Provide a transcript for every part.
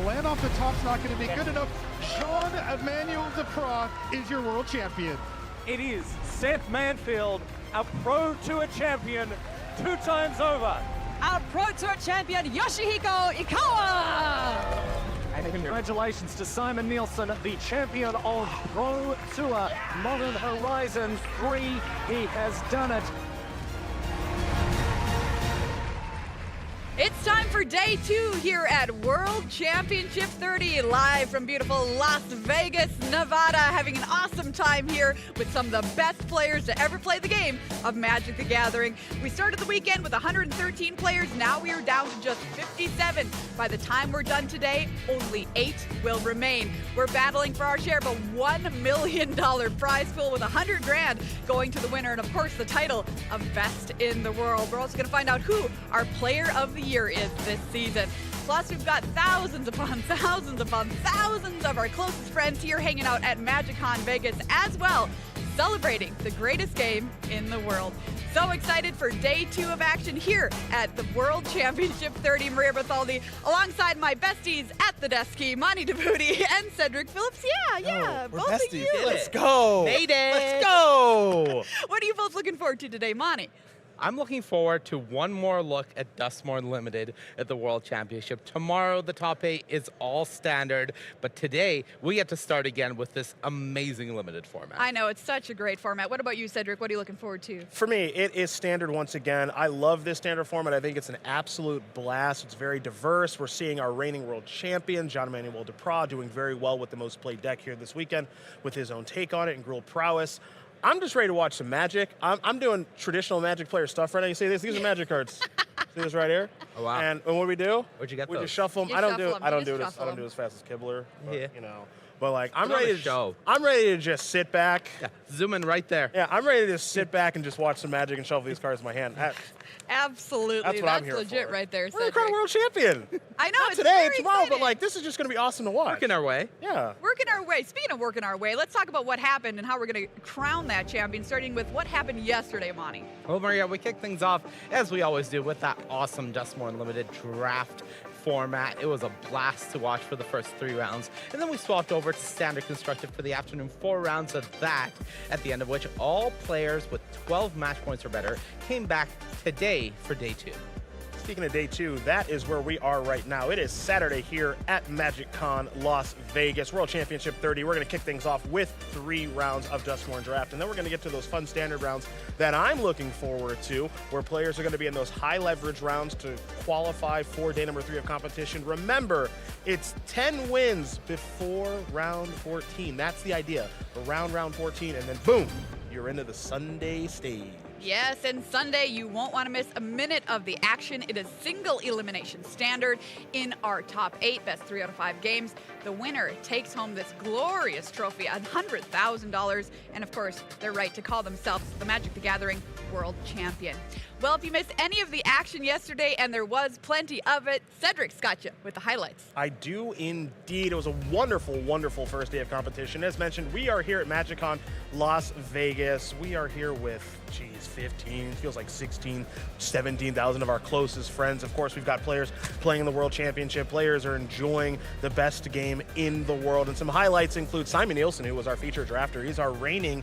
land off the top's not going to be good enough. Jean-Emmanuel Depraz is your world champion. It is Seth Manfield, a Pro Tour champion 2 times over. Our Pro Tour champion, Yoshihiko Ikawa! And congratulations to Simon Nielsen, the champion of Pro Tour Modern Horizon 3. He has done it. It's time for day 2 here at World Championship 30, live from beautiful Las Vegas, Nevada, having an awesome time here with some of the best players to ever play the game of Magic the Gathering. We started the weekend with 113 players, now we are down to just 57. By the time we're done today, only 8 will remain. We're battling for our share of a $1 million prize pool with 100 grand going to the winner, and of course the title of Best in the World. We're also going to find out who our Player of the Year is this season. Plus, we've got thousands upon thousands upon thousands of our closest friends here hanging out at MagicCon Vegas as well, celebrating the greatest game in the world. So excited for day 2 of action here at the World Championship 30. Maria Bartholdi, alongside my besties at the desk key, Monty DeBooty and Cedric Phillips. Yeah, we're both besties. of you. Let's go. Made it. Let's go. What are you both looking forward to today, Monty? I'm looking forward to one more look at Duskmourn Limited at the World Championship. Tomorrow, the top 8 is all standard, but today, we get to start again with this amazing limited format. I know, it's such a great format. What about you, Cedric? What are you looking forward to? For me, it is standard once again. I love this standard format. I think it's an absolute blast. It's very diverse. We're seeing our reigning world champion, Jean-Emmanuel Depraz, doing very well with the most played deck here this weekend with his own take on it and Gruul prowess. I'm just ready to watch some Magic. I'm doing traditional Magic player stuff right now. You see this? These are Magic cards. See this right here? Oh, wow. And what do we do? Where'd you get we those? just shuffle them. You I don't shuffle do. them. I You don't do just this. I don't shuffle do as fast as Kibler. But, Yeah. you know. But like, I'm Put on ready a to show. I'm ready to just sit back. Yeah, zoom in right there. Yeah, I'm ready to just sit back and just watch some Magic and shuffle these cards in my hand. Absolutely. That's what I'm here legit for. right there, We're the Cedric. current world champion. I know, Not it's today, very tomorrow, but exciting. like this is just going to be awesome to watch. Working our way. Yeah. Working our way. Speaking of working our way, let's talk about what happened and how we're going to crown that champion, starting with what happened yesterday, Monty. Well, Maria, we kick things off, as we always do, with that awesome Duskmourn Limited draft format. It was a blast to watch for the first 3 rounds, and then we swapped over to standard constructed for the afternoon. 4 rounds of that, at the end of which all players with 12 match points or better came back today for day 2. Speaking of day 2, that is where we are right now. It is Saturday here at MagicCon Las Vegas, World Championship 30. We're going to kick things off with 3 rounds of Duskmourn draft, and then we're going to get to those fun standard rounds that I'm looking forward to, where players are going to be in those high leverage rounds to qualify for day number 3 of competition. Remember, it's 10 wins before round 14. That's the idea. Around round 14, and then boom, you're into the Sunday stage. Yes, and Sunday, you won't want to miss a minute of the action. It is single elimination standard in our top 8, best 3 out of 5 games. The winner takes home this glorious trophy, $100,000, and of course, their right to call themselves the Magic the Gathering World Champion. Well, if you missed any of the action yesterday, and there was plenty of it, Cedric's got you with the highlights. I do indeed. It was a wonderful, wonderful first day of competition. As mentioned, we are here at MagicCon Las Vegas. We are here with, 15, feels like 16, 17,000 of our closest friends. Of course, we've got players playing in the World Championship. Players are enjoying the best game in the world. And some highlights include Simon Nielsen, who was our featured drafter. He's our reigning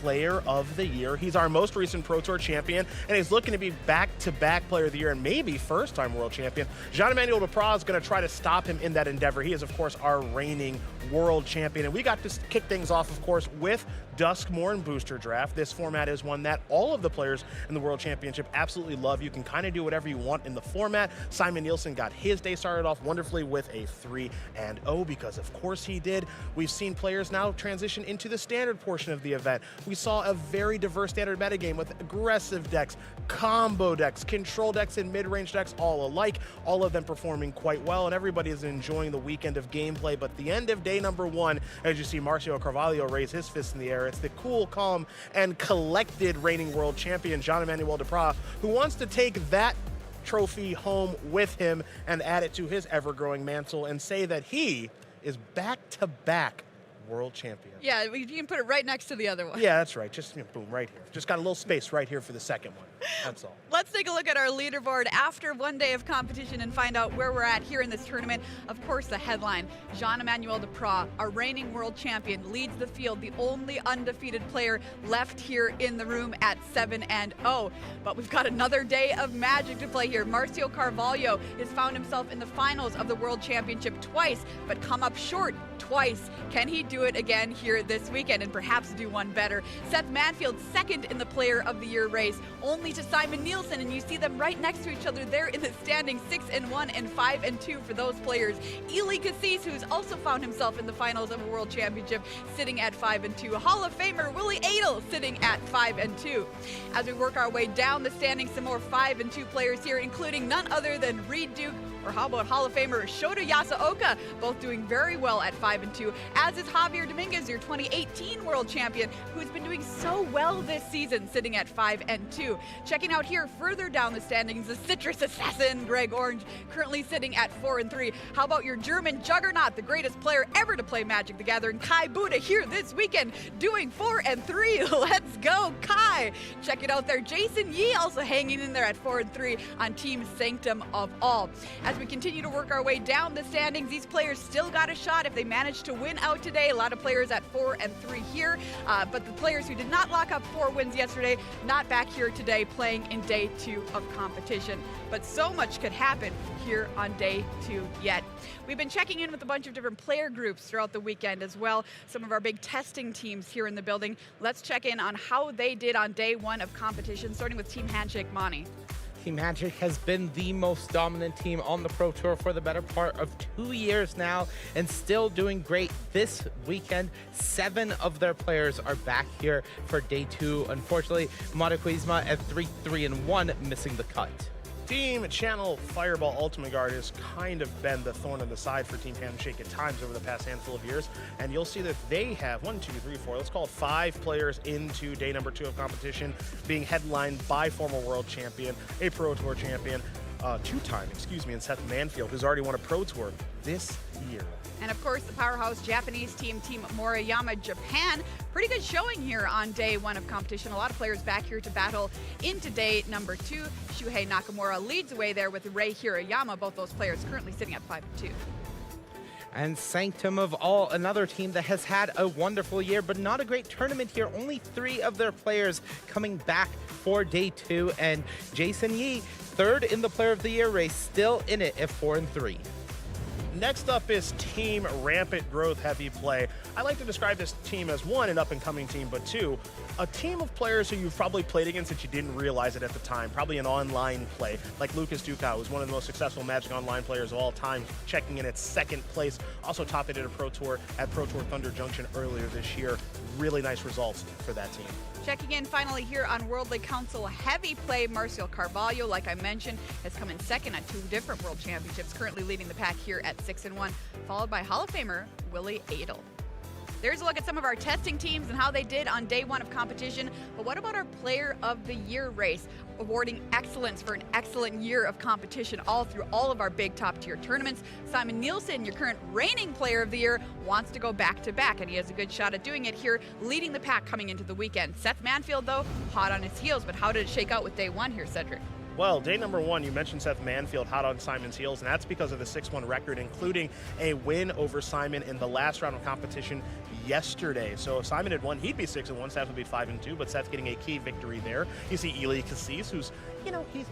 Player of the Year. He's our most recent Pro Tour champion, and he's looking to be back-to-back Player of the Year and maybe first-time World Champion. Jean-Emmanuel Depraz is going to try to stop him in that endeavor. He is, of course, our reigning World Champion, and we got to kick things off, of course, with Duskmourn Booster Draft. This format is one that all of the players in the World Championship absolutely love. You can kind of do whatever you want in the format. Simon Nielsen got his day started off wonderfully with a 3-0 because, of course, he did. We've seen players now transition into the standard portion of the event. We saw a very diverse standard metagame with aggressive decks, combo decks, control decks, and mid-range decks all alike, all of them performing quite well, and everybody is enjoying the weekend of gameplay. But the end of day number 1, as you see Marcio Carvalho raise his fist in the air, it's the cool, calm, and collected reigning world champion, Jean-Emmanuel Depraz, who wants to take that trophy home with him and add it to his ever-growing mantle and say that he is back-to-back world champion. Yeah, you can put it right next to the other one. Yeah, that's right. Just boom, right here. Just got a little space right here for the second one. That's all. Let's take a look at our leaderboard after one day of competition and find out where we're at here in this tournament. Of course, the headline, Jean-Emmanuel Depraz, our reigning world champion, leads the field, the only undefeated player left here in the room at 7-0. But we've got another day of magic to play here. Marcio Carvalho has found himself in the finals of the World Championship twice, but come up short twice. Can he do it again here this weekend and perhaps do one better? Seth Manfield, second in the Player of the Year race, only to Simon Nielsen, and you see them right next to each other there in the standings, 6-1 and 5-2 for those players. Eli Kassis, who's also found himself in the finals of a World Championship, sitting at 5-2. Hall of Famer Willie Adel sitting at 5-2. As we work our way down the standings, some more 5-2 players here, including none other than Reed Duke, or how about Hall of Famer Shota Yasooka, both doing very well at 5-2, as is Javier Dominguez, your 2018 world champion, who's been doing so well this season, sitting at 5-2. Checking out here further down the standings, the citrus assassin Greg Orange, currently sitting at 4-3. How about your German juggernaut, the greatest player ever to play Magic the Gathering, Kai Buda, here this weekend, doing 4-3. Let's go, Kai! Check it out there. Jason Yee also hanging in there at 4-3 on Team Sanctum of All. As we continue to work our way down the standings, these players still got a shot if they manage to win out today. A lot of players at 4-3 here, but the players who did not lock up 4 wins yesterday, not back here today playing in day 2 of competition. But so much could happen here on day 2 yet. We've been checking in with a bunch of different player groups throughout the weekend as well. Some of our big testing teams here in the building. Let's check in on how they did on day 1 of competition, starting with Team Handshake, Monty. Team Magic has been the most dominant team on the Pro Tour for the better part of 2 years now, and still doing great this weekend. 7 of their players are back here for day 2. Unfortunately, Mataquisma at 3-1, missing the cut. Team Channel Fireball Ultimate Guard has kind of been the thorn in the side for Team Handshake at times over the past handful of years, and you'll see that they have 1, 2, 3, 4, let's call it 5 players into day number 2 of competition, being headlined by former world champion, a Pro Tour champion, 2-time, and Seth Manfield, who's already won a Pro Tour this year. And of course, the powerhouse Japanese team, Team Moriyama Japan. Pretty good showing here on day 1 of competition. A lot of players back here to battle into day number 2. Shuhei Nakamura leads the way there with Rei Hirayama, both those players currently sitting at 5-2. And Sanctum of All, another team that has had a wonderful year, but not a great tournament here. Only 3 of their players coming back for day 2. And Jason Yee, 3rd in the Player of the Year race, still in it at 4-3. Next up is Team Rampant Growth Heavy Play. I like to describe this team as 1, an up-and-coming team, but 2, a team of players who you've probably played against that you didn't realize it at the time. Probably an online play, like Lucas Ducau, who's one of the most successful Magic Online players of all time, checking in at 2nd place. Also topped it at a Pro Tour at Pro Tour Thunder Junction earlier this year. Really nice results for that team. Checking in finally here on Worldly Council Heavy Play, Marcio Carvalho, like I mentioned, has come in 2nd at 2 different World Championships, currently leading the pack here at 6-1, followed by Hall of Famer Willie Adel. There's a look at some of our testing teams and how they did on day 1 of competition. But what about our Player of the Year race, awarding excellence for an excellent year of competition all through all of our big top-tier tournaments? Simon Nielsen, your current reigning Player of the Year, wants to go back-to-back, and he has a good shot at doing it here, leading the pack coming into the weekend. Seth Manfield, though, hot on his heels. But how did it shake out with day 1 here, Cedric? Well, day number 1, you mentioned Seth Manfield hot on Simon's heels, and that's because of the 6-1 record, including a win over Simon in the last round of competition yesterday. So if Simon had won, he'd be 6-1, Seth would be 5-2, but Seth's getting a key victory there. You see Eli Kassis, who's,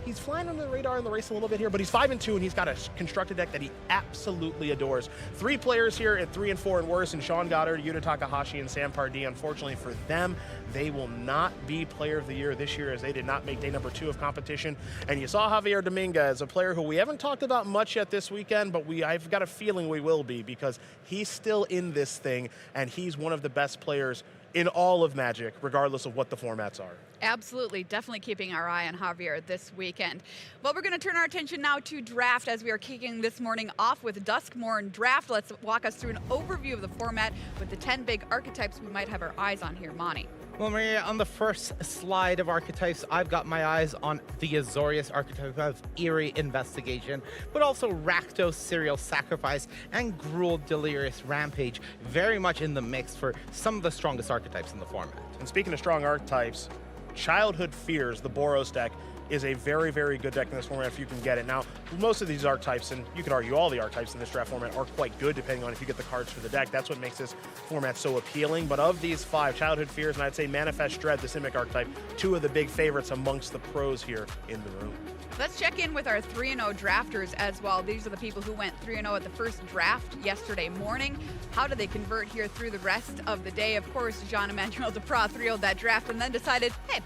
he's flying under the radar in the race a little bit here, but he's 5-2, and he's got a constructed deck that he absolutely adores. 3 players here at 3 and 4 and worse, and Sean Goddard, Yuta Takahashi, and Sam Pardee. Unfortunately for them, they will not be Player of the Year this year, as they did not make day number 2 of competition. And you saw Javier Dominguez, a player who we haven't talked about much yet this weekend, but I've got a feeling we will be, because he's still in this thing, and he's one of the best players in all of Magic, regardless of what the formats are. Absolutely, definitely keeping our eye on Javier this weekend. Well, we're going to turn our attention now to draft, as we are kicking this morning off with Duskmourn draft. Let's walk us through an overview of the format with the 10 big archetypes we might have our eyes on here. Monty. Well, Maria, on the first slide of archetypes, I've got my eyes on the Azorius archetype of Eerie Investigation, but also Rakdos Serial Sacrifice and Gruul Delirious Rampage, very much in the mix for some of the strongest archetypes in the format. And speaking of strong archetypes, Childhood Fears, the Boros deck, is a very, very good deck in this format if you can get it. Now, most of these archetypes, and you could argue all the archetypes in this draft format, are quite good depending on if you get the cards for the deck. That's what makes this format so appealing. But of these 5, Childhood Fears, and I'd say Manifest Dread, the Simic archetype, 2 of the big favorites amongst the pros here in the room. Let's check in with our 3-0 drafters as well. These are the people who went 3-0 at the first draft yesterday morning. How did they convert here through the rest of the day? Of course, Jean-Emmanuel Depraz 3-0'd that draft and then decided, hey,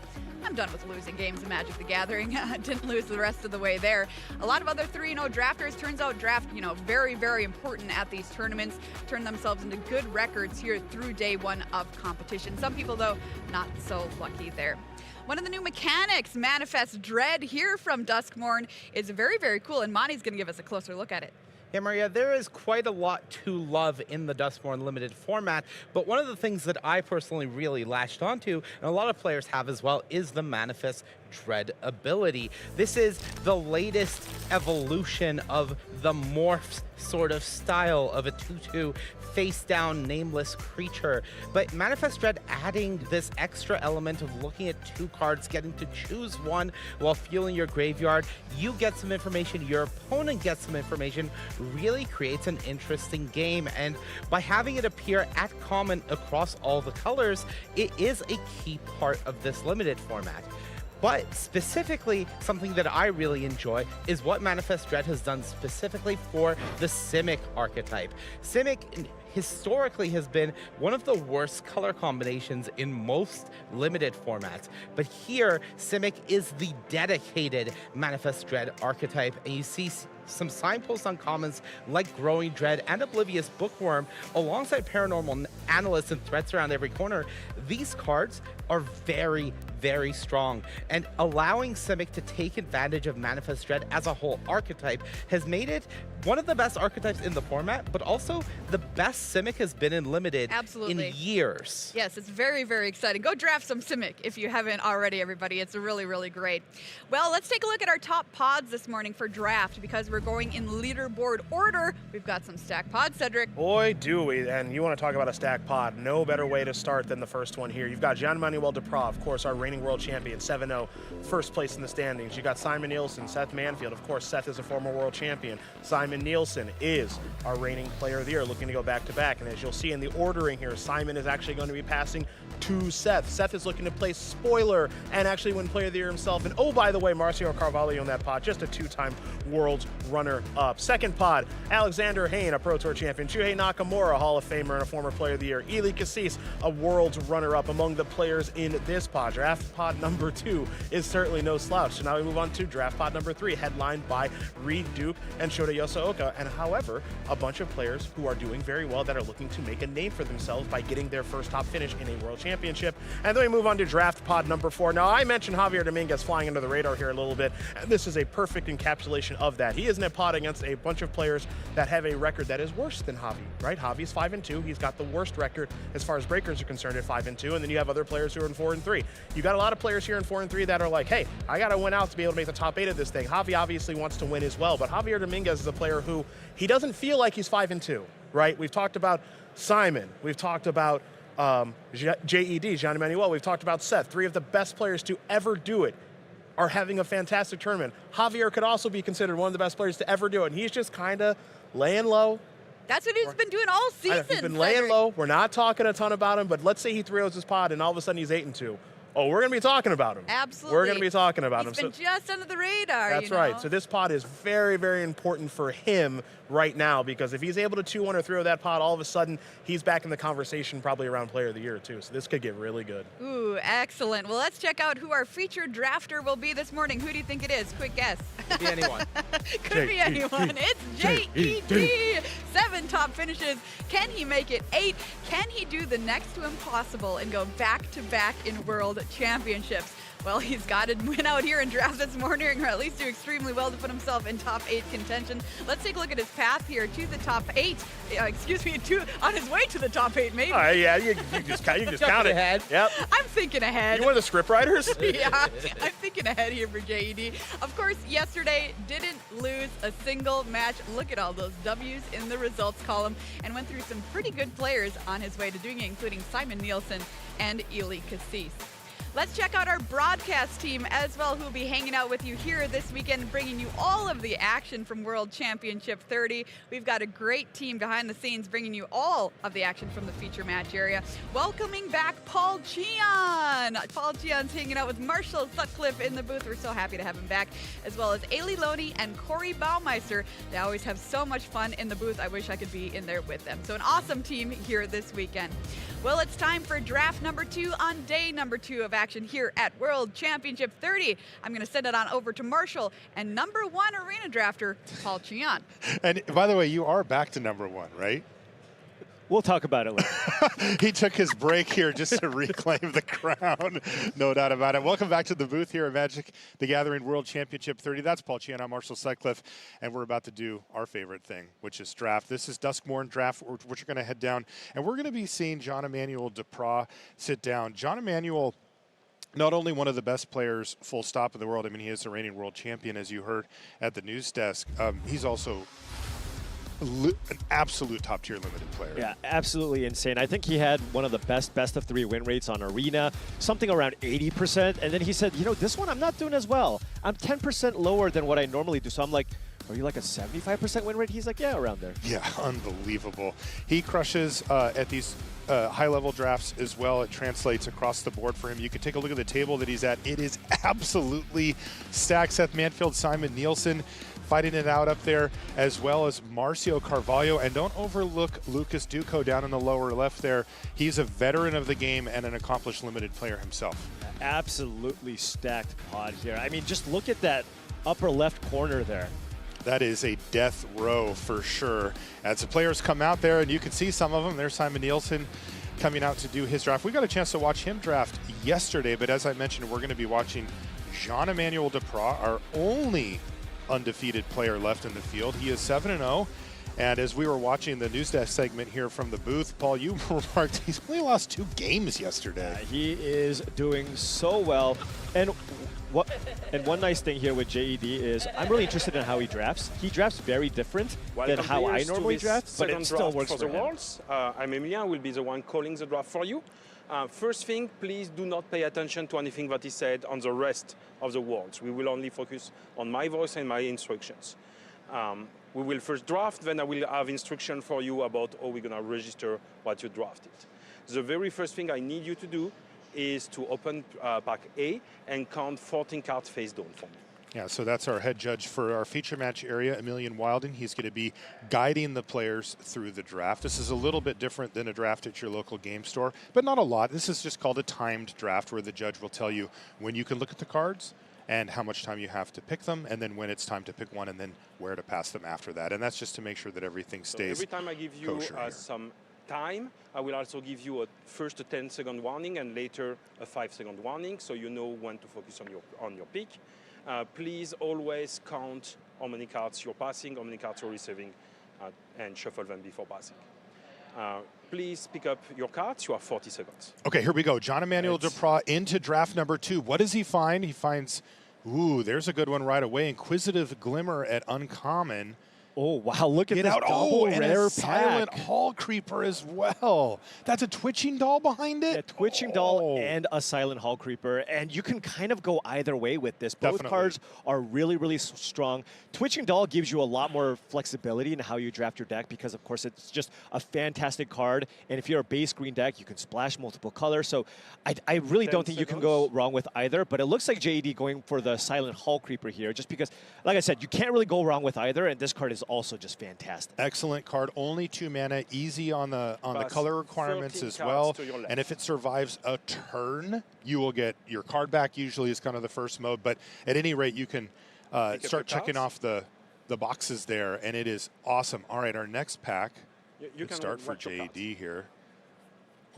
I'm done with losing games in Magic the Gathering. Didn't lose the rest of the way there. A lot of other 3-0 drafters, turns out draft, very, very important at these tournaments, turn themselves into good records here through day 1 of competition. Some people, though, not so lucky there. One of the new mechanics, Manifest Dread, here from Duskmourn, is very, very cool, and Monty's going to give us a closer look at it. Yeah, Maria, there is quite a lot to love in the Duskmourn limited format, but one of the things that I personally really latched onto, and a lot of players have as well, is the Manifest Dread ability. This is the latest evolution of the morph sort of style of a 2/2 face-down nameless creature, but Manifest Dread adding this extra element of looking at 2 cards, getting to choose one while fueling your graveyard. You get some information, your opponent gets some information, really creates an interesting game, and by having it appear at common across all the colors, it is a key part of this limited format. But specifically, something that I really enjoy is what Manifest Dread has done specifically for the Simic archetype. Simic historically has been one of the worst color combinations in most limited formats. But here, Simic is the dedicated Manifest Dread archetype, and you see some signposts on commons like Growing Dread and Oblivious Bookworm, alongside Paranormal Analysts and threats around every corner. These cards are very, very strong, and allowing Simic to take advantage of Manifest Dread as a whole archetype has made it one of the best archetypes in the format, but also the best Simic has been in Limited in years. Yes, it's very, very exciting. Go draft some Simic if you haven't already, everybody. It's really, really great. Well, let's take a look at our top pods this morning for draft, because we're going in leaderboard order. We've got some stack pods, Cedric. Boy, do we. And you want to talk about a stack pod. No better way to start than the first one here. You've got Jean-Emmanuel Depraz, of course, our reigning world champion, 7-0, first place in the standings. You got Simon Nielsen, Seth Manfield. Of course, Seth is a former world champion. Simon Nielsen is our reigning player of the year, looking to go back-to-back. And as you'll see in the ordering here, Simon is actually going to be passing to Seth. Seth is looking to play spoiler and actually win player of the year himself. And oh, by the way, Marcio Carvalho on that pod, just a 2-time world runner-up. Second pod, Alexander Hayne, a Pro Tour champion. Shuhei Nakamura, a Hall of Famer and a former player of the year. Eli Kassis, a world runner-up among the players in this pod. Draft pod number 2 is certainly no slouch. So now we move on to draft pod number 3, headlined by Reed Duke and Shota Yasooka. And however, a bunch of players who are doing very well that are looking to make a name for themselves by getting their first top finish in a world championship. And then we move on to draft pod number 4. Now, I mentioned Javier Dominguez flying under the radar here a little bit, and this is a perfect encapsulation of that. He is in a pod against a bunch of players that have a record that is worse than Javi, right? Javi's 5-2. He's got the worst record as far as breakers are concerned at 5-2, and then you have other players who are in 4-3. You got a lot of players here in 4-3 that are like, hey, I got to win out to be able to make the top 8 of this thing. Javi obviously wants to win as well, but Javier Dominguez is a player who, he doesn't feel like he's 5-2, right? We've talked about Simon. We've talked about JED, Jean-Emmanuel. We've talked about Seth. 3 of the best players to ever do it are having a fantastic tournament. Javier could also be considered one of the best players to ever do it, and he's just kind of laying low. That's what he's been doing all season. He's been laying low. We're not talking a ton about him, but let's say he 3-0s his pod, and all of a sudden he's 8-2. Oh, we're going to be talking about him. Absolutely. We're going to be talking about him. He's been just under the radar, That's right. So this pod is very, very important for him right now, because if he's able to 2-1 or 3-0 that pod, all of a sudden he's back in the conversation probably around player of the year too. So this could get really good. Ooh, excellent. Well, let's check out who our featured drafter will be this morning. Who do you think it is? Quick guess. Could be anyone. Could be anyone. It's JED. 7 top finishes. Can he make it 8? Can he do the next to impossible and go back-to-back in world championships? Well, he's got to win out here in draft this morning, or at least do extremely well to put himself in top 8 contention. Let's take a look at his path here to the top 8. On his way to the top 8, maybe. Yeah, you just count it. Ahead. Yep. I'm thinking ahead. You're one of the script writers? Yeah, I'm thinking ahead here for JED. Of course, yesterday didn't lose a single match. Look at all those W's in the results column, and went through some pretty good players on his way to doing it, including Simon Nielsen and Eli Kassis. Let's check out our broadcast team as well, who will be hanging out with you here this weekend, bringing you all of the action from World Championship 30. We've got a great team behind the scenes bringing you all of the action from the feature match area. Welcoming back Paul Cheon. Paul Cheon's hanging out with Marshall Sutcliffe in the booth. We're so happy to have him back, as well as Ailey Loney and Corey Baumeister. They always have so much fun in the booth. I wish I could be in there with them. So an awesome team here this weekend. Well, it's time for draft number 2 on day number 2 of action here at World Championship 30. I'm going to send it on over to Marshall and number 1 arena drafter, Paul Cheon. And by the way, you are back to number 1, right? We'll talk about it later. He took his break here just to reclaim the crown. No doubt about it. Welcome back to the booth here at Magic the Gathering World Championship 30. That's Paul Cheon. I'm Marshall Sutcliffe, and we're about to do our favorite thing, which is draft. This is Duskmourn draft, which we're going to head down, and we're going to be seeing John Emmanuel Depraz sit down. John Emmanuel, not only one of the best players, full stop, in the world. I mean, he is the reigning world champion, as you heard at the news desk. He's also an absolute top-tier limited player. Yeah, absolutely insane. I think he had one of the best of 3 win rates on Arena, something around 80%. And then he said, you know, this one I'm not doing as well. I'm 10% lower than what I normally do. So I'm like, are you like a 75% win rate? He's like, yeah, around there. Yeah, unbelievable. He crushes at these high-level drafts as well. It translates across the board for him. You can take a look at the table that he's at. It is absolutely stacked. Seth Manfield, Simon Nielsen fighting it out up there, as well as Marcio Carvalho. And don't overlook Lucas Duco down in the lower left there. He's a veteran of the game and an accomplished limited player himself. Absolutely stacked pod here. I mean, just look at that upper left corner there. That is a death row for sure. As the players come out there, and you can see some of them. There's Simon Nielsen coming out to do his draft. We got a chance to watch him draft yesterday, but as I mentioned, we're going to be watching John Emmanuel Depraz, our only undefeated player left in the field. He is 7-0. And as we were watching the news desk segment here from the booth, Paul, you remarked he's only lost 2 games yesterday. He is doing so well. And one nice thing here with JED is I'm really interested in how he drafts. He drafts very different than how I normally draft, but it still works for the Worlds. I'm Emilia, I will be the one calling the draft for you. First thing, please do not pay attention to anything that is said on the rest of the Worlds. We will only focus on my voice and my instructions. We will first draft, then I will have instruction for you about how we're going to register what you drafted. The very first thing I need you to do is to open pack A and count 14 cards face down for me. Yeah, so that's our head judge for our feature match area, Emilian Wilden. He's going to be guiding the players through the draft. This is a little bit different than a draft at your local game store, but not a lot. This is just called a timed draft, where the judge will tell you when you can look at the cards and how much time you have to pick them, and then when it's time to pick one, and then where to pass them after that. And that's just to make sure that everything stays every time I give you some time, I will also give you first a 10-second warning and later a 5-second warning, so you know when to focus on your pick. Please always count how many cards you're passing, how many cards you're receiving, and shuffle them before passing. Please pick up your cards. You have 40 seconds. Okay, here we go. John Emmanuel Depraz into draft number 2. What does he find? He finds, ooh, there's a good one right away. Inquisitive Glimmer at Uncommon. Oh, wow, look at Get this out. double and rare a Silent pack. Hall Creeper as well. That's a Twitching Doll behind it? Yeah, Twitching Doll and a Silent Hall Creeper. And you can kind of go either way with this. Both Definitely. cards are really, really strong. Twitching Doll gives you a lot more flexibility in how you draft your deck because, of course, it's just a fantastic card. And if you're a base green deck, you can splash multiple colors. So I really don't think you can go wrong with either. But it looks like JED going for the Silent Hall Creeper here just because, like I said, you can't really go wrong with either. And this card is also just fantastic. Excellent card. Only 2 mana, easy on the color requirements as well. And if it survives a turn, you will get your card back. Usually is kind of the first mode, but at any rate, you can start checking off the boxes there, and it is awesome. All right, our next pack. You can start for JD here.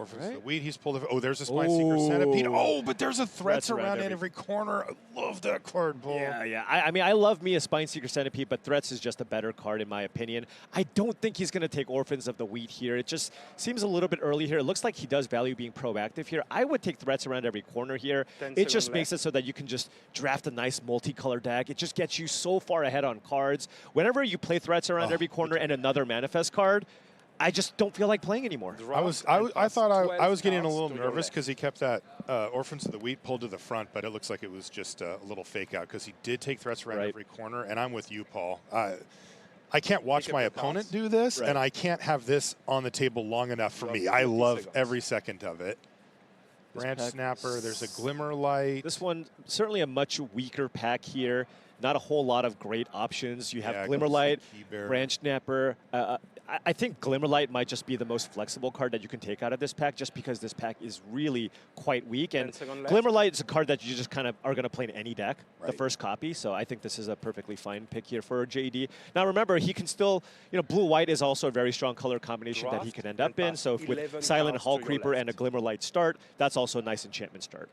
Or for the weed, he's pulled. Oh, there's a Spine Seeker Centipede. Oh, but there's a Threats around in every corner. I love that card, Paul. Yeah. I mean, I love me a Spine Seeker Centipede, but Threats is just a better card in my opinion. I don't think he's going to take Orphans of the Wheat here. It just seems a little bit early here. It looks like he does value being proactive here. I would take Threats around every corner here. It just makes it so that you can just draft a nice multicolor deck. It just gets you so far ahead on cards. Whenever you play Threats around every corner and another Manifest card, I just don't feel like playing anymore. I thought I was getting a little nervous because he kept that Orphans of the Wheat pulled to the front, but it looks like it was just a little fake out because he did take threats around every corner. And I'm with you, Paul. I can't watch my opponent do this, and I can't have this on the table long enough for me. I love every second of it. Branch Snapper, there's a Glimmer Light. This one, certainly a much weaker pack here. Not a whole lot of great options. You have Glimmer Light, Branch Snapper. I think Glimmer Light might just be the most flexible card that you can take out of this pack just because this pack is really quite weak. And Glimmer Light is a card that you just kind of are going to play in any deck, the first copy. So I think this is a perfectly fine pick here for JD. Now remember, he can still, blue-white is also a very strong color combination that he can end up in. So with Silent Hall Creeper and a Glimmer Light start, that's also a nice enchantment start.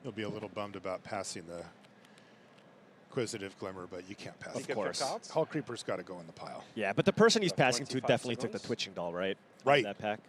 He'll be a little bummed about passing the Inquisitive Glimmer, but you can't pass. Of course. Hall Creeper's got to go in the pile. Yeah, but the person he's passing to definitely took the Twitching Doll, right? Right. That pack.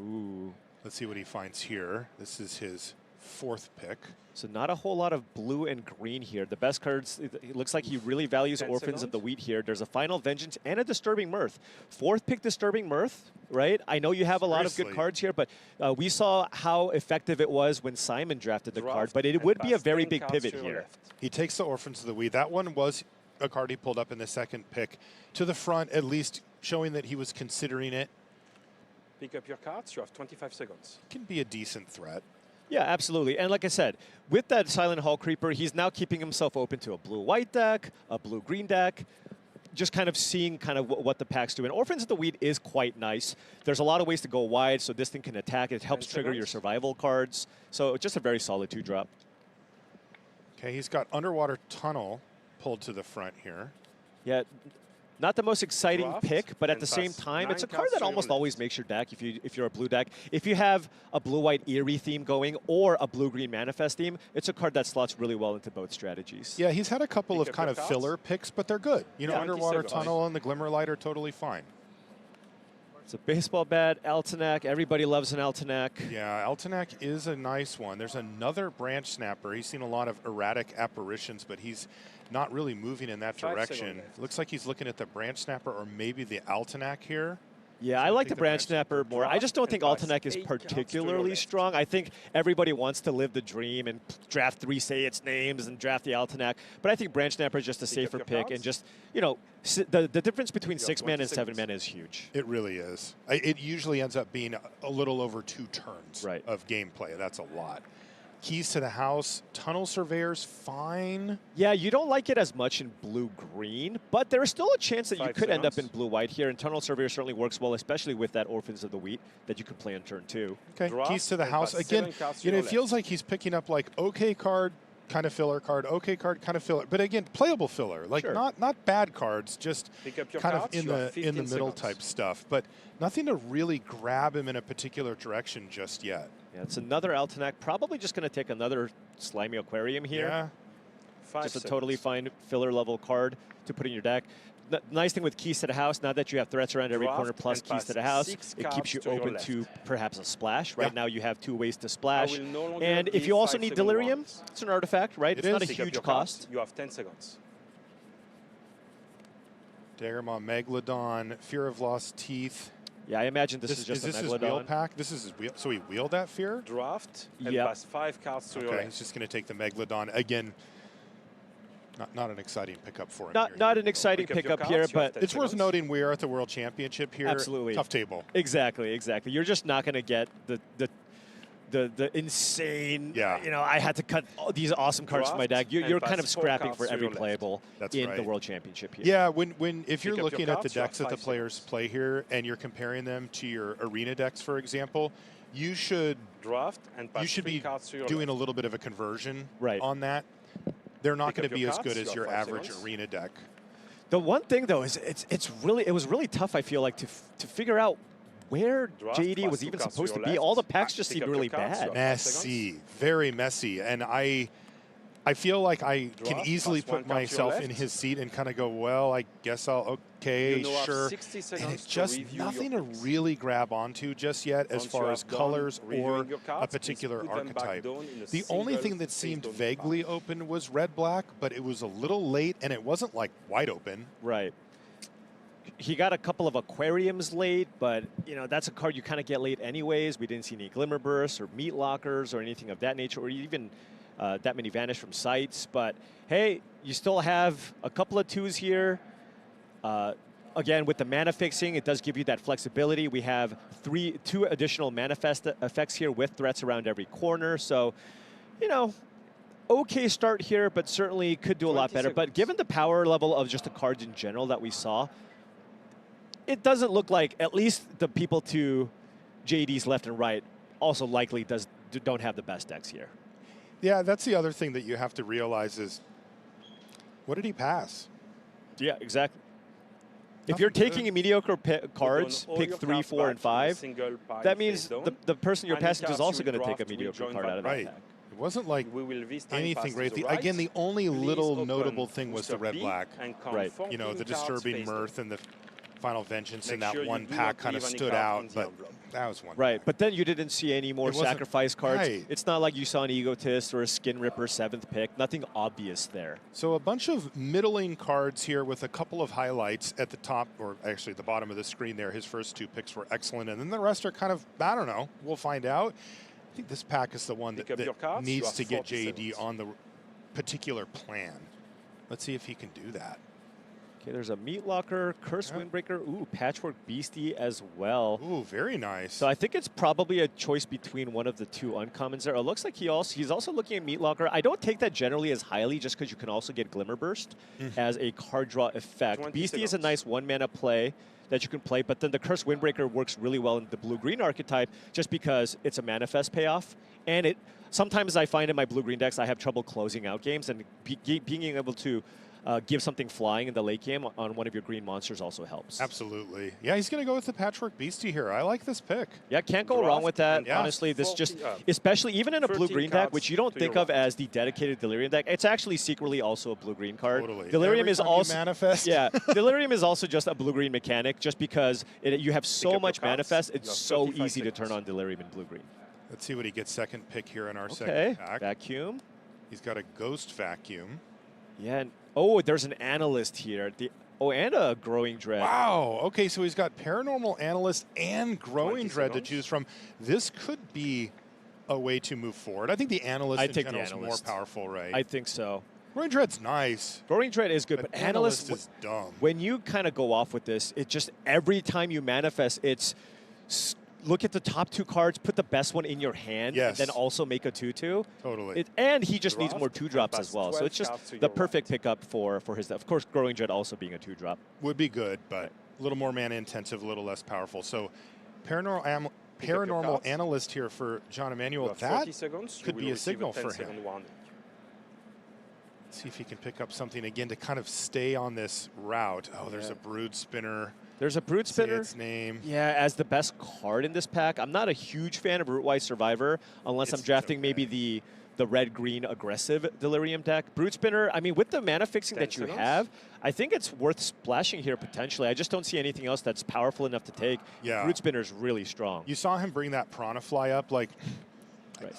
Ooh. Let's see what he finds here. This is his 4th pick. So not a whole lot of blue and green here. The best cards, it looks like he really values Orphans of the Wheat here. There's a Final Vengeance and a Disturbing Mirth. 4th pick Disturbing Mirth, right? I know you have a lot of good cards here, but we saw how effective it was when Simon drafted the card, but it would be a very big pivot here. He takes the Orphans of the Wheat. That one was a card he pulled up in the 2nd pick to the front, at least showing that he was considering it. Pick up your cards. You have 25 seconds. Can be a decent threat. Yeah, absolutely. And like I said, with that Silent Hall Creeper, he's now keeping himself open to a blue-white deck, a blue-green deck, just kind of seeing what the packs do. And Orphans of the Wheat is quite nice. There's a lot of ways to go wide, so this thing can attack. It helps trigger your survival cards. So just a very solid 2-drop. Okay, he's got Underwater Tunnel pulled to the front here. Yeah. Not the most exciting pick, but at the same time, it's a card that almost always makes your deck if you're a blue deck. If you have a blue-white Eerie theme going or a blue-green Manifest theme, it's a card that slots really well into both strategies. Yeah, he's had a couple of kind of filler picks, but they're good. Underwater Tunnel and the Glimmer Light are totally fine. It's a baseball bat, Altenac. Everybody loves an Altenac. Yeah, Altenac is a nice one. There's another Branch Snapper. He's seen a lot of erratic apparitions, but he's not really moving in that direction. Looks like he's looking at the Branch Snapper or maybe the Altenac here. Yeah, I like the Branch Snapper more. I just don't think Altenac is particularly strong. I think everybody wants to live the dream and draft 3 Say Its names and draft the Altenac. But I think Branch Snapper is just a safer pick. And just, the difference between 6-man and 7-man is huge. It really is. It usually ends up being a little over 2 turns of gameplay. That's a lot. Keys to the House, Tunnel Surveyor's fine. Yeah, you don't like it as much in blue-green, but there's still a chance that you could end up in blue-white here, and Tunnel Surveyor certainly works well, especially with that Orphans of the Wheat that you can play on turn 2. Okay, Keys to the House. Again, it feels like he's picking up like okay card, kind of filler card, okay card, kind of filler. But again, playable filler. Like not bad cards, just kind of in the middle type stuff. But nothing to really grab him in a particular direction just yet. Yeah, it's another Altenac. Probably just going to take another Slimy Aquarium here. Yeah. Just a totally fine filler level card to put in your deck. The nice thing with Keys to the House, now that you have threats around every corner plus Keys to the House, it keeps you open to perhaps a splash. Right now you have 2 ways to splash. And if you also need Delirium, it's an artifact, right? It's not a huge cost. You have 10 seconds. Daggermaw Megalodon, Fear of Lost Teeth. Yeah, I imagine this is just a Megalodon. His wheel pack? This is his wheel. So he wheeled that Fear? Draft and pass 5 cards to your left. He's just going to take the Megalodon. Again, not an exciting pickup for him. Not an exciting pickup here, but it's worth noting we are at the World Championship here. Absolutely. Tough table. Exactly. You're just not going to get the insane, I had to cut all these awesome cards from my deck. You're kind of scrapping for every playable in the World Championship here. Yeah, if you're looking at the decks that the players play here and you're comparing them to your arena decks, for example, you should be doing a little bit of a conversion on that. They're not going to be as good as your average arena deck. The one thing though is it was really tough, I feel like, to figure out where JD was even supposed to be. All the packs just seemed really bad. Messy, very messy. And I feel like I can easily put myself in his seat and kind of go, well, I guess okay, sure. And it's just nothing to really grab onto just yet as far as colors or a particular archetype. The only thing that seemed vaguely open was red-black, but it was a little late and it wasn't like wide open. Right. he got a couple of aquariums late, but you know that's a card you kind of get late anyways. We didn't see any glimmer bursts or meat lockers or anything of that nature, or even that many vanish from sites. But hey, you still have a couple of 2s here. Again, with the mana fixing, it does give you that flexibility. We have 2 additional manifest effects here with threats around every corner. So, you know, okay start here, but certainly could do a lot better. But given the power level of just the cards in general that we saw, it doesn't look like at least the people to JD's left and right also likely don't have the best decks here. Yeah, that's the other thing that you have to realize is, what did he pass? Yeah, exactly. If you're taking a mediocre cards, pick 3, 4, and 5, that means the person you're passing to is also going to take a mediocre card out of that pack. It wasn't like anything great. Again, the only little notable thing was the red-black. Right. You know, the disturbing mirth and the final vengeance in that one pack kind of stood out, but that was one. Right, but then you didn't see any more sacrifice cards. Right. It's not like you saw an Egotist or a Skin Ripper 7th pick. Nothing obvious there. So a bunch of middling cards here with a couple of highlights at the top, or actually the bottom of the screen there. His first 2 picks were excellent, and then the rest are kind of, I don't know, we'll find out. I think this pack is the one that needs to get JD on the particular plan. Let's see if he can do that. Okay, there's a Meat Locker, Curse Windbreaker, ooh, Patchwork Beastie as well. Ooh, very nice. So I think it's probably a choice between one of the 2 uncommons there. It looks like he's also looking at Meat Locker. I don't take that generally as highly just because you can also get Glimmer Burst as a card draw effect. Beastie is a nice 1-mana play that you can play, but then the Curse Windbreaker works really well in the blue-green archetype just because it's a manifest payoff. And sometimes I find in my blue-green decks I have trouble closing out games, and being able to give something flying in the late game on one of your green monsters also helps. Absolutely. Yeah, he's going to go with the Patchwork Beastie here. I like this pick. Yeah, can't go wrong with that. Yeah. Honestly, this just, especially even in a blue-green deck, which you don't think of as the dedicated Delirium deck, it's actually secretly also a blue-green card. Totally. Delirium is also manifest. Yeah, Delirium is also just a blue-green mechanic, just because you have so much manifest, it's so easy to turn on Delirium in blue-green. Let's see what he gets second pick here in our second pack. Vacuum. He's got a Ghost Vacuum. Yeah, and, oh, there's an Analyst here. And a Growing Dread. Wow. Okay, so he's got Paranormal Analyst and Growing Dread to choose from. This could be a way to move forward. I think the Analyst in general is more powerful, right? I think so. Growing Dread's nice. Growing Dread is good, but Analyst is dumb. When you kind of go off with this, it just, every time you manifest, it's look at the top 2 cards, put the best one in your hand, and then also make a 2/2. Totally. And he just needs more 2-drops as well. So it's just the perfect pickup for his. Of course, Growing Dread also being a 2-drop. Would be good, but a little more mana intensive, a little less powerful. So Paranormal Analyst here for John Emanuel. That could be a signal for him. Let's see if he can pick up something again to kind of stay on this route. Oh, there's a Brood Spinner. There's a Brood Spinner. Its name. Yeah, as the best card in this pack. I'm not a huge fan of Rootwise Survivor unless I'm drafting maybe the red-green aggressive Delirium deck. Brood Spinner, I mean, with the mana fixing that you have, I think it's worth splashing here potentially. I just don't see anything else that's powerful enough to take. Yeah. Brood Spinner's really strong. You saw him bring that Prana Fly up, like,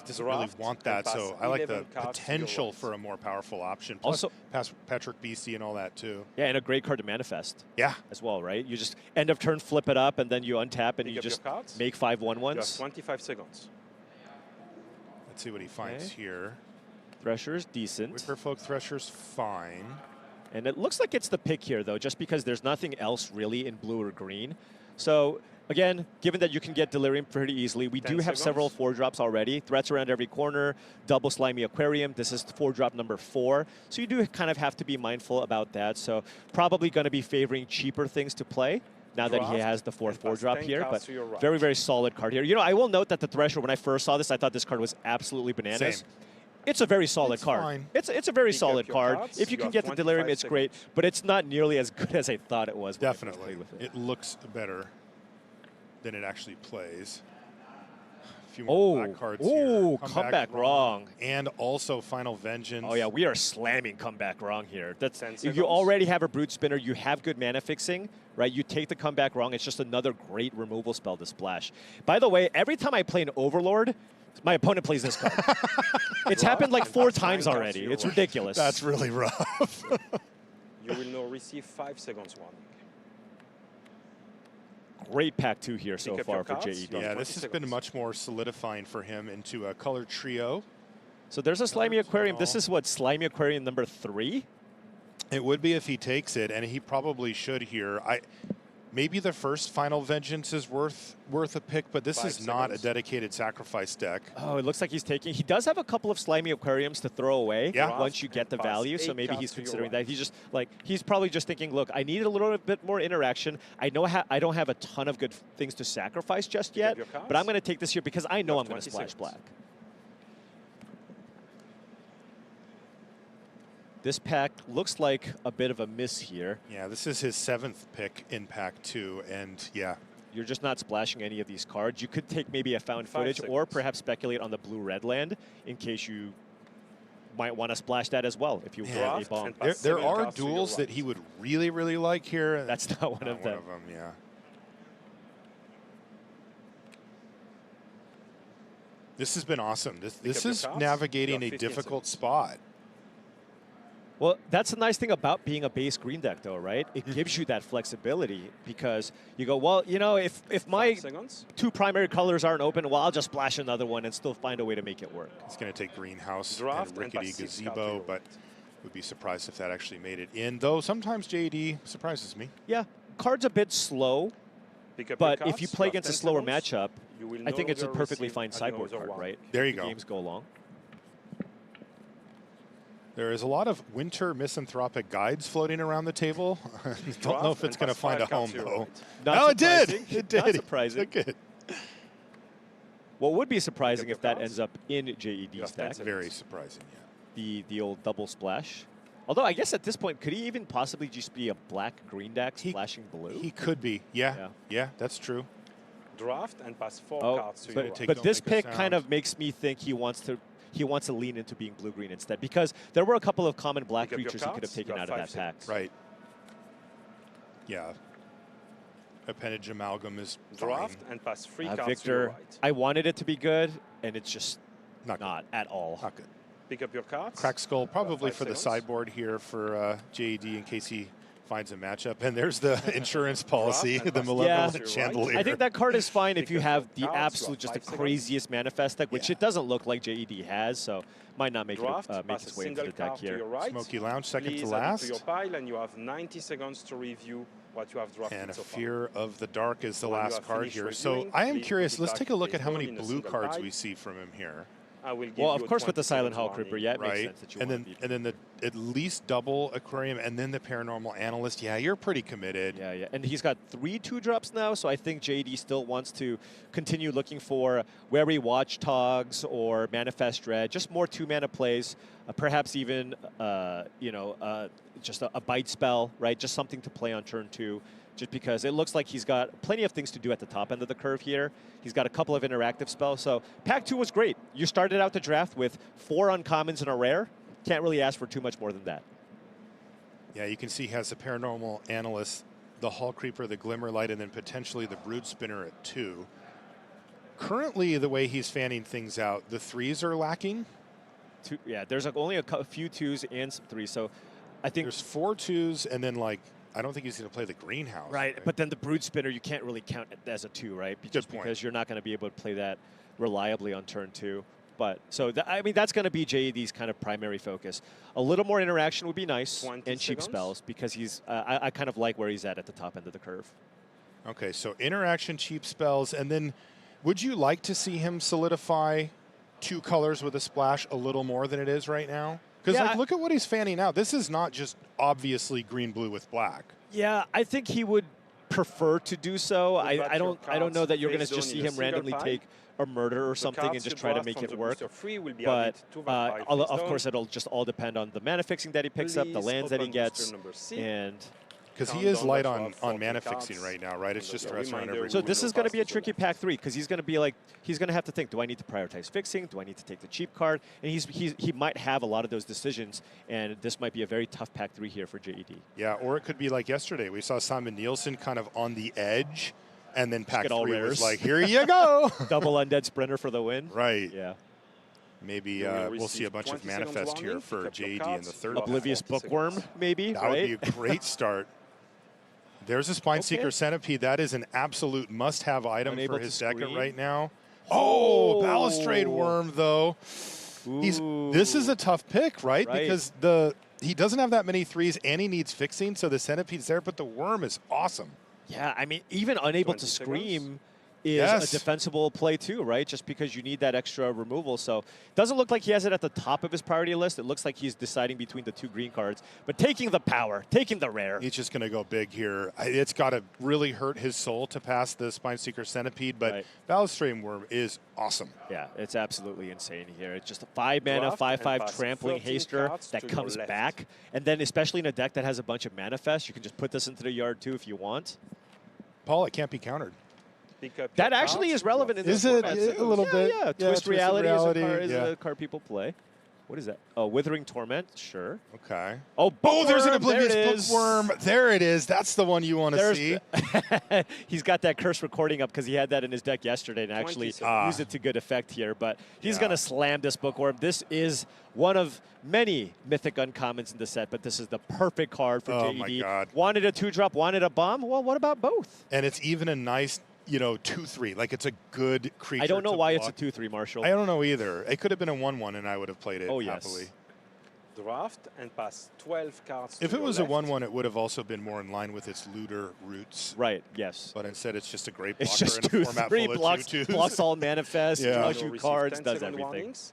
doesn't really want that, so I like the potential for a more powerful option. Plus, also, Patchwork Beastie and all that, too. Yeah, and a great card to manifest. Yeah. As well, right? You just end of turn, flip it up, and then you untap, and you just make 5/1/1s. You have 25 seconds. Let's see what he finds here. Thresher's decent. Wickerfolk Thresher's fine. And it looks like it's the pick here, though, just because there's nothing else really in blue or green. So, again, given that you can get Delirium pretty easily, we do have several 4-drops already. Threats around every corner, double Slimy Aquarium. This is 4-drop number 4. So you do kind of have to be mindful about that. So probably going to be favoring cheaper things to play now that he has the 4th 4-drop here. But very, very solid card here. You know, I will note that the Thresher, when I first saw this, I thought this card was absolutely bananas. Same. It's a very solid card. Fine. It's a very solid card. If you can get the Delirium, it's great. But it's not nearly as good as I thought it was. Definitely. It looks better than it actually plays. A few more black cards here. Comeback wrong. And also Final Vengeance. Oh yeah, we are slamming Comeback Wrong here. That's if you already have a Brood Spinner, you have good mana fixing, right? You take the Comeback Wrong, it's just another great removal spell to splash. By the way, every time I play an Overlord, my opponent plays this card. It's happened like 4 times already. It's ridiculous. That's really rough. You will now receive 5 seconds warning. great pack 2 here so Pick up far your for cards. JED. Yeah, 20 this has been seconds. much more solidifying for him into a color trio. So there's a Slimy Aquarium. This tunnel. is what, Slimy Aquarium number 3? It would be if he takes it, and he probably should here. Maybe the first Final Vengeance is worth a pick, but this 5 is not a seconds. dedicated sacrifice deck. Oh, it looks like he's taking. He does have a couple of Slimy Aquariums to throw away Yeah. once you get the Pass value. So 8 maybe cards he's to your considering right. that. He's just like, he's probably just thinking, look, I need a little bit more interaction. I know I don't have a ton of good things to sacrifice just yet, your cards. but I'm going to take this here because I know You I'm have going to 20 splash seconds. black. This pack looks like a bit of a miss here. Yeah, this is his 7th pick in pack 2, and yeah. You're just not splashing any of these cards. You could take maybe a found 5 footage or seconds. perhaps speculate on the blue-red land in case you might want to splash that as well if you Yeah. want a Draft bomb. and There, pass there 7 are cards to your duels that right. he would really, really like here. and That's not one not of them. yeah. This has been awesome. This up your is cards. navigating You a have 15 difficult seconds. spot. Well, that's the nice thing about being a base green deck, though, right? It gives you that flexibility because you go, well, you know, if my 5 seconds. 2 primary colors aren't open, well, I'll just splash another one and still find a way to make it work. It's going to take Greenhouse Draft and and Rickety pass 6 cards to Gazebo, your but right. would be surprised if that actually made it in. Though sometimes JD surprises me. Yeah, card's a bit slow, Pick up but your if you cards. play have against a 10 slower seconds. matchup, You will I no think it's a longer perfectly receive fine sideboard another card, one. right? There you The go. games go along. There is a lot of winter misanthropic guides floating around the table. Don't know if Draft it's and going to pass find a 5 cards home, to your though. right. Not Oh, it did! surprising. It did. Not surprising. Look at it. What would be surprising your if that cards. ends up in You JED's have 10 deck, seconds. Very surprising, yeah. the old double splash. Although I guess at this point, could he even possibly just be a black-green deck splashing blue? He could be. Yeah. Yeah. Yeah, that's true. Draft and pass 4 Oh, cards to your but right. take- but don't this make a pick kind sound. of makes me think he wants to lean into being blue-green instead because there were a couple of common black Pick up your creatures he could have cards. taken You out have of that 5 pack. seconds. Right. Yeah. Appendage Amalgam is Draft fine. and pass 3 cards to your Victor, right. I wanted it to be good, and it's just Not good. not at all. Not good. Pick up your cards. Crack Skull probably 5 for the seconds. sideboard here for JED in case he finds a matchup. And there's the insurance policy, and the pass malevolent to your right. chandelier. I think that card is fine if Pick you up have your the cards, you absolute, have just the 5 seconds. craziest manifest deck, which Yeah. it doesn't look like JED has, so might not make Draft, it make pass a its way into single the deck card to your here. right. Smoky Lounge, second Please to add it last. to your pile, and you have 90 seconds to review what you have drafted And a so far. Fear of the Dark is the When you last have card finished here. reviewing, So I am please curious. put Let's it take back a look to at how the many board in a blue single cards pile. we see from him here. I will give Well, you of a course, with the 20 Silent seconds Hall warning. Creeper, yeah, it makes Right, sense that you and want then to be. the at least double Aquarium, and then the Paranormal Analyst. Yeah, you're pretty committed. Yeah, yeah. And he's got 3 2-drops now, so I think JD still wants to continue looking for Wary Watchdogs or Manifest Dread, just more 2-mana plays, perhaps even, just a bite spell, right? Just something to play on turn 2, just because it looks like he's got plenty of things to do at the top end of the curve here. He's got a couple of interactive spells, so Pack 2 was great. You started out the draft with 4 uncommons and a rare. Can't really ask for too much more than that. Yeah, you can see he has the Paranormal Analyst, the Hall Creeper, the Glimmerlight, and then potentially the Brood Spinner at 2. Currently, the way he's fanning things out, the 3s are lacking. Yeah, there's only a few 2s and some 3s, so I think There's 4 2s, and then I don't think he's going to play the Greenhouse. right. But then the Brood Spinner, you can't really count it as a 2, right? Just point. because you're not going to be able to play that reliably on turn 2. But so I mean that's going to be JED's kind of primary focus. A little more interaction would be nice 20 and cheap seconds. spells because he's I kind of like where he's at the top end of the curve. Okay, so interaction, cheap spells, and then would you like to see him solidify 2 colors with a splash a little more than it is right now? Because Yeah, look at what he's fanning out. This is not just obviously green blue with black. Yeah, I think he would prefer to do so. Put back I your don't know that you're going to cards just face see down him in a randomly single take a murder or The something and cards just you try to draft make from it the work. booster free will be But added to that pile of face course, down. it'll just all depend on the mana fixing that he picks up, the Please lands that he open booster gets, number C. and Because he Count is down light that you on, have on 40 mana cards. fixing right now, right? It's And just as a threats on reminder, every so we this will is going to pass be a to tricky the pack 3 because he's going to be like he's going to have to think: do I need to prioritize fixing? Do I need to take the cheap card? And he might have a lot of those decisions, and this might be a very tough pack 3 here for JED. Yeah, or it could be like yesterday. We saw Simon Nielsen kind of on the edge, and then pack get all 3 was rares. like, here you go. Double Undead Sprinter for the win. Right. Yeah. Maybe You will we'll see a receive bunch of 20 seconds manifest here warning, for pick up your JED in cards. the third. Love Oblivious 40 Bookworm, seconds. maybe, That right? would be a great start. There's a Spine Seeker Centipede. That is an absolute must-have item Unable for his to deck screen. right now. Oh, Balustrade Worm, though. This is a tough pick, right? Because he doesn't have that many 3s, and he needs fixing, so the Centipede's there, but the Worm is awesome. Yeah, I mean, even unable to scream is a defensible play too, right? Just because you need that extra removal. So doesn't look like he has it at the top of his priority list. It looks like he's deciding between the 2 green cards, but taking the power, taking the rare. He's just going to go big here. It's got to really hurt his soul to pass the Spine Seeker Centipede, but Balustrade Worm is awesome. Yeah, it's absolutely insane here. It's just a 5-mana, 5/5 trampling haster that comes back. And then especially in a deck that has a bunch of manifests, you can just put this into the yard too if you want. Paul, it can't be countered. That actually is relevant in this format. Is it a little bit? Yeah, Twist Reality is a card people play. What is that? Oh, Withering Torment, sure. Okay. Oh, there's an Oblivious Bookworm. There it is. That's the one you want to see. He's got that curse recording up because he had that in his deck yesterday and actually used it to good effect here. But he's going to slam this Bookworm. This is one of many Mythic Uncommons in the set, but this is the perfect card for JED. My God. Wanted a 2-drop, wanted a bomb? Well, what about both? And it's even a nice, 2/3. Like, it's a good creature. I don't know why it's a 2/3, Marshall. I don't know either. It could have been a 1/1, and I would have played it happily. Draft and pass 12 cards. If it was a 1/1, it would have also been more in line with its looter roots. Right, yes. But instead, it's just a great blocker it's just in a format 2/3, full of 2/2s. blocks all manifests, draws you cards, 10 does second everything. warnings.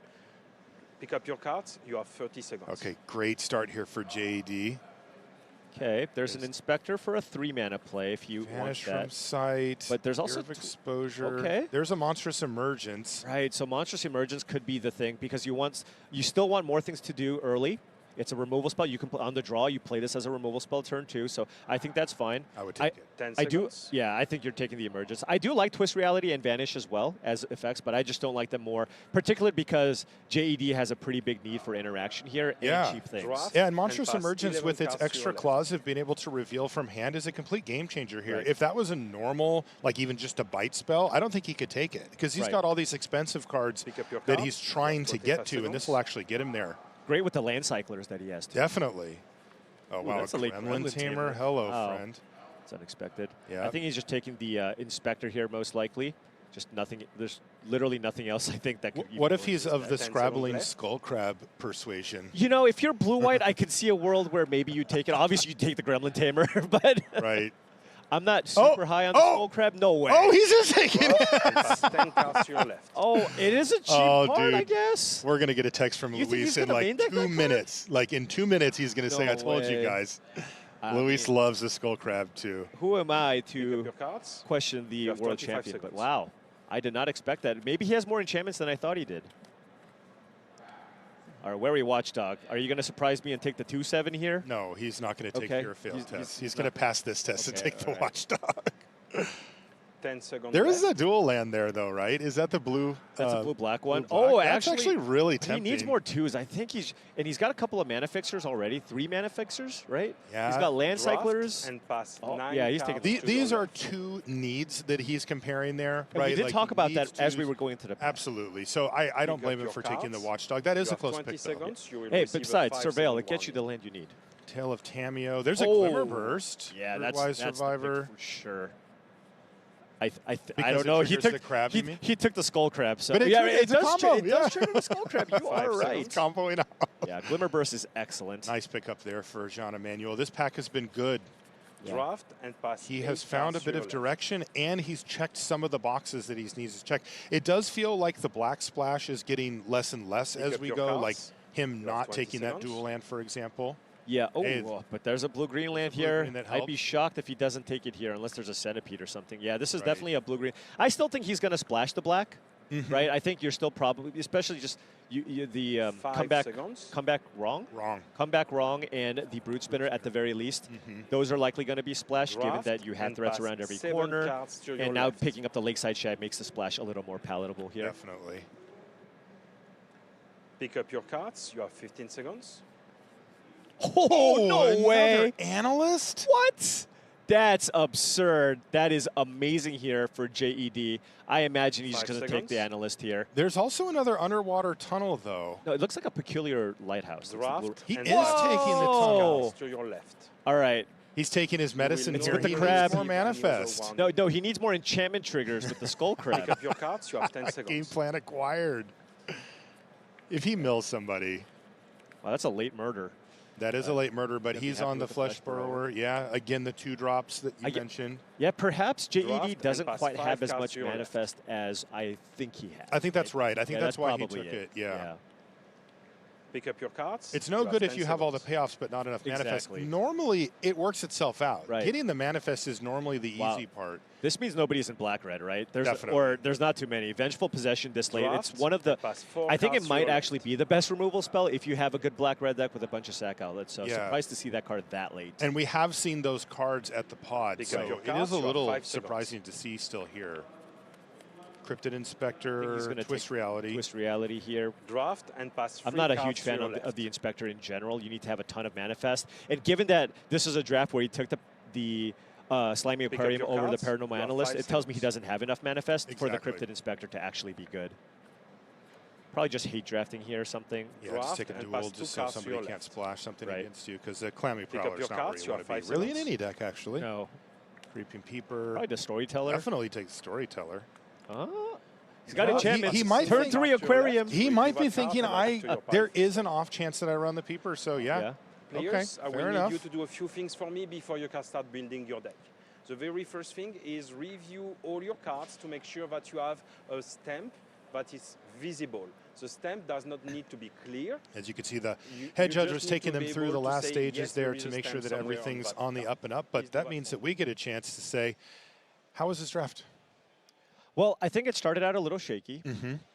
Pick up your cards. You have 30 seconds. Okay, great start here for JED. Okay, there's an Inspector for a 3-mana play if you Vanish want that. from sight. But there's also exposure. Okay. There's a Monstrous Emergence. Right, so Monstrous Emergence could be the thing because you still want more things to do early. It's a removal spell. You can put on the draw. You play this as a removal spell turn 2, so I think that's fine. I would take it. 10 I do. seconds. Yeah, I think you're taking the Emergence. I do like Twist Reality and Vanish as well as effects, but I just don't like them more, particularly because JED has a pretty big need for interaction here and cheap things. Yeah, and Monstrous Emergence pass with its 11 extra cards to your claws of being able to reveal from hand is a complete game changer here. Right. If that was a normal, like even just a bite spell, I don't think he could take it because he's got all these expensive cards that he's trying to get to, and this will actually get him there. Great with the land cyclers that he has too. Definitely. Oh, wow, that's a late Gremlin Tamer. Hello, friend. It's unexpected. Yeah. I think he's just taking the Inspector here most likely. Just nothing. There's literally nothing else I think that could. What if he's of the scrabbling skull crab persuasion? If you're blue-white, I could see a world where maybe you take it. Obviously, you take the Gremlin Tamer, but right. I'm not super high on the skull crab. No way. Oh, he's just taking it. 10 cards to your left. Oh, it is a cheap card, dude. I guess. We're going to get a text from Luis in like 2 minutes. Like in 2 minutes, he's going to say, I told you guys. Luis loves the skull crab too. Who am I to your cards. question the world champion? Seconds. But wow, I did not expect that. Maybe he has more enchantments than I thought he did. Our wary watchdog. Are you going to surprise me and take the 2/7 here? No, he's not going to take your failed test. He's going to pass this test and take the right. watchdog. 10 seconds. There is a dual land there, though, right? Is that the blue? That's a blue-black one. Blue -black. Oh, That's actually really tempting. He needs more 2s. I think he's got a couple of mana fixers already. 3 mana fixers, right? Yeah. He's got land Draft cyclers. and pass 9 yeah, he's cards taking to These your are left. 2 needs that he's comparing there, And right? we did Like, talk he about that needs as to- we were going to the. Absolutely. So I don't Pick blame up him your for taking the cards. watchdog. That is You a close have 20 pick, though. seconds. You will Hey, receive but a besides, 5 Surveil, second it gets you the warning. land you need. Tale of Tameo. There's a Oh. Glimmer Burst. Yeah, for that's Wise the pick Survivor. for sure. I Because don't it know. He triggers took the crab, you mean? he took the skull crab. So But it yeah, triggers it the does. combo, It does yeah. trigger the skull crab. You are right. It's comboing out. Yeah, Glimmer Burst is excellent. Nice pickup there for Jean Emmanuel. This pack has been good. Draft and pass. He 8 has found a cards to bit your of left. direction, and he's checked some of the boxes that he needs to check. It does feel like the black splash is getting less and less Pick as up we your go, cards. like him You have not 20 taking that seconds. dual land, for example. Yeah. Oh, Hey, but there's a blue-green land blue here. green that I'd be helps. shocked if he doesn't take it here, unless there's a centipede or something. Yeah, this is Right. definitely a blue-green. I still think he's going to splash the black, right? I think you're still probably, especially just the 5 comeback seconds. wrong. Wrong. Come back wrong, and the Brute Spinner at the very least. Those are likely going to be splashed, given Draft that you have and threats pass around every 7 corner. cards to your And now left. picking up the Lakeside Shad makes the splash a little more palatable here. Definitely. Pick up your cards. You have 15 seconds. Oh, no another way. Analyst? What? That's absurd. That is amazing here for JED. I imagine he's 5 going to take seconds. the analyst here. There's also another underwater tunnel, though. No, it looks like a peculiar lighthouse. It's the blue- Draft He and is pass taking the 6 tunnel. cards to your left. All right. He's taking his medicine It's here. with the He crab. needs more manifest. No, he needs more enchantment triggers with the skull Pick crab. up your cards. You have 10 Game seconds. plan acquired. If he mills somebody, Wow, that's a late murder. that is a late murder, but Gonna be he's happy on the with the flesh flesh burrower. burrower. Yeah, again, the 2 drops that you mentioned. Yeah, perhaps Draft JED and doesn't pass quite 5 have as cards much to your left. manifest as I think he has. I think that's right. I think Yeah, that's why he probably took it. Yeah. Pick up your cards. It's no You good have if 10 you have all the seconds. payoffs but not enough manifest. Exactly. Normally, it works itself out. Right. Getting the manifest is normally the Wow. easy part. This means nobody's in black-red, right? Definitely. Or there's not too many. Vengeful Possession this late. It's Draft, one of the... pass 4 I think it cards to might your actually left. be the best removal spell if you have a good black-red deck with a bunch of sack outlets. So Yeah. surprised to see that card that late. And we have seen those cards at the pod, Pick so up your it cards, is a you have little 5 seconds. surprising to see still here. Cryptid I think he's Inspector, gonna Twist take Reality. Twist Reality here. Draft and pass 3 I'm not a cards huge to fan your of left. the Inspector in general. You need to have a ton of manifest. And given that this is a draft where he took the Slimy Pick up Aquarium your over the cards. Paranormal You have Analyst, 5 it tells me he seconds. doesn't have enough manifest for the Exactly. Cryptid Inspector to actually be good. Probably just hate drafting here or something. Yeah, just Draft take a and duel pass 2 just so cards to somebody your can't left. splash something Right. against you, because the Clammy Pick up Prowler your is not where cards, you you want have to be. 5 Really in seconds. any deck, actually. No. Creeping Peeper. Probably the Storyteller. Definitely takes Storyteller. Oh. He's got Well, enchantments. he might Turn think- 3 Aquarium. He Give might a be card thinking, and add it to your there pile. is an off chance that I run the Peeper, so yeah. Players, I Okay, will fair need enough. you to do a few things for me before you can start building your deck. The very first thing is review all your cards to make sure that you have a stamp that is visible. The stamp does not need to be clear. As you can see, the You head just judge was need taking to them be through the able to last say, stages yes, there there is to a make sure stamp that somewhere on everything's that on the card. up and up, Please but do that that means for that we get a chance to say, how was this draft? Well, I think it started out a little shaky,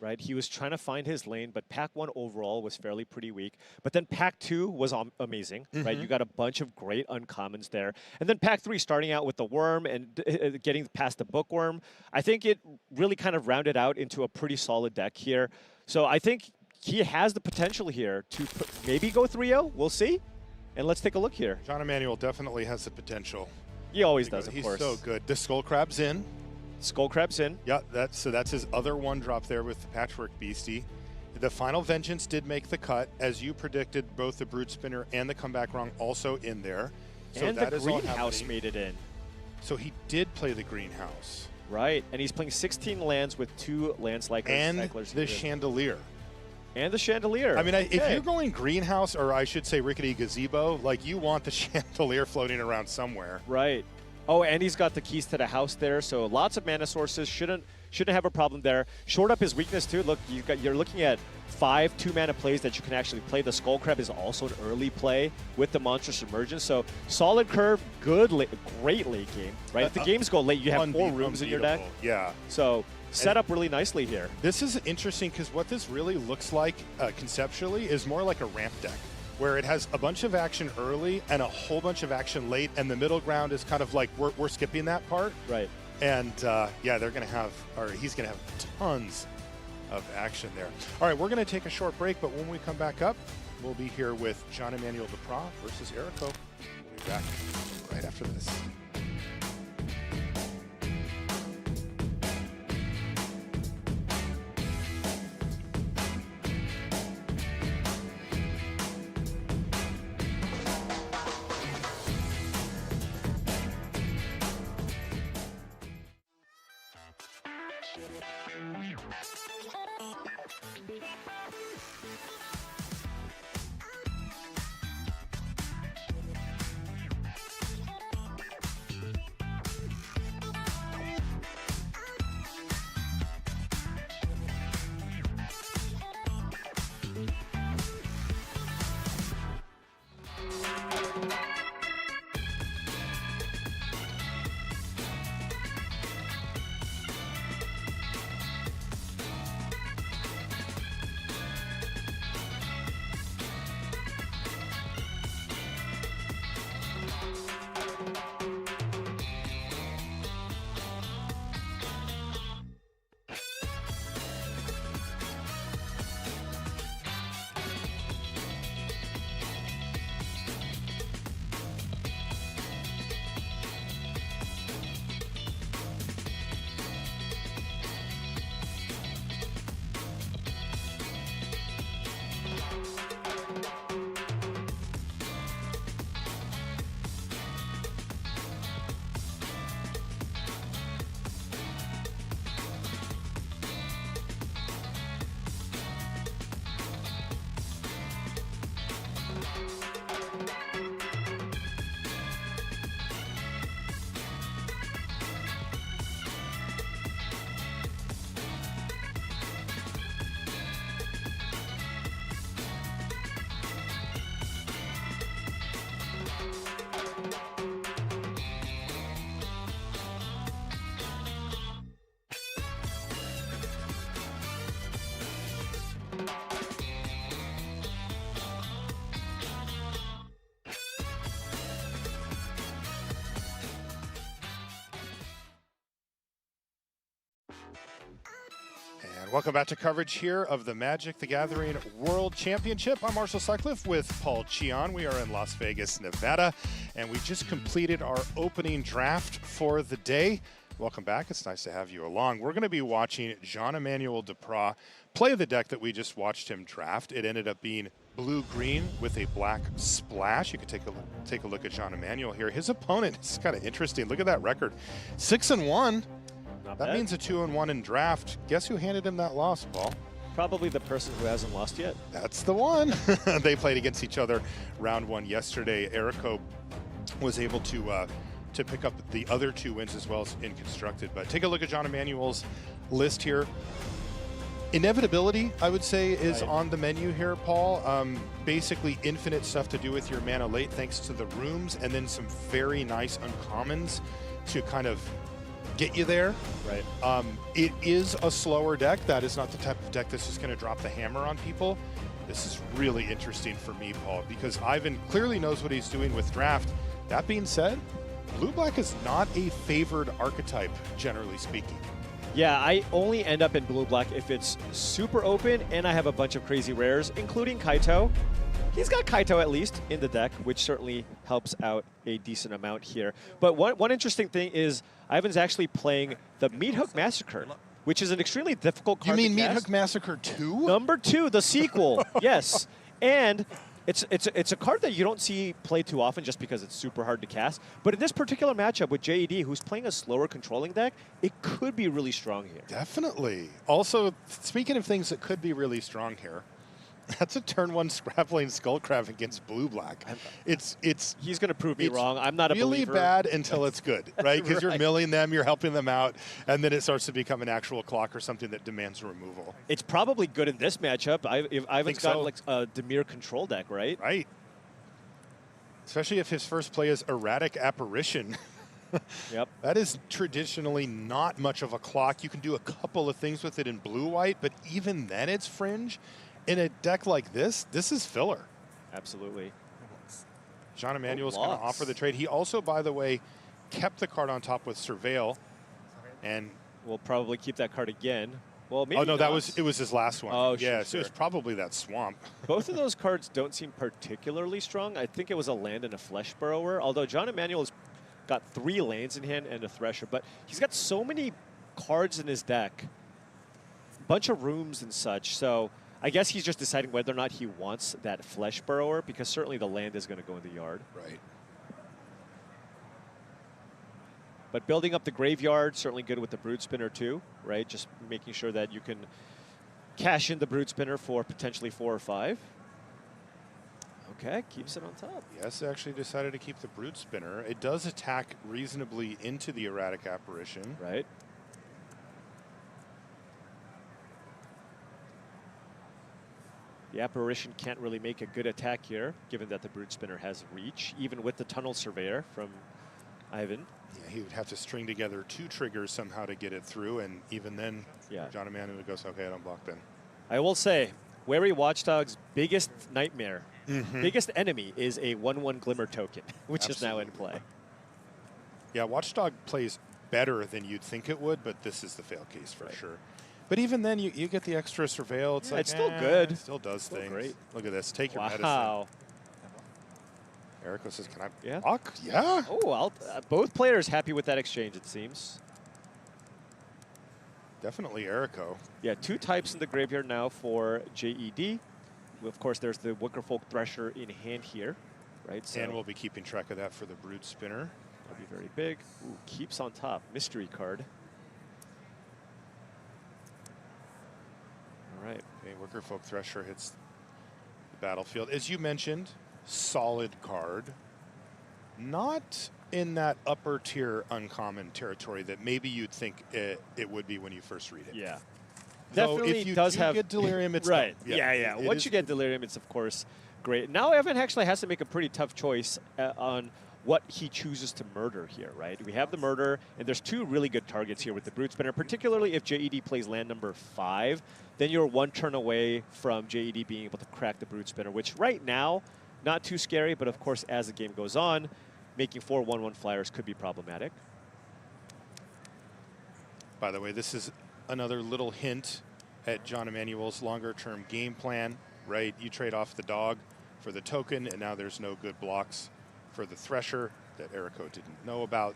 right? He was trying to find his lane, but Pack 1 overall was fairly pretty weak. But then Pack 2 was amazing, right? You got a bunch of great uncommons there. And then Pack 3 starting out with the Worm and getting past the Bookworm. I think it really kind of rounded out into a pretty solid deck here. So I think he has the potential here to maybe go 3-0. We'll see. And let's take a look here. John Emmanuel definitely has the potential. He always does, of He's course. so good. The Skull Crab's in. Skull Crab's in. Yeah, that's his other 1-drop there with the Patchwork Beastie. The Final Vengeance did make the cut, as you predicted. Both the Brute Spinner and the Comeback Wrong also in there. So And that the is all Greenhouse happening. made it in. So he did play the Greenhouse Right, and he's playing 16 lands with 2 Landsliders. and Cyclers the here. Chandelier. And the Chandelier. I mean, if Okay. you're going Greenhouse, or I should say Rickety Gazebo, like, you want the Chandelier floating around somewhere. Right. Oh, and he's got the keys to the house there, so lots of mana sources. Shouldn't have a problem there. Short up his weakness too. Look, you're looking at 5 2-mana plays that you can actually play. The Skull Crab is also an early play with the Monstrous Emergence. So solid curve, great late game. Right. If the games go late, you have 4 rooms in your deck. Yeah. So set up really nicely here. This is interesting because what this really looks like conceptually is more like a ramp deck, where it has a bunch of action early and a whole bunch of action late, and the middle ground is kind of like we're skipping that part. Right. And yeah, they're going to have, or he's going to have tons of action there. All right, we're going to take a short break, but when we come back up, we'll be here with John Emmanuel Depraz versus Errico. We'll be back right after this. And welcome back to coverage here of the Magic the Gathering World Championship. I'm Marshall Sutcliffe with Paul Cheon. We are in Las Vegas, Nevada, and we just completed our opening draft for the day. Welcome back. It's nice to have you along. We're going to be watching Jean-Emmanuel Depraz play the deck that we just watched him draft. It ended up being blue-green with a black splash. You can take a look at Jean-Emmanuel here. His opponent is kind of interesting. Look at that record. 6-1. That means a 2-1 in draft. Guess who handed him that loss, Paul? Probably the person who hasn't lost yet. That's the one. They played against each other round one yesterday. Errico was able to pick up the other 2 wins as well as in constructed. But take a look at Jean-Emmanuel's list here. Inevitability, I would say, is on the menu here, Paul. Basically infinite stuff to do with your mana late thanks to the rooms, and then some very nice uncommons to kind of get you there. Right. It is a slower deck. That is not the type of deck that's just going to drop the hammer on people. This is really interesting for me, Paul, because Ivan clearly knows what he's doing with draft. That being said, blue-black is not a favored archetype, generally speaking. Yeah, I only end up in blue-black if it's super open and I have a bunch of crazy rares, including Kaito. He's got Kaito at least in the deck, which certainly helps out a decent amount here. But one interesting thing is Ivan's actually playing the Meat Hook Massacre, which is an extremely difficult card to You mean Meat cast. Hook Massacre 2? Number 2, the sequel, yes. And it's a card that you don't see play too often just because it's super hard to cast. But in this particular matchup with JED, who's playing a slower controlling deck, it could be really strong here. Definitely. Also, speaking of things that could be really strong here, that's a turn 1 Scrappling Skullcrab against blue-black. He's going to prove me wrong. I'm not a really believer. bad until it's good, right? Because Right. you're milling them, you're helping them out, and then it starts to become an actual clock or something that demands removal. It's probably good in this matchup. If Ivan's got so. like a Demir control deck, right? Right. Especially if his first play is Erratic Apparition. Yep. That is traditionally not much of a clock. You can do a couple of things with it in blue-white, but even then it's fringe. In a deck like this is filler. Absolutely. Jean-Emmanuel's going to offer the trade. He also, by the way, kept the card on top with Surveil, and we'll probably keep that card again. Well, maybe oh no, not. it was his last one. Oh, yeah, sure, so it was probably that swamp. Both of those cards don't seem particularly strong. I think it was a land and a Flesh Burrower, although Jean-Emmanuel's got 3 lands in hand and a Thresher, but he's got so many cards in his deck, bunch of rooms and such, so I guess he's just deciding whether or not he wants that Flesh Burrower, because certainly the land is going to go in the yard. Right. But building up the graveyard, certainly good with the Brood Spinner too, right? Just making sure that you can cash in the Brood Spinner for potentially 4 or 5. Okay, keeps it on top. Yes, actually decided to keep the Brood Spinner. It does attack reasonably into the Erratic Apparition. Right. The Apparition can't really make a good attack here, given that the Brood Spinner has reach, even with the Tunnel Surveyor from Ivan. Yeah, he would have to string together 2 triggers somehow to get it through, and even then, Jean-Emmanuel goes, okay, I don't block then. I will say, Wary Watchdog's biggest nightmare, biggest enemy is a 1/1 Glimmer token, which is now in play. Yeah, Watchdog plays better than you'd think it would, but this is the fail case for sure. But even then, you get the extra Surveil. It's like, it's still good. It still does things. Great. Look at this. Take your medicine. Wow. Errico says, can I Yeah. block? Yeah. Oh, both players happy with that exchange, it seems. Definitely Errico. Yeah, 2 types in the graveyard now for JED. Of course, there's the Wickerfolk Thresher in hand here, right? So And we'll be keeping track of that for the Brood Spinner. that'll be very big. Ooh, keeps on top. Mystery card. All right. Okay, Wickerfolk Thresher hits the battlefield. As you mentioned, solid card. Not in that upper tier uncommon territory that maybe you'd think it would be when you first read it. Yeah. Though Definitely if you does do have get Delirium, it's right. done. Yeah. Once you get Delirium, it's of course great. Now Evan actually has to make a pretty tough choice on what he chooses to murder here, right? We have the murder, and there's 2 really good targets here with the Brood Spinner, particularly if JED plays land number 5, then you're 1 turn away from JED being able to crack the Brood Spinner, which right now, not too scary, but of course, as the game goes on, making 4 1/1 flyers could be problematic. By the way, this is another little hint at John Emanuel's longer-term game plan, right? You trade off the dog for the token, and now there's no good blocks for the Thresher that Errico didn't know about.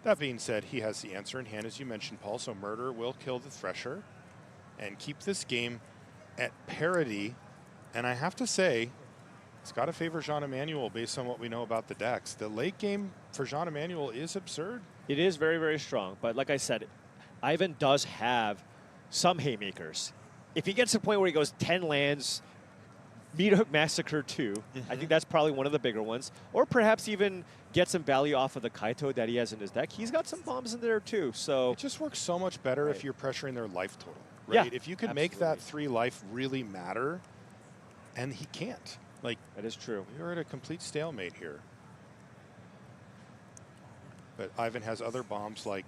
That being said, he has the answer in hand, as you mentioned, Paul, so Murder will kill the Thresher and keep this game at parity. And I have to say, it's got to favor Jean Emmanuel based on what we know about the decks. The late game for Jean Emmanuel is absurd. It is very, very strong. But like I said, Ivan does have some haymakers. If he gets to the point where he goes 10 lands, Meathook Massacre 2, I think that's probably one of the bigger ones. Or perhaps even get some value off of the Kaito that he has in his deck. He's got some bombs in there too. So it just works so much better if you're pressuring their life total, right? Yeah, if you could make that 3 life really matter, and he can't. Like, that is true. You're at a complete stalemate here. But Ivan has other bombs like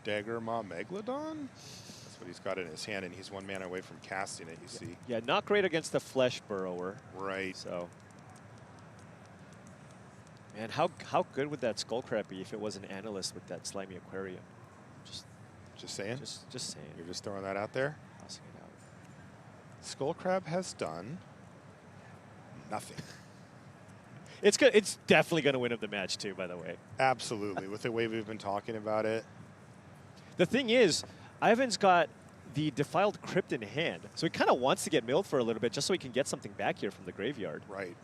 Dagger Maw Megalodon. That's what he's got in his hand, and he's 1 mana away from casting it, you see. Yeah, not great against the Flesh Burrower. Right. So, man, how good would that Skullcrab be if it was an analyst with that slimy aquarium? Just saying? Just saying. You're just throwing that out there? Tossing it out. Skullcrab has done nothing. It's good. It's definitely going to win him the match too, by the way. Absolutely, with the way we've been talking about it. The thing is, Ivan's got the Defiled Crypt in hand, so he kind of wants to get milled for a little bit just so he can get something back here from the graveyard. Right.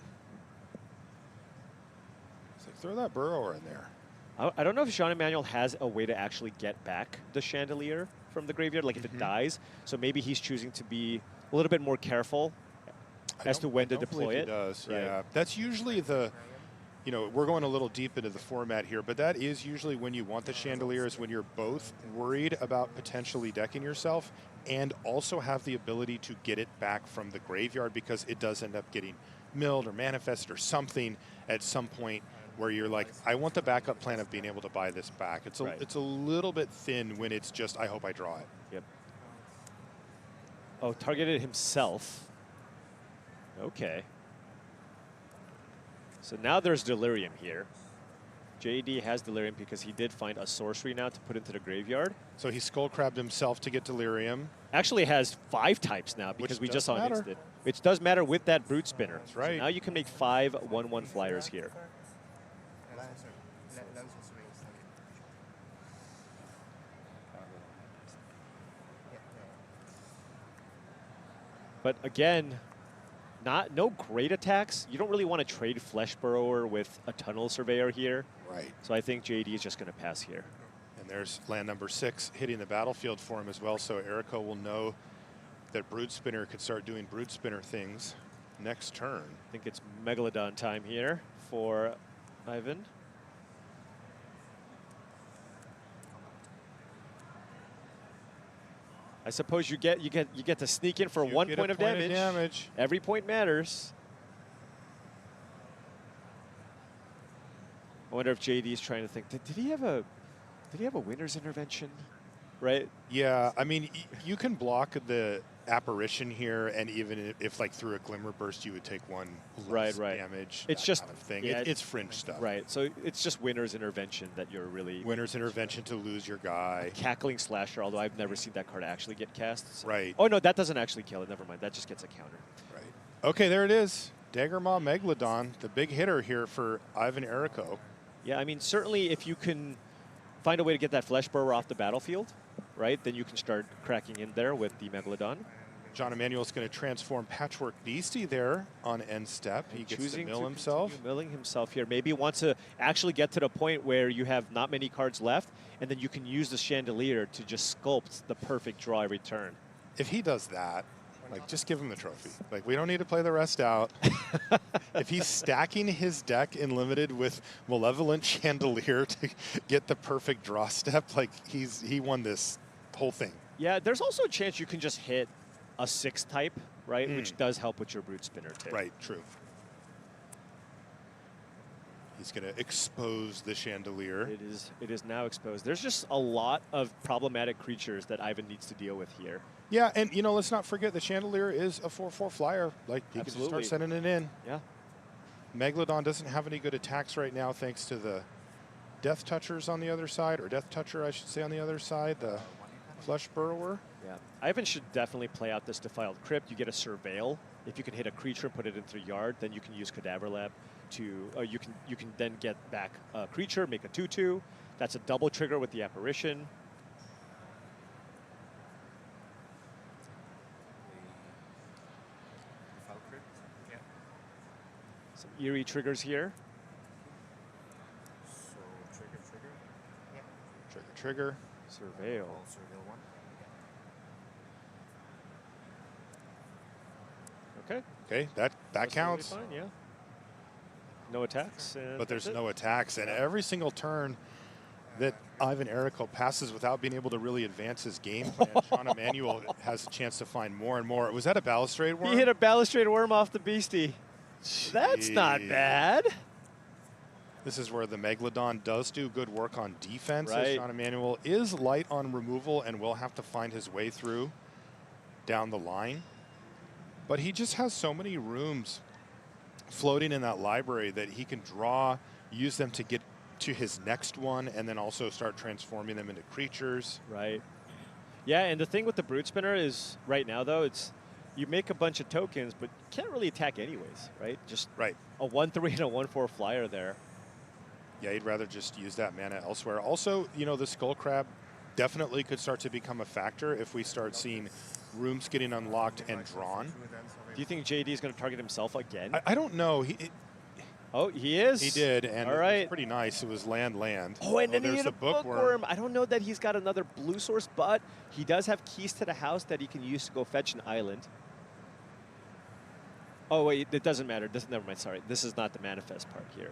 So throw that Burrower in there. I don't know if Jean Emmanuel has a way to actually get back the Chandelier from the graveyard, like if it dies. So maybe he's choosing to be a little bit more careful as to when to deploy it. He does, right. yeah. That's usually the, you know, we're going a little deep into the format here, but that is usually when you want the Chandelier, is when you're both worried about potentially decking yourself and also have the ability to get it back from the graveyard, because it does end up getting milled or manifested or something at some point where you're like, I want the backup plan of being able to buy this back. It's a, it's a little bit thin when it's just, I hope I draw it. Yep. Oh, targeted himself. Okay. So now there's Delirium here. JD has Delirium because he did find a sorcery now to put into the graveyard. So he Skullcrabbed himself to get Delirium. Actually has 5 types now because we just saw an instant. Which does matter with that Brute Spinner. That's right. So now you can make 5 1/1 flyers here. But again, no great attacks. You don't really want to trade Flesh Burrower with a Tunnel Surveyor here. Right. So I think JD is just going to pass here. And there's land number 6 hitting the battlefield for him as well. So Errico will know that Brood Spinner could start doing Brood Spinner things next turn. I think it's Megalodon time here for Ivan. I suppose you get to sneak in for 1 point of damage. Every point matters. I wonder if JD is trying to think. Did he have a winner's intervention? Right? Yeah, I mean, you can block the apparition here, and even if like through a Glimmer Burst, you would take 1 less damage. It's just kind of thing. Yeah, it's fringe stuff. Right. So it's just winner's intervention that you're really winner's intervention to lose your guy. Cackling Slasher, although I've never seen that card actually get cast. So. Right. Oh no, that doesn't actually kill it. Never mind. That just gets a counter. Right. Okay, there it is. Dagger Maw Megalodon, the big hitter here for Ivan Errico. Yeah, I mean, certainly if you can find a way to get that Flesh Burrower off the battlefield, right, then you can start cracking in there with the Megalodon. John Emmanuel's going to transform Patchwork Beastie there on end step. He gets to mill himself. Milling himself here. Maybe he wants to actually get to the point where you have not many cards left, and then you can use the Chandelier to just sculpt the perfect draw every turn. If he does that, like, just give him the trophy. Like, we don't need to play the rest out. If he's stacking his deck in Limited with Malevolent Chandelier to get the perfect draw step, like, he won this whole thing. Yeah, there's also a chance you can just hit a 6 type, right? Which does help with your Brute Spinner too. Right, true. He's going to expose the Chandelier. It is now exposed. There's just a lot of problematic creatures that Ivan needs to deal with here. Yeah, and, you know, let's not forget the Chandelier is a 4/4 flyer. Like, he can just start sending it in. Yeah. Megalodon doesn't have any good attacks right now thanks to the Death Touchers on the other side, or Death Toucher, I should say, on the other side, the Flesh Burrower. Yeah, Ivan should definitely play out this Defiled Crypt. You get a Surveil. If you can hit a creature, put it into the yard, then you can use Cadaver Lab to, you can then get back a creature, make a 2/2. That's a double trigger with the Apparition. Some eerie triggers here. Trigger. Surveil. Okay. Okay, that That's counts. totally fine, yeah. No attacks. And But there's that's it. no attacks, and every single turn that Ivan Errico passes without being able to really advance his game plan, Sean Emanuel has a chance to find more and more. Was that a Balustrade Worm? He hit a Balustrade Worm off the Beastie. That's not Jeez. bad. This is where the Megalodon does do good work on defense. As Right. Sean Emanuel is light on removal and will have to find his way through down the line. But he just has so many rooms floating in that library that he can draw, use them to get to his next one, and then also start transforming them into creatures. Right. Yeah, and the thing with the Brute Spinner is right now, though, it's you make a bunch of tokens, but you can't really attack anyways, right? Just Right. a 1/3 and a 1/4 flyer there. Yeah, he'd rather just use that mana elsewhere. Also, you know, the Skull Crab definitely could start to become a factor if we start seeing rooms getting unlocked and drawn. Do you think JD is going to target himself again? I don't know. Oh, he is? He did, and All it right. was pretty nice. It was land. Oh, and then he there's hit the a Bookworm. Bookworm. I don't know that he's got another blue source, but he does have keys to the house that he can use to go fetch an island. Oh, wait, it doesn't matter. Never mind, sorry. This is not the manifest part here.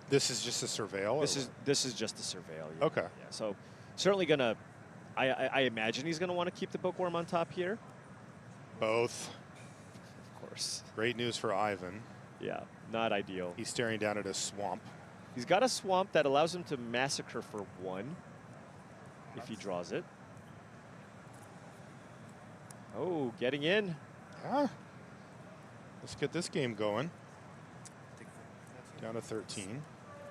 This is just a surveil? This is just a surveil. Yeah. Okay. Yeah, so certainly gonna, I imagine he's gonna want to keep the Bookworm on top here. Both. Of course. Great news for Ivan. Yeah, not ideal. He's staring down at a swamp. He's got a swamp that allows him to massacre for 1 if he draws it. Oh, getting in. Yeah. Let's get this game going. Down to 13.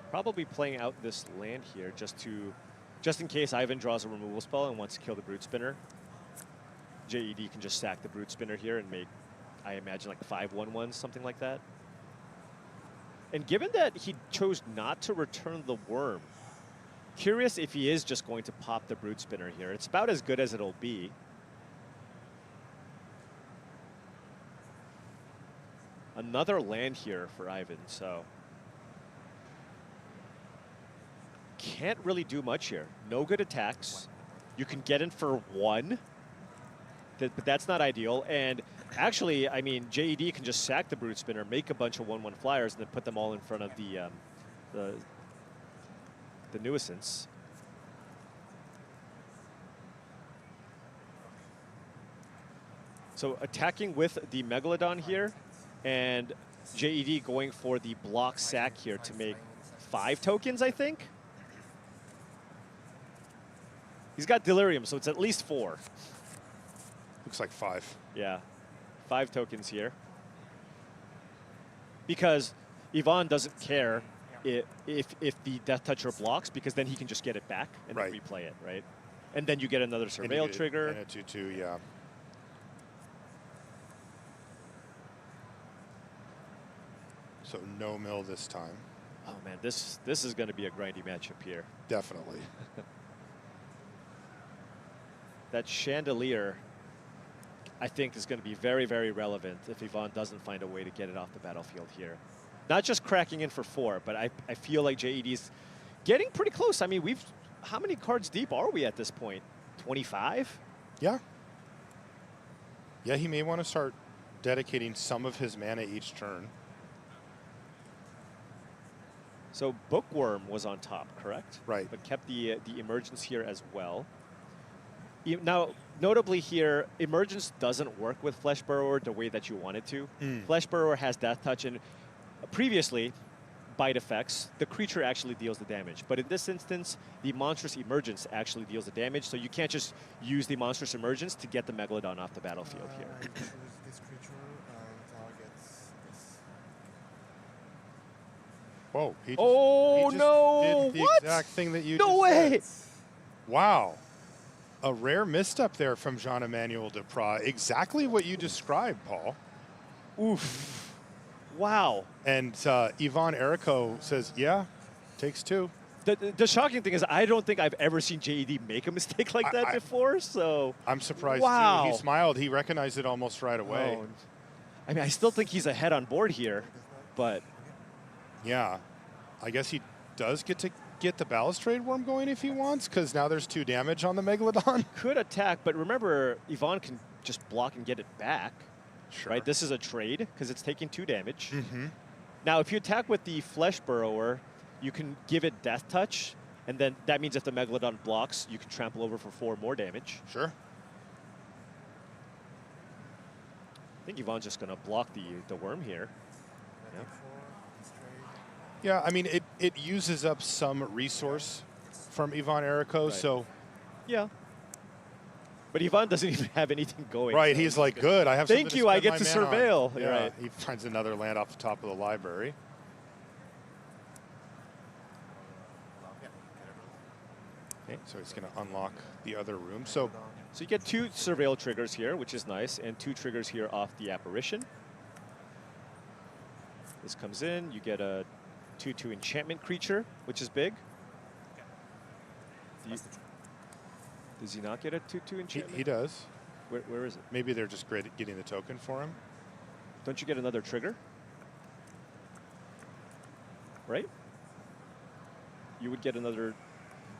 Probably playing out this land here just in case Ivan draws a removal spell and wants to kill the Brute Spinner. JED can just sack the Brute Spinner here and make, I imagine, like 5/1/1s, something like that. And given that he chose not to return the worm, curious if he is just going to pop the Brute Spinner here. It's about as good as it'll be. Another land here for Ivan, so can't really do much here. No good attacks. You can get in for 1, but that's not ideal. And actually, I mean, JED can just sack the Brute Spinner, make a bunch of 1/1 flyers, and then put them all in front of the Nuisance. So attacking with the Megalodon here, and JED going for the block sack here to make 5 tokens, I think. He's got Delirium, so it's at least 4. Looks like 5. Yeah, 5 tokens here. Because Yvonne doesn't care if the Death Toucher blocks, because then he can just get it back and then replay it, right? And then you get another Surveil trigger. And a 2/2, yeah. So no mill this time. Oh man, this is going to be a grindy matchup here. Definitely. That Chandelier, I think, is going to be very, very relevant if Yvonne doesn't find a way to get it off the battlefield here. Not just cracking in for 4, but I feel like JED's getting pretty close. I mean, how many cards deep are we at this point? 25? Yeah. Yeah, he may want to start dedicating some of his mana each turn. So Bookworm was on top, correct? Right. But kept the emergence here as well. Now, notably here, emergence doesn't work with Flesh Burrower the way that you want it to. Flesh Burrower has Death Touch, and previously, bite effects, the creature actually deals the damage. But in this instance, the monstrous emergence actually deals the damage, so you can't just use the monstrous emergence to get the Megalodon off the battlefield here. I choose this creature and targets this. Whoa, he just, Oh, he just no! did the What? exact thing that you No just way! said. Wow. A rare misstep there from Jean-Emmanuel Depraz. Exactly what you described, Paul. Oof. Wow. And Yvonne Errico says, yeah, takes 2. The shocking thing is I don't think I've ever seen JED make a mistake like that before, so. I'm surprised, wow. too. He smiled. He recognized it almost right away. Oh. I mean, I still think he's ahead on board here, but. Yeah. I guess he does get to get the balustrade worm going if he wants, because now there's 2 damage on the Megalodon. Could attack, but remember, Yvonne can just block and get it back. Sure. Right? This is a trade, because it's taking 2 damage. Mm-hmm. Now, if you attack with the Flesh Burrower, you can give it Death Touch, and then that means if the Megalodon blocks, you can trample over for 4 more damage. Sure. I think Yvonne's just going to block the worm here. Yeah, I mean, it uses up some resource from Yvonne Errico, Right. so. Yeah. But Yvonne doesn't even have anything going. Right, so he's like, good, I have thank something you, to I spend get my to mana on. surveil. Yeah, Right. he finds another land off the top of the library. Okay, so he's going to unlock the other room. So you get 2 surveil triggers here, which is nice, and 2 triggers here off the apparition. This comes in, you get a 2/2 enchantment creature, which is big. Does he not get a 2/2 enchantment? he does. Where is it? Maybe they're just great at getting the token for him. Don't you get another trigger? Right? You would get another,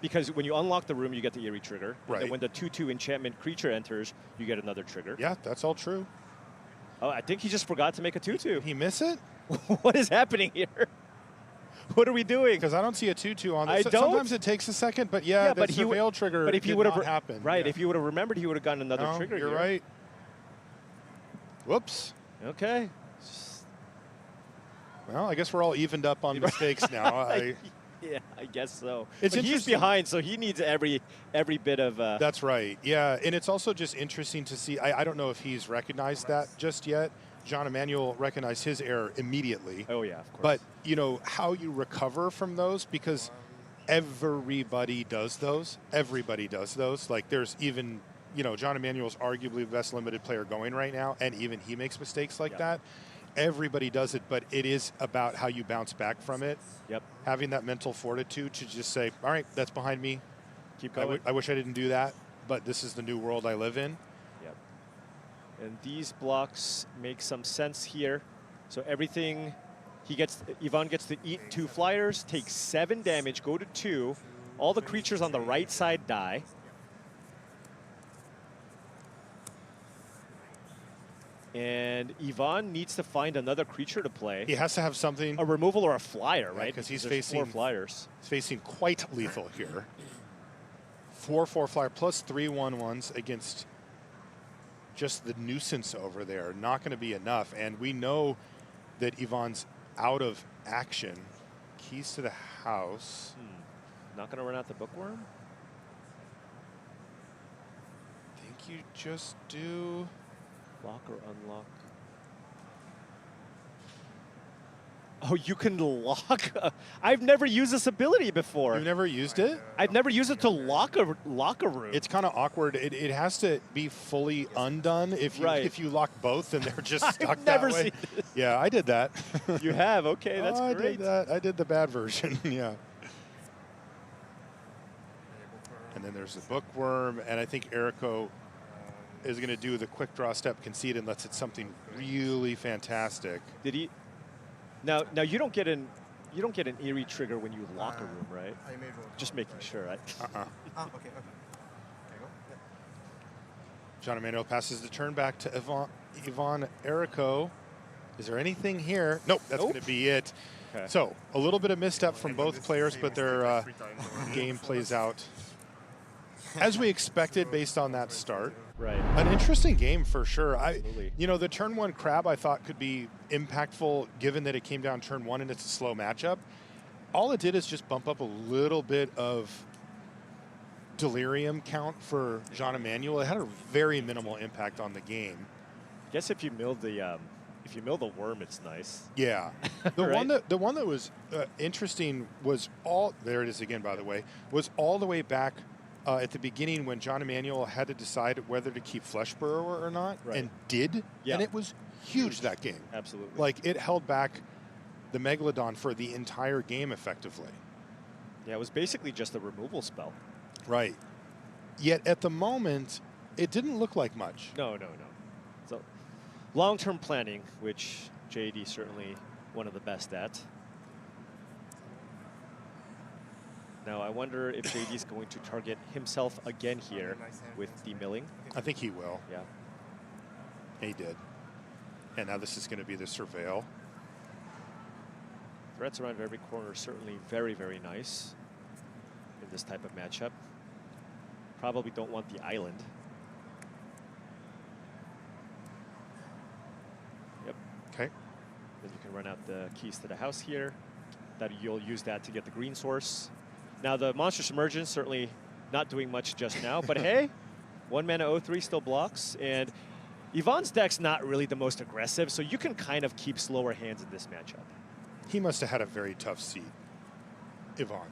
because when you unlock the room, you get the Eerie trigger. And Right. then when the 2/2 enchantment creature enters, you get another trigger. Yeah, that's all true. Oh, I think he just forgot to make a 2/2. He miss it? What is happening here? What are we doing? Because I don't see a 2/2 on this. I don't. Sometimes it takes a second, but yeah, the surveil trigger but if he did would not have happen. Right, Yeah. if you would have remembered, he would have gotten another No, trigger you're here. right. Whoops. Okay. Well, I guess we're all evened up on mistakes now. Yeah, I guess so. It's but he's interesting. behind, so he needs every bit of. That's right. Yeah, and it's also just interesting to see. I don't know if he's recognized that just yet. Jean-Emmanuel recognized his error immediately. Oh yeah, of course. But you know how you recover from those, because everybody does those. Everybody does those. Like there's even, you know, Jean-Emmanuel's arguably the best limited player going right now, and even he makes mistakes like that. Everybody does it, but it is about how you bounce back from it. Yep. Having that mental fortitude to just say, all right, that's behind me. Keep going. I wish I didn't do that, but this is the new world I live in. Yep. And these blocks make some sense here. So everything, Yvonne gets to eat 2 flyers, take 7 damage, go to 2. All the creatures on the right side die. And Yvonne needs to find another creature to play. He has to have something. A removal or a flyer, right? Because he's there's facing 4 flyers. He's facing quite lethal here. 4/4 flyer plus 3 1/1s against just the nuisance over there. Not going to be enough. And we know that Yvonne's out of action. Keys to the house. Not going to run out the bookworm? I think you just do. Lock or unlock? Oh, you can lock? I've never used this ability before. You've never used it? I've never used it to lock a room. It's kind of awkward. It has to be fully undone. If you lock both and they're just stuck I've never that way. seen this. Yeah, I did that. You have? Okay, that's I great. did that. I did the bad version, yeah. And then there's the bookworm, and I think Errico is going to do the quick draw step concede unless it's something really fantastic. Did he? Now you don't get an eerie trigger when you lock a room, right? Just making sure. Right? Okay. There you go. Jean-Emmanuel passes the turn back to Yvonne Errico. Is there anything here? Nope, that's going to be it. Okay. So a little bit of misstep from both players, but their game plays out as we expected based on that start. Right. An interesting game for sure. Absolutely. You know, the turn 1 crab I thought could be impactful given that it came down turn 1 and it's a slow matchup. All it did is just bump up a little bit of delirium count for Jean-Emmanuel. It had a very minimal impact on the game. I guess if you mill the worm, it's nice. Yeah. The Right? one that was interesting was there it is again, by the way, was all the way back at the beginning when John Emanuel had to decide whether to keep Flesh Burrower or not, Right. and did, Yeah. and it was huge that game. Absolutely. Like, it held back the Megalodon for the entire game effectively. Yeah, it was basically just a removal spell. Right. Yet at the moment, it didn't look like much. No. So long-term planning, which JD certainly one of the best at. Now I wonder if JD's going to target himself again here with the milling. I think he will. Yeah. He did. And now this is going to be the Surveil. Threats around every corner are certainly very, very nice in this type of matchup. Probably don't want the island. Yep. Okay. Then you can run out the keys to the house here. That you'll use that to get the green source. Now the Monstrous Emergence certainly not doing much just now, but hey, 1 mana 0/3 still blocks, and Yvonne's deck's not really the most aggressive, so you can kind of keep slower hands in this matchup. He must have had a very tough seat, Yvonne.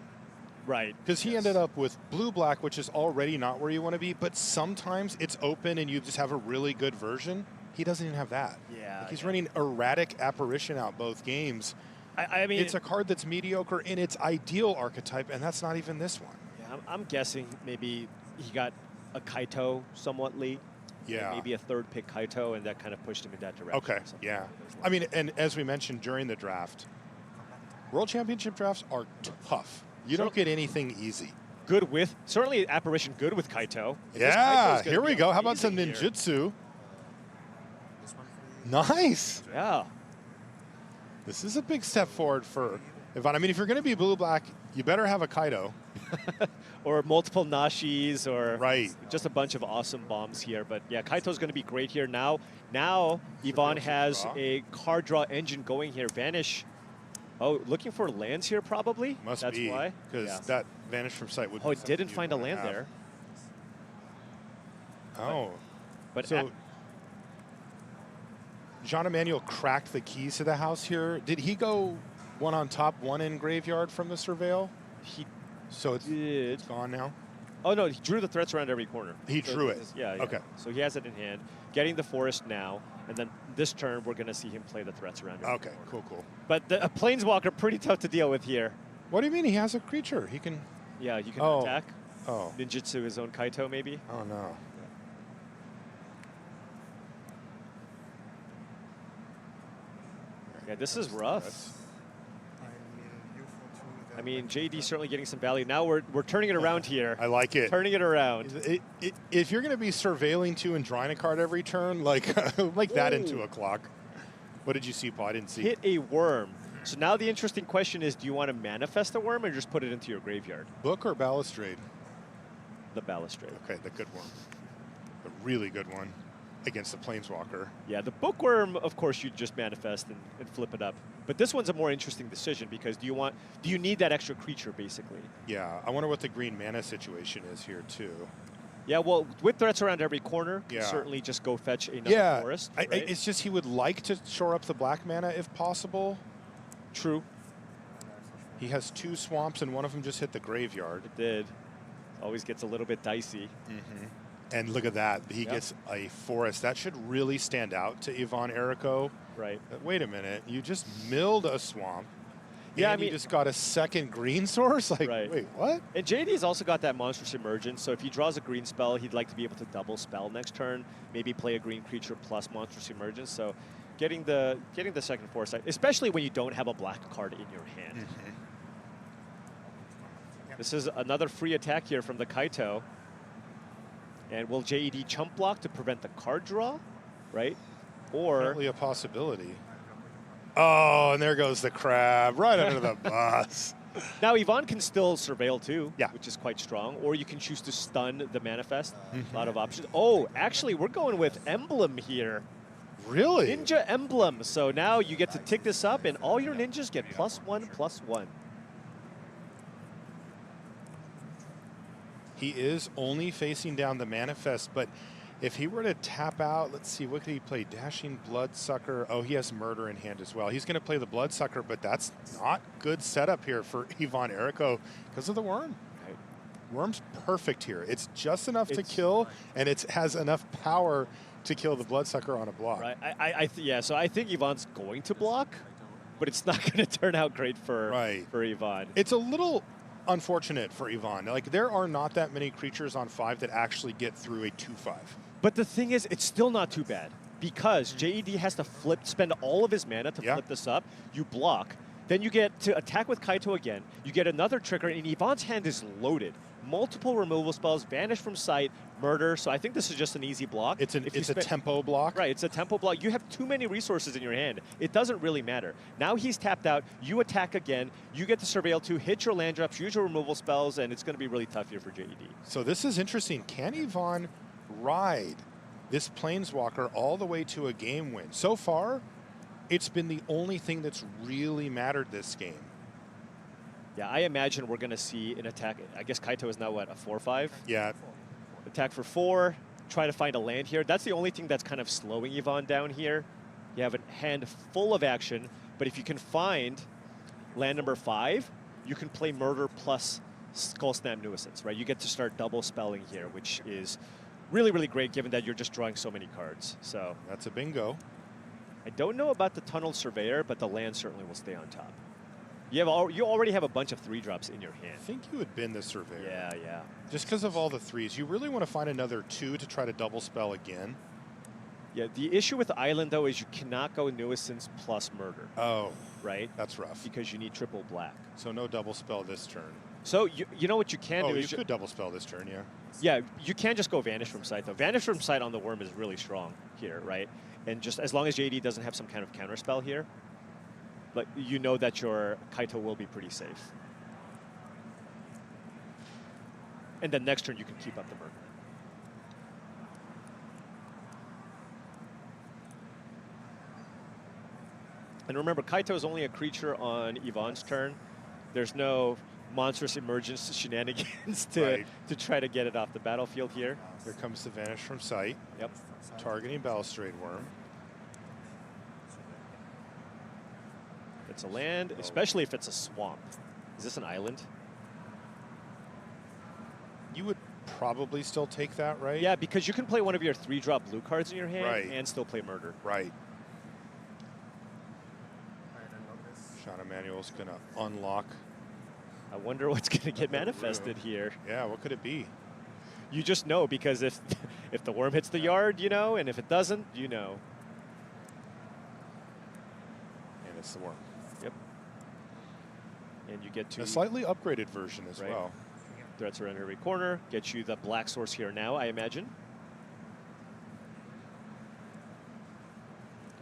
Right. Because he ended up with blue-black, which is already not where you want to be, but sometimes it's open and you just have a really good version. He doesn't even have that. Yeah. Like, he's running Erratic Apparition out both games. I mean, it's a card that's mediocre in its ideal archetype, and that's not even this one. Yeah, I'm guessing maybe he got a Kaito somewhat late. Yeah. Maybe a third pick Kaito, and that kind of pushed him in that direction. Okay, yeah. I mean, and as we mentioned during the draft, World Championship drafts are tough. You don't get anything easy. Good with, certainly Apparition good with Kaito. Yeah, here we go. How about some ninjutsu? Nice. Yeah. This is a big step forward for Yvonne. I mean, if you're going to be blue-black, you better have a Kaito. Or multiple Nashis, or right. Just a bunch of awesome bombs here. But yeah, Kaito's going to be great here. Now Yvonne has a card draw engine going here. Vanish. Oh, looking for lands here probably? Must That's be. why. Because that Vanish from sight would be Oh, it something didn't you'd find a wanna land have. there. Oh. But so Jean Emmanuel cracked the keys to the house here. Did he go one on top, one in graveyard from the Surveil? So it's gone now? Oh, no, he drew the threats around every corner. He drew it. Yeah. Okay. So he has it in hand. Getting the forest now, and then this turn we're going to see him play the threats around every Okay, corner. cool. But a Planeswalker, pretty tough to deal with here. What do you mean he has a creature? He can... Yeah, you can Oh. attack. Oh. Ninjutsu his own Kaito, maybe. Oh, no. Yeah, this is rough. I mean, JD certainly getting some value. Now we're turning it around here. I like it. Turning it around. If you're going to be surveilling two and drawing a card every turn, like that into a clock. What did you see, Paul? I didn't see. Hit a worm. So now the interesting question is, do you want to manifest a worm or just put it into your graveyard? Book or Balustrade? The Balustrade. Okay, the good one. The really good one against the Planeswalker. Yeah, the bookworm, of course, you just manifest and flip it up. But this one's a more interesting decision because do you need that extra creature, basically? Yeah, I wonder what the green mana situation is here, too. Yeah, well, with threats around every corner, you Yeah. certainly just go fetch another forest. Right? It's just he would like to shore up the black mana if possible. True. He has two swamps, and one of them just hit the graveyard. It did. Always gets a little bit dicey. Mm-hmm. And look at that. He gets a forest. That should really stand out to Yvonne Errico. Right. Wait a minute. You just milled a swamp. Yeah, and you just got a second green source? Like, wait, what? And JD's also got that Monstrous Emergence, so if he draws a green spell, he'd like to be able to double spell next turn, maybe play a green creature plus Monstrous Emergence. So getting the second foresight, especially when you don't have a black card in your hand. Mm-hmm. This is another free attack here from the Kaito. And will JED chump block to prevent the card draw, right? Or Definitely a possibility. Oh, and there goes the crab right under the bus. now Yvonne can still surveil too, Yeah. which is quite strong. Or you can choose to stun the manifest. Mm-hmm. A lot of options. Oh, actually, we're going with emblem here. Really? Ninja emblem. So now you get to tick this up, and all your ninjas get +1/+1. He is only facing down the manifest, but if he were to tap out, let's see, what could he play? Dashing Bloodsucker. Oh, he has Murder in hand as well. He's going to play the Bloodsucker, but that's not good setup here for Yvonne Errico because of the worm. Right. Worm's perfect here. It's just enough to kill, and it has enough power to kill the Bloodsucker on a block. Right. Yeah. So I think Yvonne's going to block, but it's not going to turn out great for Yvonne. It's a little unfortunate for Yvonne. Like, there are not that many creatures on 5 that actually get through a 2/5. But the thing is, it's still not too bad because JED has to spend all of his mana to flip this up. You block. Then you get to attack with Kaito again. You get another trigger, and Yvonne's hand is loaded. Multiple removal spells, vanish from sight, murder. So I think this is just an easy block. It's a tempo block. Right, it's a tempo block. You have too many resources in your hand. It doesn't really matter. Now he's tapped out. You attack again. You get to Surveil 2, hit your land drops, use your removal spells, and it's going to be really tough here for JED. So this is interesting. Can Yvonne ride this Planeswalker all the way to a game win? So far, it's been the only thing that's really mattered this game. Yeah, I imagine we're going to see an attack. I guess Kaito is now, what, a 4/5? Yeah. Attack for 4, try to find a land here. That's the only thing that's kind of slowing Yvonne down here. You have a hand full of action, but if you can find land number 5, you can play Murder plus Skull Snap Nuisance, right? You get to start double spelling here, which is really, really great given that you're just drawing so many cards. So that's a bingo. I don't know about the Tunnel Surveyor, but the land certainly will stay on top. You already have a bunch of 3-drops in your hand. I think you would bin the Surveyor. Yeah. Just because of all the 3s. You really want to find another 2 to try to double spell again. Yeah, the issue with the Island, though, is you cannot go Nuisance plus Murder. Oh. Right? That's rough. Because you need triple black. So no double spell this turn. So you know what you can do is... you could double spell this turn, yeah. Yeah, you can't just go Vanish from Sight, though. Vanish from Sight on the Worm is really strong here, right? And just as long as JD doesn't have some kind of counterspell here, like, you know that your Kaito will be pretty safe. And then next turn you can keep up the Murder. And remember, Kaito is only a creature on Yvonne's turn. There's no monstrous emergence shenanigans to try to get it off the battlefield here. Here comes the Vanish from Sight. Yep. Targeting Balustrade Worm. It's a land, especially if it's a swamp. Is this an island? You would probably still take that, right? Yeah, because you can play one of your 3-drop blue cards in your hand and still play Murder. Right. Sean Emanuel's going to unlock. I wonder what's going to get manifested here. Yeah, what could it be? You just know, because if the worm hits the yard, you know, and if it doesn't, you know. And it's the worm. Yep. And you get to... A slightly upgraded version as well. Threats are in every corner. Get you the black source here now, I imagine.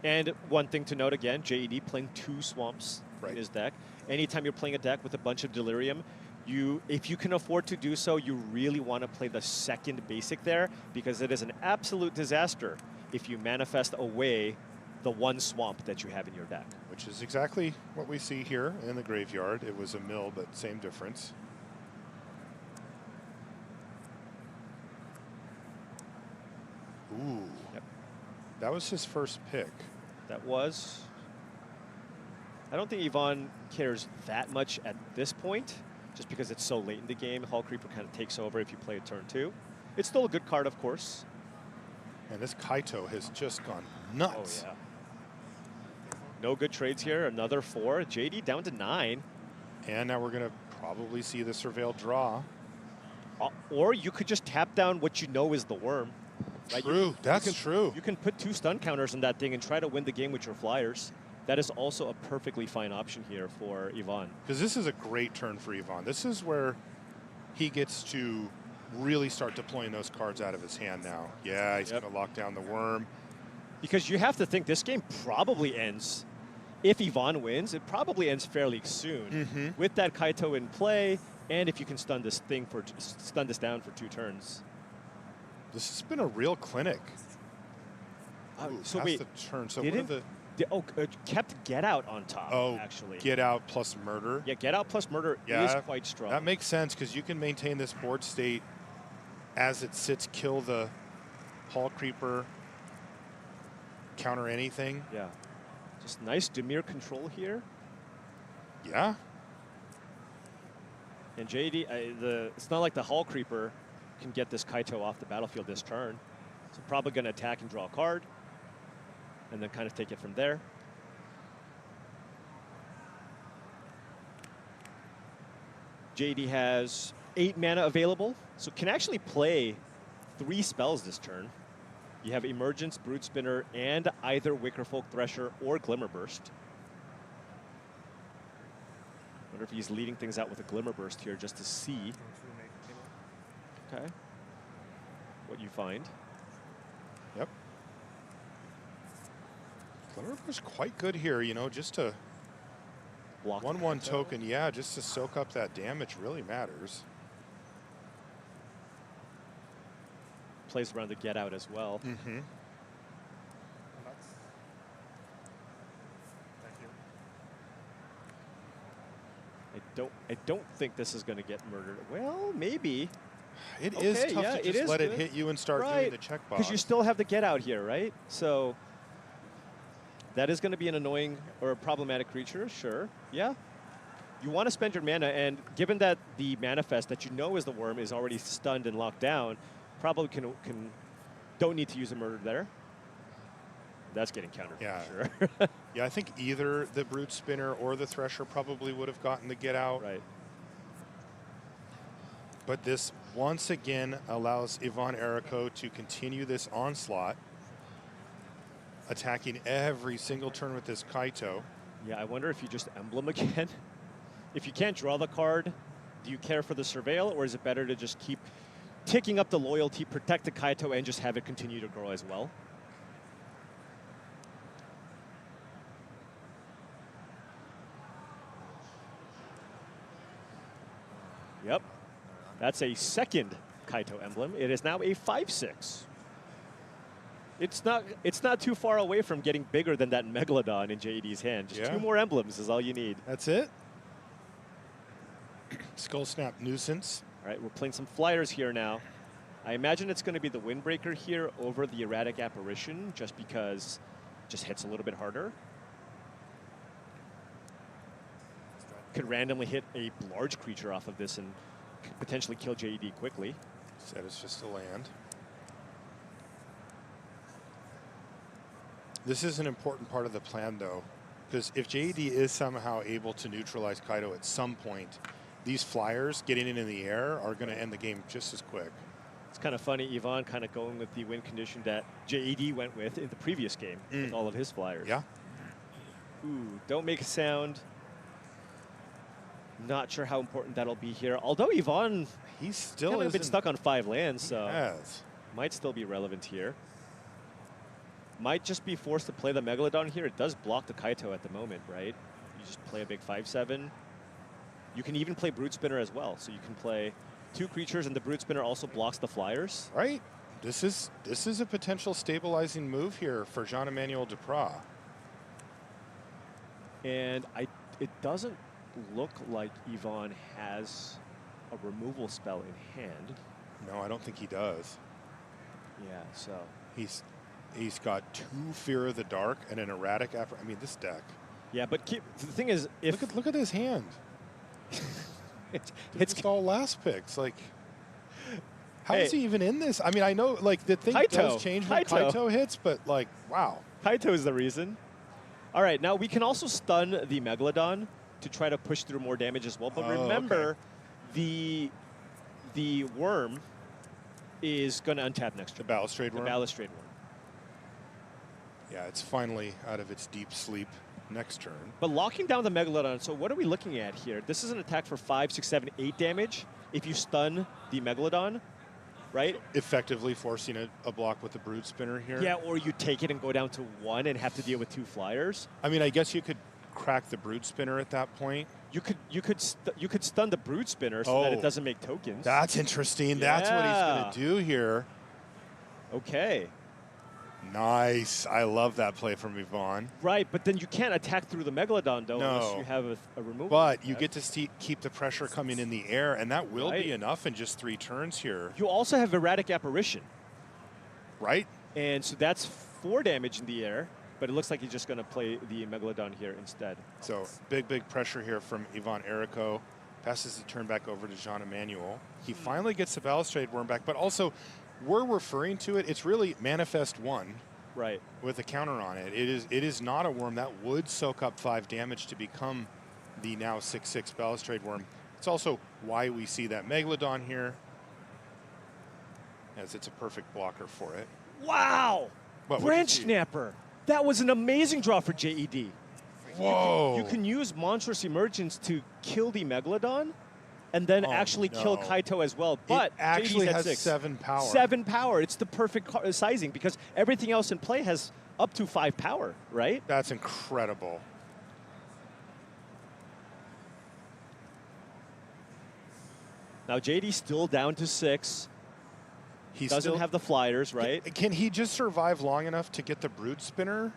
And one thing to note again, JED playing 2 swamps in his deck. Anytime you're playing a deck with a bunch of Delirium, if you can afford to do so, you really want to play the second basic there, because it is an absolute disaster if you manifest away the 1 swamp that you have in your deck. Which is exactly what we see here in the graveyard. It was a mill, but same difference. Ooh. Yep. That was his first pick. That was. I don't think Yvonne cares that much at this point, just because it's so late in the game. Hall Creeper kind of takes over if you play a turn 2. It's still a good card, of course. And this Kaito has just gone nuts. Oh, yeah. No good trades here. Another 4. JD down to 9. And now we're going to probably see the Surveil draw. Or you could just tap down what you know is the worm. Right? True. That's true. You can put 2 stun counters on that thing and try to win the game with your flyers. That is also a perfectly fine option here for Yvonne. Because this is a great turn for Yvonne. This is where he gets to really start deploying those cards out of his hand now. Yeah, he's going to lock down the worm. Because you have to think this game probably ends, if Yvonne wins, it probably ends fairly soon. With that Kaito in play, and if you can stun this down for 2 turns. This has been a real clinic. So wait, the turn. So what are the... kept Get Out on top, actually. Get Out plus Murder. Yeah, Get Out plus Murder is quite strong. That makes sense, because you can maintain this board state as it sits, kill the Hall Creeper, counter anything. Yeah. Just nice Dimir control here. Yeah. And JD, it's not like the Hull Creeper can get this Kaito off the battlefield this turn. So probably going to attack and draw a card, and then kind of take it from there. JD has 8 mana available, so can actually play 3 spells this turn. You have Emergence, Brood Spinner, and either Wickerfolk Thresher or Glimmer Burst. Wonder if he's leading things out with a Glimmer Burst here just to see. Okay. What you find. Yep. Glimmer Burst quite good here, you know, just to Block 1/1 token, yeah, just to soak up that damage really matters. Plays around the get out as well. Mm-hmm. I don't think this is going to get murdered. Well, maybe. It is Okay, tough yeah, to it just is let it good. hit you and start doing the check box. Because you still have the get out here, right? So that is going to be an annoying or a problematic creature, sure. Yeah. You want to spend your mana, and given that the manifest that you know is the worm is already stunned and locked down, probably don't need to use a murder there. That's getting countered for sure. Yeah, I think either the Brute Spinner or the Thresher probably would have gotten the get out. Right. But this once again allows Ivan Errico to continue this onslaught, attacking every single turn with this Kaito. Yeah, I wonder if you just emblem again. If you can't draw the card, do you care for the Surveil, or is it better to just keep ticking up the loyalty, protect the Kaito, and just have it continue to grow as well? Yep. That's a second Kaito emblem. It is now a 5/6. It's not too far away from getting bigger than that Megalodon in JED's hand. Just 2 more emblems is all you need. That's it. Skull Snap Nuisance. All right, we're playing some flyers here now. I imagine it's going to be the Windbreaker here over the Erratic Apparition, just because it just hits a little bit harder. Could randomly hit a large creature off of this and could potentially kill JED quickly. Said it's just a land. This is an important part of the plan, though, because if JED is somehow able to neutralize Kaito at some point, these flyers getting in the air are going to end the game just as quick. It's kind of funny, Yvonne kind of going with the win condition that JED went with in the previous game with all of his flyers. Yeah. Ooh, don't make a sound. Not sure how important that'll be here. Although Yvonne, he's still kind of been stuck on 5 lands, so yes. Might still be relevant here. Might just be forced to play the Megalodon here. It does block the Kaito at the moment, right? You just play a big 5/7. You can even play Brute Spinner as well. So you can play 2 creatures, and the Brute Spinner also blocks the flyers. Right. This is a potential stabilizing move here for Jean-Emmanuel Depraz. And it doesn't look like Yvonne has a removal spell in hand. No, I don't think he does. Yeah, so he's got 2 Fear of the Dark and an Erratic After. I mean, this deck. Yeah, but the thing is, if look at his hand. it's just all last picks. Like, how is he even in this? I mean, I know like the thing does change when Kaito hits, but like, wow. Kaito is the reason. All right, now we can also stun the Megalodon to try to push through more damage as well. But remember, the worm is going to untap next turn. The Balustrade Worm? The Balustrade Worm. Yeah, it's finally out of its deep sleep next turn. But locking down the Megalodon, so what are we looking at here? This is an attack for 5, 6, 7, 8 damage if you stun the Megalodon, right? Effectively forcing a block with the Brood Spinner here. Yeah, or you take it and go down to 1 and have to deal with 2 flyers. I mean, I guess you could crack the Brood Spinner at that point. You could stun the Brood Spinner so that it doesn't make tokens. That's interesting. That's what he's going to do here. Okay. Nice. I love that play from Yvonne. Right, but then you can't attack through the Megalodon, though, No. unless you have a removal. But you get to keep the pressure coming in the air, and that will be enough in just 3 turns here. You also have Erratic Apparition. Right. And so that's 4 damage in the air, but it looks like he's just going to play the Megalodon here instead. So big pressure here from Ivan Errico. Passes the turn back over to Jean Emmanuel. He finally gets the balustrade worm back, but also we're referring to it, it's really Manifest 1. Right. With a counter on it. It is not a worm that would soak up 5 damage to become the now 6/6 balustrade worm. It's also why we see that Megalodon here, as it's a perfect blocker for it. Wow! What, Branch Snapper. That was an amazing draw for JED. Whoa! You can use Monstrous Emergence to kill the Megalodon and then actually kill Kaito as well. But it actually JED's has at 6. 7 power. 7 power. It's the perfect sizing because everything else in play has up to 5 power, right? That's incredible. Now JD's still down to 6. He doesn't have the flyers, right? Can he just survive long enough to get the Brood Spinner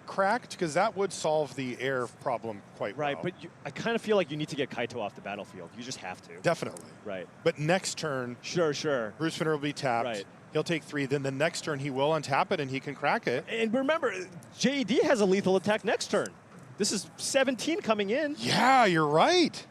cracked? Because that would solve the air problem quite well. Right, but I kind of feel like you need to get Kaito off the battlefield. You just have to. Definitely. Right. But next turn, sure. Brood Spinner will be tapped. Right. He'll take 3. Then the next turn, he will untap it, and he can crack it. And remember, JED has a lethal attack next turn. This is 17 coming in. Yeah, you're right.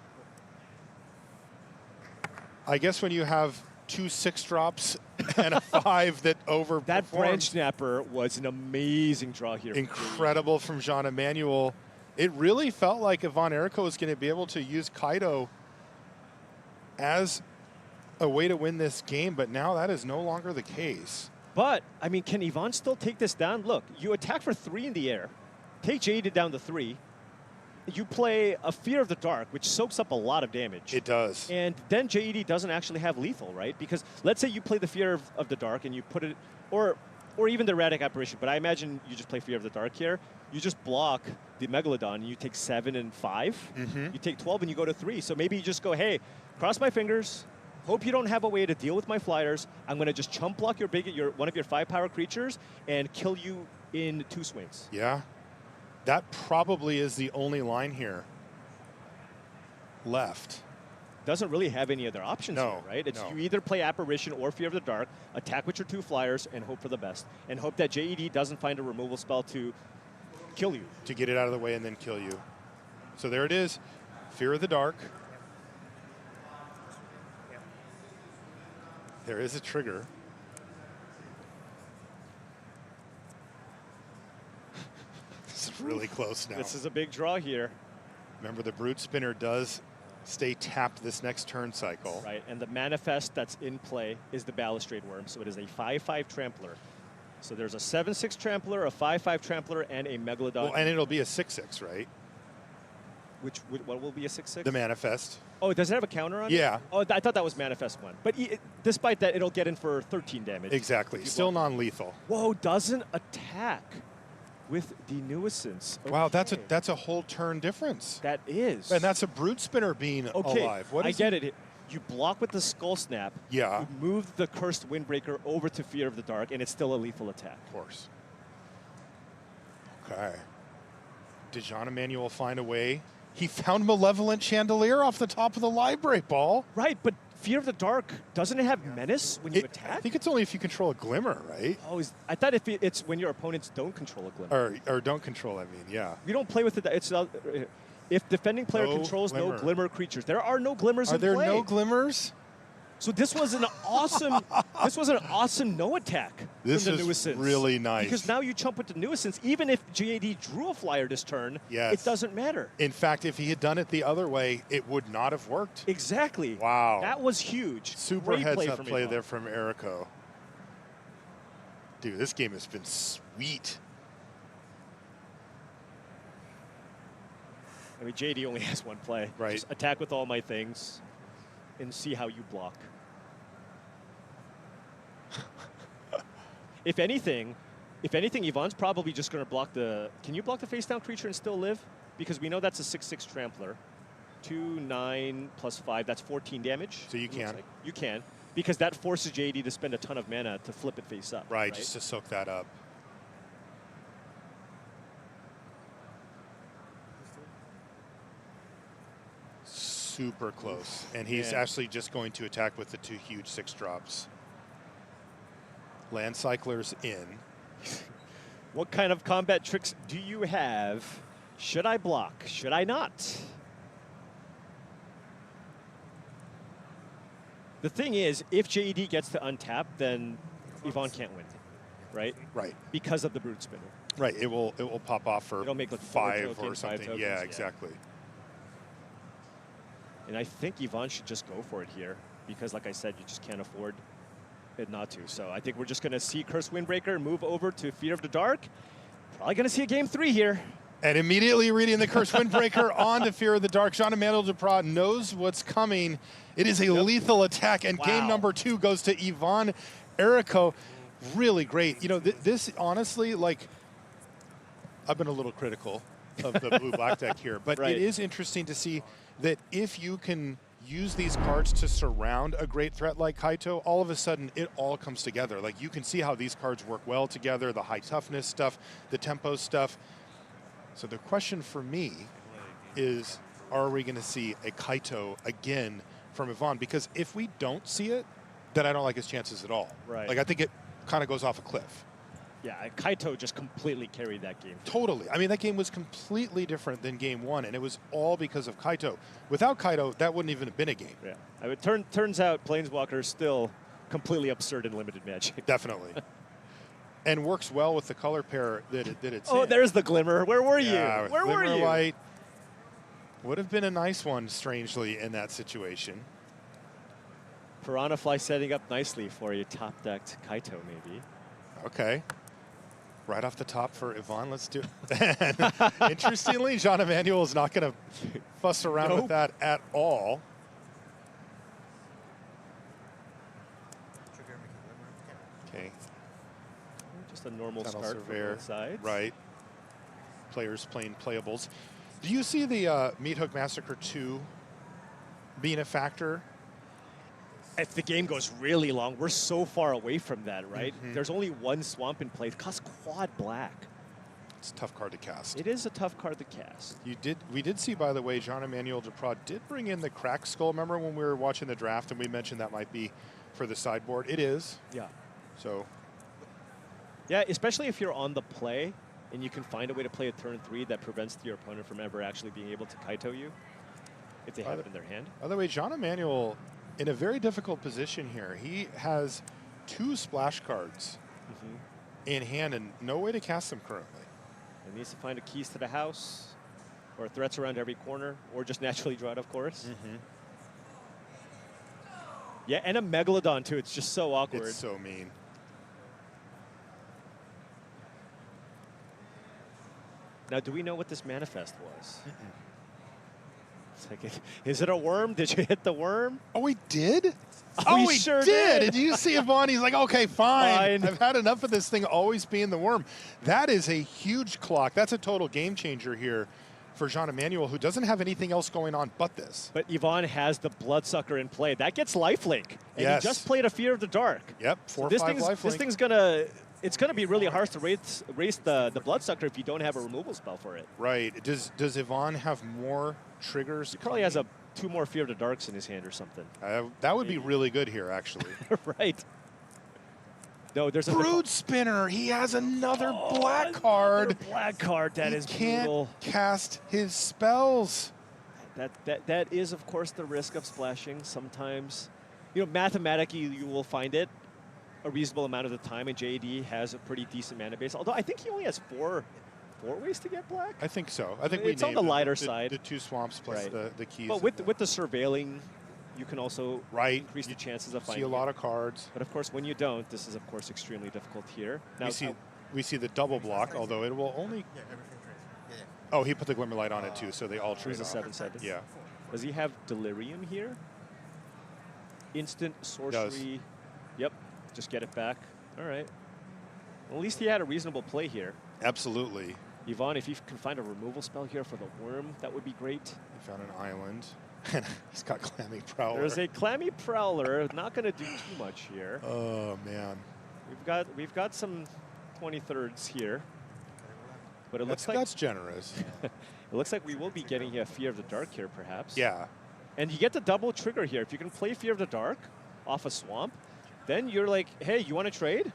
I guess when you have 2 6-drops and a 5 that overperforms. That Branch Snapper was an amazing draw here. Incredible from Jean Emmanuel. It really felt like Yvonne Errico was going to be able to use Kaito as a way to win this game, but now that is no longer the case. But, I mean, can Yvonne still take this down? Look, you attack for 3 in the air. Take JED down to 3. You play a Fear of the Dark, which soaks up a lot of damage. It does. And then JED doesn't actually have lethal, right? Because let's say you play the Fear of the Dark and you put it, or even the Erratic Apparition, but I imagine you just play Fear of the Dark here. You just block the Megalodon and you take 7 and 5. You take 12 and you go to 3. So maybe you just go, hey, cross my fingers. Hope you don't have a way to deal with my flyers. I'm going to just chump block one of your 5-power creatures and kill you in 2 swings. Yeah. That probably is the only line here left. Doesn't really have any other options here, right? It's you either play Apparition or Fear of the Dark, attack with your 2 flyers, and hope for the best. And hope that JED doesn't find a removal spell to kill you. To get it out of the way and then kill you. So there it is. Fear of the Dark. There is a trigger. This is really close now. This is a big draw here. Remember, the Brood Spinner does stay tapped this next turn cycle. Right, and the Manifest that's in play is the Balustrade Worm, so it is a 5/5 Trampler. So there's a 7/6 Trampler, a 5/5 Trampler, and a Megalodon. Well, and it'll be a 6/6, right? What will be a 6/6? The Manifest. Oh, does it have a counter on it? Yeah. Oh, I thought that was Manifest 1. But despite that, it'll get in for 13 damage. Exactly. Still non-lethal. Whoa, doesn't attack with the Nuisance. Okay. Wow, that's a whole turn difference. That is. And that's a Brood Spinner being alive. I get it. You block with the Skull Snap. Yeah. You move the Cursed Windbreaker over to Fear of the Dark, and it's still a lethal attack. Of course. Okay. Did Jean Emmanuel find a way? He found Malevolent Chandelier off the top of the library, Ball. Right, but Fear of the Dark, doesn't it have Menace when you attack? I think it's only if you control a Glimmer, right? Oh, I thought it's when your opponents don't control a Glimmer. Or don't control, I mean, yeah. We don't play with it. It's if defending player controls no Glimmer creatures. There are no Glimmers in play. Are there no Glimmers? So this was an awesome no attack this from the is Nuisance. Really nice. Because now you chump with the Nuisance. Even if JAD drew a flyer this turn, it doesn't matter. In fact, if he had done it the other way, it would not have worked. Exactly. Wow. That was huge. Super Great heads-up play there from Errico. Dude, this game has been sweet. I mean, JD only has one play. Right. Just attack with all my things and see how you block. If anything, Yvonne's probably just going to block the... Can you block the face-down creature and still live? Because we know that's a 6/6 Trampler. 2, 9, plus 5, that's 14 damage. So you can. Like. You can. Because that forces JD to spend a ton of mana to flip it face up. Right, just to soak that up. Super close. And he's actually just going to attack with the 2 huge 6-drops. Land Cycler's in. What kind of combat tricks do you have? Should I block? Should I not? The thing is, if JED gets to untap, then Yvonne can't win, right? Right. Because of the brute spinner. Right. It will pop off for It'll make like 5 4 or tokens, 5 something. tokens, Yeah, exactly. And I think Yvonne should just go for it here because, like I said, you just can't afford it not to. So I think we're just going to see Curse Windbreaker move over to Fear of the Dark. Probably going to see a game 3 here. And immediately reading the Curse Windbreaker on to Fear of the Dark. Jean-Emmanuel Depraz knows what's coming. It is a lethal attack, and game number 2 goes to Yvonne Errico. Really great. You know, this honestly, like, I've been a little critical of the blue-black deck here, but it is interesting to see that if you can use these cards to surround a great threat like Kaito, all of a sudden it all comes together. Like, you can see how these cards work well together, the high toughness stuff, the tempo stuff. So the question for me is, are we going to see a Kaito again from Yvonne? Because if we don't see it, then I don't like his chances at all. Right. Like, I think it kind of goes off a cliff. Yeah, Kaito just completely carried that game. Totally. I mean, that game was completely different than game 1, and it was all because of Kaito. Without Kaito, that wouldn't even have been a game. Yeah. I mean, turns out Planeswalker is still completely absurd in limited Magic. Definitely. And works well with the color pair that it's in. There's the Glimmer. Where were you? Where were you? Light would have been a nice one, strangely, in that situation. Piranha Fly setting up nicely for a top-decked Kaito, maybe. Okay. Right off the top for Yvonne, let's do it. Interestingly, Jean-Emmanuel is not going to fuss around with that at all. Okay. Just a normal Tunnel start Surveyor, for both sides. Right. Players playing playables. Do you see the Meat Hook Massacre 2 being a factor? If the game goes really long, we're so far away from that, right? There's only one swamp in play. It costs quad black. It's a tough card to cast. It is a tough card to cast. We did see, by the way, Jean-Emmanuel Depraz did bring in the Cracked Skull. Remember when we were watching the draft and we mentioned that might be for the sideboard? It is. Yeah. So. Yeah, especially if you're on the play and you can find a way to play a turn 3 that prevents your opponent from ever actually being able to Kaito you if they have it in their hand. By the way, Jean-Emmanuel in a very difficult position here. He has 2 splash cards in hand and no way to cast them currently. He needs to find a keys to the house or threats around every corner or just naturally draw it, of course. Yeah, and a Megalodon, too. It's just so awkward. It's so mean. Now, do we know what this manifest was? It's like, is it a worm? Did you hit the worm? Oh, we did? Oh, we sure did. did. Did you see Yvonne? He's like, okay, fine. I've had enough of this thing always being the worm. That is a huge clock. That's a total game changer here for Jean-Emmanuel, who doesn't have anything else going on but this. But Yvonne has the Bloodsucker in play. That gets lifelink. And he just played a Fear of the Dark. Yep, 4 or 5 lifelink. This thing's gonna... It's going to be really hard to race the Bloodsucker if you don't have a removal spell for it. Right. Does Yvonne have more triggers? He probably has 2 more Fear of the Darks in his hand or something. That would be really good here, actually. Right. No, there's a Brood Spinner. He has another black card. Another black card. That is brutal. Can't cast his spells. That is, of course, the risk of splashing. Sometimes, you know, mathematically, you will find it a reasonable amount of the time, and JD has a pretty decent mana base. Although I think he only has four ways to get black. I think so. I think it's on the lighter the, side. The 2 swamps plus the keys. But with the surveilling, you can also increase the chances of finding. See a lot of cards. But of course, when you don't, this is of course extremely difficult here. Now we see the double block, although it will only. Yeah, everything trades. Yeah. Oh, he put the Glimmer Light on it too, so they all trade. There's a 7/7. Yeah. Does he have Delirium here? Instant sorcery. Yep. Just get it back. All right. Well, at least he had a reasonable play here. Absolutely. Yvonne, if you can find a removal spell here for the worm, that would be great. He found an island. He's got Clammy Prowler. There's a Clammy Prowler. Not going to do too much here. Oh man. We've got some 23rds here, but it looks like that's generous. It looks like we will be getting a Fear of the Dark here, perhaps. Yeah. And you get the double trigger here. If you can play Fear of the Dark off a swamp, then you're like, hey, you want to trade?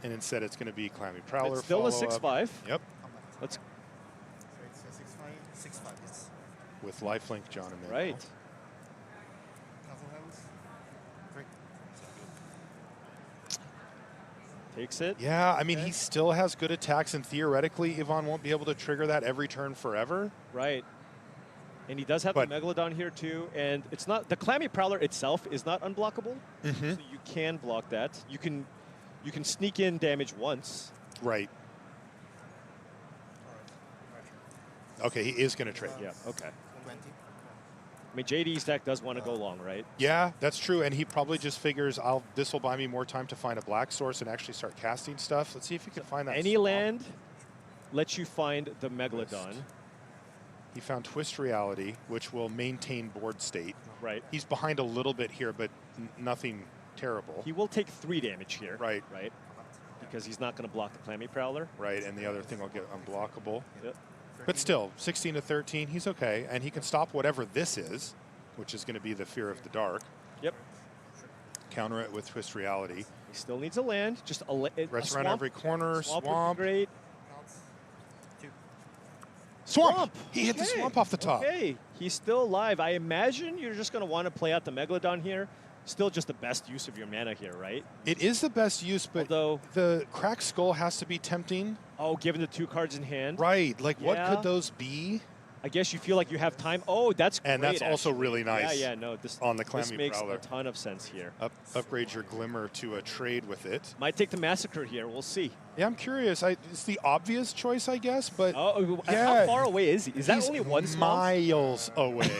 And instead, it's going to be Clammy Prowler. It's still a 6/5. Yep. Let's. So it's a 6/5. 6/5. Yes. With lifelink, Jean-Emmanuel. Right. Castle House. Takes it. Yeah, I mean, he still has good attacks, and theoretically, Yvonne won't be able to trigger that every turn forever. Right. And he does have the Megalodon here too, and it's not the Clammy Prowler itself is not unblockable, so you can block that. You can sneak in damage once. Right. Okay, he is going to trade. Yeah. Okay. I mean, JD's deck does want to go long, right? Yeah, that's true, and he probably just figures, this will buy me more time to find a black source and actually start casting stuff. Let's see if he can find that. Any swamp. land lets you find the Megalodon. He found Twist Reality, which will maintain board state. Right. He's behind a little bit here, but nothing terrible. He will take 3 damage here. Right. Right. Because he's not going to block the Clammy Prowler. Right, and the other thing will get unblockable. Yep. But still, 16 to 13, he's okay. And he can stop whatever this is, which is going to be the Fear of the Dark. Yep. Counter it with Twist Reality. He still needs a land. Just a Rest around every corner. Swamp. Swamp. Great. Swamp! He hit the swamp off the top. Okay, he's still alive. I imagine you're just going to want to play out the Megalodon here. Still just the best use of your mana here, right? It is the best use, but the Cracked Skull has to be tempting. Oh, given the 2 cards in hand. Right, like what could those be? I guess you feel like you have time. Oh, that's great. And that's also actually. really nice. Yeah, no, this on the Clammy makes Prowler. a ton of sense here. Upgrade your Glimmer to a trade with it. Might take the Massacre here. We'll see. Yeah, I'm curious. It's the obvious choice, I guess, but how far away is he? Is that only one swamp? Miles away.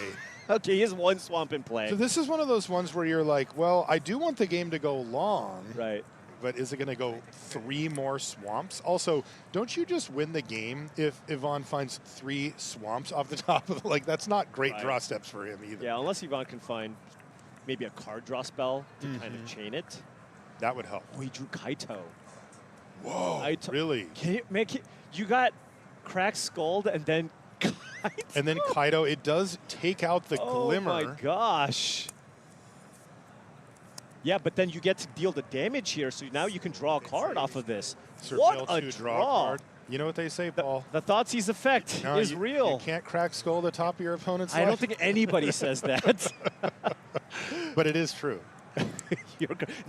Okay, he has 1 swamp in play. So this is one of those ones where you're like, well, I do want the game to go long. Right. But is it going to go 3 more swamps? Also, don't you just win the game if Yvonne finds 3 swamps off the top of like that's not great draw steps for him either. Yeah, unless Yvonne can find maybe a card draw spell to kind of chain it. That would help. Oh, he drew Kaito. Whoa, really? Can you make it? You got Cracked Skull and then Kaito. And then Kaito, it does take out the Glimmer. Oh my gosh. Yeah, but then you get to deal the damage here, so now you can draw a card off of this. What a draw. Card. You know what they say, Paul? The Thoughtseize effect is real. You can't Crack Skull the top of your opponent's life. I don't think anybody says that. But it is true.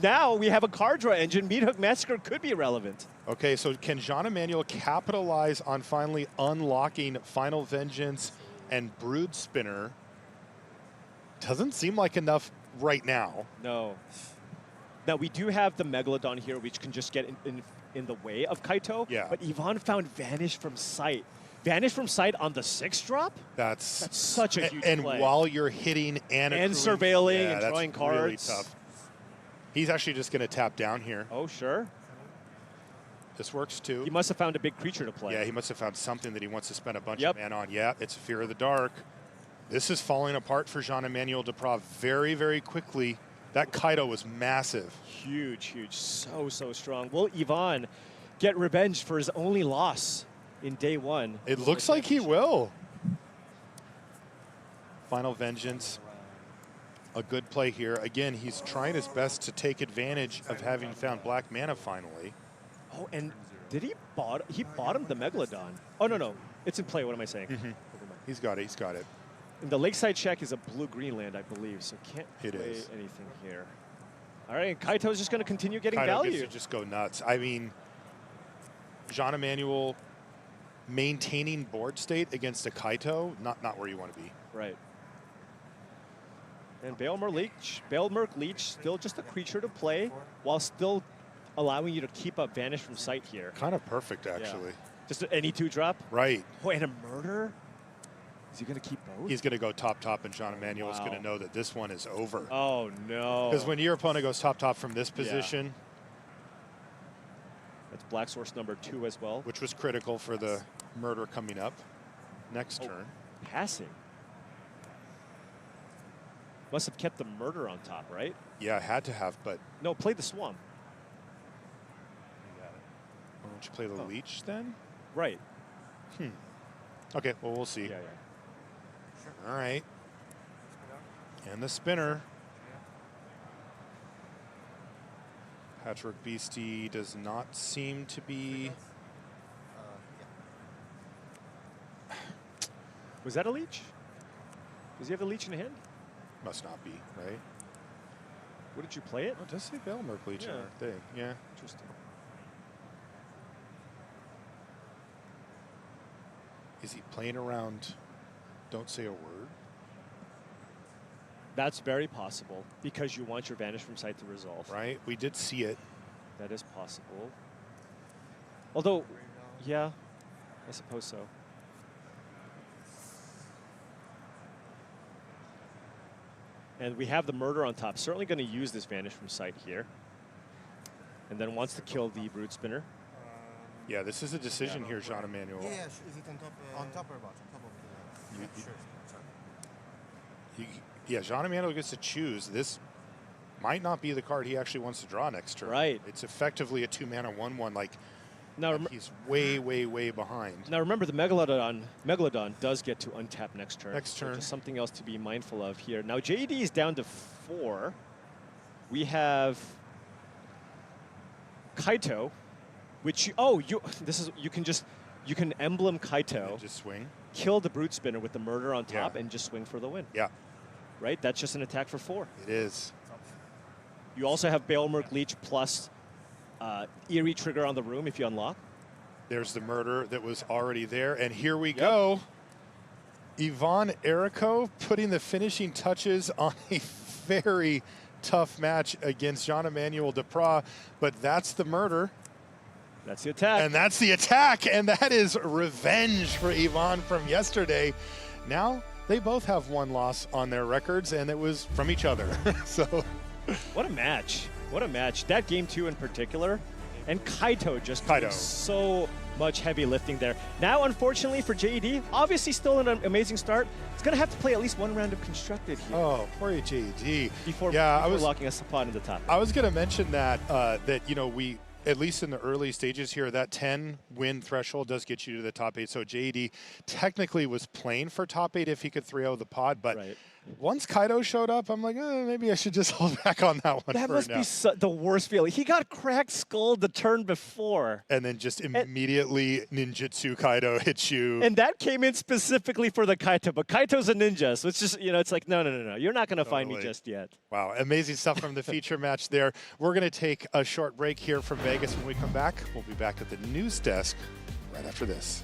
Now we have a card draw engine. Meathook Massacre could be relevant. Okay, so can Jean-Emmanuel capitalize on finally unlocking Final Vengeance and Brood Spinner? Doesn't seem like enough right now. No. Now we do have the Megalodon here, which can just get in the way of Kaito. Yeah. But Yvonne found Vanish from Sight. Vanish from Sight on the 6-drop? That's such a huge and play. while you're hitting and surveilling and that's drawing cards. Really tough. He's actually just going to tap down here. Oh, sure. This works too. He must have found a big creature to play. Yeah, he must have found something that he wants to spend a bunch of mana on. Yeah, it's Fear of the Dark. This is falling apart for Jean-Emmanuel Depraz very, very quickly. That Kaito was massive. Huge, huge. So, so strong. Will Yvonne get revenge for his only loss in day 1? It looks like he will. Final Vengeance. A good play here. Again, he's trying his best to take advantage of having found black mana finally. Oh, and did he bottom the Megalodon? Oh, no. It's in play. What am I saying? He's got it. He's got it. And the Lakeside Shack is a blue-green land, I believe, so can't play anything here. All right, and Kaito's just going to continue getting Kaito value. gets to just go nuts. I mean, Jean-Emmanuel maintaining board state against a Kaito, not where you want to be. Right. And Baelmerk Leech, still just a creature to play, while still allowing you to keep up Vanish from Sight here. Kind of perfect, actually. Yeah. Just any 2-drop? Right. Oh, and a Murder? Is he going to keep both? He's going to go top, and Jean-Emmanuel is going to know that this one is over. Oh, no. Because when your opponent goes top from this position. That's Black Source number 2 as well. Which was critical for the Murder coming up next turn. Passing. Must have kept the Murder on top, right? Yeah, had to have, but... No, play the Swamp. Why don't you play the Leech then? Right. Okay, well, we'll see. Yeah. All right. And the Spinner. Patchwork Beastie does not seem to be... Was that a Leech? Does he have a Leech in hand? Must not be, right? What did you play it? Oh, it does say Baelmerk Leech in our thing. Yeah. Interesting. Is he playing around? Don't say a word. That's very possible because you want your vanish from sight to resolve. Right? We did see it. That is possible. Although, yeah, I suppose so. And we have the murder on top. Certainly going to use this vanish from sight here. And then wants to kill the brood spinner. Yeah, this is a decision here, Jean Emmanuel. Yeah, is it on top or bottom? Top of the You- sure. Sorry. Yeah, Jean Emmanuel gets to choose. This might not be the card he actually wants to draw next turn. Right. It's effectively a 2-mana 1/1. Like, Now, he's way, way, way behind. Now remember, the Megalodon does get to untap next turn. Next turn. So just something else to be mindful of here. Now JD is down to 4. We have Kaito, which you can emblem Kaito, And just swing. kill the brute spinner with the murder on top, and just swing for the win. Yeah, Right? That's just an attack for 4. it is. You also have Baelmerk Leech plus Eerie trigger on the room if you unlock. There's the murder that was already there. And here we go. Ivan Errico putting the finishing touches on a very tough match against Jean-Emmanuel Depraz. But that's the murder. That's the attack. And that's the attack. And that is revenge for Ivan from yesterday. Now they both have 1 loss on their records, and it was from each other. So what a match. What a match. That game 2 in particular. And Kaito just doing so much heavy lifting there. Now, unfortunately for JD, obviously still an amazing start. It's going to have to play at least 1 round of Constructed here. Oh, poor JD. Before locking a spot in the top. I was going to mention that, we, at least in the early stages here, that 10-win threshold does get you to the top 8. So JD technically was playing for top 8 if he could 3-0 the pod, but once Kaito showed up, I'm like, maybe I should just hold back on that one. That for must now. be the worst feeling. He got cracked skull the turn before. And then just immediately ninjutsu Kaito hits you. And that came in specifically for the Kaito, but Kaito's a ninja, so it's just, it's like, no, you're not going to find me just yet. Wow, amazing stuff from the feature match there. We're going to take a short break here from Vegas. When we come back, we'll be back at the news desk right after this.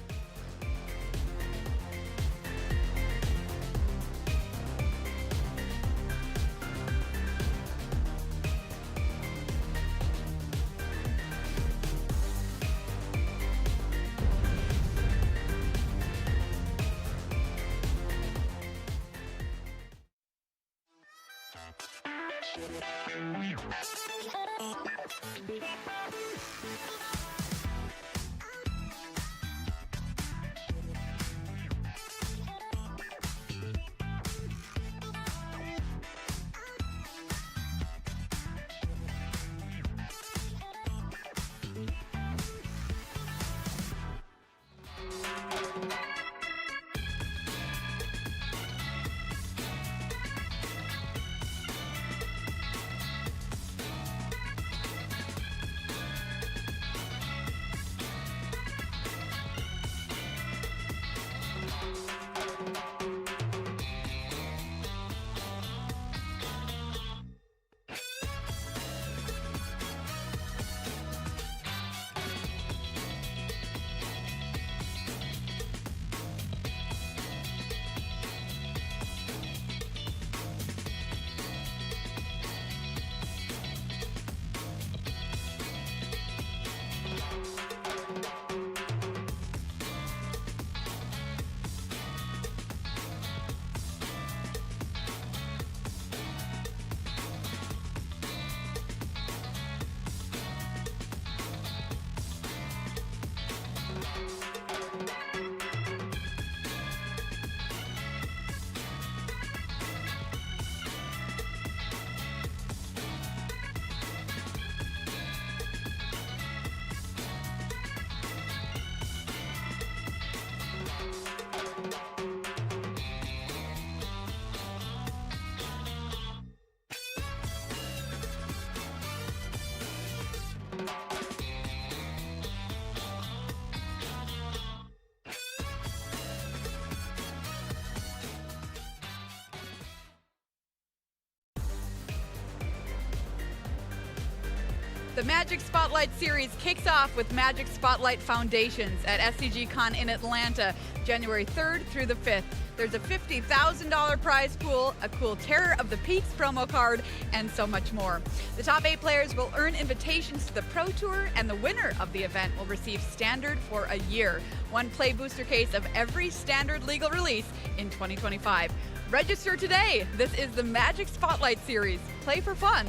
The Magic Spotlight Series kicks off with Magic Spotlight Foundations at SCG Con in Atlanta, January 3rd through the 5th. There's a $50,000 prize pool, a cool Terror of the Peaks promo card, and so much more. The top 8 players will earn invitations to the Pro Tour, and the winner of the event will receive Standard for a year. One play booster case of every Standard legal release in 2025. Register today. This is the Magic Spotlight Series. Play for fun,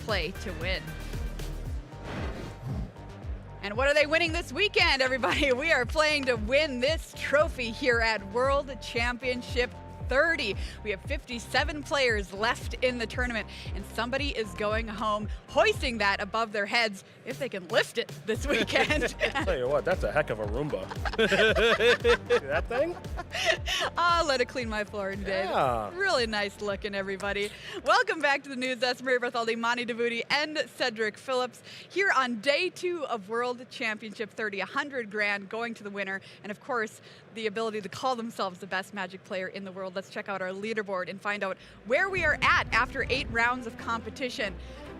play to win. And what are they winning this weekend, everybody? We are playing to win this trophy here at World Championship 30. We have 57 players left in the tournament, and somebody is going home hoisting that above their heads if they can lift it this weekend. I'll tell you what, that's a heck of a Roomba. See that thing? I'll let it clean my floor today. Yeah. Really nice looking, everybody. Welcome back to the news. That's Maria Bartholdi, Monty DeVuti, and Cedric Phillips here on day 2 of World Championship 30. 100 grand going to the winner, and of course, the ability to call themselves the best Magic player in the world. Let's check out our leaderboard and find out where we are at after 8 rounds of competition.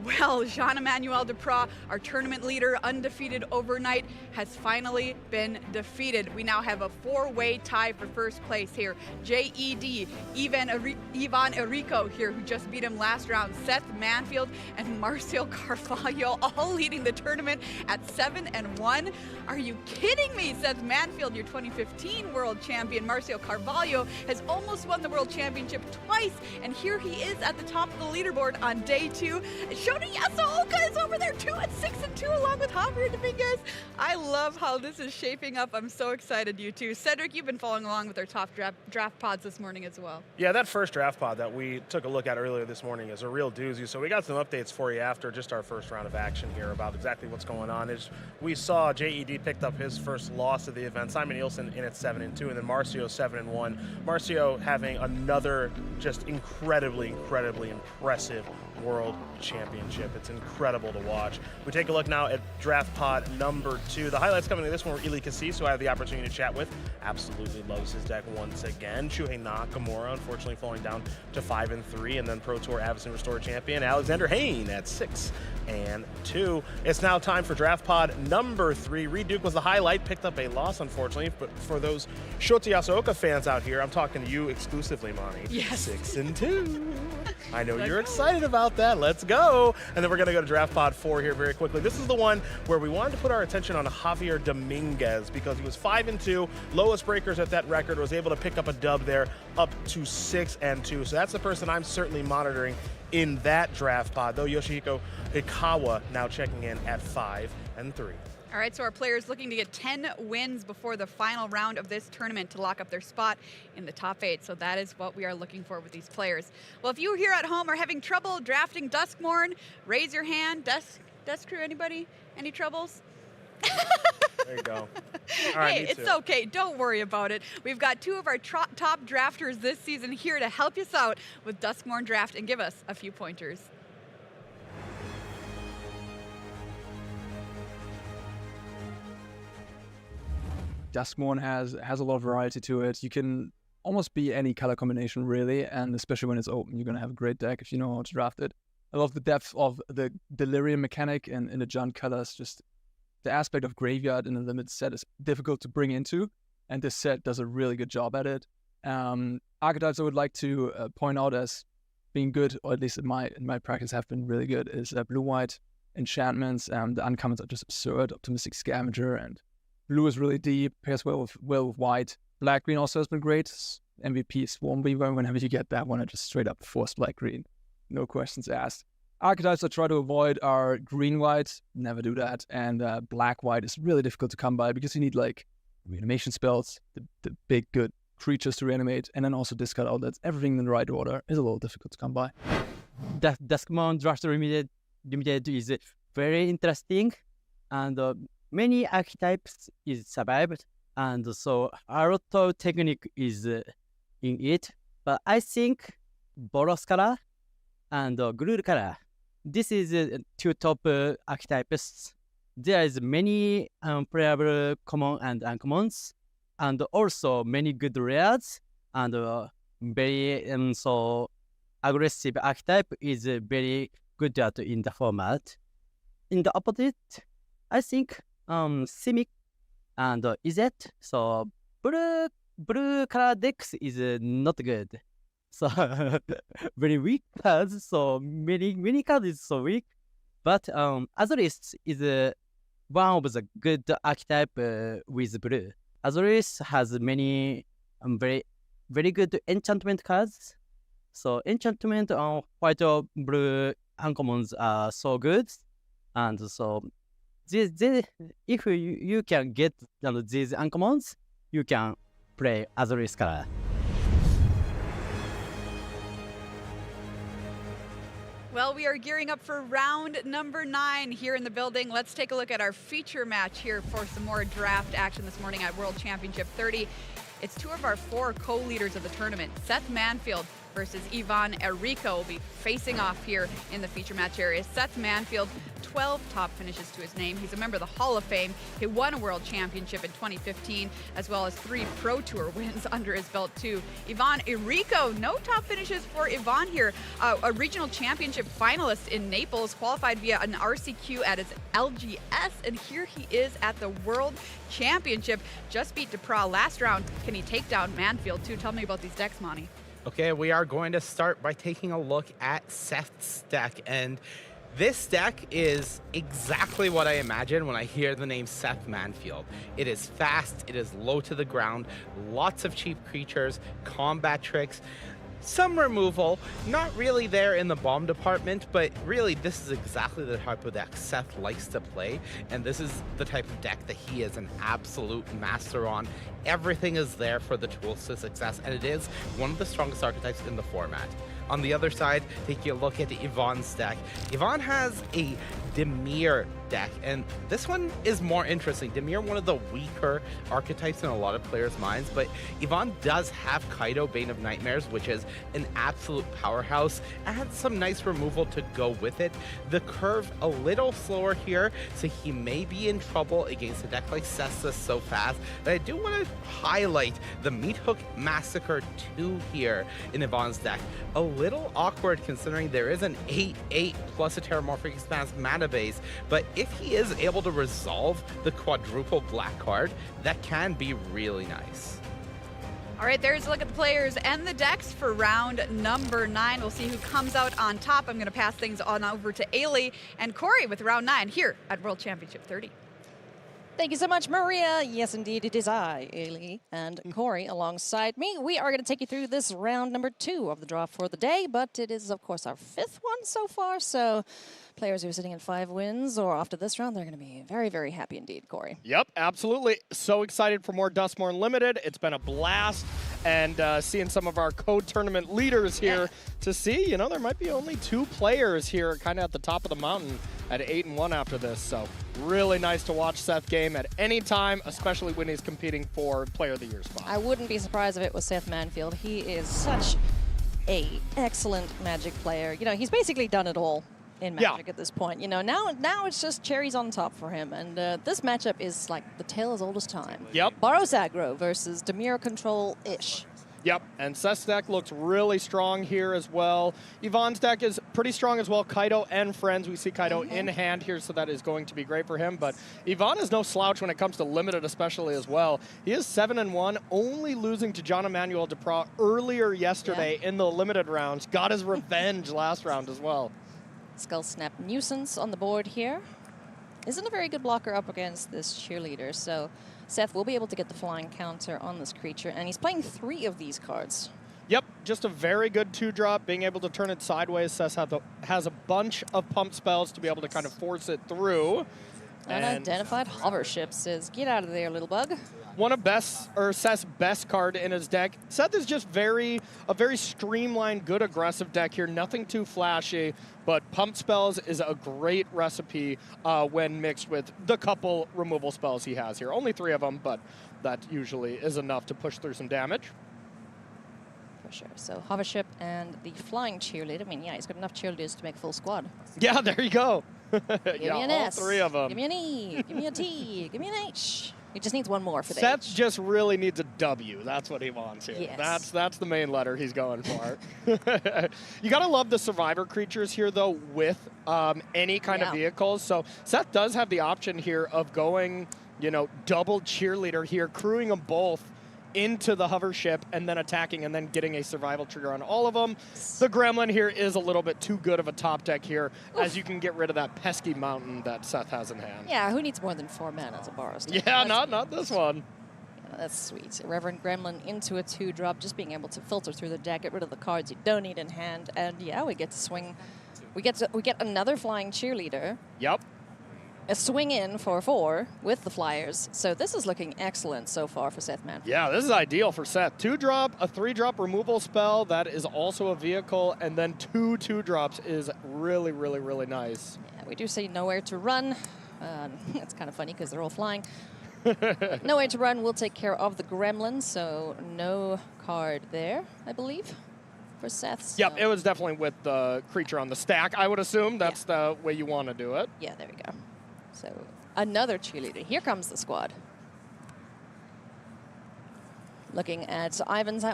Well, Jean-Emmanuel Depraz, our tournament leader, undefeated overnight, has finally been defeated. We now have a 4-way tie for first place here. JED, Ivan Errico here, who just beat him last round. Seth Manfield and Marcel Carvalho all leading the tournament at 7-1. Are you kidding me? Seth Manfield, your 2015 world champion. Marcel Carvalho has almost won the world championship twice, and here he is at the top of the leaderboard on day 2. Shota Yasooka is over there too at 6-2 along with Javier Dominguez. I love how this is shaping up. I'm so excited, you two. Cedric, you've been following along with our top draft pods this morning as well. Yeah, that first draft pod that we took a look at earlier this morning is a real doozy. So we got some updates for you after just our first round of action here about exactly what's going on. We saw JED picked up his first loss of the event. Simon Nielsen in at 7-2, and then Marcio 7-1. Marcio having another just incredibly impressive World Championship. It's incredible to watch. We take a look now at draft pod number 2. The highlights coming to this one were Eli Kassis, who I had the opportunity to chat with. Absolutely loves his deck once again. Shuhei Nakamura, unfortunately falling down to 5-3, and then Pro Tour Avison Restored champion Alexander Hayne at 6-2. It's now time for draft pod number 3. Reed Duke was the highlight, picked up a loss, unfortunately, but for those Shota Yasooka fans out here, I'm talking to you exclusively, Monty. Yes. 6-2. I know you're excited about that. Let's go. And then we're going to go to draft pod 4 here very quickly. This is the one where we wanted to put our attention on Javier Dominguez because he was 5-2, lowest breakers at that record, was able to pick up a dub there up to 6-2. So that's the person I'm certainly monitoring in that draft pod, though Yoshihiko Ikawa now checking in at 5-3. All right, so our players looking to get 10 wins before the final round of this tournament to lock up their spot in the top 8. So that is what we are looking for with these players. Well, if you here at home are having trouble drafting Duskmourn, raise your hand. Desk crew, anybody? Any troubles? There you go. All right, hey, it's okay. Don't worry about it. We've got 2 of our top drafters this season here to help us out with Duskmourn Draft and give us a few pointers. Duskmourn has a lot of variety to it. You can almost be any color combination, really, and especially when it's open, you're going to have a great deck if you know how to draft it. I love the depth of the Delirium mechanic and in the Jund colors. Just the aspect of Graveyard in a limited set is difficult to bring into, and this set does a really good job at it. Archetypes I would like to point out as being good, or at least in my practice have been really good, is blue-white enchantments. The uncommons are just absurd. Optimistic Scavenger, and blue is really deep, pairs well with white. Black-green also has been great. MVP Swarmweaver, whenever you get that one, I just straight up force black-green. No questions asked. Archetypes I try to avoid are green-white, never do that, and black-white is really difficult to come by because you need like reanimation spells, the big good creatures to reanimate, and then also discard outlets. Everything in the right order is a little difficult to come by. Duskmourn Draft Limited is very interesting, and many archetypes is survived, and so a lot of technique is in it. But I think Boros color and Grul color, this is 2 top archetypes. There is many playable common and uncommons, and also many good rares, and very so aggressive archetype is very good at in the format. in the opposite, I think Simic and Izet. So blue color decks is not good. So very weak cards. So many cards is so weak. But Azorius is one of the good archetype with blue. Azorius has many very good enchantment cards. So enchantment on white or blue uncommons are so good, and so if you can get these uncommons, you can play Azorius color. Well, we are gearing up for round number 9 here in the building. Let's take a look at our feature match here for some more draft action this morning at World Championship 30. It's 2 of our 4 co-leaders of the tournament. Seth Manfield versus Ivan Errico will be facing off here in the feature match area. Seth Manfield, 12 top finishes to his name. He's a member of the Hall of Fame. He won a World Championship in 2015, as well as 3 Pro Tour wins under his belt too. Ivan Errico, no top finishes for Ivan here. A regional championship finalist in Naples, qualified via an RCQ at his LGS, and here he is at the World Championship. Just beat Depraz last round. Can he take down Manfield too? Tell me about these decks, Monty. Okay, we are going to start by taking a look at Seth's deck, and this deck is exactly what I imagine when I hear the name Seth Manfield. It is fast, it is low to the ground, lots of cheap creatures, combat tricks, some removal, not really there in the bomb department, but really this is exactly the type of deck Seth likes to play, and this is the type of deck that he is an absolute master on. Everything is there for the tools to success, and it is one of the strongest archetypes in the format. On the other side, taking a look at Ivan's deck. Ivan has a Dimir deck, and this one is more interesting. Dimir, one of the weaker archetypes in a lot of players' minds, but Ivan does have Kaido, Bane of Nightmares, which is an absolute powerhouse, and some nice removal to go with it. The curve a little slower here, so he may be in trouble against a deck like CEST so fast, but I do want to highlight the Meat Hook Massacre 2 here in Ivan's deck. A little awkward considering there is an 8/8 plus a Terramorphic Expanse mana base, but if he is able to resolve the quadruple black card, that can be really nice. All right, there's a look at the players and the decks for round number 9. We'll see who comes out on top. I'm going to pass things on over to Ailey and Corey with round 9 here at World Championship 30. Thank you so much, Maria. Yes, indeed, it is I, Ailey, and Corey alongside me. We are going to take you through this round number 2 of the draw for the day, but it is, of course, our 5th one so far, so players who are sitting at 5 wins or after this round, they're going to be very, very happy indeed, Corey. Yep, absolutely. So excited for more Duskmourn Limited. It's been a blast, and seeing some of our code tournament leaders here to see, you know, there might be only 2 players here kind of at the top of the mountain at 8-1 after this, so really nice to watch Seth game at any time, especially when he's competing for Player of the Year spot. I wouldn't be surprised if it was Seth Manfield. He is such a excellent Magic player. You know, he's basically done it all in Magic at this point. You know, now it's just cherries on top for him, and this matchup is like the tale as old as time. Yep. Boros aggro versus Dimir control-ish. Yep, and Seth's deck looks really strong here as well. Ivan's deck is pretty strong as well. Kaido and friends. We see Kaido in hand here, so that is going to be great for him. But Ivan is no slouch when it comes to limited, especially as well. He is 7-1, only losing to John Emmanuel Depraz earlier yesterday in the limited rounds. Got his revenge last round as well. Skull Snap Nuisance on the board here. Isn't a very good blocker up against this cheerleader, so Seth will be able to get the flying counter on this creature, and he's playing 3 of these cards. Yep, just a very good 2-drop, being able to turn it sideways. Seth has a bunch of pump spells to be able to kind of force it through. Unidentified hover ship says, get out of there, little bug. One of Seth's best card in his deck. Seth is just a very streamlined, good aggressive deck here. Nothing too flashy, but pump spells is a great recipe when mixed with the couple removal spells he has here. Only 3 of them, but that usually is enough to push through some damage. For sure. So hover ship and the flying cheerleader. I mean, yeah, he's got enough cheerleaders to make full squad. Yeah, there you go. Give me an all S. 3 of them. Give me an E. Give me a T. Give me an H. He just needs one more for the Seth H. just really needs a W. That's what he wants here. Yes. That's the main letter he's going for. You got to love the survivor creatures here, though, with any kind of vehicles. So Seth does have the option here of going, you know, double cheerleader here, crewing them both into the hover ship and then attacking and then getting a survival trigger on all of them. The Gremlin here is a little bit too good of a top deck here, as you can get rid of that pesky mountain that Seth has in hand. Yeah, who needs more than 4 mana to borrow stuff? Yeah, not this one. Yeah, that's sweet. Irreverent Gremlin into a 2-drop, just being able to filter through the deck, get rid of the cards you don't need in hand, and yeah, we get to swing. We get another flying cheerleader. Yep. A swing in for 4 with the Flyers. So this is looking excellent so far for Seth Manfield. Yeah, this is ideal for Seth. 2-drop, a 3-drop removal spell that is also a vehicle, and then 2 2-drops is really, really, really nice. Yeah, we do say nowhere to run. It's kind of funny because they're all flying. Nowhere to run will take care of the Gremlin, so no card there, I believe, for Seth. So. Yep, it was definitely with the creature on the stack, I would assume. That's the way you want to do it. Yeah, there we go. So another cheerleader. Here comes the squad. Looking at Ivan's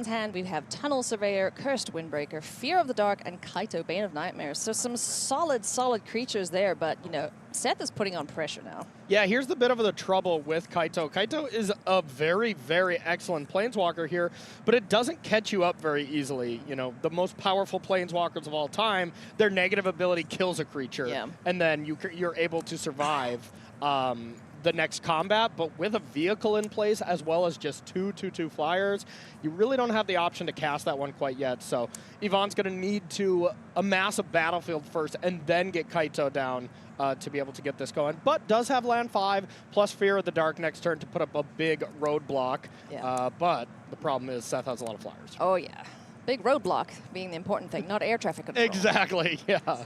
hand, we have Tunnel Surveyor, Cursed Windbreaker, Fear of the Dark, and Kaito, Bane of Nightmares. So some solid creatures there, but, you know, Seth is putting on pressure now. Yeah, here's the bit of the trouble with Kaito. Kaito is a very, very excellent planeswalker here, but it doesn't catch you up very easily. You know, the most powerful planeswalkers of all time, their negative ability kills a creature, and then you're able to survive the next combat, but with a vehicle in place as well as just 2/2/2 flyers, you really don't have the option to cast that one quite yet. So Yvonne's going to need to amass a battlefield first and then get Kaito down to be able to get this going. But does have land 5 plus Fear of the Dark next turn to put up a big roadblock. Yeah. But the problem is Seth has a lot of flyers. Oh, yeah. Big roadblock being the important thing, not air traffic control. Exactly, yeah.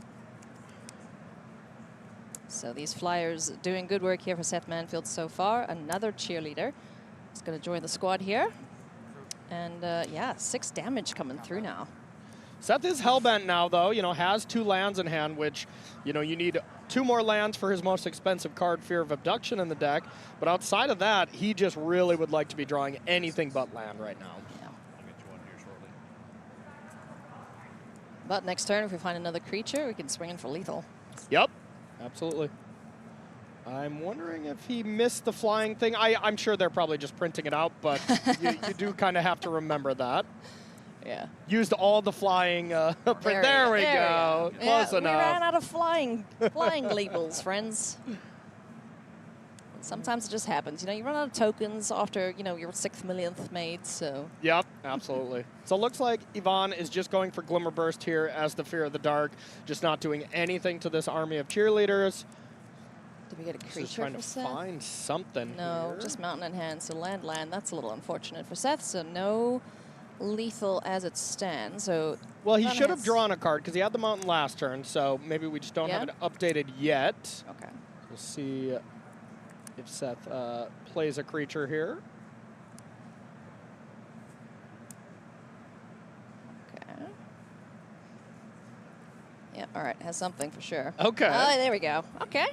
So these Flyers doing good work here for Seth Manfield so far. Another cheerleader is going to join the squad here. And yeah, 6 damage coming through now. Seth is hellbent now, though. You know, has 2 lands in hand, which, you know, you need 2 more lands for his most expensive card, Fear of Abduction, in the deck. But outside of that, he just really would like to be drawing anything but land right now. Yeah. But next turn, if we find another creature, we can swing in for lethal. Yep. Absolutely. I'm wondering if he missed the flying thing. I'm sure they're probably just printing it out, but you do kind of have to remember that. Yeah. Used all the flying. There we go. Close enough. We ran out of flying labels, friends. Sometimes it just happens. You know, you run out of tokens after, you know, your 6 millionth made, so. Yep, absolutely. So it looks like Yvonne is just going for Glimmer Burst here as the Fear of the Dark, just not doing anything to this army of cheerleaders. Did we get a creature just trying for to Seth? find something No, here. just mountain in hand, so land. That's a little unfortunate for Seth, so no lethal as it stands. So well, he should have drawn a card because he had the mountain last turn, so maybe we just don't have it updated yet. Okay. We'll see if Seth plays a creature here. Okay. Yeah, all right, has something for sure. Okay. Oh, there we go. Okay.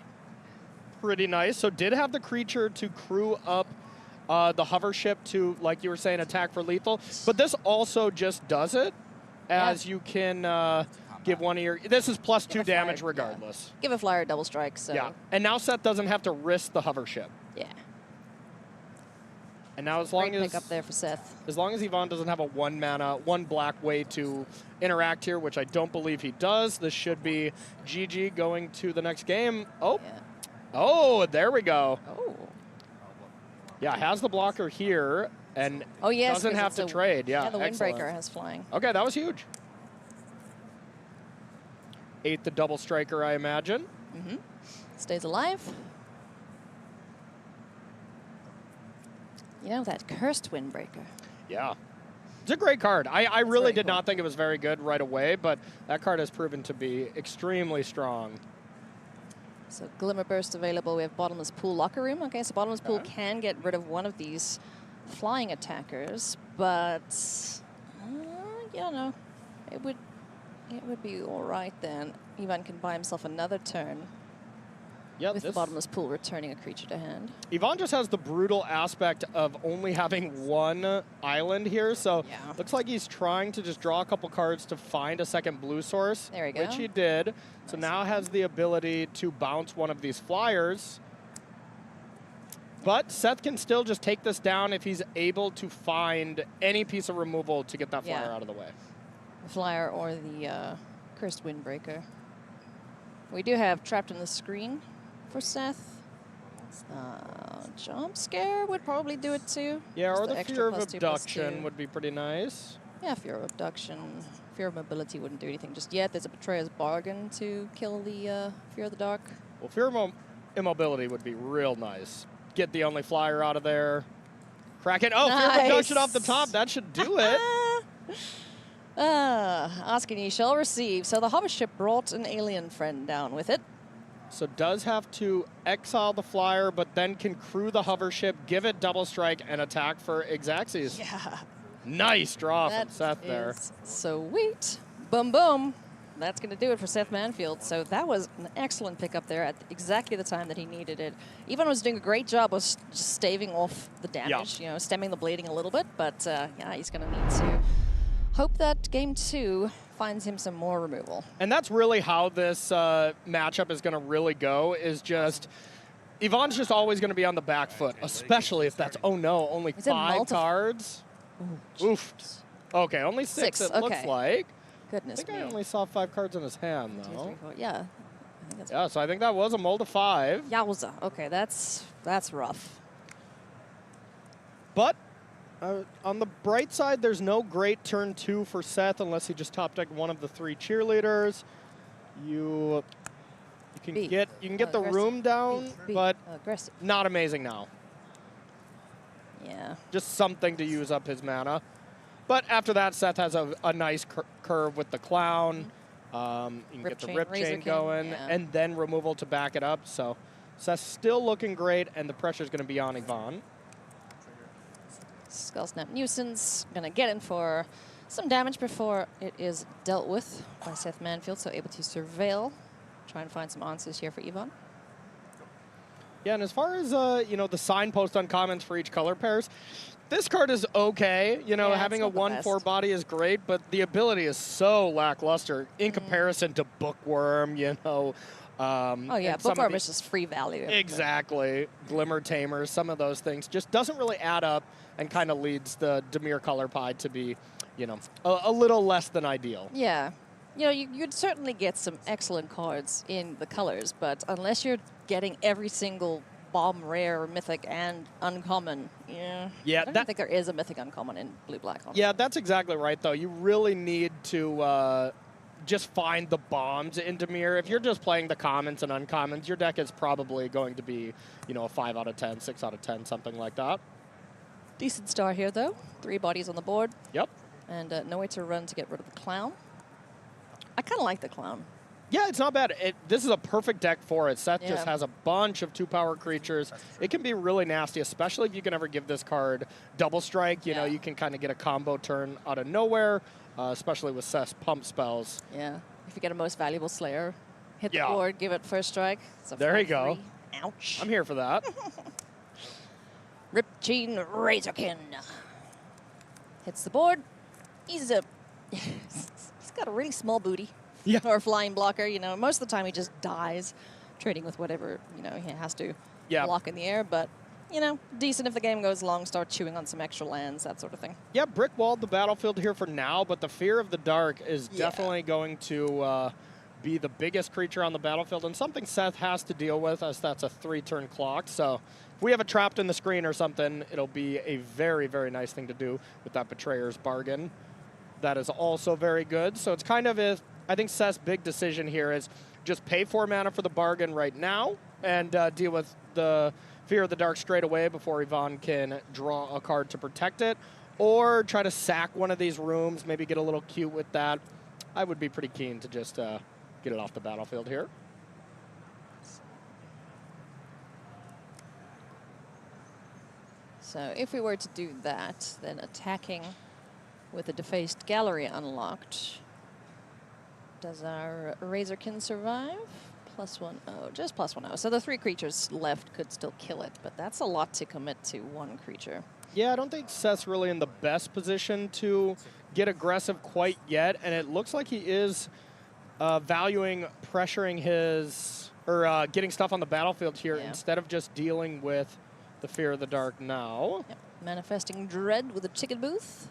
Pretty nice. So did have the creature to crew up the hover ship to, like you were saying, attack for lethal. But this also just does it, as you can give one of your... This is plus 2 damage regardless. Give a flyer a double strike, so... Yeah, and now Seth doesn't have to risk the hover ship. Yeah. And now as long Great as... pick up there for Seth. As long as Yvonne doesn't have a 1 mana, 1 black way to interact here, which I don't believe he does, this should be GG going to the next game. Oh. Yeah. Oh, there we go. Oh. Yeah, has the blocker here and doesn't have to trade. Yeah, the excellent. Windbreaker has flying. Okay, that was huge. 8 the double striker, I imagine. Mm-hmm. Stays alive. You know, that Cursed Windbreaker. Yeah. It's a great card. I really did not think it was very good right away, but that card has proven to be extremely strong. So Glimmer Burst available. We have Bottomless Pool Locker Room. Okay, so Bottomless Pool can get rid of one of these flying attackers, but you know, it would be all right then. Ivan can buy himself another turn. Yep, with the bottomless pool returning a creature to hand. Yvonne just has the brutal aspect of only having one island here, so looks like he's trying to just draw a couple cards to find a second blue source. There we go. Which he did. So now has the ability to bounce one of these flyers. But Seth can still just take this down if he's able to find any piece of removal to get that flyer out of the way. The flyer or the Cursed Windbreaker. We do have Trapped in the Screen for Seth. Jump Scare would probably do it too. Yeah, Just or the extra Fear of +2/+2. Abduction would be pretty nice. Yeah, Fear of Abduction. Fear of Mobility wouldn't do anything just yet. There's a Betrayer's Bargain to kill the Fear of the Dark. Well, Fear of Immobility would be real nice. Get the only flyer out of there. Crack it. Oh, Fear of Abduction off the top. That should do it. Asking ye shall receive. So the hover ship brought an alien friend down with it. So does have to exile the flyer, but then can crew the hover ship, give it double strike, and attack for Xaxis. Yeah. Nice draw from Seth there. Sweet. Boom, boom. That's going to do it for Seth Manfield. So that was an excellent pickup there at exactly the time that he needed it. Ivan was doing a great job of just staving off the damage, you know, stemming the bleeding a little bit. But yeah, he's going to need to hope that game 2 finds him some more removal. And that's really how this matchup is going to really go, is just Yvonne's just always going to be on the back foot, especially if that's, oh no, only 5 cards. Oof. Okay, only 6 it looks like. Goodness I think I only saw 5 cards in his hand, though. 2, 3, 4. Yeah. I think Yeah, so I think that was a mold of 5. Yowza. Okay, that's rough. But on the bright side, there's no great turn 2 for Seth unless he just top deck one of the 3 cheerleaders. You can get the room down, but not amazing now. Yeah. Just something to use up his mana. But after that, Seth has a nice curve with the clown. You can get the rip chain going, and then removal to back it up. So Seth's still looking great, and the pressure's going to be on Yvonne. Skull Snap Nuisance, gonna get in for some damage before it is dealt with by Seth Manfield, so able to surveil. Try and find some answers here for Yvonne. Yeah, and as far as you know, the signpost uncommons for each color pairs, this card is okay. You know, having a 1/4 body is great, but the ability is so lackluster in comparison to Bookworm. You know. Oh yeah, Bookworm is just free value. Exactly. Glimmer Tamers, some of those things just doesn't really add up, and kind of leads the Dimir color pie to be, you know, a little less than ideal. Yeah. You know, you'd certainly get some excellent cards in the colors, but unless you're getting every single bomb, rare, mythic, and uncommon, I don't think there is a mythic uncommon in blue-black. Yeah, that's exactly right, though. You really need to just find the bombs in Dimir. If you're just playing the commons and uncommons, your deck is probably going to be, you know, a 5 out of 10, 6 out of 10, something like that. Decent star here, though. 3 bodies on the board. Yep. And nowhere to run to get rid of the clown. I kind of like the clown. Yeah, it's not bad. This is a perfect deck for it. Seth just has a bunch of 2-power creatures. It can be really nasty, especially if you can ever give this card double strike. You know, you can kind of get a combo turn out of nowhere, especially with Seth's pump spells. Yeah, if you get a most valuable Slayer, hit the board, give it first strike. There you go. Ouch. I'm here for that. Rip Chain Razorkin. Hits the board. He's got a really small booty. Yeah. Or a flying blocker, you know. Most of the time he just dies trading with whatever, you know, he has to block in the air. But, you know, decent if the game goes long, start chewing on some extra lands, that sort of thing. Yeah, brick walled the battlefield here for now, but the Fear of the Dark is definitely going to be the biggest creature on the battlefield, and something Seth has to deal with, as that's a 3-turn clock. So if we have it trapped in the screen or something, it'll be a very, very nice thing to do with that Betrayer's Bargain. That is also very good. So it's kind of I think Seth's big decision here is just pay 4 mana for the bargain right now and deal with the Fear of the Dark straight away before Yvonne can draw a card to protect it, or try to sack one of these rooms, maybe get a little cute with that. I would be pretty keen to just get it off the battlefield here. So if we were to do that, then attacking with a Defaced Gallery unlocked, does our Razorkin survive? +1/0, just +1/0. So the 3 creatures left could still kill it, but that's a lot to commit to 1 creature. Yeah, I don't think Seth's really in the best position to get aggressive quite yet, and it looks like he is valuing pressuring his, or getting stuff on the battlefield here instead of just dealing with the Fear of the Dark now. Yep. Manifesting Dread with a ticket booth.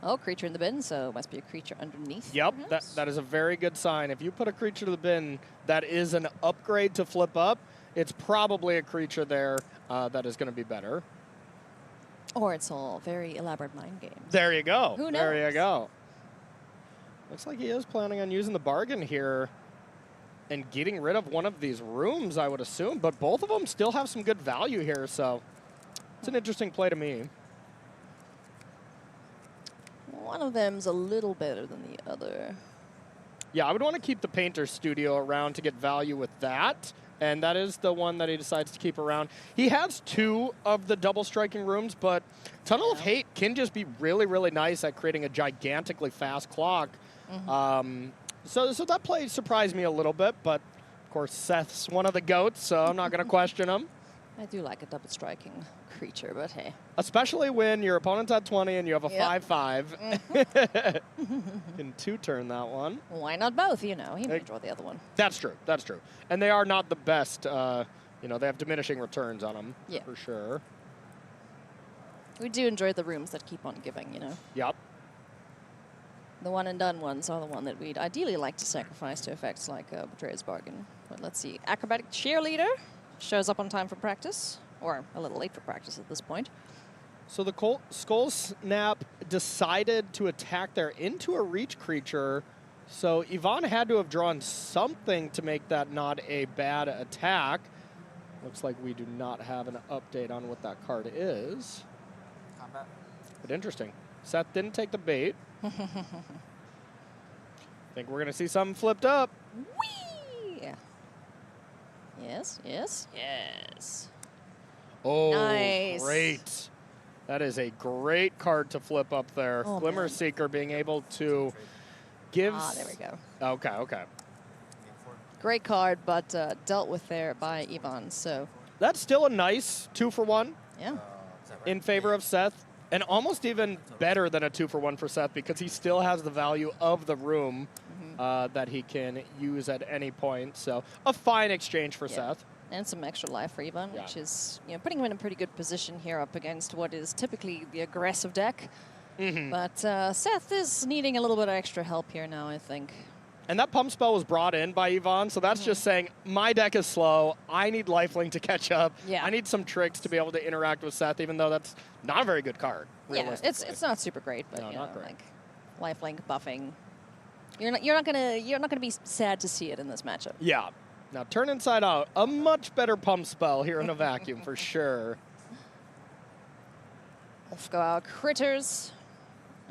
Oh, creature in the bin, so it must be a creature underneath. Yep, that is a very good sign. If you put a creature to the bin that is an upgrade to flip up, it's probably a creature there that is going to be better. Or it's all very elaborate mind games. There you go. Who knows? There you go. Looks like he is planning on using the bargain here and getting rid of one of these rooms, I would assume. But both of them still have some good value here, so it's an interesting play to me. One of them's a little better than the other. Yeah, I would want to keep the Painter Studio around to get value with that. And that is the one that he decides to keep around. He has 2 of the double striking rooms, but Tunnel of Hate can just be really, really nice at creating a gigantically fast clock. So that play surprised me a little bit, but of course Seth's one of the GOATs, so I'm not going to question him. I do like a double striking creature, but hey. Especially when your opponent's at 20 and you have a 5/5. Can 2-turn that one. Why not both, you know? He may draw the other one. That's true. That's true. And they are not the best. You know, they have diminishing returns on them, for sure. We do enjoy the rooms that keep on giving, you know? Yep. The one-and-done ones are the one that we'd ideally like to sacrifice to effects like Betrayer's Bargain. But let's see. Acrobatic Cheerleader shows up on time for practice, or a little late for practice at this point. So the Skull Snap decided to attack there into a reach creature. So Yvonne had to have drawn something to make that not a bad attack. Looks like we do not have an update on what that card is. Combat. But interesting. Seth didn't take the bait. Think we're going to see something flipped up. Whee! Yes, yes, yes. Oh, nice. Great. That is a great card to flip up there. Oh, Glimmer man. Seeker being able to give... Ah, there we go. Okay, okay. Great card, but dealt with there by Yvonne, so... That's still a nice 2-for-1 Yeah. in favor of Seth. And almost even better than a 2-for-1 for Seth because he still has the value of the room that he can use at any point. So a fine exchange for Seth. And some extra life for Yvonne, which is, you know, putting him in a pretty good position here up against what is typically the aggressive deck. But Seth is needing a little bit of extra help here now, I think. And that pump spell was brought in by Yvonne, so that's just saying, my deck is slow, I need Lifelink to catch up, I need some tricks to be able to interact with Seth, even though that's not a very good card, Yeah, it's not super great, but No, you not know, great. like lifelink buffing. You're not gonna be sad to see it in this matchup. Yeah. Now turn inside out, a much better pump spell here in a vacuum for sure. Off go our critters.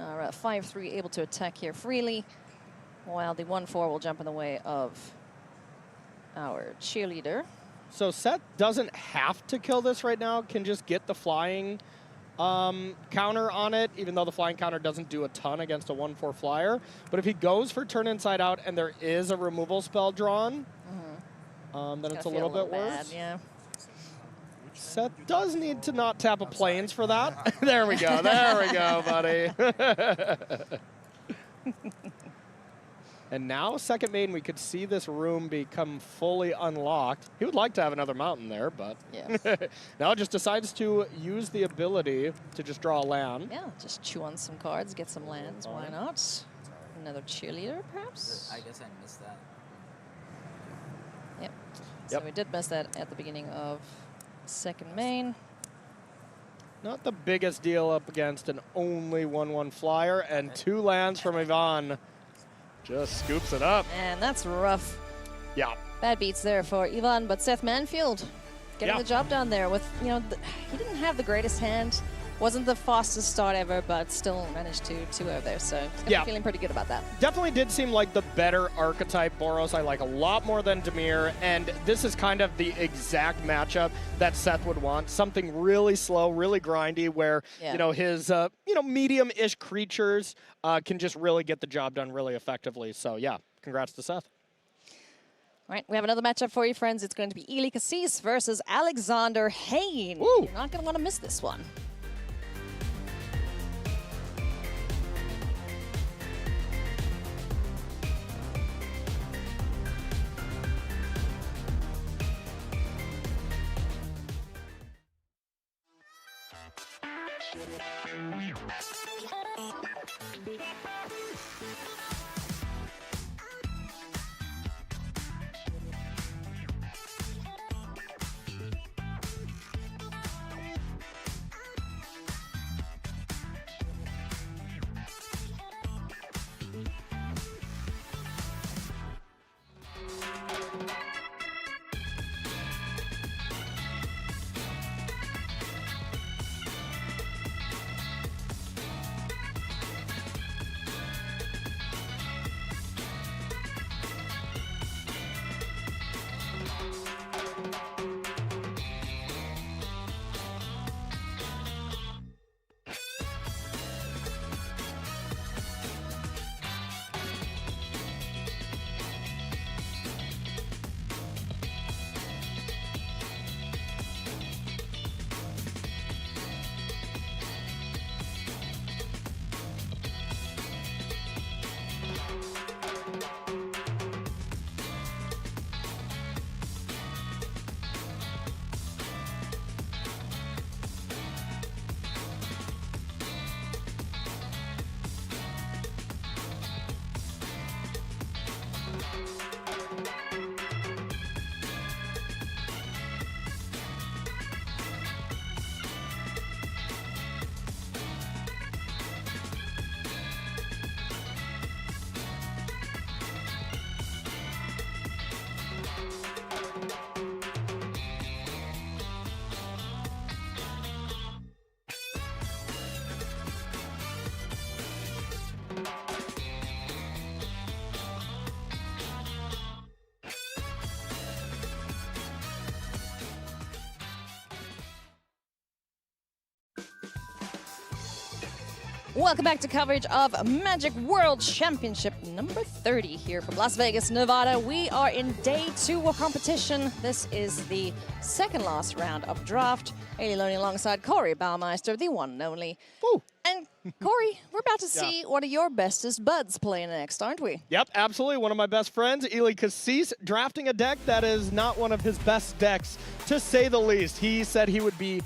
5/3 able to attack here freely, while the 1/4 will jump in the way of our cheerleader. So Seth doesn't have to kill this right now, can just get the flying counter on it, even though the flying counter doesn't do a ton against a 1/4 flyer. But if he goes for turn inside out and there is a removal spell drawn, then it's a little bit worse. Bad, yeah. Seth does need to not tap a planes for that. There we go, buddy. And now, second main, we could see this room become fully unlocked. He would like to have another mountain there, but now just decides to use the ability to just draw a land. Yeah, just chew on some cards, get some lands. Why not? Another cheerleader, perhaps? I guess I missed that. Yep. So we did miss that at the beginning of second main. Not the biggest deal up against an only 1/1 flyer, and 2 lands from Yvonne. Just scoops it up. And that's rough. Yeah. Bad beats there for Yvonne, but Seth Manfield getting the job done there with, you know, he didn't have the greatest hand. Wasn't the fastest start ever, but still managed to 2-0 there. So he's feeling pretty good about that. Definitely did seem like the better archetype Boros. I like a lot more than Dimir, and this is kind of the exact matchup that Seth would want. Something really slow, really grindy, where you know his medium-ish creatures can just really get the job done really effectively. So yeah, congrats to Seth. All right, we have another matchup for you, friends. It's going to be Kassis versus Alexander Hayne. You're not going to want to miss this one. Welcome back to coverage of Magic World Championship number 30 here from Las Vegas, Nevada. We are in day 2 of competition. This is the second last round of draft. Ailey Loney alongside Corey Baumeister, the one and only. Woo. And Corey, we're about to see one of your bestest buds play next, aren't we? Yep, absolutely. One of my best friends, Kassis, drafting a deck that is not one of his best decks, to say the least. He said he would be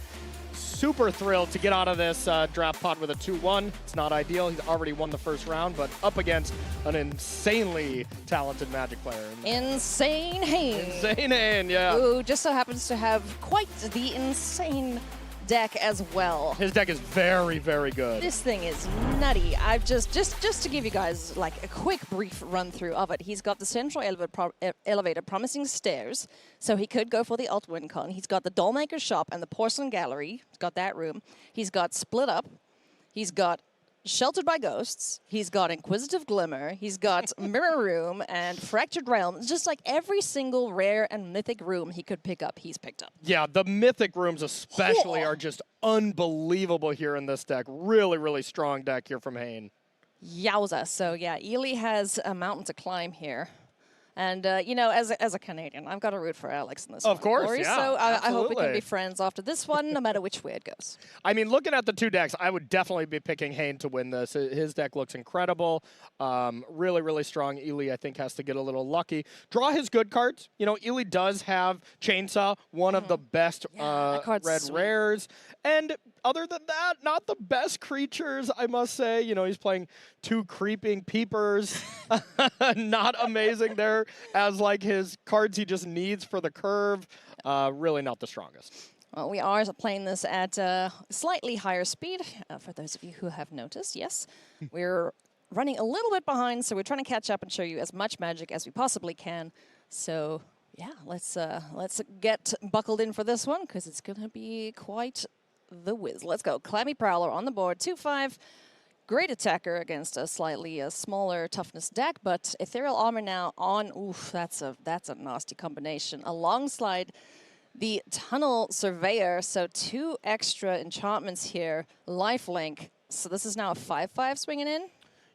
super thrilled to get out of this draft pod with a 2-1. It's not ideal. He's already won the first round, but up against an insanely talented Magic player. Insane Hayne. Insane Hayne, yeah. Who just so happens to have quite the insane deck as well. His deck is very, very good. This thing is nutty. I've just to give you guys like a quick brief run through of it. He's got the central elevator promising stairs, so he could go for the alt win con. He's got the Dollmaker shop and the porcelain gallery. He's got that room. He's got split up. He's got Sheltered by Ghosts, he's got Inquisitive Glimmer, he's got Mirror Room and Fractured Realm. Just like every single rare and mythic room he could pick up, he's picked up. Yeah, the mythic rooms especially are just unbelievable here in this deck. Really, really strong deck here from Hayne. Yowza. So yeah, Ely has a mountain to climb here. And, you know, as a Canadian, I've got to root for Alex in this one. Of course, Corey, yeah, so I hope we can absolutely. be friends after this one, no matter which way it goes. I mean, looking at the two decks, I would definitely be picking Hayne to win this. His deck looks incredible. Really, really strong. Ely, I think, has to get a little lucky. Draw his good cards. You know, Ely does have Chainsaw, one of the best red sweet. rares. And other than that, not the best creatures, I must say. You know, he's playing 2 creeping peepers. Not amazing there as like his cards he just needs for the curve. Really not the strongest. Well, we are playing this at slightly higher speed. For those of you who have noticed, yes, we're running a little bit behind, so we're trying to catch up and show you as much Magic as we possibly can. So yeah, let's get buckled in for this one because it's gonna be quite the whiz. Let's go. Clammy Prowler on the board, 2/5. Great attacker against a slightly smaller toughness deck, but Ethereal Armor now on. Oof, that's a nasty combination. Alongside the Tunnel Surveyor, so 2 extra enchantments here. Lifelink. So this is now a 5/5 swinging in.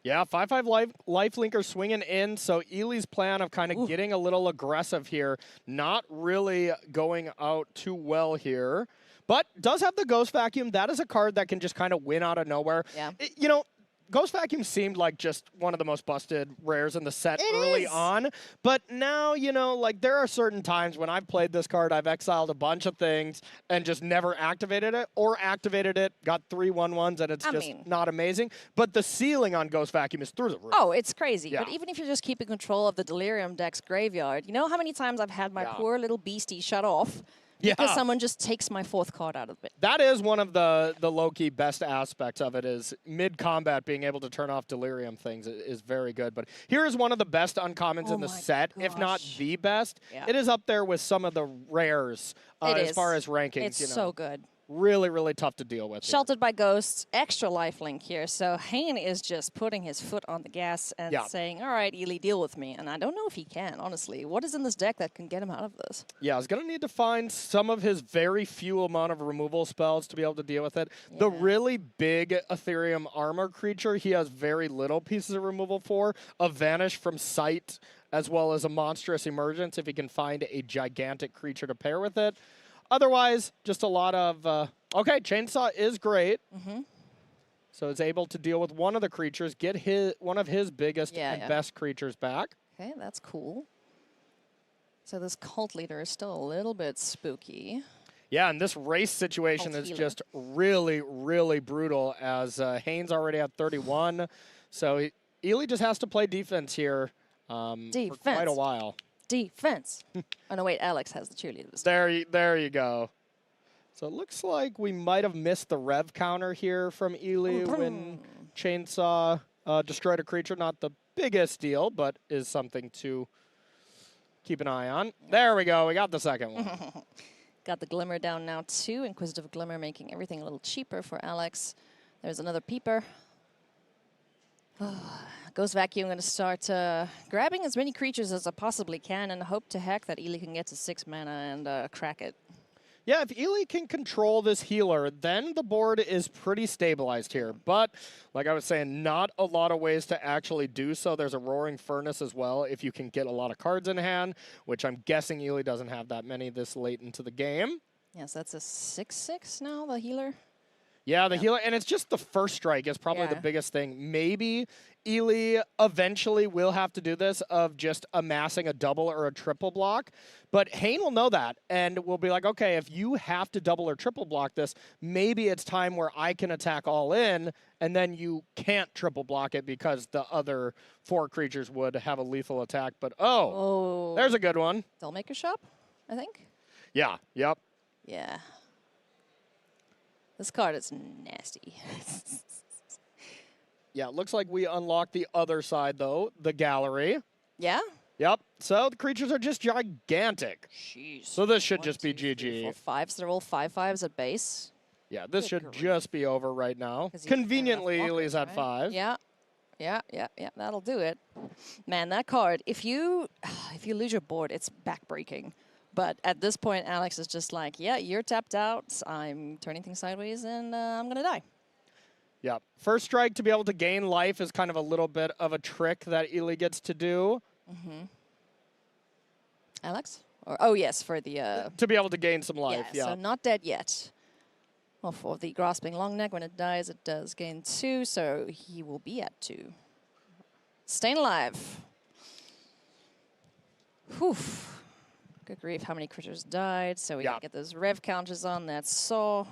Yeah, 5/5 lifelinker swinging in, so Ely's plan of kind of getting a little aggressive here, not really going out too well here, but does have the Ghost Vacuum. That is a card that can just kind of win out of nowhere. Yeah. You know, Ghost Vacuum seemed like just one of the most busted rares in the set early on, but now, you know, like there are certain times when I've played this card, I've exiled a bunch of things and just never activated it, or activated it, got 3 1/1s, and it's not amazing. But the ceiling on Ghost Vacuum is through the roof. Oh, it's crazy. Yeah. But even if you're just keeping control of the Delirium deck's graveyard, you know how many times I've had my poor little beastie shut off because someone just takes my 4th card out of it. That is one of the low-key best aspects of it, is mid-combat being able to turn off Delirium things is very good. But here is one of the best uncommons in the set, if not the best. Yeah. It is up there with some of the rares as far as rankings. It's you know. so good. Really, really tough to deal with. Sheltered by Ghosts, extra lifelink here. So Hayne is just putting his foot on the gas and saying, all right, Ely, deal with me. And I don't know if he can, honestly. What is in this deck that can get him out of this? Yeah, I was going to need to find some of his very few amount of removal spells to be able to deal with it. Yeah. The really big Ethereum armor creature, he has very little pieces of removal for. A Vanish from Sight, as well as a Monstrous Emergence if he can find a gigantic creature to pair with it. Otherwise, just a lot of, okay, Chainsaw is great. So it's able to deal with one of the creatures, get one of his biggest and best creatures back. Okay, that's cool. So this Cult Leader is still a little bit spooky. Yeah, and this race situation is just really, really brutal, as Hayne's already at 31. So Ely just has to play defense here for quite a while. Defense. Oh, no, wait, Alex has the cheerleaders. There you go. So it looks like we might have missed the rev counter here from Ely when Chainsaw destroyed a creature. Not the biggest deal, but is something to keep an eye on. There we go. We got the second one. Got the Glimmer down now, too. Inquisitive Glimmer making everything a little cheaper for Alex. There's another Peeper. Ghost Vacuum going to start grabbing as many creatures as I possibly can and hope to heck that Ely can get to 6 mana and crack it. Yeah, if Ely can control this healer, then the board is pretty stabilized here. But, like I was saying, not a lot of ways to actually do so. There's a Roaring Furnace as well if you can get a lot of cards in hand, which I'm guessing Ely doesn't have that many this late into the game. Yes, that's a 6/6 now, the healer. Yeah, the healer, and it's just the first strike is probably the biggest thing. Maybe Ely eventually will have to do this of just amassing a double or a triple block, but Hayne will know that and will be like, okay, if you have to double or triple block this, maybe it's time where I can attack all in, and then you can't triple block it because the other 4 creatures would have a lethal attack. But, there's a good one. Dollmaker Shop, I think? Yeah, yep. Yeah. This card is nasty. Yeah, it looks like we unlocked the other side, though, the gallery. Yeah? Yep. So the creatures are just gigantic. Jeez. So this should just be GG. 4 5s. They're all 5/5s at base. Yeah, this should just be over right now. Conveniently, Ely's at 5. Yeah. Yeah. That'll do it. Man, that card, if you lose your board, it's backbreaking. But at this point, Alex is just like, yeah, you're tapped out. I'm turning things sideways, and I'm going to die. Yeah. First strike to be able to gain life is kind of a little bit of a trick that Ely gets to do. Alex? Oh, yes, for the... to be able to gain some life, yeah. So not dead yet. Well, for the Grasping Longneck, when it dies, it does gain 2, so he will be at 2. Staying alive. Whew. Good grief, how many creatures died? So we can get those rev counters on that saw.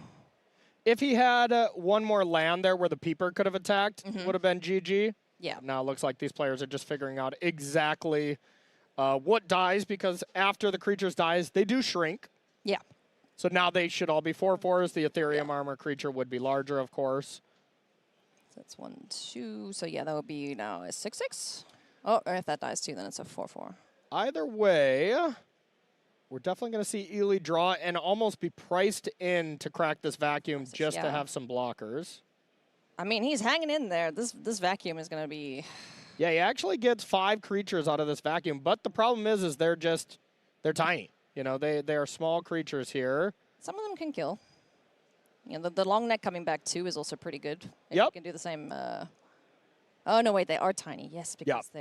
If he had one more land there where the Peeper could have attacked, would have been GG. Yeah. Now it looks like these players are just figuring out exactly what dies, because after the creatures dies, they do shrink. Yeah. So now they should all be 4/4s. The Ethereum armor creature would be larger, of course. So that's 1, 2. So yeah, that would be now a 6/6. Oh, or if that dies too, then it's a 4/4. Either way, we're definitely going to see Ely draw and almost be priced in to crack this vacuum just to have some blockers. I mean, he's hanging in there. This vacuum is going to be... Yeah, he actually gets 5 creatures out of this vacuum, but the problem is they're tiny. You know, they are small creatures here. Some of them can kill. You know, the long neck coming back too is also pretty good. If you can do the same Oh, no, wait, they are tiny. Yes, because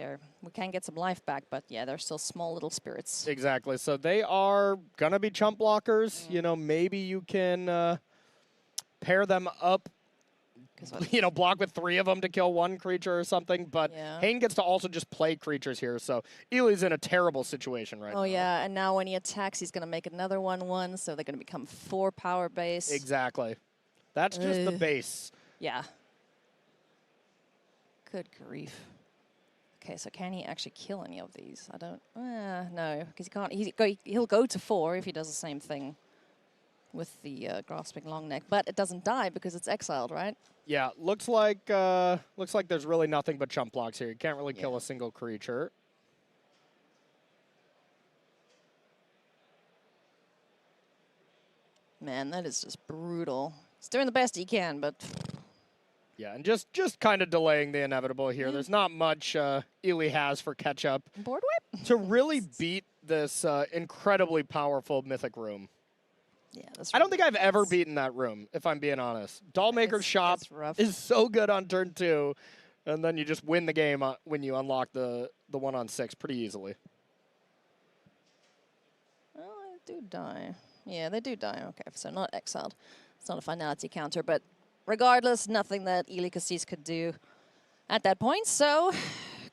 we can get some life back, but yeah, they're still small little spirits. Exactly. So they are going to be chump blockers. You know, maybe you can pair them up, you know, block with 3 of them to kill 1 creature or something. But Hayne gets to also just play creatures here. So Ely's in a terrible situation right now. Oh, yeah, and now when he attacks, he's going to make another 1/1, so they're going to become 4 power base. Exactly. That's just the base. Yeah. Good grief. Okay, so can he actually kill any of these? I don't... no, because he can't. He'll go to 4 if he does the same thing with the grasping long neck, but it doesn't die because it's exiled, right? Yeah, looks like there's really nothing but chump blocks here. You can't really kill a single creature. Man, that is just brutal. He's doing the best he can, but... Yeah, and just kind of delaying the inevitable here. There's not much Ely has for catch-up. Board whip? To really beat this incredibly powerful Mythic Room. Yeah, that's I don't think I've ever beaten that room, if I'm being honest. Dollmaker's Shop is so good on turn 2, and then you just win the game when you unlock the 1-on-6 pretty easily. Well, they do die. Yeah, they do die. Okay, so not exiled. It's not a finality counter, but regardless, nothing that Ely Kassis could do at that point. So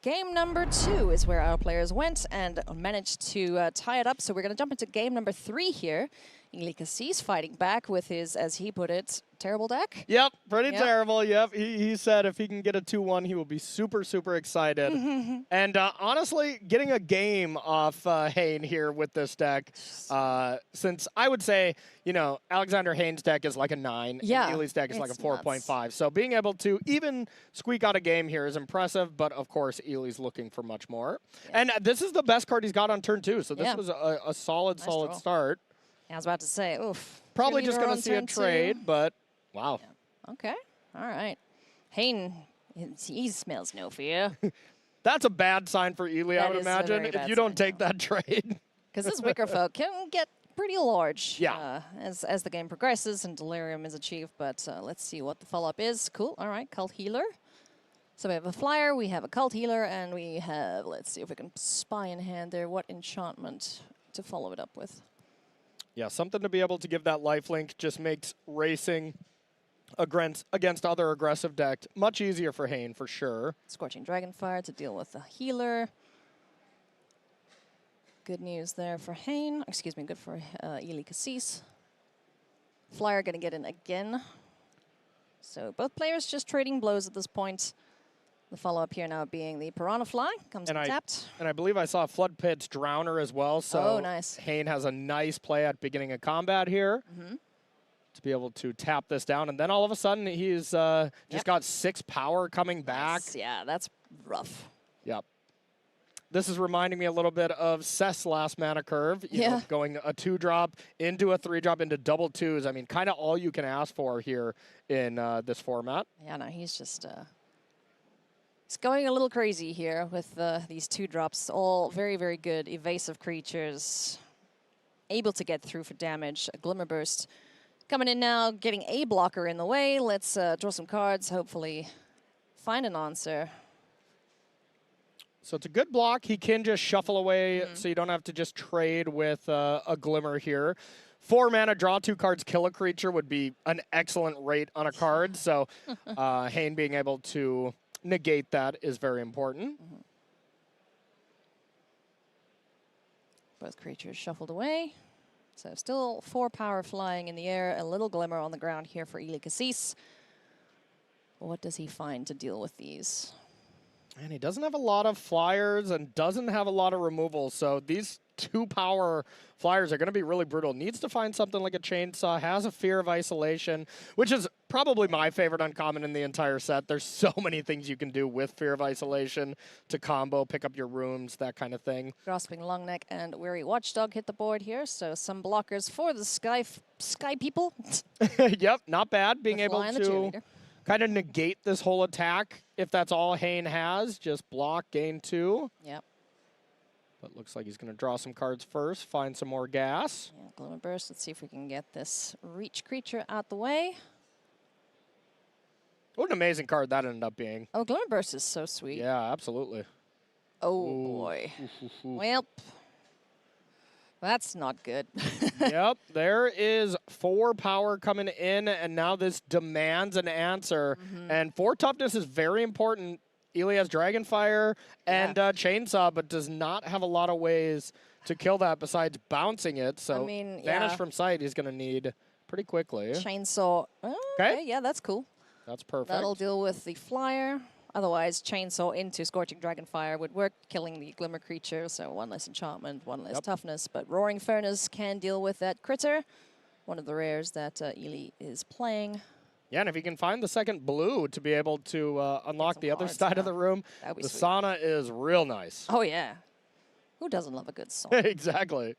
game number 2 is where our players went and managed to tie it up. So we're going to jump into game number 3 here. Ely Kassis fighting back with his, as he put it, terrible deck. Yep, pretty terrible. Yep, he said if he can get a 2-1, he will be super, super excited. And honestly, getting a game off Hayne here with this deck, since I would say, you know, Alexander Hayne's deck is like a 9, and Ely's deck is like a 4.5. So being able to even squeak out a game here is impressive, but of course, Ely's looking for much more. And this is the best card he's got on turn 2, so this was a solid start. I was about to say, oof. Probably just going to see a trade, but wow. Yeah. Okay, all right. Hayne, he smells no fear. That's a bad sign for Ely, I would imagine, if you don't take that trade. Because this Wickerfolk can get pretty large as the game progresses and Delirium is achieved, but let's see what the follow-up is. Cool, all right, Cult Healer. So we have a Flyer, we have a Cult Healer, and we have, let's see if we can spy in hand there, what enchantment to follow it up with. Yeah, something to be able to give that lifelink just makes racing against other aggressive decks much easier for Hayne, for sure. Scorching Dragonfire to deal with the healer. Good news there for Hayne. Excuse me, good for Ely Kassis. Flyer going to get in again. So both players just trading blows at this point. The follow-up here now being the Piranha Fly, comes tapped. And I believe I saw Flood Pit's Drowner as well, so nice. Hayne has a nice play at beginning of combat here to be able to tap this down. And then all of a sudden, he's just got 6 power coming back. Yeah, that's rough. Yep. This is reminding me a little bit of CEST last mana curve. You know, going a 2-drop into a 3-drop into double 2s. I mean, kind of all you can ask for here in this format. Yeah, no, he's just... It's going a little crazy here with these 2-drops, all very, very good evasive creatures, able to get through for damage. A Glimmer Burst coming in now, getting a blocker in the way. Let's draw some cards, hopefully find an answer. So it's a good block. He can just shuffle away, so you don't have to just trade with a Glimmer here. 4 mana, draw 2 cards, kill a creature would be an excellent rate on a card. So Hayne being able to negate that is very important. Both creatures shuffled away. So still 4 power flying in the air, a little Glimmer on the ground here for Ely Kassis. What does he find to deal with these? And he doesn't have a lot of flyers and doesn't have a lot of removals, so these 2 power flyers are going to be really brutal. Needs to find something like a chainsaw, has a Fear of Isolation, which is probably my favorite uncommon in the entire set. There's so many things you can do with Fear of Isolation to combo, pick up your rooms, that kind of thing. Grasping Longneck and Weary Watchdog hit the board here, so some blockers for the sky people. Yep, not bad. Being able to kind of negate this whole attack if that's all Hayne has. Just block, gain 2. Yep. But looks like he's going to draw some cards first, find some more gas. Yeah, Glimmer Burst. Let's see if we can get this reach creature out the way. What an amazing card that ended up being. Oh, Glimmer Burst is so sweet. Yeah, absolutely. Oh, boy. Well, that's not good. Yep, there is 4 power coming in, and now this demands an answer. And 4 toughness is very important. Ely has Dragonfire and Chainsaw, but does not have a lot of ways to kill that besides bouncing it. So I mean, Vanish from sight he's going to need pretty quickly. Chainsaw. Okay, yeah, that's cool. That's perfect. That'll deal with the flyer. Otherwise, Chainsaw into Scorching Dragonfire would work, killing the Glimmer creature, so 1 less enchantment, 1 less toughness. But Roaring Furnace can deal with that critter, one of the rares that Ely is playing. Yeah, and if you can find the second blue to be able to unlock the other side of the room, the sweet. Sauna is real nice. Oh, yeah. Who doesn't love a good song? Exactly.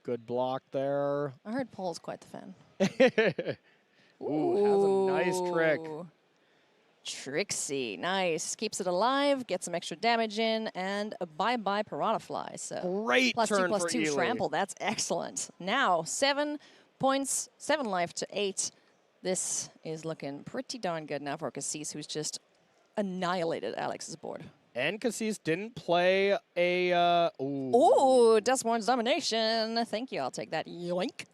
Good block there. I heard Paul's quite the fan. Ooh, has a nice trick. Trixie, nice. Keeps it alive, gets some extra damage in, and a bye-bye Piranha Fly. So Great turn for +2/+2 Ely. trample, that's excellent. Now, 7 points, 7 life to 8. This is looking pretty darn good now for Kassis, who's just annihilated Alex's board. And Kassis didn't play a... Ooh, Duskmourn's Domination. Thank you, I'll take that. Yoink.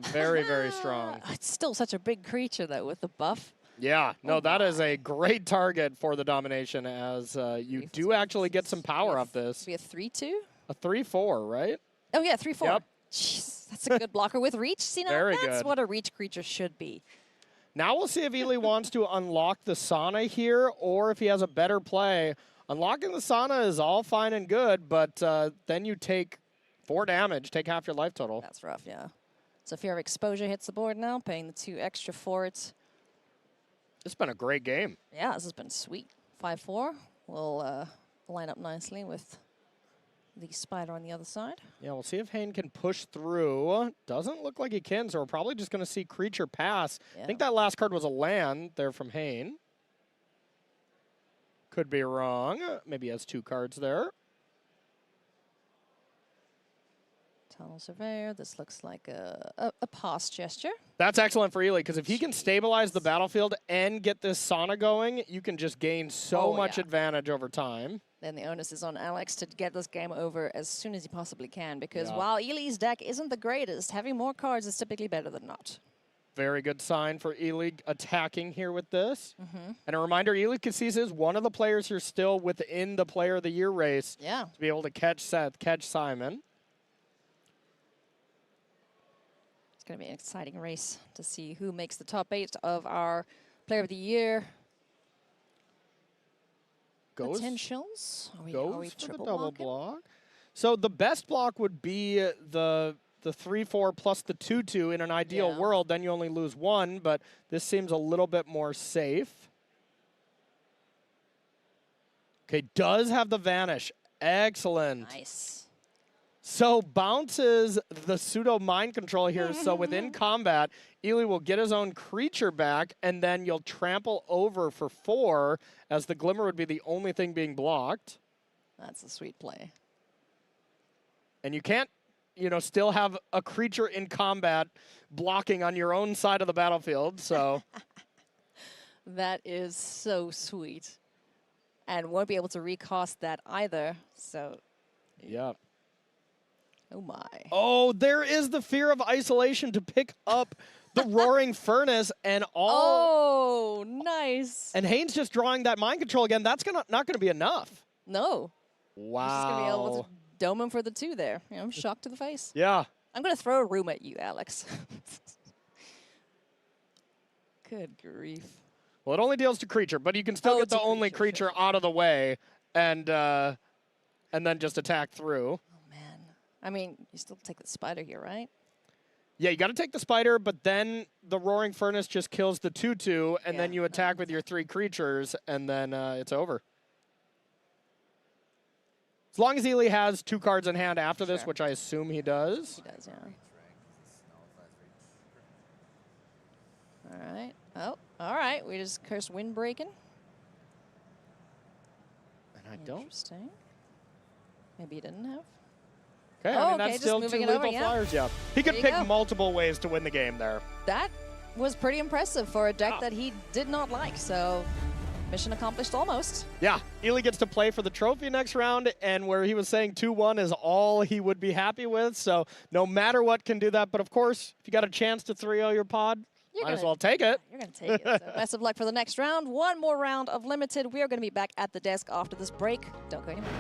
Very, very strong. It's still such a big creature, though, with the buff. Yeah, no, that is a great target for the Domination, as you do actually get some power off this. Be a 3/2? A 3/4, right? Oh, yeah, 3/4. Yep. Jeez, that's a good blocker with reach. See, now Very that's good. what a reach creature should be. Now we'll see if Ely wants to unlock the Sauna here, or if he has a better play. Unlocking the Sauna is all fine and good, but then you take 4 damage, take half your life total. That's rough, yeah. So Fear of Exposure hits the board now, paying the 2 extra for it. It's been a great game. Yeah, this has been sweet. 5/4 will line up nicely with the spider on the other side. Yeah, we'll see if Hayne can push through. Doesn't look like he can, so we're probably just going to see creature pass. Yeah. I think that last card was a land there from Hayne. Could be wrong. Maybe he has 2 cards there. Tunnel Surveyor. This looks like a pass gesture. That's excellent for Ely, because if he can stabilize the battlefield and get this Sauna going, you can just gain so much advantage over time. Then the onus is on Alex to get this game over as soon as he possibly can, because Yeah. while Ely's deck isn't the greatest, having more cards is typically better than not. Very good sign for Ely attacking here with this. And a reminder, Ely Kassis is one of the players here still within the Player of the Year race. Yeah. To be able to catch Seth, catch Simon. It's going to be an exciting race to see who makes the top 8 of our Player of the Year. Goes, Potentials. Are we goes for the triple double blocking? block. So the best block would be the 3/4 plus the 2/2 in an ideal world. Then you only lose 1, but this seems a little bit more safe. Okay, does have the Vanish. Excellent. Nice. So bounces the pseudo mind control here. So within combat, Ely will get his own creature back, and then you'll trample over for 4, as the Glimmer would be the only thing being blocked. That's a sweet play. And you can't, still have a creature in combat blocking on your own side of the battlefield. So That is so sweet. And won't be able to recast that either. So, yeah. oh my. Oh, there is the Fear of Isolation to pick up the Roaring Furnace and all. Oh, nice. And Hayne's just drawing that mind control again. That's not going to be enough. No. Wow. He's just going to be able to dome him for the 2 there. Shock to the face. Yeah. I'm going to throw a room at you, Alex. Good grief. Well, it only deals to creature, but you can still get the only creature out of the way and then just attack through. I mean, you still take the spider here, right? Yeah, you got to take the spider, but then the Roaring Furnace just kills the 2/2, and then you attack with your 3 creatures, and then it's over. As long as Ely has 2 cards in hand after this, which I assume he does. He does, yeah. All right. Oh, all right. We just cursed Windbreaking. And I don't. Interesting. Maybe he didn't have. Okay, Oh, I mean, okay, that's just still 2 moving it lethal over, yeah. flyers, yeah. He could There you pick go. multiple ways to win the game there. That was pretty impressive for a deck that he did not like. So mission accomplished almost. Yeah, Ely gets to play for the trophy next round, and where he was saying 2-1 is all he would be happy with. So no matter what can do that. But of course, if you got a chance to 3-0 your pod, might as well take it. You're going to take it. So best of luck for the next round. One more round of Limited. We are going to be back at the desk after this break. Don't go anywhere.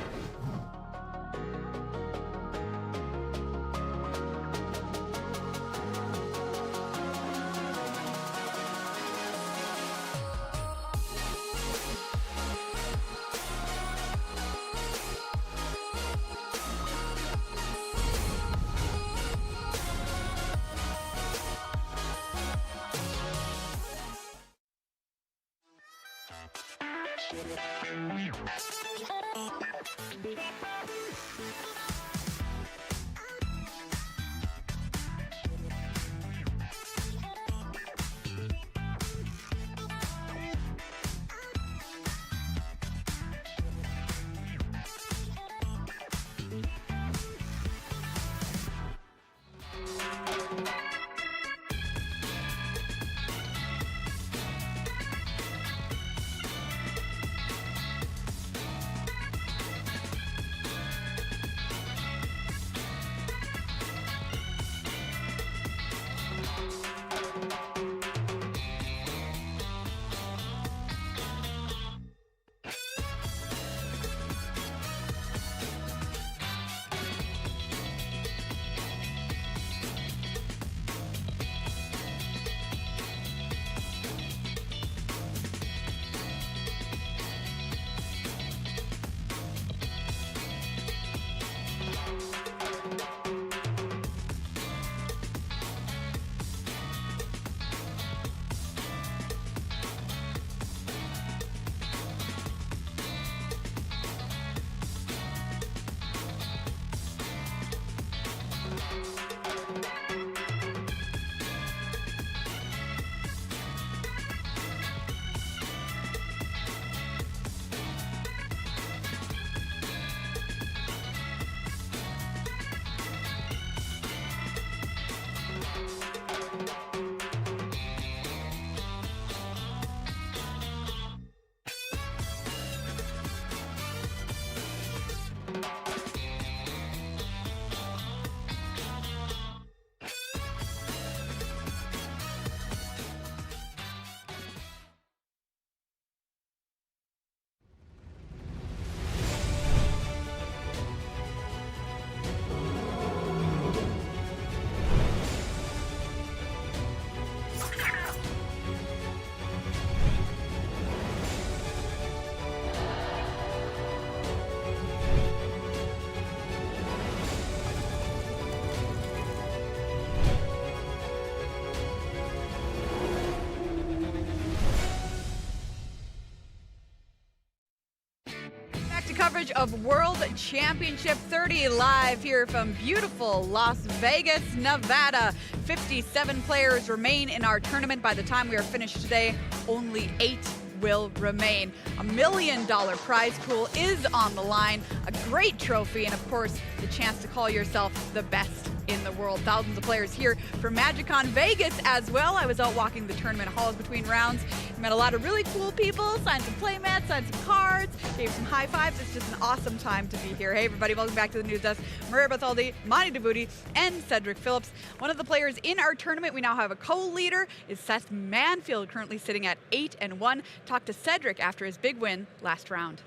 Coverage of World Championship 30 live here from beautiful Las Vegas, Nevada. 57 players remain in our tournament. By the time we are finished today, only 8 will remain. $1 million prize pool is on the line, a great trophy, and of course, the chance to call yourself the best in the world. Thousands of players here for MagicCon Vegas as well. I was out walking the tournament halls between rounds, met a lot of really cool people, signed some playmats, signed some cards, gave some high fives. It's just an awesome time to be here. Hey everybody, welcome back to the news desk. Maria Bathaldi, Monty DeVuti, and Cedric Phillips. One of the players in our tournament, we now have a co-leader, is Seth Manfield, currently sitting at 8-1. Talked to Cedric after his big win last round.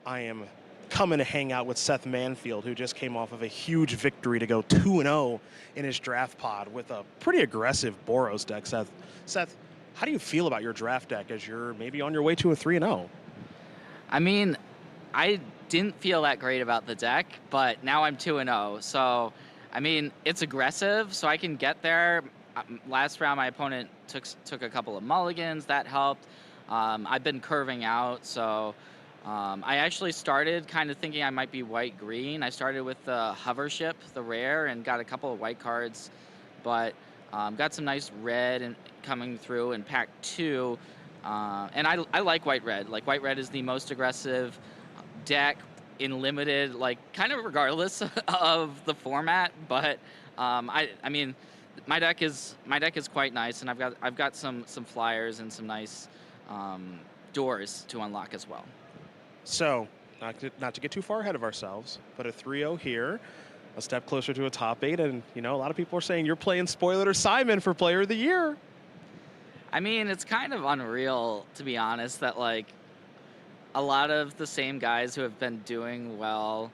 I am coming to hang out with Seth Manfield, who just came off of a huge victory to go 2-0 in his draft pod with a pretty aggressive Boros deck. Seth, how do you feel about your draft deck as you're maybe on your way to a 3-0? I mean, I didn't feel that great about the deck, but now I'm 2-0. So, I mean, it's aggressive, so I can get there. Last round, my opponent took a couple of mulligans. That helped. I've been curving out, so I actually started kind of thinking I might be white-green. I started with the hover ship, the rare, and got a couple of white cards, but got some nice red and coming through in pack 2. And I like white-red. Like, white-red is the most aggressive deck in limited, like, kind of regardless of the format. But, I mean, my deck is quite nice, and I've got some flyers and some nice doors to unlock as well. So, not to get too far ahead of ourselves, but a 3-0 here, a step closer to a top 8, and you know, a lot of people are saying you're playing Spoiler or Simon for Player of the Year. I mean, it's kind of unreal, to be honest, that like a lot of the same guys who have been doing well,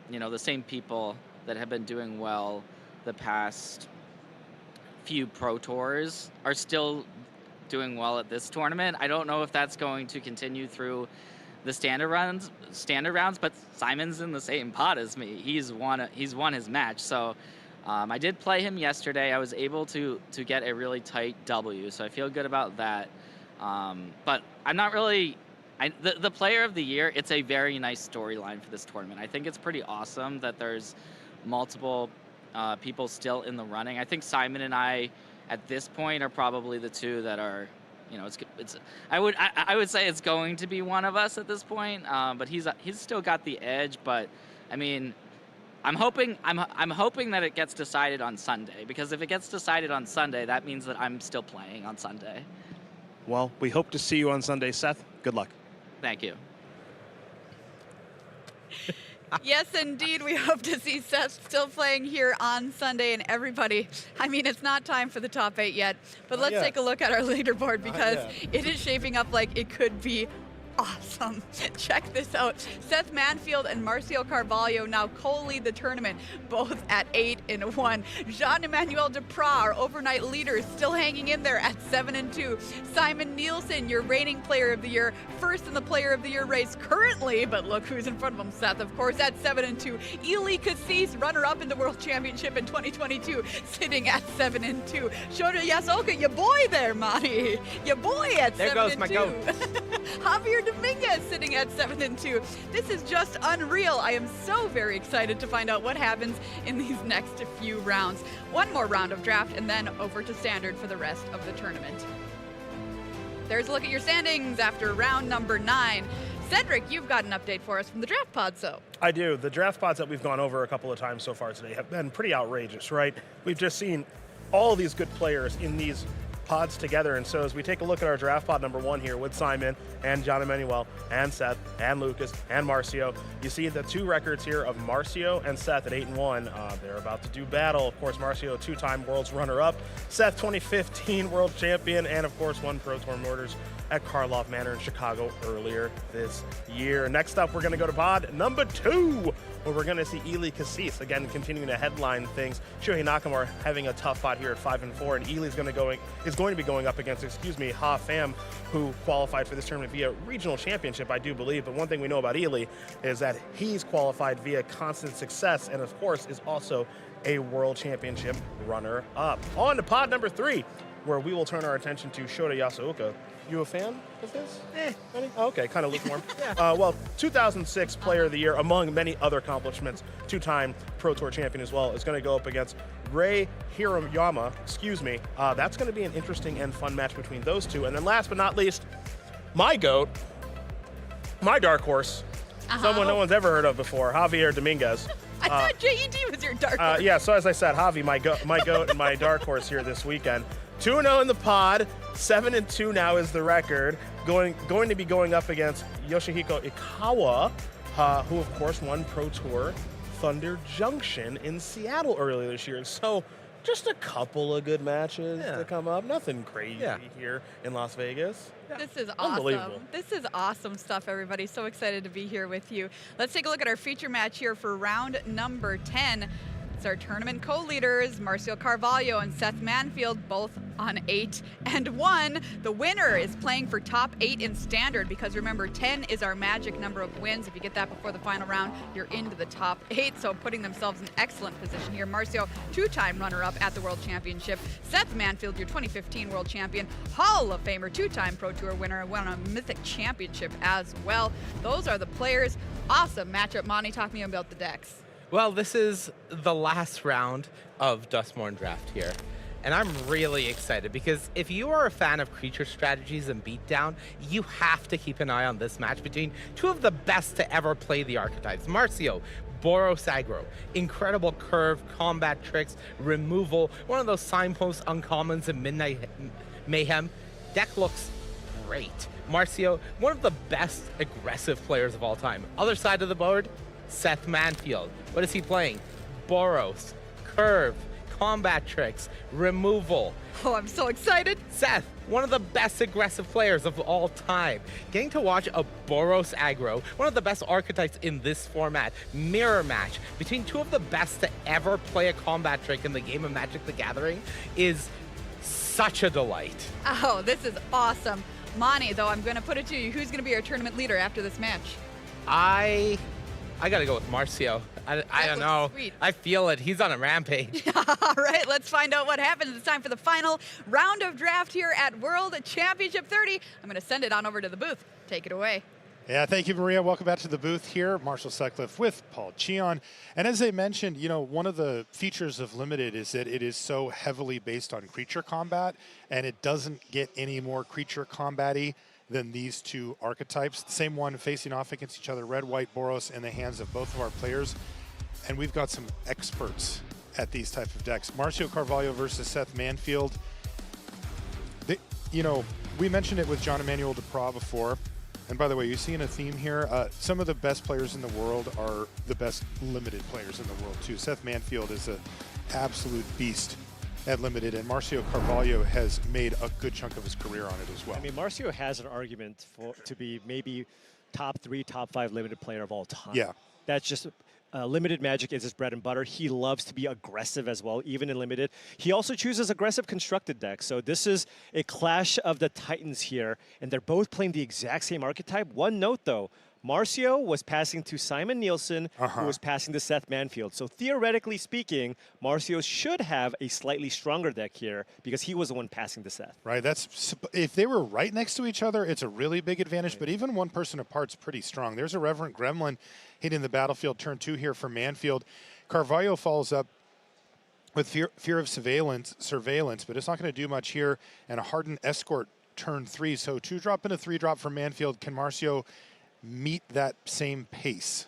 you know, the same people that have been doing well the past few Pro Tours are still doing well at this tournament. I don't know if that's going to continue through the standard rounds, but Simon's in the same pot as me. He's won his match. So I did play him yesterday. I was able to get a really tight W, so I feel good about that. But I'm not really the Player of the Year. It's a very nice storyline for this tournament. I think it's pretty awesome that there's multiple people still in the running. I think Simon and I, at this point, are probably the two that are, you know, I would say it's going to be one of us at this point. But he's still got the edge. But I mean, I'm hoping that it gets decided on Sunday, because if it gets decided on Sunday, that means that I'm still playing on Sunday. Well, we hope to see you on Sunday, Seth. Good luck. Thank you. Yes, indeed. We hope to see Seth still playing here on Sunday. And everybody, I mean, it's not time for the top 8 yet, but let's take a look at our leaderboard, because it is shaping up like it could be awesome. Check this out. Seth Manfield and Marcio Carvalho now co-lead the tournament, both at 8-1. Jean-Emmanuel Depraz, our overnight leader, still hanging in there at 7-2. Simon Nielsen, your reigning Player of the Year, first in the Player of the Year race currently, but look who's in front of him, Seth, of course, at 7-2. Eli Kassis, runner-up in the World Championship in 2022, sitting at 7-2. Shota Yasooka, your boy there, Monty. Your boy at 7-2. There goes my goat. Javier Dominguez sitting at 7-2. This is just unreal. I am so very excited to find out what happens in these next few rounds. One more round of draft and then over to standard for the rest of the tournament. There's a look at your standings after round number 9. Cedric, you've got an update for us from the draft pod, so. I do. The draft pods that we've gone over a couple of times so far today have been pretty outrageous, right? We've just seen all these good players in these pods together, and so as we take a look at our draft pod number 1 here with Simon and John Emmanuel and Seth and Lucas and Marcio, you see the 2 records here of Marcio and Seth at 8-1. They're about to do battle. Of course, Marcio, 2-time world's runner-up, Seth 2015 world champion, and of course won Pro Tour Motors at Karloff Manor in Chicago earlier this year. Next up, we're going to go to pod number 2, where we're going to see Eli Kassis, again, continuing to headline things. Shohei Nakamura having a tough pot here at 5-4, and Eli's is going to be going up against, Pham, who qualified for this tournament via regional championship, I do believe. But one thing we know about Eli is that he's qualified via constant success, and of course is also a world championship runner-up. On to pod number 3, where we will turn our attention to Shota Yasooka. You a fan of this? Oh, okay, kind of lukewarm. Well, 2006 Player of the Year, among many other accomplishments, 2-time Pro Tour champion as well, is going to go up against Rei Hirayama. That's going to be an interesting and fun match between those two. And then last but not least, my GOAT, my dark horse, someone no one's ever heard of before, Javier Dominguez. I thought JED was your dark horse. Yeah, so as I said, Javi, my GOAT and my dark horse here this weekend. 2-0 in the pod, 7-2 now is the record. Going to be going up against Yoshihiko Ikawa, who of course won Pro Tour Thunder Junction in Seattle earlier this year. So just a couple of good matches to come up. Nothing crazy here in Las Vegas. This is awesome. This is awesome stuff, everybody. So excited to be here with you. Let's take a look at our feature match here for round number 10. It's our tournament co-leaders, Marcio Carvalho and Seth Manfield, both on 8-1. The winner is playing for top 8 in standard, because remember, 10 is our magic number of wins. If you get that before the final round, you're into the top 8, so putting themselves in excellent position here. Marcio, 2-time runner-up at the World Championship. Seth Manfield, your 2015 World Champion, Hall of Famer, 2-time Pro Tour winner, won a Mythic Championship as well. Those are the players. Awesome matchup. Monty, talk to me about the decks. Well, this is the last round of Duskmourn draft here. And I'm really excited because if you are a fan of creature strategies and beatdown, you have to keep an eye on this match between two of the best to ever play the archetypes. Marcio, Boros aggro, incredible curve, combat tricks, removal, one of those signpost uncommons in Midnight Mayhem. Deck looks great. Marcio, one of the best aggressive players of all time. Other side of the board, Seth Manfield. What is he playing? Boros, curve, combat tricks, removal. Oh, I'm so excited. Seth, one of the best aggressive players of all time. Getting to watch a Boros aggro, one of the best archetypes in this format, mirror match between two of the best to ever play a combat trick in the game of Magic the Gathering is such a delight. Oh, this is awesome. Monty, though, I'm going to put it to you. Who's going to be our tournament leader after this match? I gotta go with Marcio. I don't know. Sweet. I feel it. He's on a rampage. All right, let's find out what happens. It's time for the final round of draft here at World Championship 30. I'm going to send it on over to the booth. Take it away. Yeah, thank you, Maria. Welcome back to the booth here. Marshall Sutcliffe with Paul Cheon. And as I mentioned, you know, one of the features of Limited is that it is so heavily based on creature combat, and it doesn't get any more creature combat-y than these two archetypes. The same one facing off against each other, red, white, Boros, in the hands of both of our players. And we've got some experts at these type of decks. Marcio Carvalho versus Seth Manfield. You know, we mentioned it with John Emmanuel Depraz before. And by the way, you're seeing a theme here. Some of the best players in the world are the best Limited players in the world too. Seth Manfield is an absolute beast at Limited, and Marcio Carvalho has made a good chunk of his career on it as well. I mean, Marcio has an argument to be maybe top 3, top 5 Limited player of all time. Yeah. That's just Limited Magic is his bread and butter. He loves to be aggressive as well, even in Limited. He also chooses aggressive constructed decks. So this is a clash of the titans here, and they're both playing the exact same archetype. One note, though. Marcio was passing to Simon Nielsen, who was passing to Seth Manfield. So theoretically speaking, Marcio should have a slightly stronger deck here because he was the one passing to Seth. Right, that's if they were right next to each other, it's a really big advantage, but even one person apart's pretty strong. There's a Reverent Gremlin hitting the battlefield turn 2 here for Manfield. Carvalho follows up with fear of surveillance, but it's not going to do much here, and a Hardened Escort turn 3. So 2-drop and a 3-drop for Manfield. Can Marcio meet that same pace?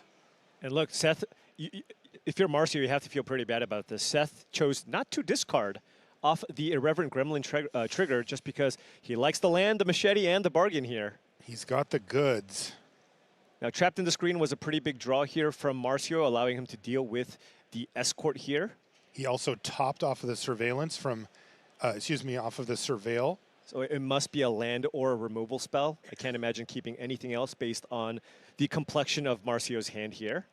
And look, Seth, if you're Marcio, you have to feel pretty bad about this. Seth chose not to discard off the Irreverent Gremlin trigger just because he likes the land, the machete, and the bargain here. He's got the goods. Now, Trapped in the Screen was a pretty big draw here from Marcio, allowing him to deal with the Escort here. He also topped off of the surveillance from, off of the surveil. So it must be a land or a removal spell. I can't imagine keeping anything else based on the complexion of Marcio's hand here.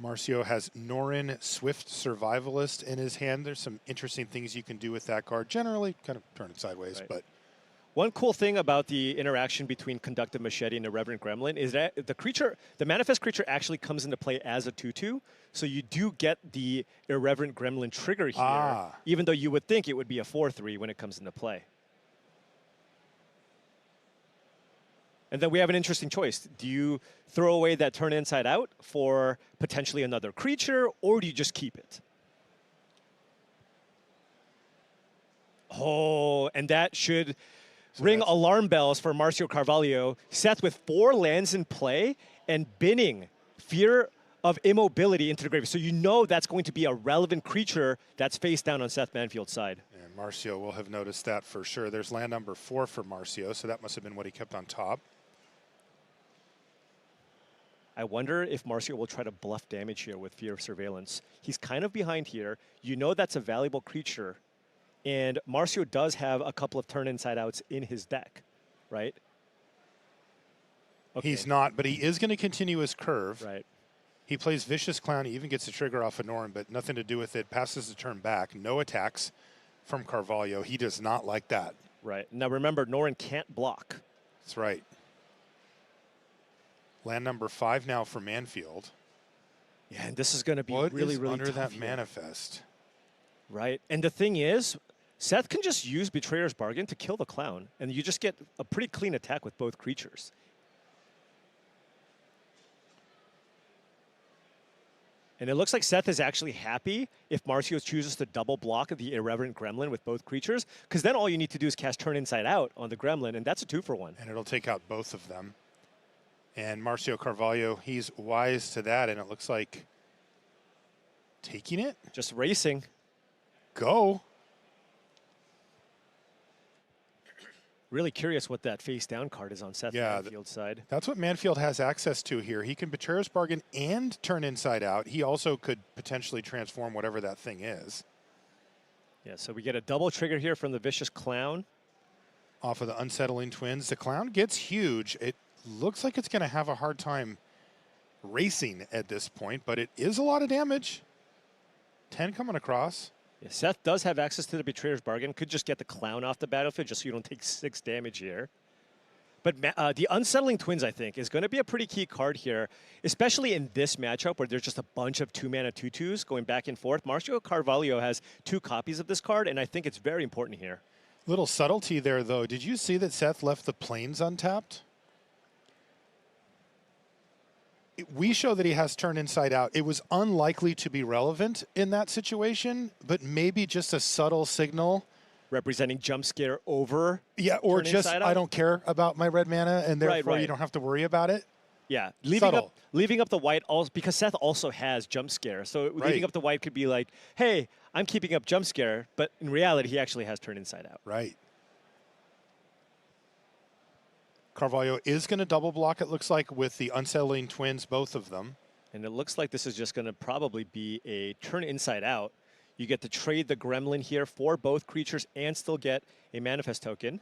Marcio has Norin, Swift Survivalist in his hand. There's some interesting things you can do with that card. Generally, kind of turn it sideways, right. But one cool thing about the interaction between Conductive Machete and the Reverend Gremlin is that the manifest creature actually comes into play as a 2/2, so you do get the Irreverent Gremlin trigger here, even though you would think it would be a 4/3 when it comes into play. And then we have an interesting choice. Do you throw away that turn inside out for potentially another creature, or do you just keep it? Oh, and that should ring alarm bells for Marcio Carvalho. Seth with 4 lands in play and binning Fear of Immobility into the grave. So you know that's going to be a relevant creature that's face down on Seth Manfield's side. And Marcio will have noticed that for sure. There's land number 4 for Marcio, so that must have been what he kept on top. I wonder if Marcio will try to bluff damage here with Fear of Surveillance. He's kind of behind here. You know that's a valuable creature. And Marcio does have a couple of turn inside outs in his deck, right? Okay. He's not, but he is going to continue his curve. Right. He plays Vicious Clown. He even gets a trigger off of Norn, but nothing to do with it. Passes the turn back. No attacks from Carvalho. He does not like that. Right. Now remember, Norn can't block. That's right. Land number 5 now for Manfield. Yeah, and this is going to be really under tough that here. manifest. Right. And the thing is, Seth can just use Betrayer's Bargain to kill the clown, and you just get a pretty clean attack with both creatures. And it looks like Seth is actually happy if Marcio chooses to double block the Irreverent Gremlin with both creatures, because then all you need to do is cast Turn Inside Out on the Gremlin, and that's a 2-for-1. And it'll take out both of them. And Marcio Carvalho, he's wise to that, and it looks like taking it? Just racing. Go. Really curious what that face down card is on Seth Manfield's side. That's what Manfield has access to here. He can Betrayer's Bargain and turn inside out. He also could potentially transform whatever that thing is. Yeah, so we get a double trigger here from the Vicious Clown. Off of the Unsettling Twins. The Clown gets huge. It looks like it's going to have a hard time racing at this point, but it is a lot of damage. 10 coming across. Yeah, Seth does have access to the Betrayer's Bargain. Could just get the Clown off the battlefield just so you don't take 6 damage here. But the Unsettling Twins, I think, is going to be a pretty key card here, especially in this matchup where there's just a bunch of 2-mana 2/2s going back and forth. Marcio Carvalho has 2 copies of this card, and I think it's very important here. Little subtlety there, though. Did you see that Seth left the plains untapped? We show that he has turn inside out. It was unlikely to be relevant in that situation, but maybe just a subtle signal. Representing jump scare over. Yeah, or just I don't care about my red mana, and therefore you don't have to worry about it. Yeah, leaving up the white also because Seth also has jump scare. So leaving up the white could be like, hey, I'm keeping up jump scare, but in reality, he actually has turn inside out. Right. Carvalho is going to double block, it looks like, with the Unsettling Twins, both of them. And it looks like this is just going to probably be a turn inside out. You get to trade the Gremlin here for both creatures and still get a Manifest token.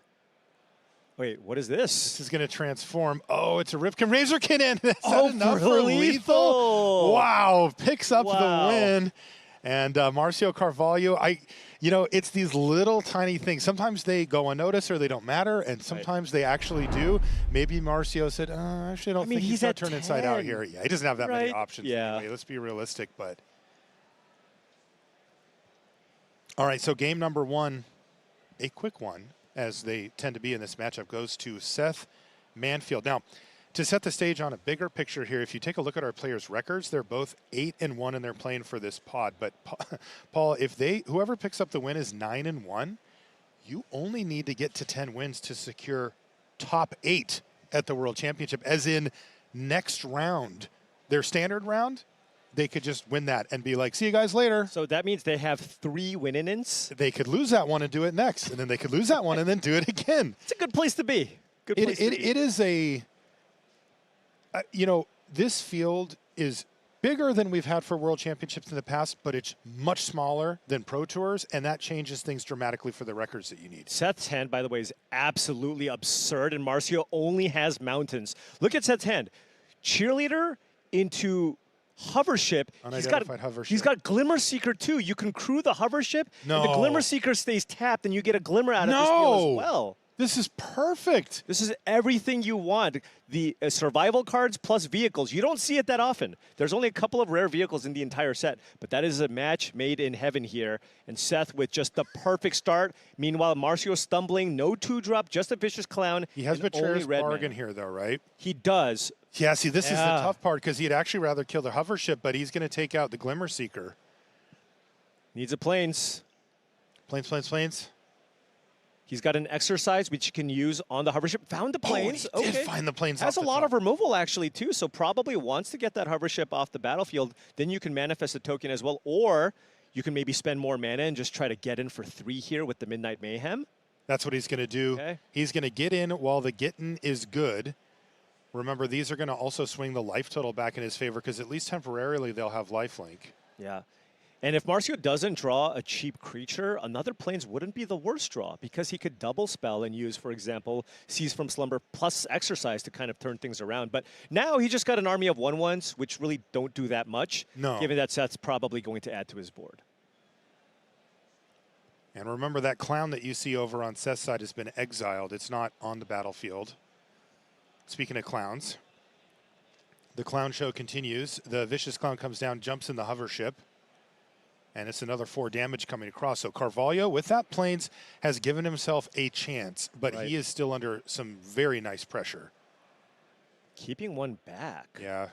Wait, what is this? This is going to transform. Oh, it's a Ripken Razorkin in. Is Oh, that enough for for lethal? Wow, picks up the win. And Marcio Carvalho, it's these little tiny things. Sometimes they go unnoticed or they don't matter, and sometimes they actually do. Maybe Marcio said, actually, I don't think he's going to turn inside out here. Yeah, he doesn't have that many options anyway. Let's be realistic, but. All right, so game number 1, a quick one, as they tend to be in this matchup, goes to Seth Manfield. Now, to set the stage on a bigger picture here, if you take a look at our players' records, they're both 8-1 and they're playing for this pod. But Paul, if whoever picks up the win is 9-1, you only need to get to 10 wins to secure top 8 at the World Championship, as in next round. Their standard round, they could just win that and be like, see you guys later. So that means they have 3 win-ins? They could lose that one and do it next, and then they could lose that one and then do it again. It's a good place to be. Good place to be. It is a... this field is bigger than we've had for World Championships in the past, but it's much smaller than Pro Tours, and that changes things dramatically for the records that you need. Seth's hand, by the way, is absolutely absurd, and Marcio only has mountains. Look at Seth's hand. Cheerleader into Hovership. He's got Glimmer Seeker too. You can crew the Hovership, and the Glimmer Seeker stays tapped, and you get a Glimmer out of this field as well. This is perfect. This is everything you want. The survival cards plus vehicles. You don't see it that often. There's only a couple of rare vehicles in the entire set, but that is a match made in heaven here. And Seth with just the perfect start. Meanwhile, Marcio stumbling, no 2-drop, just a Vicious Clown. He has Betrayer's Bargain here, though, right? He does. Yeah, see, this is the tough part, because he'd actually rather kill the Hovership, but he's going to take out the Glimmer Seeker. Needs a Plains. Plains. He's got an Exercise, which you can use on the Hovership. Found the Plains. He did find the Plains. Has a lot of removal, actually, too, so probably wants to get that Hovership off the battlefield. Then you can manifest a token as well, or you can maybe spend more mana and just try to get in for 3 here with the Midnight Mayhem. That's what he's going to do. Okay. He's going to get in while the getting is good. Remember, these are going to also swing the life total back in his favor, because at least temporarily they'll have lifelink. Yeah. And if Marcio doesn't draw a cheap creature, another Plains wouldn't be the worst draw, because he could double spell and use, for example, Seize from Slumber plus Exercise to kind of turn things around. But now he just got an army of 1/1s, which really don't do that much, given that Seth's probably going to add to his board. And remember, that Clown that you see over on Seth's side has been exiled. It's not on the battlefield. Speaking of clowns, the Clown show continues. The Vicious Clown comes down, jumps in the Hovership. And it's another 4 damage coming across. So Carvalho, with that Plains, has given himself a chance, but he is still under some very nice pressure. Keeping one back. Yeah.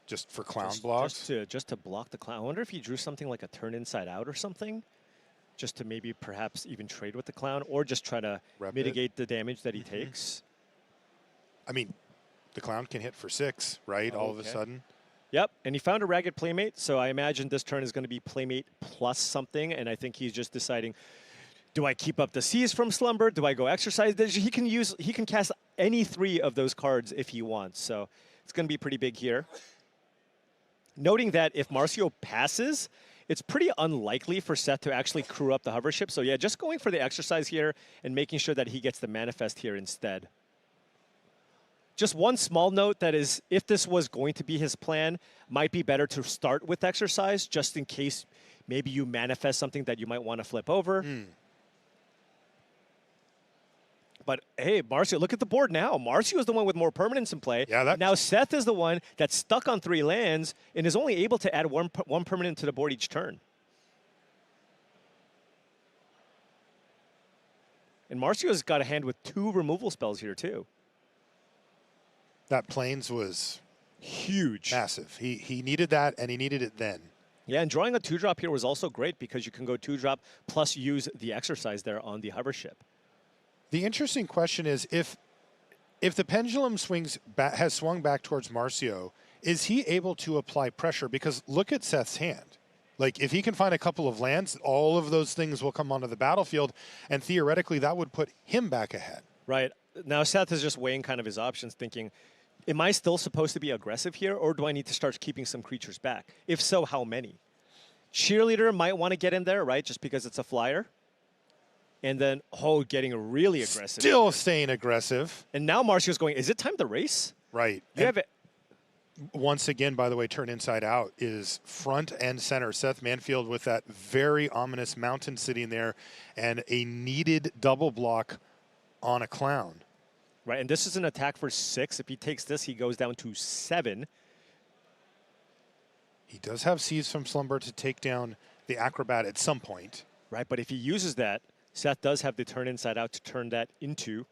just for clown blocks. Just to block the clown. I wonder if he drew something like a turn inside out or something, just to maybe perhaps even trade with the clown or just try to mitigate the damage that he takes. I mean, the clown can hit for 6, right? All of a sudden. Yep, and he found a ragged playmate, so I imagine this turn is going to be playmate plus something, and I think he's just deciding, do I keep up the Seize from Slumber? Do I go Exercise? He can cast any 3 of those cards if he wants, so it's going to be pretty big here. Noting that if Marcio passes, it's pretty unlikely for Seth to actually crew up the hover ship, so yeah, just going for the Exercise here and making sure that he gets the Manifest here instead. Just one small note that is, if this was going to be his plan, might be better to start with Exercise just in case maybe you manifest something that you might want to flip over. But hey, Marcio, look at the board now. Marcio is the one with more permanents in play. Yeah, now Seth is the one that's stuck on 3 lands and is only able to add one permanent to the board each turn. And Marcio's got a hand with 2 removal spells here too. That Plains was huge. Massive. He needed that, and he needed it then. Yeah, and drawing a 2-drop here was also great because you can go 2-drop plus use the Exercise there on the hover ship. The interesting question is, if the pendulum has swung back towards Marcio, is he able to apply pressure? Because look at Seth's hand. Like, if he can find a couple of lands, all of those things will come onto the battlefield, and theoretically that would put him back ahead. Right. Now Seth is just weighing kind of his options, thinking, am I still supposed to be aggressive here, or do I need to start keeping some creatures back? If so, how many? Cheerleader might want to get in there, right, just because it's a flyer. And then, getting really aggressive. Still staying aggressive. And now Marcio's going, is it time to race? Right. You have it. Once again, by the way, turn inside out is front and center. Seth Manfield with that very ominous mountain sitting there and a needed double block on a clown. Right, and this is an attack for 6. If he takes this, he goes down to 7. He does have Seize from Slumber to take down the Acrobat at some point. Right, but if he uses that, Seth does have the turn inside out to turn that into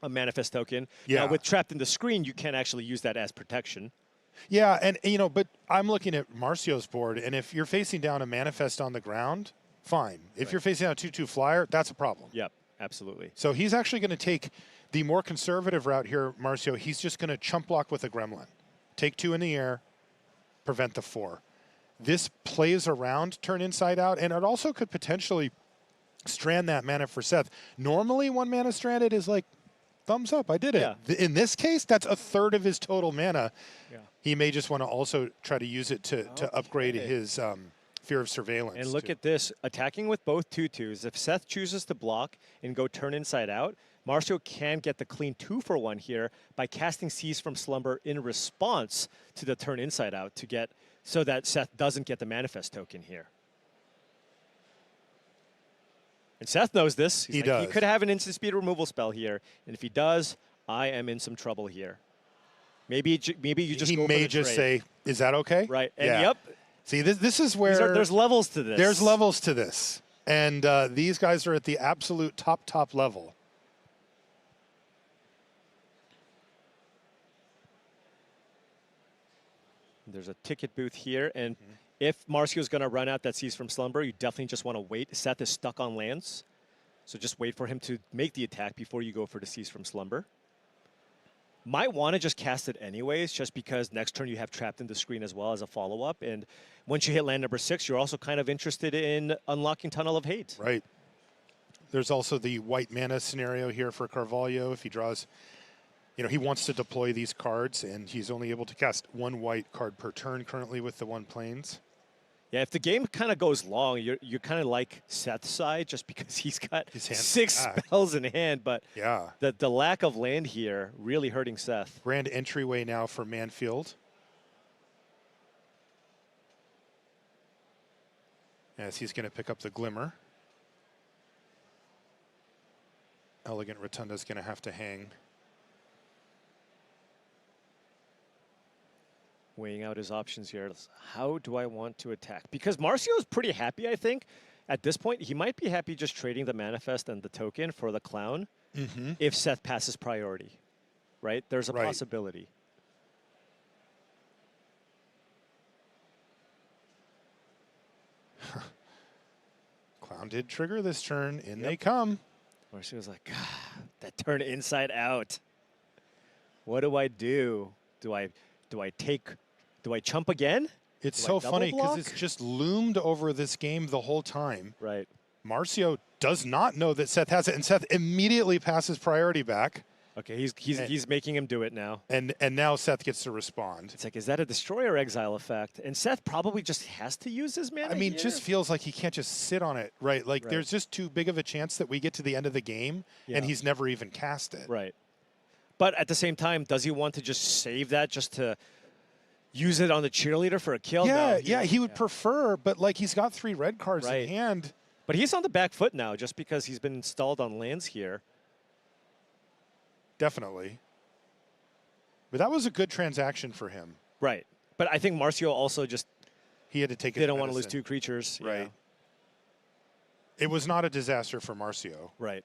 a Manifest token. Yeah. Now, with Trapped in the Screen, you can actually use that as protection. Yeah, and but I'm looking at Marcio's board, and if you're facing down a Manifest on the ground, fine. If you're facing down a 2/2 flyer, that's a problem. Yep, absolutely. So he's actually going to take the more conservative route here, Marcio. He's just going to chump block with a Gremlin. Take 2 in the air, prevent the 4. This plays around turn inside out, and it also could potentially strand that mana for Seth. Normally, 1 mana stranded is like, thumbs up, I did it. Yeah. In this case, that's a third of his total mana. Yeah. He may just want to also try to use it to upgrade his Fear of Surveillance. And look at this, attacking with both 2/2s. If Seth chooses to block and go turn inside out, Marcio can get the clean 2-for-1 here by casting Seize from Slumber in response to the turn inside out to get, so that Seth doesn't get the Manifest token here. And Seth knows this. He does. He could have an instant speed removal spell here, and if he does, I am in some trouble here. Maybe you just he go may for the just trade. say, "Is that okay?" Right. And yeah. yep. See, this is where there's levels to this. There's levels to this, and these guys are at the absolute top level. There's a ticket booth here, and if Marcio's going to run out that Seize from Slumber, you definitely just want to wait. Seth is stuck on lands, so just wait for him to make the attack before you go for the Seize from Slumber. Might want to just cast it anyways, just because next turn you have Trapped in the Screen as well as a follow-up, and once you hit land number 6, you're also kind of interested in unlocking Tunnel of Hate. Right. There's also the white mana scenario here for Carvalho. If he draws, he wants to deploy these cards, and he's only able to cast 1 white card per turn currently with the 1 Plains. Yeah, if the game kind of goes long, you're kind of like Seth's side, just because he's got 6 spells in hand. But yeah, the lack of land here really hurting Seth. Grand entryway now for Manfield. As he's going to pick up the Glimmer. Elegant Rotunda's going to have to hang. Weighing out his options here. How do I want to attack? Because Marcio is pretty happy, I think. At this point, he might be happy just trading the Manifest and the token for the Clown if Seth passes priority, right? There's a possibility. did trigger this turn. In they come. Marcio was like, that turn inside out. What do I do? Do I chump again? It's Do I so double funny because block? it's just loomed over this game the whole time. Right. Marcio does not know that Seth has it, and Seth immediately passes priority back. Okay, he's making him do it now. And now Seth gets to respond. It's like, is that a destroy or exile effect? And Seth probably just has to use his mana. I mean, here. just feels like he can't just sit on it, right? Like Right. there's just too big of a chance that we get to the end of the game and he's never even cast it. Right. But at the same time, does he want to just save that just to use it on the cheerleader for a kill? Yeah, No, he would prefer, but like he's got 3 red cards in hand. But he's on the back foot now just because he's been installed on lands here. Definitely. But that was a good transaction for him. Right. But I think Marcio also just he had to take. They don't want to lose 2 creatures. Right. Yeah. It was not a disaster for Marcio. Right.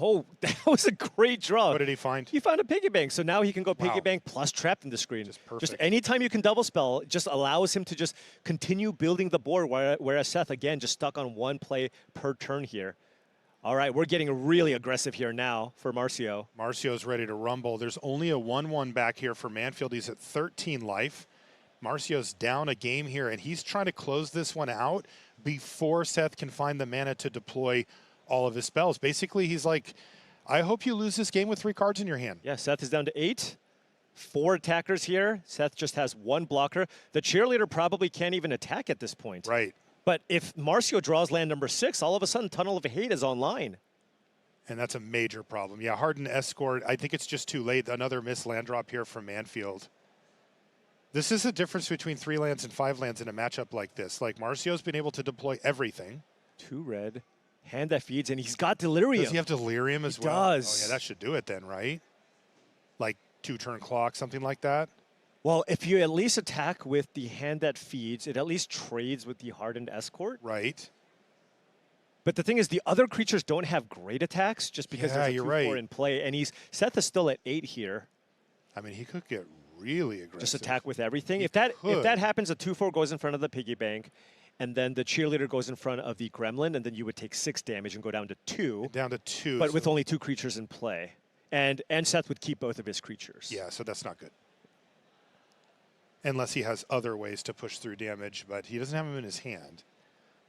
Oh, that was a great draw. What did he find? He found a piggy bank. So now he can go piggy Wow. bank plus trapped in the screen. Just perfect. Just anytime you can double spell, just allows him to just continue building the board, whereas Seth, again, just stuck on 1 play per turn here. All right, we're getting really aggressive here now for Marcio. Marcio's ready to rumble. There's only a 1/1 back here for Manfield. He's at 13 life. Marcio's down a game here, and he's trying to close this one out before Seth can find the mana to deploy all of his spells. Basically, he's like, I hope you lose this game with 3 cards in your hand. Yeah, Seth is down to 8. 4 attackers here. Seth just has 1 blocker. The cheerleader probably can't even attack at this point. Right. But if Marcio draws land number 6, all of a sudden Tunnel of Hate is online. And that's a major problem. Yeah, Hardened Escort, I think it's just too late. Another missed land drop here from Manfield. This is the difference between 3 lands and 5 lands in a matchup like this. Like, Marcio's been able to deploy everything. 2 red. Hand that feeds, and he's got Delirium. Does he have Delirium as well? Does. Oh, yeah, that should do it then, right? Like 2-turn clock, something like that? Well, if you at least attack with the hand that feeds, it at least trades with the Hardened Escort. Right. But the thing is, the other creatures don't have great attacks just because there's a 2/4 in play. And Seth is still at 8 here. I mean, he could get really aggressive. Just attack with everything. He If that could. happens, a 2/4 goes in front of the piggy bank, and then the cheerleader goes in front of the gremlin, and then you would take 6 damage and go down to 2. Down to 2. But so with only 2 creatures in play. And Seth would keep both of his creatures. yeah, so that's not good. Unless he has other ways to push through damage, but he doesn't have them in his hand.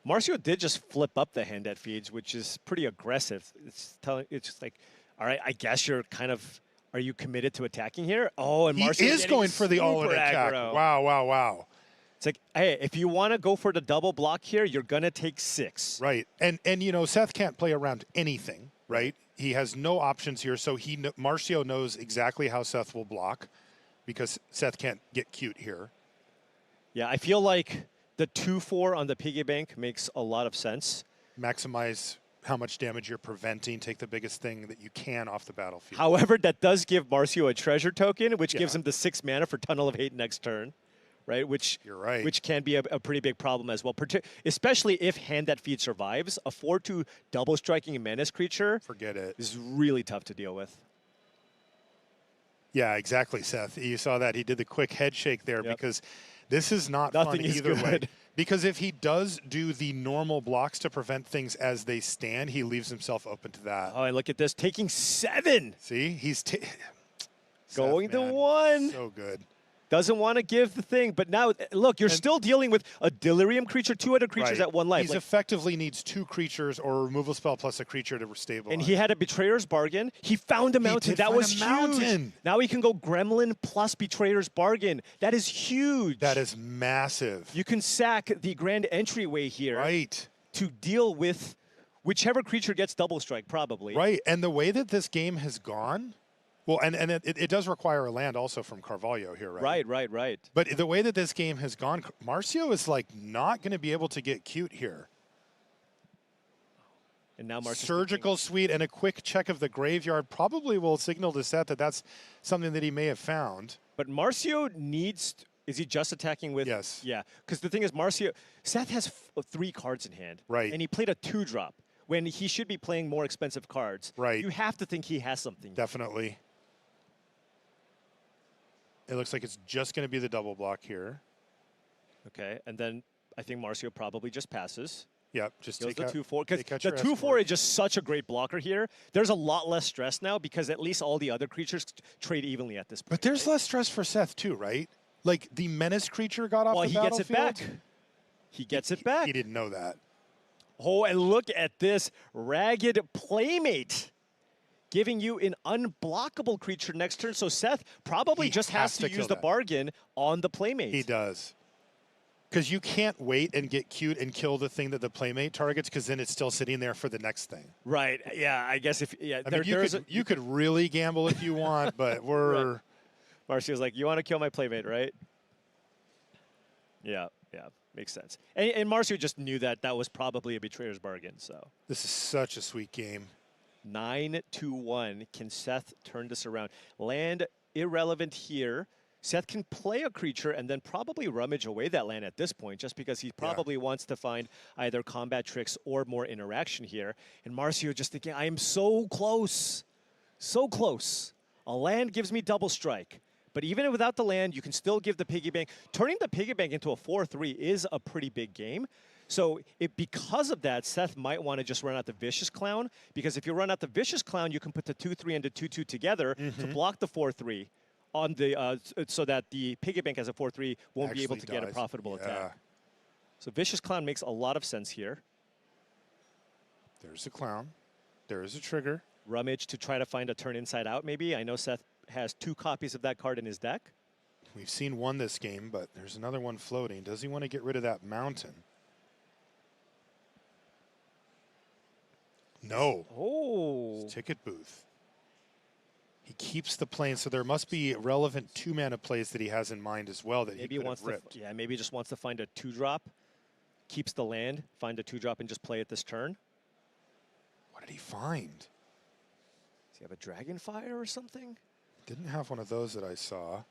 Marcio did just flip up the hand that feeds, which is pretty aggressive. It's just like, all right, I guess you're kind of, are you committed to attacking here? Oh, and Marcio is going for the all-in attack. Aggro. Wow, wow, wow. It's like, hey, if you want to go for the double block here, you're going to take 6. Right, and you know, Seth can't play around anything, right? He has no options here, so Marcio knows exactly how Seth will block because Seth can't get cute here. Yeah, I feel like the 2/4 on the piggy bank makes a lot of sense. Maximize how much damage you're preventing. Take the biggest thing that you can off the battlefield. However, that does give Marcio a treasure token, which gives him the 6 mana for Tunnel of Hate next turn, right? Which you're right. Which can be a pretty big problem as well, especially if Hand That Feed survives. A 4/2 double striking menace creature, forget it, is really tough to deal with. Yeah, exactly, Seth. You saw that. He did the quick head shake there because this is not fun either way. Because if he does do the normal blocks to prevent things as they stand, he leaves himself open to that. Oh, and look at this, taking 7. See, he's going to 1. So good. Doesn't want to give the thing, but now, look, you're still dealing with a Delirium creature, 2 other creatures at 1 life. He effectively needs 2 creatures or a removal spell plus a creature to stabilize. And he had a Betrayer's Bargain. He found a mountain. That was huge. Now he can go Gremlin plus Betrayer's Bargain. That is huge. That is massive. You can sack the grand entryway here. Right. To deal with whichever creature gets double strike, probably. Right, and the way that this game has gone, well, and it does require a land also from Carvalho here, right? Right. But the way that this game has gone, Marcio is like not going to be able to get cute here. And now Marcio's Surgical Suite and a quick check of the graveyard probably will signal to Seth that that's something that he may have found. But Marcio needs... Is he just attacking with... Yes. Yeah, because the thing is, Seth has 3 cards in hand. Right. And he played a 2-drop when he should be playing more expensive cards. Right. You have to think he has something. Definitely. It looks like it's just going to be the double block here. Okay, and then I think Marcio probably just passes. Yep, just Goes take the out 2-4. Because take out the your 2-4 escort. is just such a great blocker here. There's a lot less stress now because at least all the other creatures trade evenly at this point. But there's less stress for Seth too, right? Like the menace creature got off Well, the he battlefield. gets it back. He gets it back. He didn't know that. Oh, and look at this ragged playmate, giving you an unblockable creature next turn. So Seth probably He just has to kill use the that. bargain on the playmate. He does. Because you can't wait and get cute and kill the thing that the playmate targets, because then it's still sitting there for the next thing. Right. Yeah. I guess if I mean, you could really gamble if you want, but we're. Right. Marcio's like, you want to kill my playmate, right? Yeah. Yeah. Makes sense. And Marcio just knew that was probably a betrayer's bargain. So this is such a sweet game. 9-1. Can Seth turn this around? Land irrelevant here. Seth can play a creature and then probably rummage away that land at this point, just because he probably wants to find either combat tricks or more interaction here. And Marcio just thinking, I am so close. So close. A land gives me double strike. But even without the land, you can still give the piggy bank. Turning the piggy bank into a 4-3 is a pretty big game. So because of that, Seth might want to just run out the Vicious Clown, because if you run out the Vicious Clown, you can put the 2-3 and the 2-2 together to block the 4-3 on the so that the piggy bank as a 4-3 won't be able to get a profitable attack. So Vicious Clown makes a lot of sense here. There's a clown. There is a trigger. Rummage to try to find a turn inside out, maybe. I know Seth has 2 copies of that card in his deck. We've seen one this game, but there's another one floating. Does he want to get rid of that mountain? No. Oh. Ticket booth. He keeps the plane, so there must be relevant 2-mana plays that he has in mind as well that Maybe he could wants have ripped. maybe just wants to find a 2-drop, keeps the land, find a 2-drop, and just play it this turn. What did he find? Does he have a Dragonfire or something? Didn't have one of those that I saw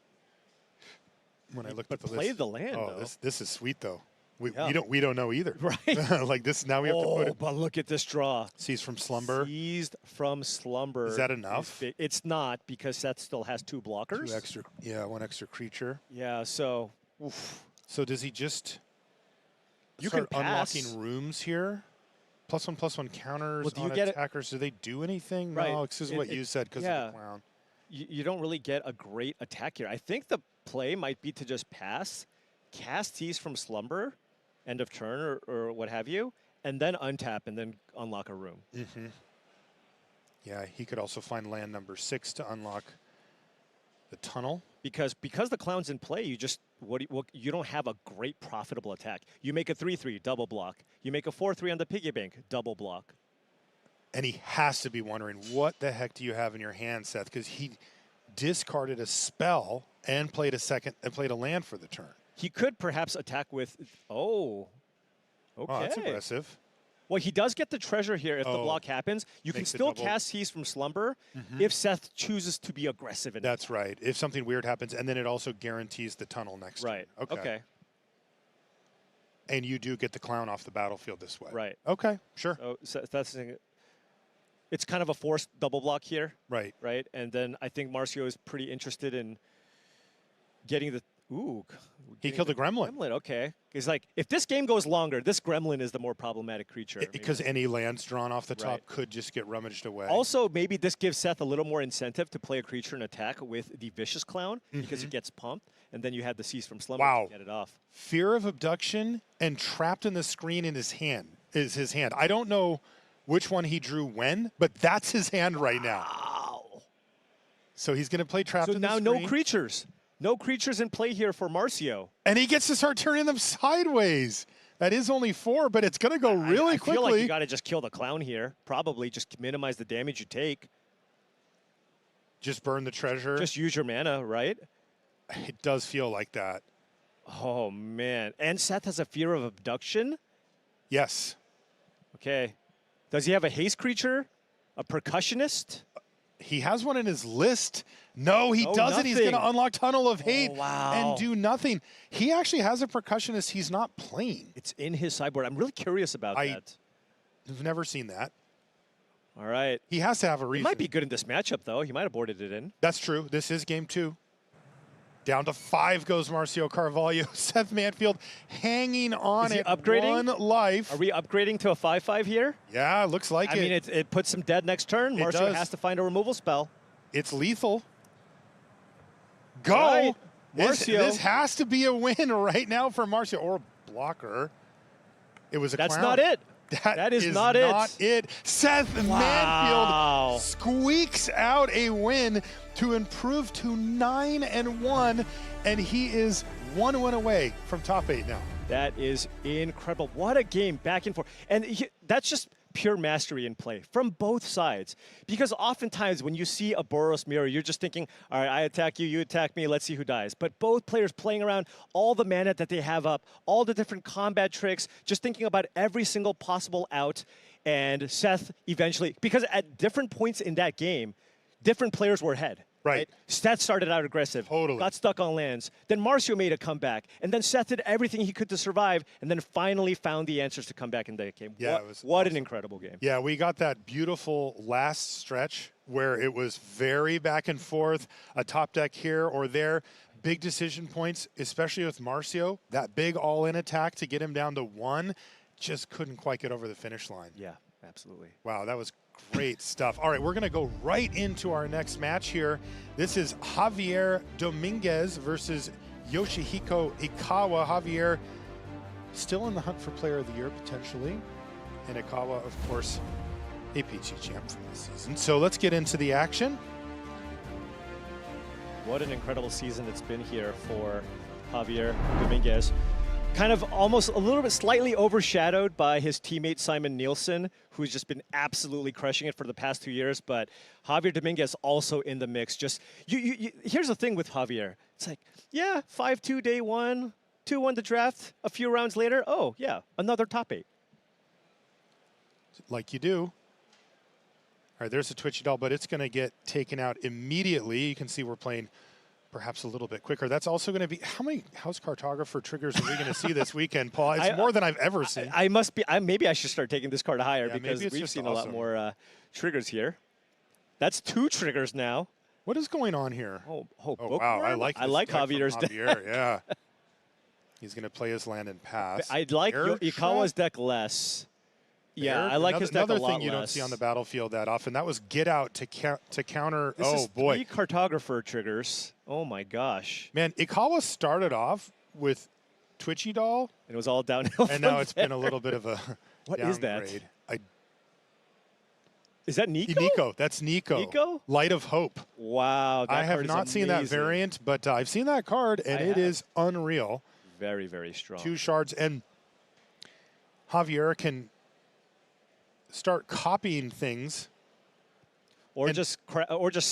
when I looked at the play list. the land, Oh, though. this is sweet though. We Yeah. we don't know either. Right. Like this now we have to put it. But look at this draw. Seized from slumber. Seized from slumber. Is that enough? It's not, because Seth still has 2 blockers. 2 extra, one extra creature. Yeah, so. Oof. So does he just You start can pass. unlocking rooms here? +1/+1 counters Well, do on you get it- attackers. Do they do anything? Right. No, this is what you said because of the clown. You don't really get a great attack here. I think the play might be to just pass, cast Seize from Slumber, end of turn or what have you, and then untap and then unlock a room. Mm-hmm. Yeah, he could also find land number 6 to unlock the tunnel. Because the clown's in play, you just you don't have a great profitable attack. You make a 3-3, double block. You make a 4-3 on the piggy bank, double block. And he has to be wondering, what the heck do you have in your hand, Seth? Because he discarded a spell and played a land for the turn. He could perhaps attack with, okay. Oh, that's aggressive. Well, he does get the treasure here if the block happens. You can Makes it still double. cast Seize from Slumber if Seth chooses to be aggressive enough. That's right. If something weird happens, and then it also guarantees the tunnel next Right. turn. Okay. And you do get the clown off the battlefield this way. Right. Okay, sure. So that's the thing. It's kind of a forced double block here. Right. Right. And then I think Marcio is pretty interested in getting the. Ooh. He killed a gremlin. Okay. He's like, if this game goes longer, this gremlin is the more problematic creature. Because any lands drawn off the top could just get rummaged away. Also, maybe this gives Seth a little more incentive to play a creature and attack with the Vicious Clown because it gets pumped, and then you have the Seize from Slumber to get it off. Fear of Abduction and Trapped in the Screen in his hand is his hand. I don't know which one he drew when, but that's his hand right now. Wow. So he's going to play Trapped in the Screen. So now no creatures. No creatures in play here for Marcio. And he gets to start turning them sideways. That is only 4, but it's going to go really quickly. I feel like you got to just kill the clown here. Probably just minimize the damage you take. Just burn the treasure. Just use your mana, right? It does feel like that. Oh, man. And Seth has a Fear of Abduction? Yes. Okay. Does he have a haste creature? A percussionist? He has one in his list. No, he doesn't. Nothing. He's going to unlock Tunnel of Hate wow. and do nothing. He actually has a percussionist he's not playing. It's in his sideboard. I'm really curious about that. I've never seen that. All right. He has to have a reason. He might be good in this matchup, though. He might have boarded it in. That's true. This is game 2. Down to 5 goes Marcio Carvalho. Seth Manfield hanging on at upgrading? 1 life. Are we upgrading to a 5/5 here? Yeah, looks like it. I mean, it puts him dead next turn. It Marcio does. has to find a removal spell. It's lethal. Go! Right. Marcio. Marcio. This has to be a win right now for Marcio. Or blocker. It was a That's clown. not it. That is not it. Seth Manfield squeaks out a win to improve to 9-1, and he is 1 win away from top 8 now. That is incredible. What a game, back and forth. And that's just pure mastery in play from both sides. Because oftentimes when you see a Boros mirror, you're just thinking, all right, I attack you, you attack me, let's see who dies. But both players playing around all the mana that they have up, all the different combat tricks, just thinking about every single possible out. And Seth eventually, because at different points in that game, different players were ahead. Right. Seth started out aggressive, got stuck on lands. Then Marcio made a comeback. And then Seth did everything he could to survive, and then finally found the answers to come back in that game. Yeah, what an incredible game. Yeah, we got that beautiful last stretch where it was very back and forth, a top deck here or there. Big decision points, especially with Marcio. That big all-in attack to get him down to 1 just couldn't quite get over the finish line. Yeah, absolutely. Wow, that was great stuff. All right, we're going to go right into our next match here. This is Javier Dominguez versus Yoshihiko Ikawa. Javier still in the hunt for Player of the Year, potentially. And Ikawa, of course, a PG champ from this season. So let's get into the action. What an incredible season it's been here for Javier Dominguez. Kind of almost a little bit slightly overshadowed by his teammate Simon Nielsen, who's just been absolutely crushing it for the past 2 years. But Javier Dominguez also in the mix. Just here's the thing with Javier. It's like, yeah, 5-2 day 1, 2-1 to draft. A few rounds later, oh yeah, another top 8. Like you do. All right, there's a twitchy doll, but it's going to get taken out immediately. You can see we're playing perhaps a little bit quicker. That's also going to be, how many House Cartographer triggers are we going to see this weekend, Paul? It's more than I've ever seen. I must be, maybe I should start taking this card higher because we've seen awesome. a lot more triggers here. That's 2 triggers now. What is going on here? Oh wow, I like Javier's deck. Javier, yeah. He's going to play his land and pass. I like Ikawa's deck less. Yeah, I like his deck a lot Another thing you don't see on the battlefield that often, that was get out to counter. This is boy. 3 Cartographer triggers. Oh my gosh. Man, Ikawa started off with Twitchy Doll. And it was all downhill. And now it's been a little bit of a What is that? downgrade. Is that Nico? Nico, that's Nico. Nico? Light of Hope. Wow, that I have card is not seen that amazing. variant, but I've seen that card, and it is unreal. Very, very strong. 2 shards, and Javier can start copying things, or just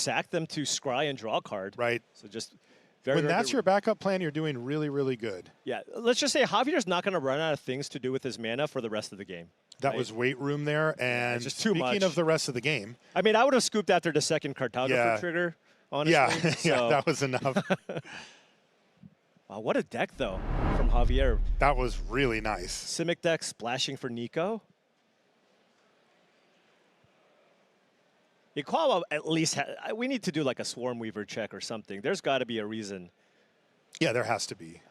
sack them to scry and draw a card. Right. So just when that's your backup plan, you're doing really, really good. Yeah. Let's just say Javier's not going to run out of things to do with his mana for the rest of the game. That was weight room there, and just too speaking much. of the rest of the game, I mean, I would have scooped after the second Cartographer trigger. Honestly. Yeah, So. yeah, that was enough. Wow, what a deck though from Javier. That was really nice. Simic deck splashing for Nico. Ikawa at least, we need to do like a Swarm Weaver check or something. There's got to be a reason. Yeah, there has to be.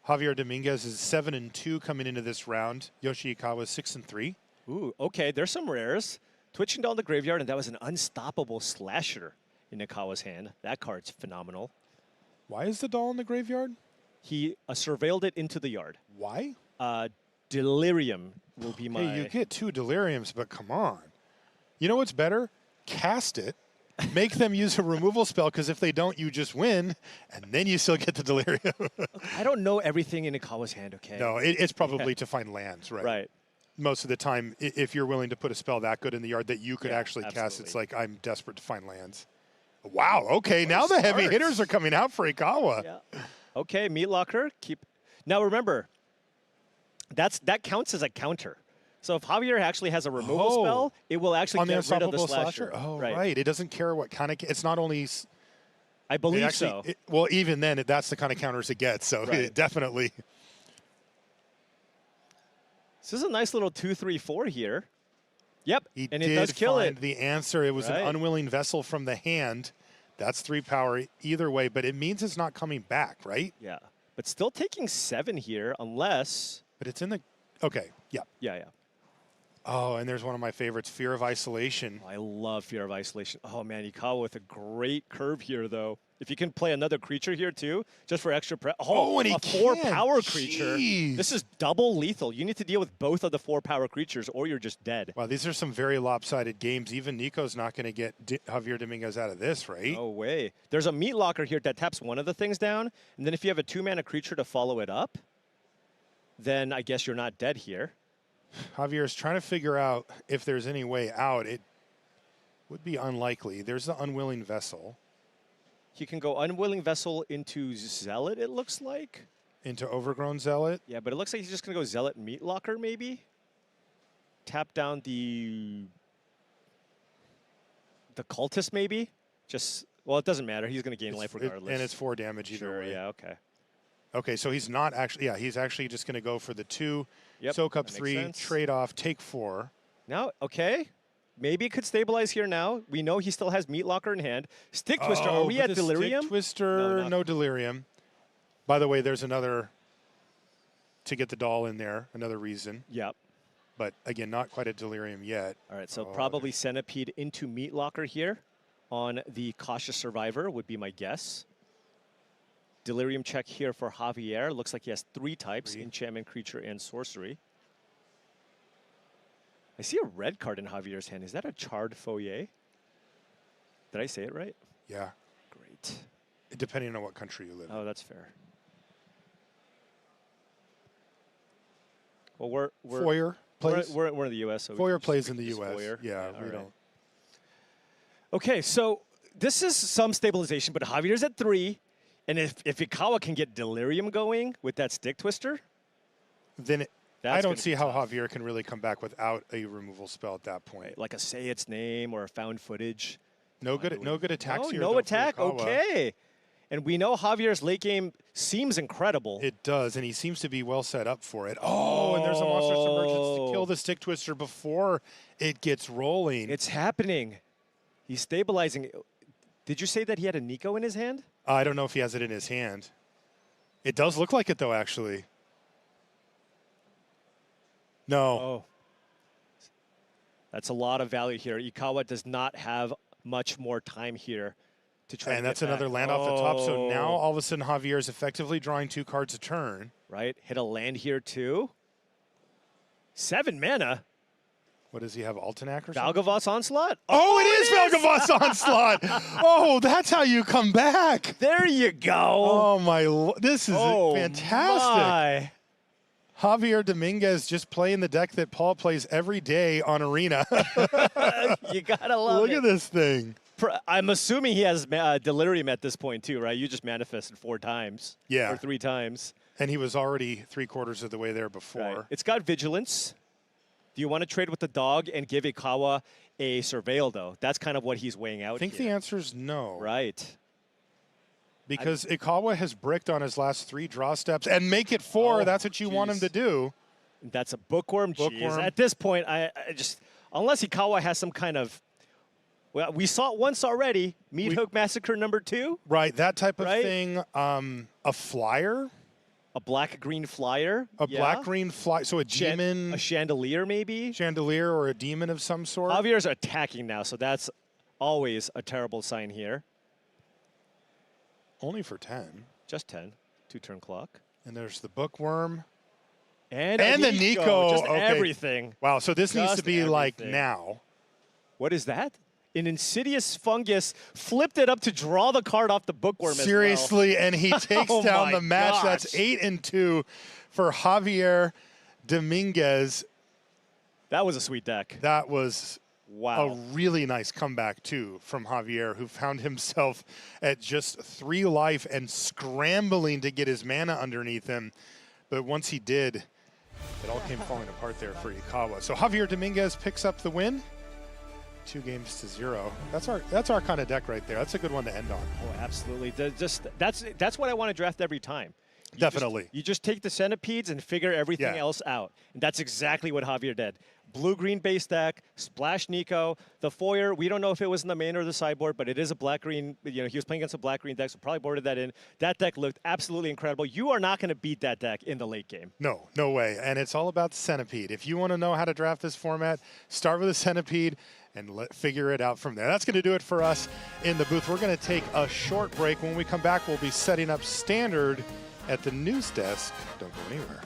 Javier Dominguez is 7-2 coming into this round. Yoshi Ikawa is 6-3. Ooh, okay, there's some rares. Twitching down the graveyard, and that was an unstoppable slasher in Ikawa's hand. That card's phenomenal. Why is the doll in the graveyard? He surveilled it into the yard. Why? Delirium will be my... Hey, you get 2 Deliriums, but come on. You know what's better? Cast it. Make them use a removal spell, because if they don't, you just win, and then you still get the Delirium. I don't know everything in Ikawa's hand, okay? No, it's probably to find lands, right? Right. Most of the time, if you're willing to put a spell that good in the yard that you could actually cast, it's like, I'm desperate to find lands. Wow, okay, now the heavy hitters are coming out for Ikawa. Yeah. Okay, Meat Locker. Now remember, that counts as a counter. So if Javier actually has a removal spell, it will actually get rid of the slasher. Oh, right. It doesn't care what kind of... It's not only... I believe so. Well, even then, that's the kind of counters it gets. So it definitely... This is a nice little 2-3-4 here. Yep, He and did it does kill find it. the answer. It was an unwilling vessel from the hand, That's 3 power either way, but it means it's not coming back, right? Yeah. But still taking 7 here, unless... But it's in the... Okay, yeah. Yeah. Oh, and there's one of my favorites, Fear of Isolation. I love Fear of Isolation. Oh, man, Ikawa with a great curve here, though. If you can play another creature here, too, just for extra prep. Oh, and he a 4-power can. creature. Jeez. This is double lethal. You need to deal with both of the 4-power creatures, or you're just dead. Wow, these are some very lopsided games. Even Nico's not going to get Javier Dominguez out of this, right? No way. There's a meat locker here that taps one of the things down, and then if you have a 2-mana creature to follow it up, then I guess you're not dead here. Javier's trying to figure out if there's any way out. It would be unlikely. There's the Unwilling Vessel. You can go Unwilling Vessel into Zealot, it looks like. Into Overgrown Zealot? Yeah, but it looks like he's just going to go Zealot Meat Locker, maybe. Tap down the Cultist, maybe. Just, well, it doesn't matter. He's going to gain life regardless. And it's 4 damage either way. Yeah, okay. Okay, so he's not actually, yeah, he's actually just going to go for the 2, soak up 3, trade off, take 4. Now, okay. Maybe it could stabilize here now. We know he still has Meat Locker in hand. Stick Twister, are we at Delirium? Stick Twister, no Delirium. By the way, there's another, to get the doll in there, another reason. Yep. But again, not quite at Delirium yet. All right, so probably Centipede into Meat Locker here on the Cautious Survivor would be my guess. Delirium check here for Javier. Looks like he has 3 types, enchantment, creature, and sorcery. I see a red card in Javier's hand. Is that a Charred Foyer? Did I say it right? Yeah. Great. Depending on what country you live in. Oh, that's fair. Well, Foyer plays. We're in the U.S. So Foyer plays in the U.S. Foyer. Yeah, we don't. Okay, so this is some stabilization, but Javier's at 3. And if Ikawa can get Delirium going with that Stick Twister, then I don't see how Javier can really come back without a removal spell at that point. Right, like a Say Its Name or a Found Footage. No good attacks here. No attack, okay. And we know Javier's late game seems incredible. It does, and he seems to be well set up for it. Oh, and there's a Monstrous Emergence to kill the Stick Twister before it gets rolling. It's happening. He's stabilizing. Did you say that he had a Nico in his hand? I don't know if he has it in his hand. It does look like it, though, actually. No. Oh. That's a lot of value here. Ikawa does not have much more time here to try and that's another land off the top. So now, all of a sudden, Javier is effectively drawing 2 cards a turn. Right. Hit a land here, too. 7 mana. What does he have, Altenac or something? Valgavoth's Onslaught? Oh, it is Valgavoth's Onslaught! Oh, that's how you come back! There you go! Oh, my... This is fantastic! My. Javier Dominguez just playing the deck that Paul plays every day on Arena. You gotta love Look at this thing. I'm assuming he has Delirium at this point, too, right? You just manifested 4 times. Yeah. Or 3 times. And he was already 3/4 of the way there before. Right. It's got Vigilance. Do you want to trade with the dog and give Ikawa a Surveil, though? That's kind of what he's weighing out. I think the answer is no. Right. Because Ikawa has bricked on his last 3 draw steps and make it 4. That's what you want him to do. That's a Bookworm. Jeez. At this point, I just, unless Ikawa has some kind of, well, we saw it once already. Meat Hook Massacre #2. Right, that type of thing. A flyer. A black-green flyer. A black-green flyer. So a demon. A chandelier, maybe? Chandelier or a demon of some sort. Javier's attacking now, so that's always a terrible sign here. Only for 10. Just 10. 2-turn clock. And there's the Bookworm. And the Nico. Just everything. Wow, so this needs to be everything. like now. What is that? An Insidious Fungus flipped it up to draw the card off the Bookworm Seriously, as well. And he takes down the match. Gosh. That's 8-2 for Javier Dominguez. That was a sweet deck. That was wow. A really nice comeback, too, from Javier, who found himself at just 3 life and scrambling to get his mana underneath him. But once he did, it all came falling apart there for Ikawa. So Javier Dominguez picks up the win. 2-0. That's our kind of deck right there. That's a good one to end on. Oh, absolutely. That's what I want to draft every time. Definitely. You just take the centipedes and figure everything else out. And that's exactly what Javier did. blue-green base deck, splash Nico. The foyer, we don't know if it was in the main or the sideboard, but it is a black-green. You know, he was playing against a black-green deck, so probably boarded that in. That deck looked absolutely incredible. You are not going to beat that deck in the late game. No, no way. And it's all about the Centipede. If you want to know how to draft this format, start with the Centipede and figure it out from there. That's going to do it for us in the booth. We're going to take a short break. When we come back, we'll be setting up Standard at the news desk. Don't go anywhere.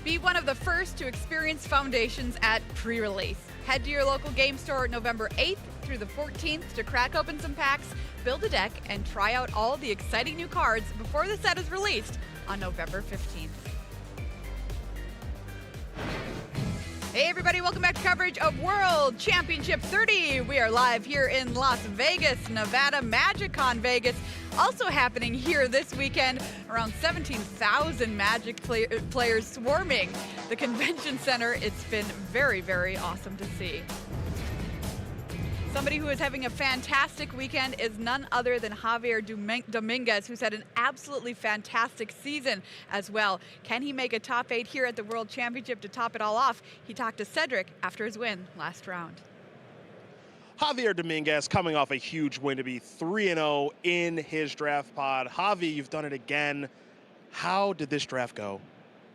Be one of the first to experience Foundations at pre-release. Head to your local game store November 8th through the 14th to crack open some packs, build a deck, and try out all the exciting new cards before the set is released on November 15th. Hey everybody, welcome back to coverage of World Championship 30. We are live here in Las Vegas, Nevada, MagicCon Vegas. Also happening here this weekend, around 17,000 Magic players swarming the convention center. It's been very, very awesome to see. Somebody who is having a fantastic weekend is none other than Javier Dominguez, who's had an absolutely fantastic season as well. Can he make a top 8 here at the World Championship to top it all off? He talked to Cedric after his win last round. Javier Dominguez coming off a huge win to be 3-0 in his draft pod. Javi, you've done it again. How did this draft go?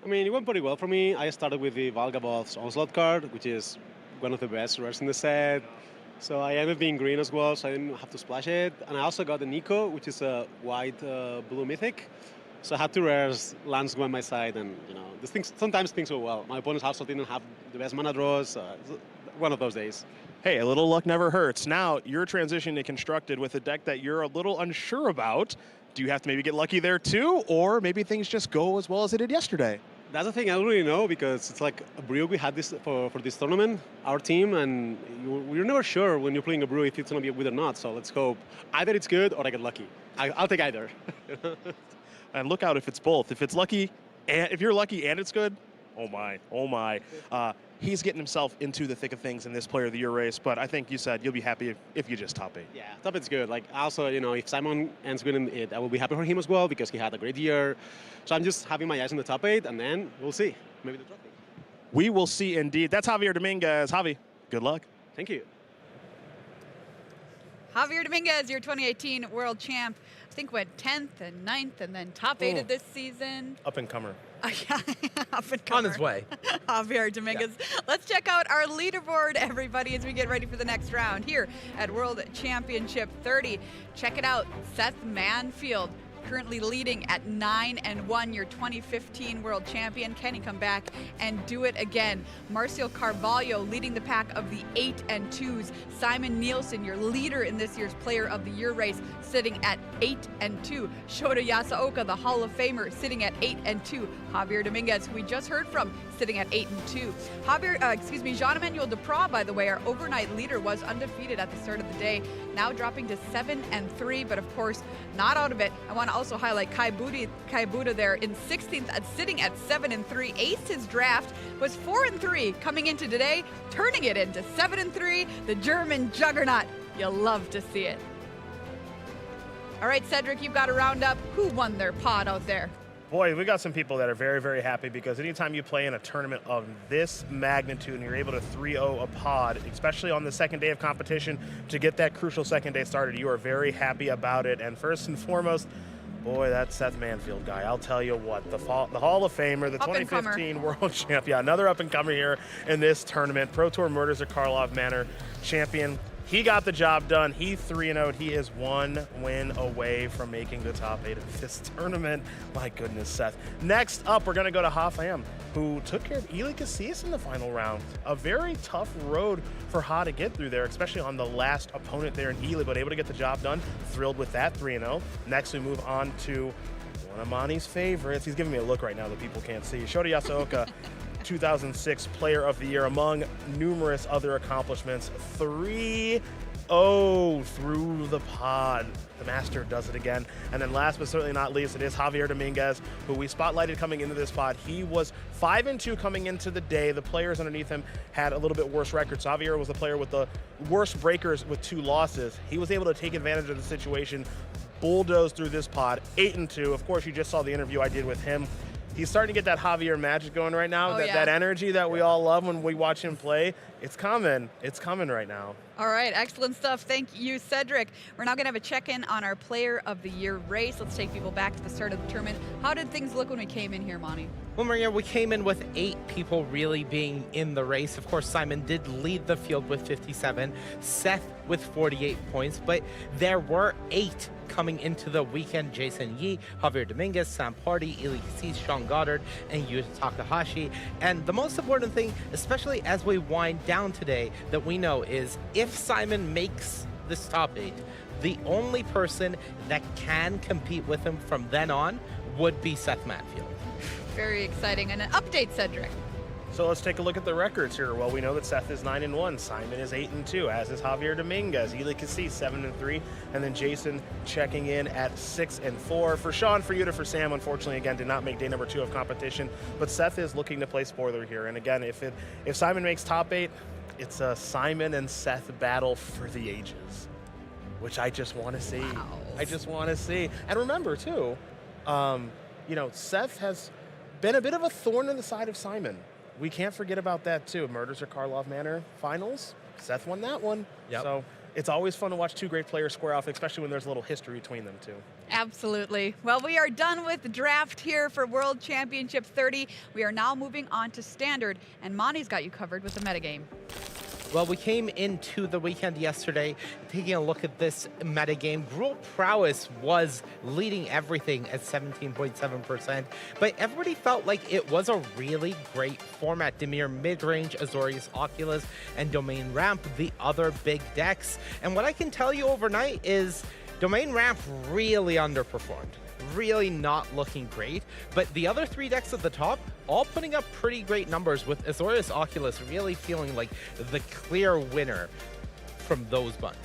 I mean, it went pretty well for me. I started with the Valgaboth's Onslaught card, which is one of the best rares in the set. So I ended up being green as well, so I didn't have to splash it. And I also got the Nico, which is a white blue mythic. So I had 2 rares, lands go on my side, and you know, sometimes things go well. My opponents also didn't have the best mana draws. One of those days. Hey, a little luck never hurts. Now you're transitioning to Constructed with a deck that you're a little unsure about. Do you have to maybe get lucky there too, or maybe things just go as well as it did yesterday? That's the thing, I don't really know, because it's like a brew we had this for this tournament, our team, and you're never sure when you're playing a brew if it's going to be good or not. So let's hope either it's good or I get lucky. I'll take either. And look out if it's both. If it's lucky, and if you're lucky and it's good, oh my, oh my. He's getting himself into the thick of things in this Player of the Year race, but I think you said you'll be happy if you just top 8. Yeah, top 8's good. Like, also, you know, if Simon ends good in it, I will be happy for him as well, because he had a great year. So I'm just having my eyes on the top 8, and then we'll see. Maybe the trophy. We will see indeed. That's Javier Dominguez. Javi, good luck. Thank you. Javier Dominguez, your 2018 world champ, I think went 10th and 9th and then top 8 this season. Up and comer. Up and comer. On his way. Javier Dominguez. Yeah. Let's check out our leaderboard, everybody, as we get ready for the next round here at World Championship 30. Check it out. Seth Manfield currently leading at 9-1, your 2015 world champion. Can he come back and do it again? Marcial Carvalho leading the pack of the 8-2s. Simon Nielsen, your leader in this year's Player of the Year race, sitting at 8-2. Shota Yasooka, the Hall of Famer, sitting at 8-2. Javier Dominguez, who we just heard from, sitting at 8-2. Jean-Emmanuel Depraz, by the way, our overnight leader, was undefeated at the start of the day, now dropping to 7-3, but of course, not out of it. I want to also highlight Kai Buda there in 16th, sitting at 7-3. Aced his draft, was 4-3 coming into today, turning it into 7-3. The German juggernaut. You'll love to see it. All right, Cedric, you've got to round up who won their pod out there. Boy, we got some people that are very, very happy because anytime you play in a tournament of this magnitude and you're able to 3-0 a pod, especially on the second day of competition, to get that crucial second day started, you are very happy about it. And first and foremost, boy, that Seth Manfield guy, I'll tell you what, the Hall of Famer, the 2015 world champion, another up-and-comer here in this tournament, Pro Tour Murders of Karlov Manor champion. He got the job done. He 3-0'd. He is 1 win away from making the top 8 of this tournament. My goodness, Seth. Next up, we're going to go to Pham, who took care of Eli Kassis in the final round. A very tough road for Ha to get through there, especially on the last opponent there in Eli, but able to get the job done. Thrilled with that 3-0. Next, we move on to one of Monty's favorites. He's giving me a look right now that people can't see. Shota Yasooka. 2006 Player of the Year, among numerous other accomplishments. 3-0 through the pod. The master does it again. And then last but certainly not least, it is Javier Dominguez, who we spotlighted coming into this pod. He was 5-2 coming into the day. The players underneath him had a little bit worse records. Javier was the player with the worst breakers with 2 losses. He was able to take advantage of the situation, bulldoze through this pod, 8-2. Of course, you just saw the interview I did with him. He's starting to get that Javier magic going right now. That energy that we all love when we watch him play. It's coming. It's coming right now. All right, excellent stuff. Thank you, Cedric. We're now going to have a check-in on our Player of the Year race. Let's take people back to the start of the tournament. How did things look when we came in here, Monty? Well, Maria, we came in with 8 people really being in the race. Of course, Simon did lead the field with 57, Seth with 48 points, but there were 8 coming into the weekend. Jason Yee, Javier Dominguez, Sam Party, Eli Kassis, Sean Goddard, and Yuta Takahashi. And the most important thing, especially as we wind down today, that we know is if Simon makes this top 8, the only person that can compete with him from then on would be Seth Manfield. Very exciting. And an update, Cedric. So let's take a look at the records here. Well, we know that Seth is 9-1, Simon is 8-2, as is Javier Dominguez, Eli Kassis 7-3, and then Jason checking in at 6-4. For Sean, for Yuta, for Sam, unfortunately, again, did not make day number 2 of competition, but Seth is looking to play spoiler here. And again, if Simon makes top 8, it's a Simon and Seth battle for the ages, which I just want to see. Wow. I just want to see. And remember, too, Seth has been a bit of a thorn in the side of Simon. We can't forget about that, too. Murders of Karlov Manor finals. Seth won that one. Yep. So it's always fun to watch 2 great players square off, especially when there's a little history between them, too. Absolutely. Well, we are done with the draft here for World Championship 30. We are now moving on to Standard, and Monty's got you covered with the metagame. Well, we came into the weekend yesterday taking a look at this metagame. Gruel Prowess was leading everything at 17.7%, but everybody felt like it was a really great format. Dimir mid-range, Azorius Oculus, and Domain Ramp, the other big decks. And what I can tell you overnight is Domain Ramp really underperformed. Really not looking great, but the other 3 decks at the top all putting up pretty great numbers, with Azorius Oculus really feeling like the clear winner from those bunch.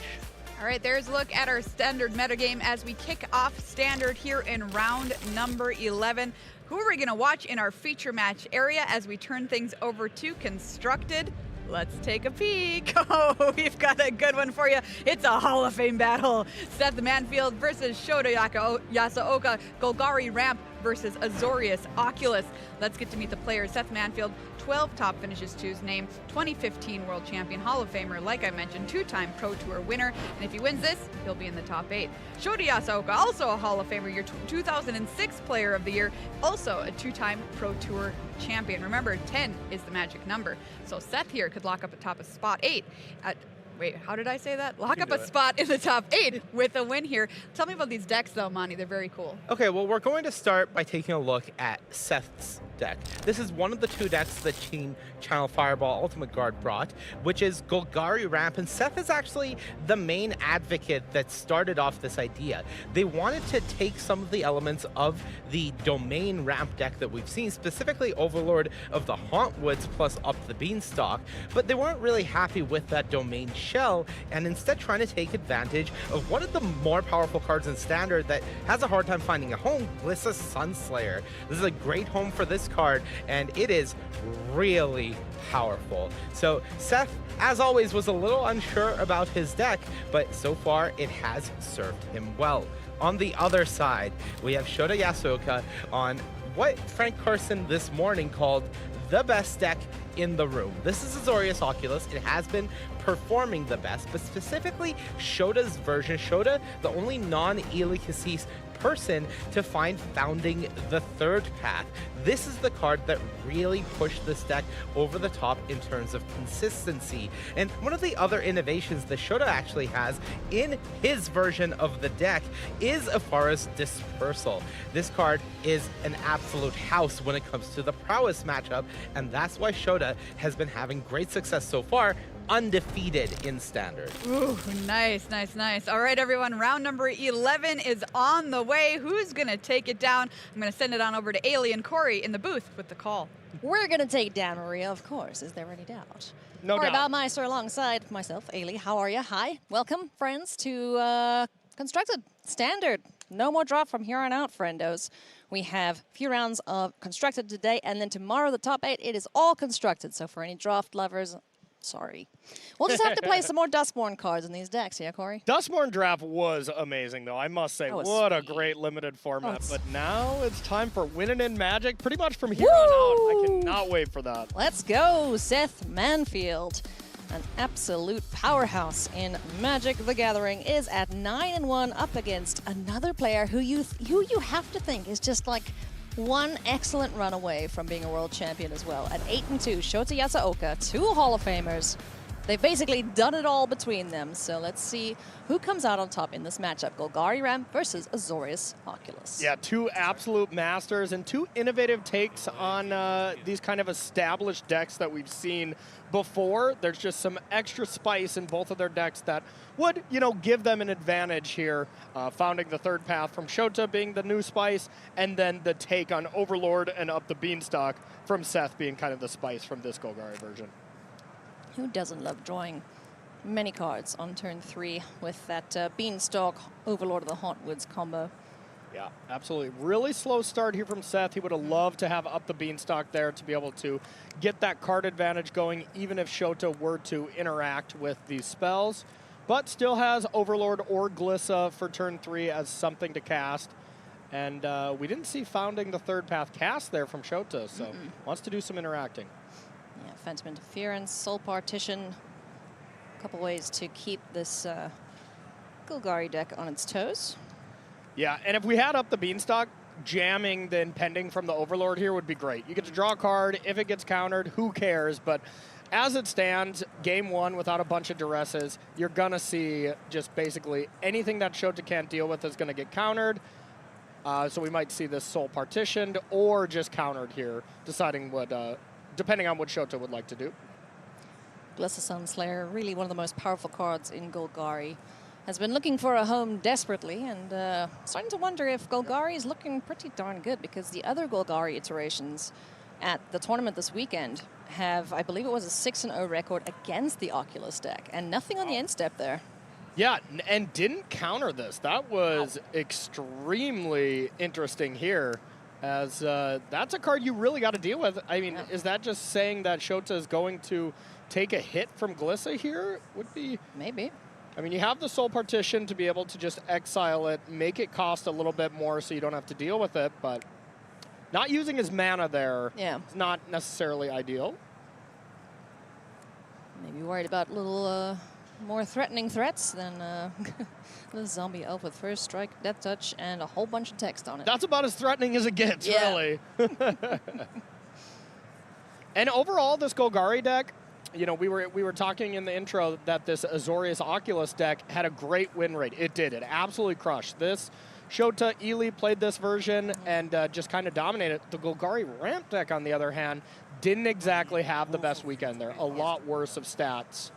All right, there's a look at our Standard metagame as we kick off Standard here in round number 11. Who are we going to watch in our feature match area as we turn things over to Constructed? Let's take a peek. Oh, we've got a good one for you. It's a Hall of Fame battle. Seth Manfield versus Shota Yasooka. Golgari Ramp versus Azorius Oculus. Let's get to meet the players. Seth Manfield, 12 top finishes to his name, 2015 World Champion, Hall of Famer, like I mentioned, 2-time Pro Tour winner, and if he wins this, he'll be in the top 8. Shota Yasooka, also a Hall of Famer, your 2006 Player of the Year, also a 2-time Pro Tour champion. Remember, 10 is the magic number, so Seth here could lock up atop of spot 8 at wait, how did I say that? Lock up a spot in the top 8 with a win here. Tell me about these decks, though, Monty. They're very cool. Okay, well, we're going to start by taking a look at Seth's deck. This is one of the 2 decks that Team Channel Fireball Ultimate Guard brought, which is Golgari Ramp, and Seth is actually the main advocate that started off this idea. They wanted to take some of the elements of the Domain Ramp deck that we've seen, specifically Overlord of the Hauntwoods plus Up the Beanstalk, but they weren't really happy with that Domain shell, and instead trying to take advantage of one of the more powerful cards in Standard that has a hard time finding a home, Glissa Sunslayer. This is a great home for this card, and it is really powerful. So Seth, as always, was a little unsure about his deck, but so far it has served him well. On the other side, we have Shota Yasooka on what Frank Carson this morning called the best deck in the room. This is Azorius Oculus. It has been performing the best, but specifically Shota's version. Shota, the only non-Ely Kassis person to find Founding the Third Path. This is the card that really pushed this deck over the top in terms of consistency. And one of the other innovations that Shota actually has in his version of the deck is Afara's Dispersal. This card is an absolute house when it comes to the prowess matchup, and that's why Shota has been having great success so far, undefeated in Standard. Ooh, nice, nice, nice. All right, everyone, round number 11 is on the way. Who's going to take it down? I'm going to send it on over to Ailey and Corey in the booth with the call. We're going to take it down, Maria, of course. Is there any doubt? No Corey doubt. Baumeister alongside myself, Ailey. How are you? Hi. Welcome, friends, to Constructed Standard. No more drop from here on out, friendos. We have a few rounds of Constructed today, and then tomorrow, the top 8, it is all Constructed. So for any draft lovers, sorry. We'll just have to play some more Duskmourn cards in these decks, yeah, Corey? Duskmourn draft was amazing, though. I must say, what a great limited format. But now it's time for winning in Magic pretty much from here on out. I cannot wait for that. Let's go, Seth Manfield. An absolute powerhouse in Magic the Gathering is at 9-1 up against another player who you have to think is just like one excellent run away from being a world champion as well. At 8-2, Shota Yasooka, 2 Hall of Famers. They've basically done it all between them. So let's see who comes out on top in this matchup. Golgari Ramp versus Azorius Oculus. Yeah, 2 absolute masters and 2 innovative takes on these kind of established decks that we've seen before. There's just some extra spice in both of their decks that would, give them an advantage here. Founding the Third Path from Shota being the new spice, and then the take on Overlord and Up the Beanstalk from Seth being kind of the spice from this Golgari version. Who doesn't love drawing many cards on turn 3 with that Beanstalk Overlord of the Hauntwoods combo? Yeah, absolutely. Really slow start here from Seth. He would have loved to have Up the Beanstalk there to be able to get that card advantage going, even if Shota were to interact with these spells. But still has Overlord or Glissa for turn 3 as something to cast. And we didn't see Founding the Third Path cast there from Shota, so wants to do some interacting. Yeah, Phantom Interference, Soul Partition. A couple ways to keep this Golgari deck on its toes. Yeah, and if we had Up the Beanstalk, jamming the Impending from the Overlord here would be great. You get to draw a card. If it gets countered, who cares? But as it stands, game 1 without a bunch of duresses, you're going to see just basically anything that Shota can't deal with is going to get countered. So we might see this Soul Partitioned or just countered here, deciding what, depending on what Shota would like to do. Glissa Sunslayer, really one of the most powerful cards in Golgari. Has been looking for a home desperately, and starting to wonder if Golgari is looking pretty darn good, because the other Golgari iterations at the tournament this weekend have, I believe it was a 6-0 record against the Oculus deck, and nothing on the end step there. Yeah, and didn't counter this. That was extremely interesting here, as that's a card you really got to deal with. I mean, is that just saying that Shota is going to take a hit from Glissa here? Would be... Maybe. I mean, you have the Soul Partition to be able to just exile it, make it cost a little bit more so you don't have to deal with it, but... Not using his mana there Yeah. is not necessarily ideal. Maybe worried about little more threatening threats than the zombie elf with first strike, death touch, and a whole bunch of text on it. That's about as threatening as it gets, really. And overall, this Golgari deck, you know, we were talking in the intro that this Azorius Oculus deck had a great win rate. It did. It absolutely crushed. This Shota Ely played this version and just kind of dominated. The Golgari ramp deck, on the other hand, didn't exactly have the best weekend there. A lot worse of stats.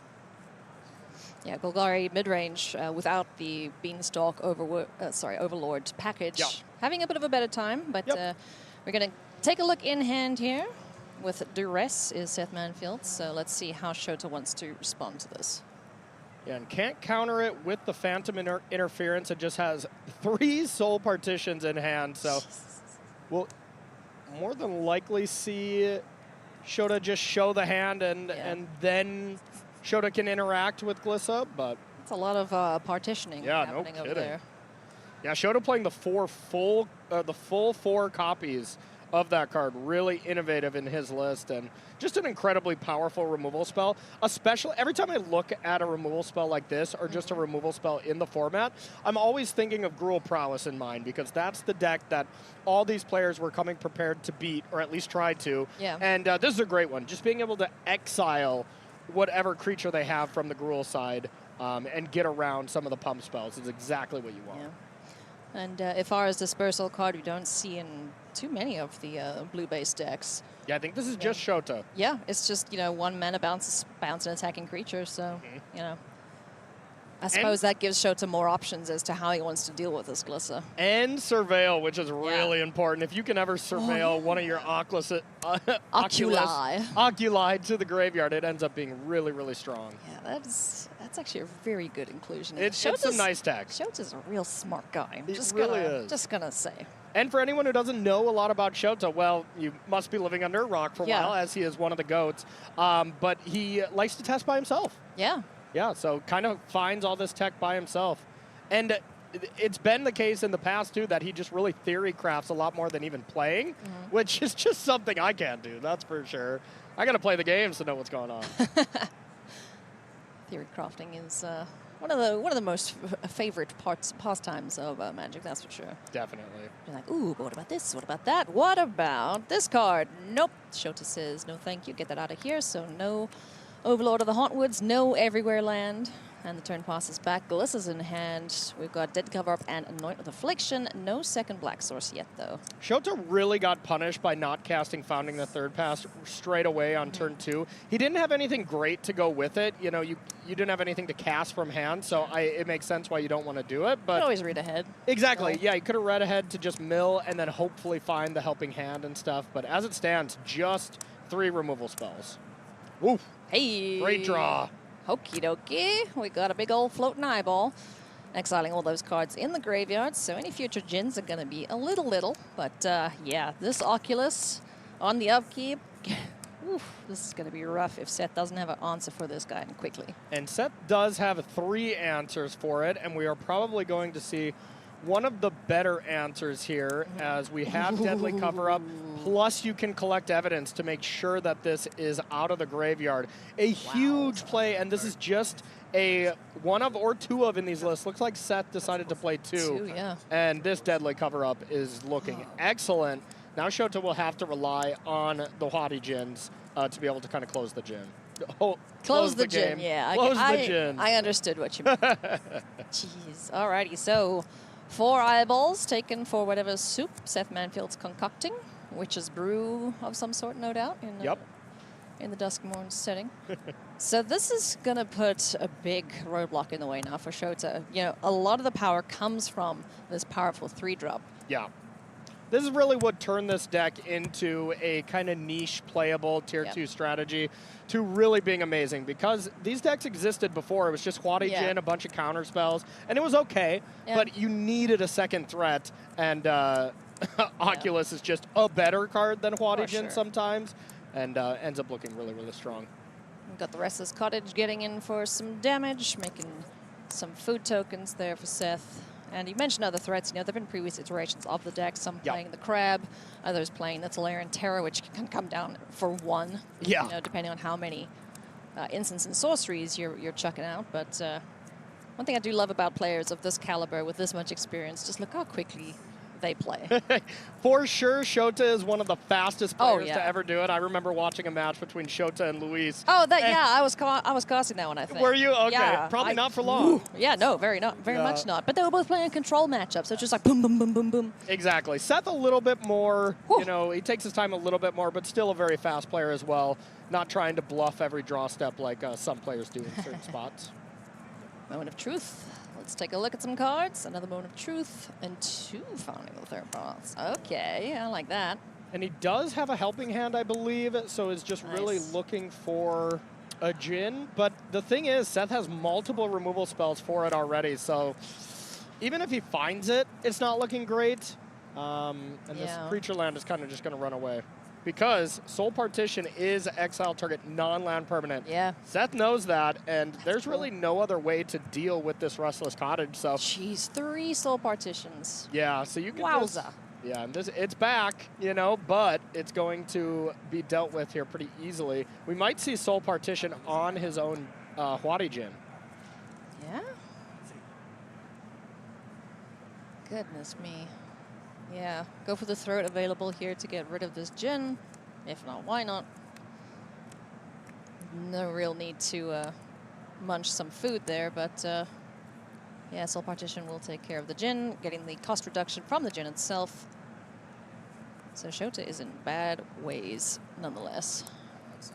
Yeah, Golgari mid-range without the Beanstalk Overlord package. Yeah. Having a bit of a better time, but we're going to take a look in hand here. With duress is Seth Manfield, so let's see how Shota wants to respond to this. Yeah, and can't counter it with the Phantom Interference. It just has 3 soul partitions in hand, so we'll more than likely see Shota just show the hand and then Shota can interact with Glissa, but... It's a lot of partitioning happening over there. Yeah, Shota playing the full 4 copies of that card, really innovative in his list, and just an incredibly powerful removal spell. Especially every time I look at a removal spell like this, or just a removal spell in the format, I'm always thinking of Gruul Prowess in mind, because that's the deck that all these players were coming prepared to beat, or at least try to. Yeah. And this is a great one. Just being able to exile whatever creature they have from the Gruul side and get around some of the pump spells is exactly what you want. Yeah. And as far as Dispersal card, we don't see in too many of the blue-based decks. Yeah, I think this is just Shota. Yeah, it's just, you know, 1 mana bounce an attacking creature, so, you know. I suppose that gives Shota more options as to how he wants to deal with this Glissa. And Surveil, which is really important. If you can ever surveil one of your Oculi to the graveyard, it ends up being really, really strong. Yeah, that's actually a very good inclusion. It's a nice deck. Shota's a real smart guy. I'm It really is. Just gonna say. And for anyone who doesn't know a lot about Shota, well, you must be living under a rock for a while, as he is one of the GOATs. But he likes to test by himself. Yeah. Yeah, so kind of finds all this tech by himself. And it's been the case in the past, too, that he just really theory crafts a lot more than even playing, which is just something I can't do, that's for sure. I got to play the games to know what's going on. Theory crafting is one of the most favorite pastimes of Magic, that's for sure. Definitely. You're like, ooh, but what about this? What about that? What about this card? Nope. Shota says, no thank you, get that out of here, so no Overlord of the Hauntwoods, no Everywhere Land. And the turn passes back. Glissa's in hand. We've got Dead Cover Up and Anoint with Affliction. No second black source yet, though. Shota really got punished by not casting Founding the Third Pass straight away on turn 2. He didn't have anything great to go with it. You know, you didn't have anything to cast from hand, so it makes sense why you don't want to do it. But you can always read ahead. Exactly. Yeah, you could have read ahead to just mill and then hopefully find the helping hand and stuff. But as it stands, just 3 removal spells. Oof. Hey. Great draw. Okie dokie. We got a big old floating eyeball. Exiling all those cards in the graveyard, so any future Jins are going to be a little. But yeah, this Oculus on the upkeep. Oof, this is going to be rough if Seth doesn't have an answer for this guy quickly. And Seth does have 3 answers for it, and we are probably going to see one of the better answers here as we have Deadly Cover-Up, plus you can collect evidence to make sure that this is out of the graveyard. A huge play, and this is just a 1 of or 2 of in these lists. Looks like Seth decided to play 2. Yeah. And this Deadly Cover-Up is looking excellent. Now Shota will have to rely on the Haughty Djinns to be able to kind of close the Djinn. Close the Djinn, game. yeah. Close the Djinn. I understood what you meant. Jeez. Alrighty, so 4 eyeballs taken for whatever soup Seth Manfield's concocting, which is brew of some sort, no doubt, in the Duskmourn setting. So this is going to put a big roadblock in the way now for Shota. You know, a lot of the power comes from this powerful 3-drop. Yeah. This is really what turned this deck into a kind of niche playable tier 2 strategy to really being amazing, because these decks existed before. It was just Haughty Djinn, a bunch of counter spells, and it was okay, but you needed a second threat, and Oculus is just a better card than Haughty Djinn sometimes, and ends up looking really, really strong. We've got the Restless Cottage getting in for some damage, making some food tokens there for Seth. And you mentioned other threats. You know, there have been previous iterations of the deck. Some playing the Crab, others playing the Tolarian Terror, which can come down for 1. Yeah. You know, depending on how many instants and sorceries you're chucking out. But one thing I do love about players of this caliber with this much experience, just look how quickly they play. For sure, Shota is one of the fastest players to ever do it. I remember watching a match between Shota and Luis. Oh, that I was casting that one, I think. Were you? Okay, yeah, probably not for long. Yeah, no, very much not. But they were both playing control matchups, so it's just like boom, boom, boom, boom, boom. Exactly. Seth a little bit more, you know, he takes his time a little bit more, but still a very fast player as well. Not trying to bluff every draw step like some players do in certain spots. Moment of truth. Let's take a look at some cards. Another moment of truth and 2 founding the third boss. Okay, I like that. And he does have a helping hand, I believe, so is just really looking for a Djinn. But the thing is, Seth has multiple removal spells for it already, so even if he finds it, it's not looking great. And this creature land is kind of just going to run away. Because Soul Partition is exile target non-land permanent. Yeah. Seth knows that, and there's really no other way to deal with this Restless Cottage. So. Jeez, 3 Soul Partitions. Yeah, so you can Wowza. Yeah, and it's back, you know, but it's going to be dealt with here pretty easily. We might see Soul Partition on his own Hwari Djinn. Yeah? Goodness me. Yeah, go for the throat available here to get rid of this Djinn. If not, why not? No real need to munch some food there, but yeah, Soul Partition will take care of the Djinn, getting the cost reduction from the Djinn itself. So Shota is in bad ways, nonetheless.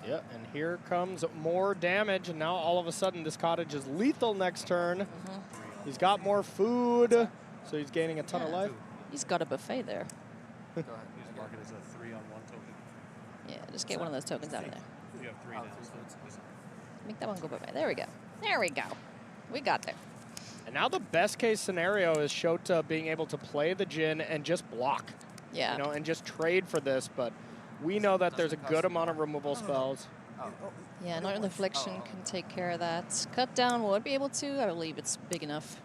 Yeah, and here comes more damage, and now all of a sudden this cottage is lethal next turn. He's got more food, so he's gaining a ton of life. He's got a buffet there. Go ahead. Mark it as a 3-on-1 token. Yeah, just get one of those tokens out of there. You have 3 now. Make that one go buffet. There we go. There we go. We got there. And now the best case scenario is Shota being able to play the Djinn and just block. Yeah. You know, and just trade for this, but we know that there's a good amount of removal spells. Yeah, Night of Affliction can take care of that. Cut down won't be able to. I believe it's big enough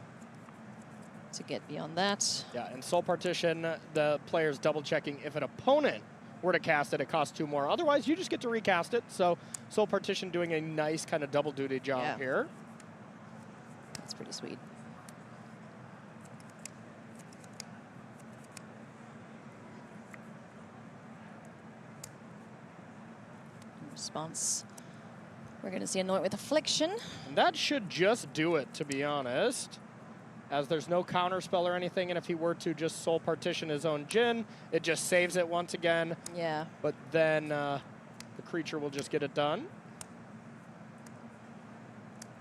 to get beyond that. Yeah, and Soul Partition, the player's double checking if an opponent were to cast it, it costs 2 more. Otherwise, you just get to recast it. So Soul Partition doing a nice kind of double duty job here. That's pretty sweet. In response, we're going to see Anoint with Affliction. And that should just do it, to be honest, as there's no counter spell or anything, and if he were to just Soul Partition his own Djinn, it just saves it once again. Yeah. But then the creature will just get it done.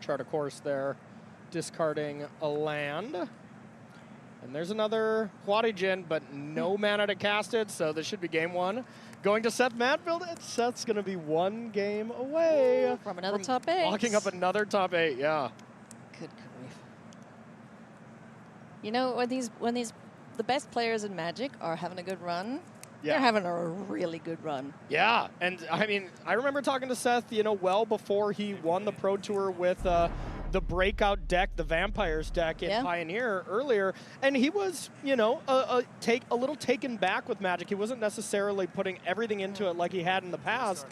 Chart a course there, discarding a land. And there's another Hwari Djinn, but no mana to cast it, so this should be game 1. Going to Seth Manfield, and Seth's going to be 1 game away from another top 8. Locking up another top 8, yeah. Good grief. You know, when the best players in Magic are having a good run, they're having a really good run. Yeah, and I mean, I remember talking to Seth, you know, well before he won the Pro Tour with the breakout deck, the Vampires deck in Pioneer earlier, and he was, you know, a little taken back with Magic. He wasn't necessarily putting everything into it like he had in the past.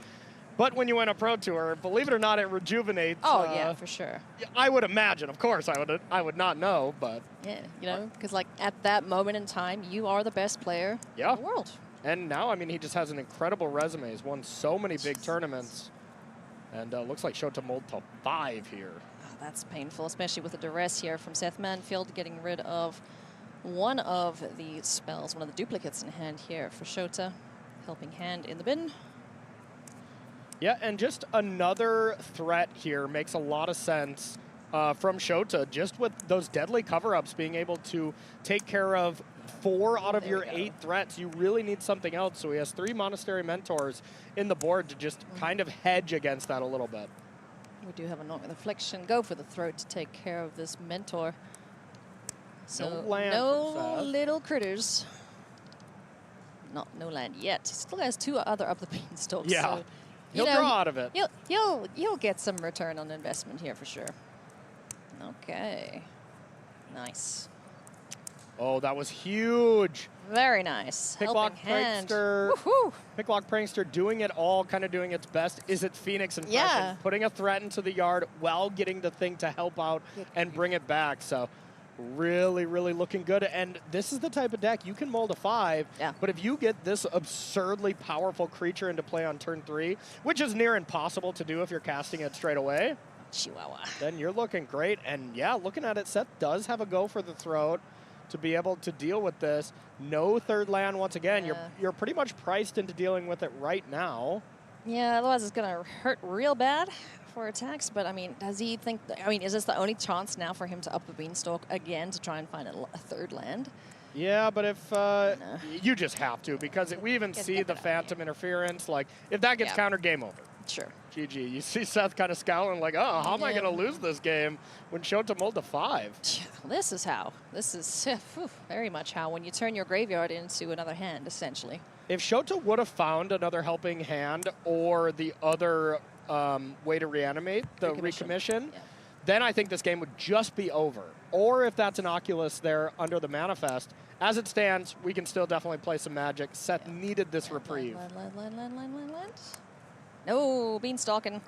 But when you win a Pro Tour, believe it or not, it rejuvenates. Oh, yeah, for sure. I would imagine. Of course, I would not know, but. Yeah, you know, because like at that moment in time, you are the best player in the world. And now, I mean, he just has an incredible resume. He's won so many big tournaments. And looks like Shota mold to 5 here. Oh, that's painful, especially with the duress here from Seth Manfield, getting rid of one of the spells, one of the duplicates in hand here for Shota. Helping hand in the bin. Yeah, and just another threat here makes a lot of sense from Shota, just with those deadly cover-ups, being able to take care of 4 out of your 8 threats. You really need something else, so he has 3 Monastery Mentors in the board to just kind of hedge against that a little bit. We do have a Anoint with Affliction. Go for the throat to take care of this Mentor. So no little critters. No land yet. He still has 2 other up the beanstalk. Yeah. So, He'll draw out of it. You'll get some return on investment here for sure. Okay. Nice. Oh, that was huge. Very nice. Picklock Helping hand. Prankster. Woohoo! Picklock Prankster doing it all, kind of doing its best. Is it Phoenix impression? Yeah. Putting a threat into the yard while getting the thing to help out and bring it back. So really, really looking good. And this is the type of deck you can mold a 5. Yeah. But if you get this absurdly powerful creature into play on turn 3, which is near impossible to do if you're casting it straight away, Chihuahua. then you're looking great. And yeah, looking at it, Seth does have a go for the throat to be able to deal with this. No third land once again. Yeah. You're pretty much priced into dealing with it right now. Yeah, otherwise it's going to hurt real bad for attacks. But, I mean, does he think... I mean, is this the only chance now for him to up the beanstalk again to try and find a third land? Yeah, but if you just have to, because we even see the Phantom interference. Like, if that gets countered, game over. Sure. GG. You see Seth kind of scowling like, oh, how am I going to lose this game when Shota mulled a 5? This is how. This is very much how. When you turn your graveyard into another hand, essentially. If Shota would have found another helping hand or the other way to reanimate, the recommission, then I think this game would just be over. Or if that's an Oculus there under the manifest, as it stands, we can still definitely play some Magic. Seth needed this reprieve. Land. No, beanstalking.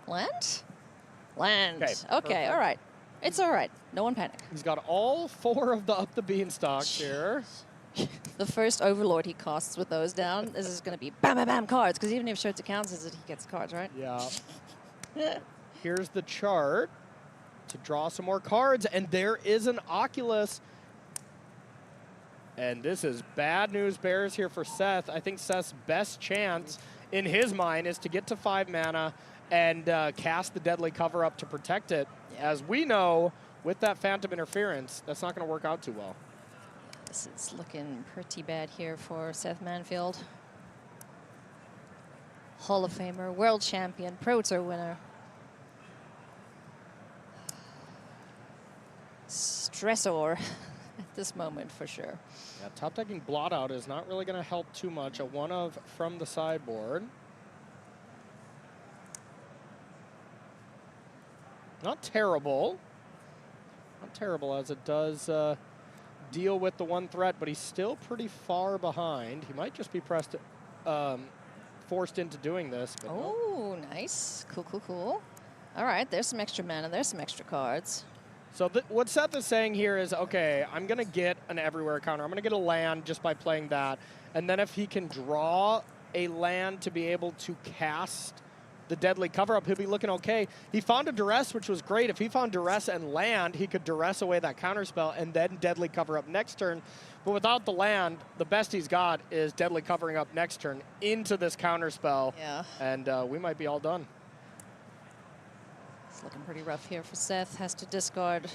Land? Land. Okay, all right. It's all right. No one panic. He's got all 4 of the up the beanstalks here. The first Overlord he casts with those down, this is going to be bam, bam, bam cards, because even if Shota counts as it, he gets cards, right? Yeah. Here's the chart to draw some more cards, and there is an Oculus. And this is bad news bears here for Seth. I think Seth's best chance in his mind is to get to 5 mana and cast the Deadly Cover-Up to protect it. As we know, with that Phantom interference, that's not going to work out too well. This is looking pretty bad here for Seth Manfield. Hall of Famer, World Champion, Pro Tour winner. Stressor at this moment for sure. Yeah, top decking Blot Out is not really going to help too much. A 1-of from the sideboard. Not terrible. Not terrible, as it does deal with the 1 threat, but he's still pretty far behind. He might just be forced into doing this. But oh, nice. Cool, cool, cool. All right, there's some extra mana. There's some extra cards. So what Seth is saying here is, okay, I'm going to get an everywhere counter. I'm going to get a land just by playing that. And then if he can draw a land to be able to cast the Deadly Cover-Up, he'll be looking okay. He found a Duress, which was great. If he found Duress and land, he could Duress away that counterspell and then Deadly Cover-Up next turn. But without the land, the best he's got is Deadly Covering Up next turn into this counterspell. Yeah. And we might be all done. It's looking pretty rough here for Seth. Has to discard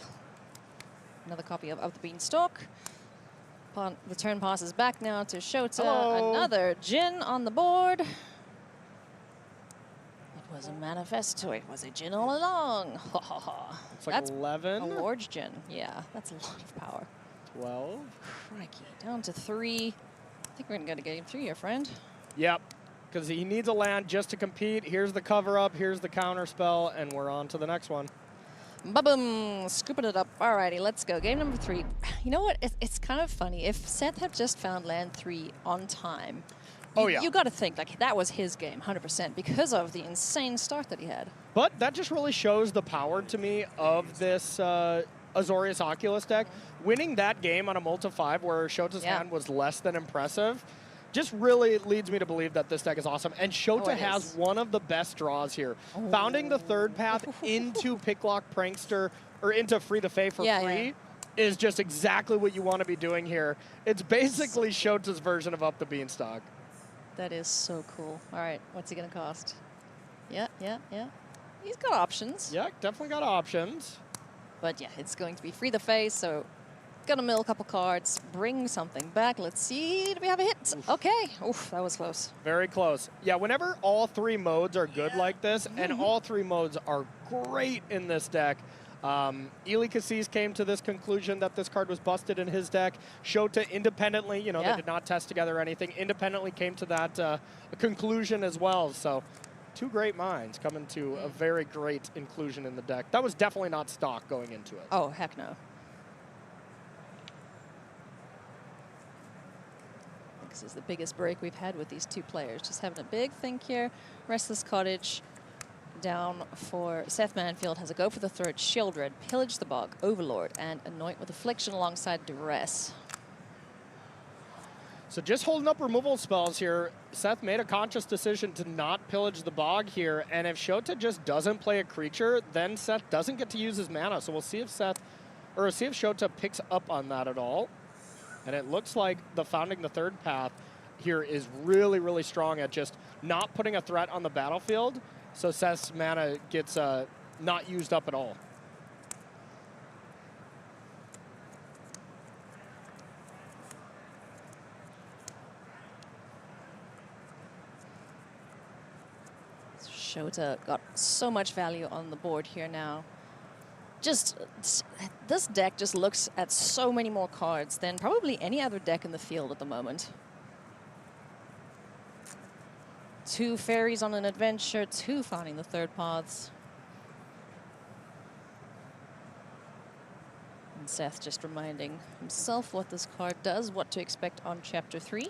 another copy of the Beanstalk. The turn passes back now to Shota. Hello. Another Jin on the board. It was a manifesto. It was a Jin all along. Ha ha ha. It's like That's 11. a large Jin. Yeah, that's a lot of power. 12. Crikey. Down to 3. I think we're going to get game 3 here, friend. Yep. Because he needs a land just to compete. Here's the cover-up, here's the counterspell, and we're on to the next one. Ba-boom, scooping it up. Alrighty, let's go. Game number 3. You know what? It's kind of funny. If Seth had just found land 3 on time, you got to think like that was his game, 100%, because of the insane start that he had. But that just really shows the power to me of this Azorius Oculus deck. Winning that game on a multi-5 where Shota's hand was less than impressive just really leads me to believe that this deck is awesome. And Shota has one of the best draws here. Founding the third path into Picklock Prankster, or into Free the Fae for free, is just exactly what you want to be doing here. It's basically Shota's version of Up the Beanstalk. That is so cool. All right, what's he going to cost? Yeah. He's got options. Yeah, definitely got options. But yeah, it's going to be Free the Fae, so gonna mill a couple cards, bring something back. Let's see, do we have a hit? Oof. Okay, oof, that was close. Very close. Yeah, whenever all 3 modes are good like this, and all 3 modes are great in this deck, Kassis came to this conclusion that this card was busted in his deck. Shota independently, they did not test together or anything, independently came to that conclusion as well. So 2 great minds coming to a very great inclusion in the deck. That was definitely not stock going into it. Oh, heck no. This is the biggest break we've had with these two players. Just having a big think here. Restless Cottage down for Seth Manfield. Has a go for the third. Shieldred, Pillage the Bog, Overlord, and Anoint with Affliction alongside Duress. So just holding up removal spells here. Seth made a conscious decision to not pillage the bog here, and if Shota just doesn't play a creature, then Seth doesn't get to use his mana. So we'll see if Shota picks up on that at all. And it looks like the Founding the Third path here is really, really strong at just not putting a threat on the battlefield. So Seth's mana gets not used up at all. Shota got so much value on the board here now. Just, this deck just looks at so many more cards than probably any other deck in the field at the moment. 2 fairies on an adventure, 2 Founding the Third paths. And Seth just reminding himself what this card does, what to expect on Chapter 3.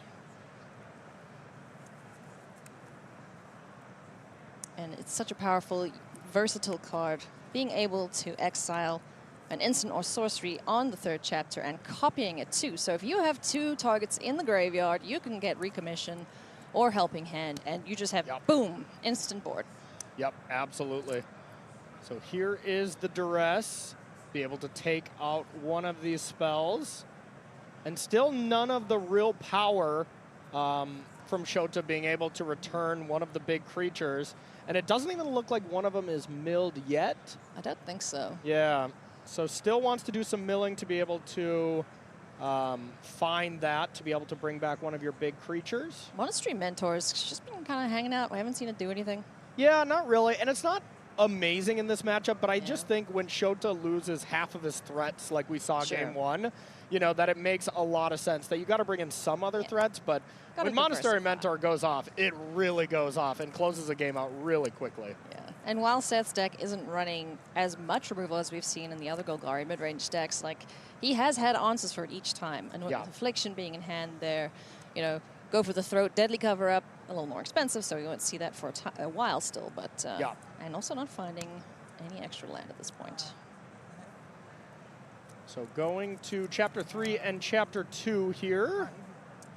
And it's such a powerful, versatile card, being able to exile an instant or sorcery on the 3rd chapter and copying it too. So if you have 2 targets in the graveyard, you can get Recommission or Helping Hand, and you just have, boom, instant board. Yep, absolutely. So here is the Duress, be able to take out one of these spells, and still none of the real power from Shota being able to return one of the big creatures. And it doesn't even look like one of them is milled yet. I don't think so. Yeah, so still wants to do some milling to be able to find that, to be able to bring back one of your big creatures. Monastery Mentor's just been kind of hanging out. I haven't seen it do anything. Yeah, not really. And it's not amazing in this matchup, but I just think when Shota loses half of his threats like we saw Game 1, you know, that it makes a lot of sense that you got to bring in some other threats, but when Monastery Mentor goes off, it really goes off and closes the game out really quickly. Yeah. And while Seth's deck isn't running as much removal as we've seen in the other Golgari mid-range decks, like, he has had answers for it each time. And with Affliction being in hand there, you know, go for the throat, Deadly Cover-Up, a little more expensive, so we won't see that for a while still, but and also not finding any extra land at this point. So going to Chapter 3 and Chapter 2 here.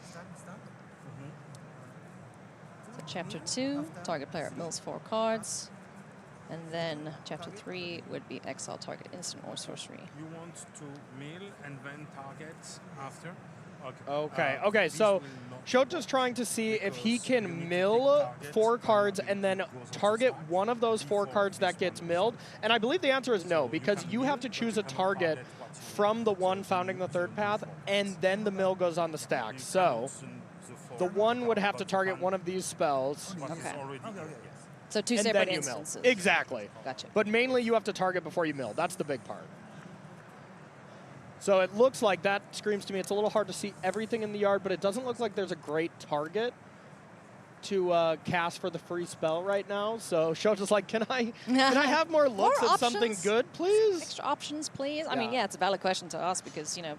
So Chapter 2, target player mills 4 cards. And then Chapter 3 would be exile target instant or sorcery. You want to mill and then target after? Okay, so Shota's trying to see if he can mill 4 cards and then target one of those 4 cards that gets milled. And I believe the answer is no, because you have to choose a target from the one Founding the Third path, and then the mill goes on the stack. So the one would have to target one of these spells. Okay. So 2 separate instances. Exactly. Gotcha. But mainly you have to target before you mill. That's the big part. So it looks like that screams to me. It's a little hard to see everything in the yard, but it doesn't look like there's a great target to cast for the free spell right now. So Shota's like, can I have more looks at something good, please? Extra options, please. I mean, yeah, it's a valid question to ask because, you know,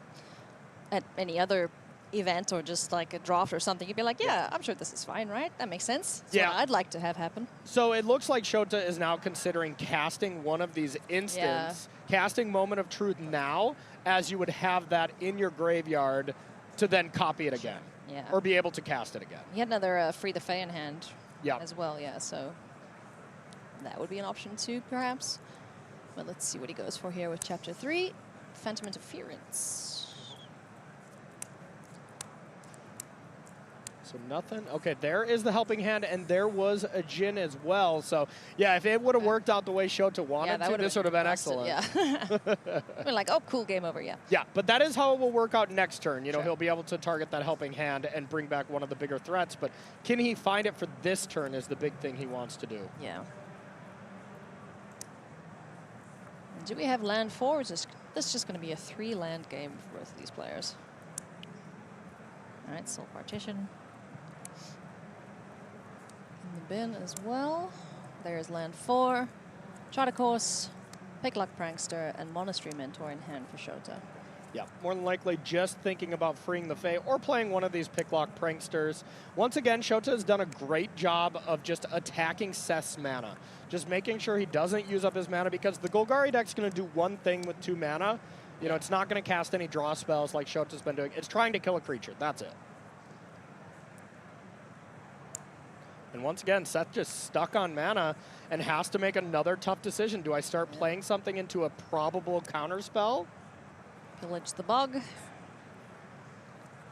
at any other event or just like a draft or something, you'd be like, yeah, I'm sure this is fine, right? That makes sense. That's what I'd like to have happen. So it looks like Shota is now considering casting one of these instants, casting Moment of Truth now, as you would have that in your graveyard to then copy it again. Yeah. Or be able to cast it again. He had another Free the Fae in hand as well, so that would be an option too, perhaps. But let's see what he goes for here with Chapter 3, Phantom Interference. So nothing. Okay, there is the Helping Hand, and there was a Djinn as well. So, yeah, if it would have worked out the way Shota wanted to, this would have been excellent. Yeah. We're like, oh, cool, game over, Yeah, but that is how it will work out next turn. You know, he'll be able to target that Helping Hand and bring back one of the bigger threats. But can he find it for this turn is the big thing he wants to do. Yeah. Do we have land 4, or is this just going to be a 3-land game for both of these players? All right, Soul Partition. In the bin as well. There's land 4, Charter Course, Picklock Prankster, and Monastery Mentor in hand for Shota. Yeah, more than likely just thinking about freeing the Fae or playing one of these picklock pranksters. Once again, Shota has done a great job of just attacking CEST's mana. Just making sure he doesn't use up his mana, because the Golgari deck's going to do one thing with 2 mana. You know, it's not going to cast any draw spells like Shota's been doing. It's trying to kill a creature. That's it. And once again, Seth just stuck on mana and has to make another tough decision. Do I start playing something into a probable counterspell? Pillage the bog.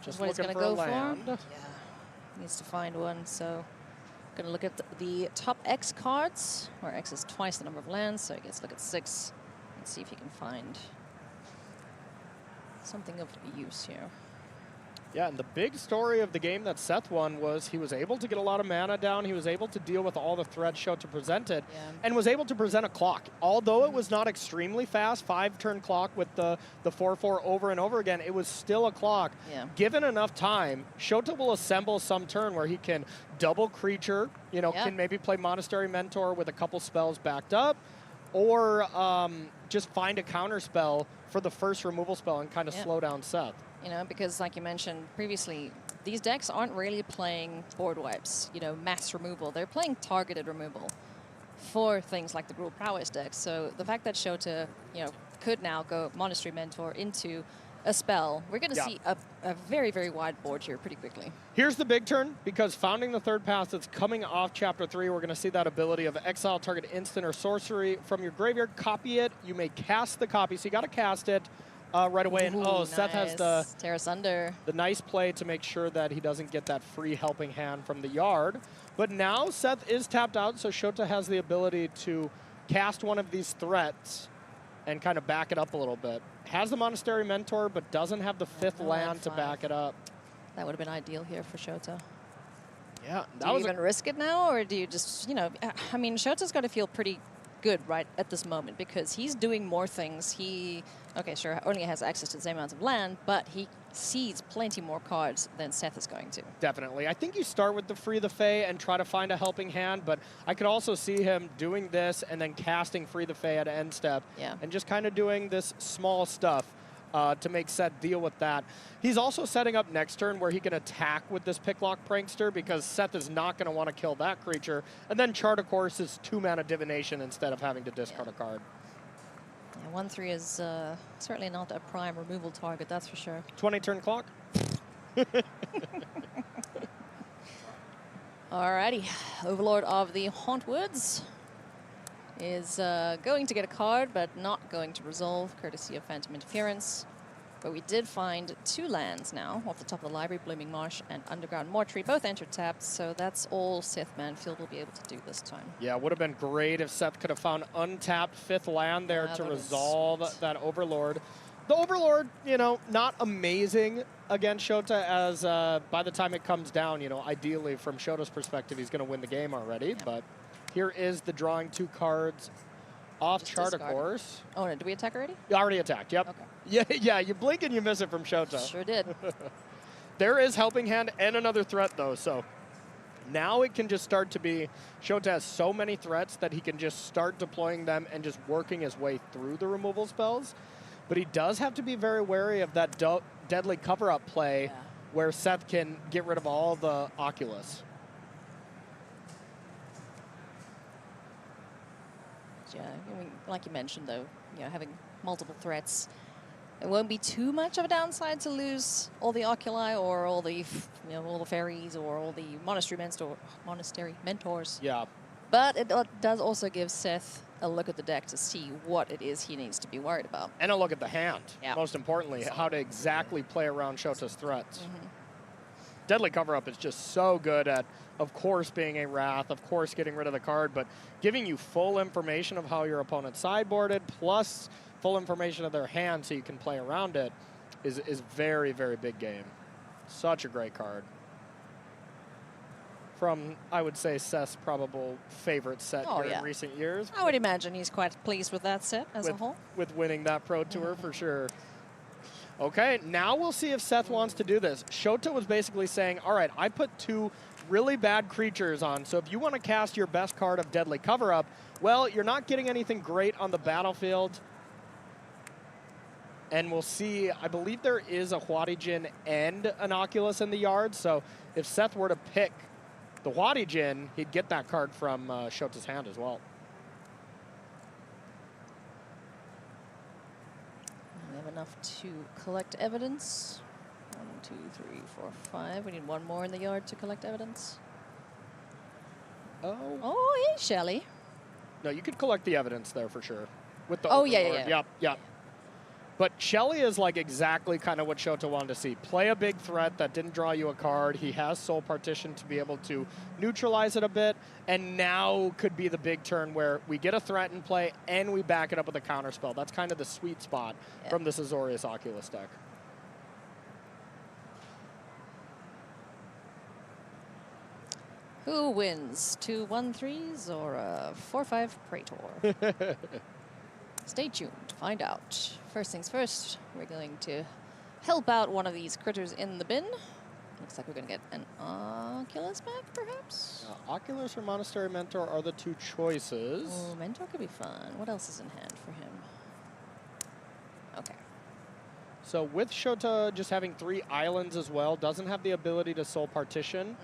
Just what he's looking going to for go a land. for. Yeah, needs to find one. So going to look at the top X cards, where X is twice the number of lands. So I guess look at 6 and see if he can find something of use here. Yeah, and the big story of the game that Seth won was he was able to get a lot of mana down. He was able to deal with all the threats Shota presented, and was able to present a clock. Although it was not extremely fast, 5-turn clock with the 4/4 over and over again, it was still a clock. Yeah. Given enough time, Shota will assemble some turn where he can double creature, you know, can maybe play Monastery Mentor with a couple spells backed up, or just find a counter spell for the first removal spell and kind of slow down Seth. You know, because like you mentioned previously, these decks aren't really playing board wipes, you know, mass removal. They're playing targeted removal for things like the Gruul Prowess decks. So the fact that Shota, you know, could now go Monastery Mentor into a spell, we're going to see a very, very wide board here pretty quickly. Here's the big turn, because founding the third pass that's coming off Chapter 3, we're going to see that ability of exile target instant or sorcery from your graveyard, copy it. You may cast the copy, so you got to cast it. Right away, and Seth has the Terrace Under. The nice play to make sure that he doesn't get that free helping hand from the yard. But now Seth is tapped out, so Shota has the ability to cast one of these threats and kind of back it up a little bit. Has the Monastery Mentor, but doesn't have the 5th land to back it up. That would have been ideal here for Shota. Yeah, do you even risk it now, or do you just, you know, I mean, Shota's got to feel pretty good right at this moment, because he's doing more things. He, okay, sure, only has access to the same amount of land, but he sees plenty more cards than Seth is going to. Definitely. I think you start with the Free the Fae and try to find a helping hand, but I could also see him doing this and then casting Free the Fae at end step, and just kind of doing this small stuff to make Seth deal with that. He's also setting up next turn where he can attack with this Picklock Prankster, because Seth is not going to want to kill that creature, and then Chart a Course is 2-mana Divination instead of having to discard a card. Yeah, 1/3 is certainly not a prime removal target, that's for sure. 20-turn clock. Alrighty, Overlord of the Hauntwoods is going to get a card, but not going to resolve, courtesy of Phantom Interference. But we did find 2 lands now off the top of the library, Blooming Marsh and Underground Mortuary, both entered tapped, so that's all Seth Manfield will be able to do this time. Yeah, it would have been great if Seth could have found untapped 5th land there to resolve that Overlord. The Overlord, you know, not amazing against Shota, as by the time it comes down, you know, ideally from Shota's perspective, he's going to win the game already, but here is the drawing 2 cards off Chart a Course. Oh, no, did we attack already? You already attacked, yep. Okay. Yeah, you blink and you miss it from Shota. Sure did. There is Helping Hand and another threat, though, so now it can just start to be, Shota has so many threats that he can just start deploying them and just working his way through the removal spells. But he does have to be very wary of that deadly cover-up play where Seth can get rid of all the Oculus. Yeah, I mean, like you mentioned, though, you know, having multiple threats, it won't be too much of a downside to lose all the Oculi or all the, you know, all the fairies or all the Monastery Mentors. Yeah. But it does also give Seth a look at the deck to see what it is he needs to be worried about. And a look at the hand, most importantly, how to exactly play around Shota's threats. Deadly Cover-Up is just so good at, of course, being a Wrath, of course, getting rid of the card, but giving you full information of how your opponent sideboarded, plus full information of their hand so you can play around it, is very, very big game. Such a great card. From, I would say, Seth's probable favorite set here in recent years. I would imagine he's quite pleased with that set as a whole. With winning that Pro Tour, for sure. Okay, now we'll see if Seth wants to do this. Shota was basically saying, all right, I put 2 really bad creatures on, so if you want to cast your best card of Deadly Cover-Up, well, you're not getting anything great on the battlefield. And we'll see, I believe there is a Huadijin and an Oculus in the yard, so if Seth were to pick the Huadijin, he'd get that card from Shota's hand as well. We have enough to collect evidence. 1, 2, 3, 4, 5. We need one more in the yard to collect evidence. Oh, hey, Shelly. No, you could collect the evidence there for sure. With the yeah. Yep, yep. But Shelly is like exactly kind of what Shota wanted to see. Play a big threat that didn't draw you a card. He has Soul Partition to be able to neutralize it a bit. And now could be the big turn where we get a threat in play and we back it up with a counterspell. That's kind of the sweet spot from this Azorius Oculus deck. Who wins? 2 1-3s or a 4-5 Praetor? Stay tuned to find out. First things first, we're going to help out one of these critters in the bin. Looks like we're going to get an Oculus back, perhaps? Oculus or Monastery Mentor are the two choices. Oh, Mentor could be fun. What else is in hand for him? Okay. So with Shota just having 3 islands as well, doesn't have the ability to Soul Partition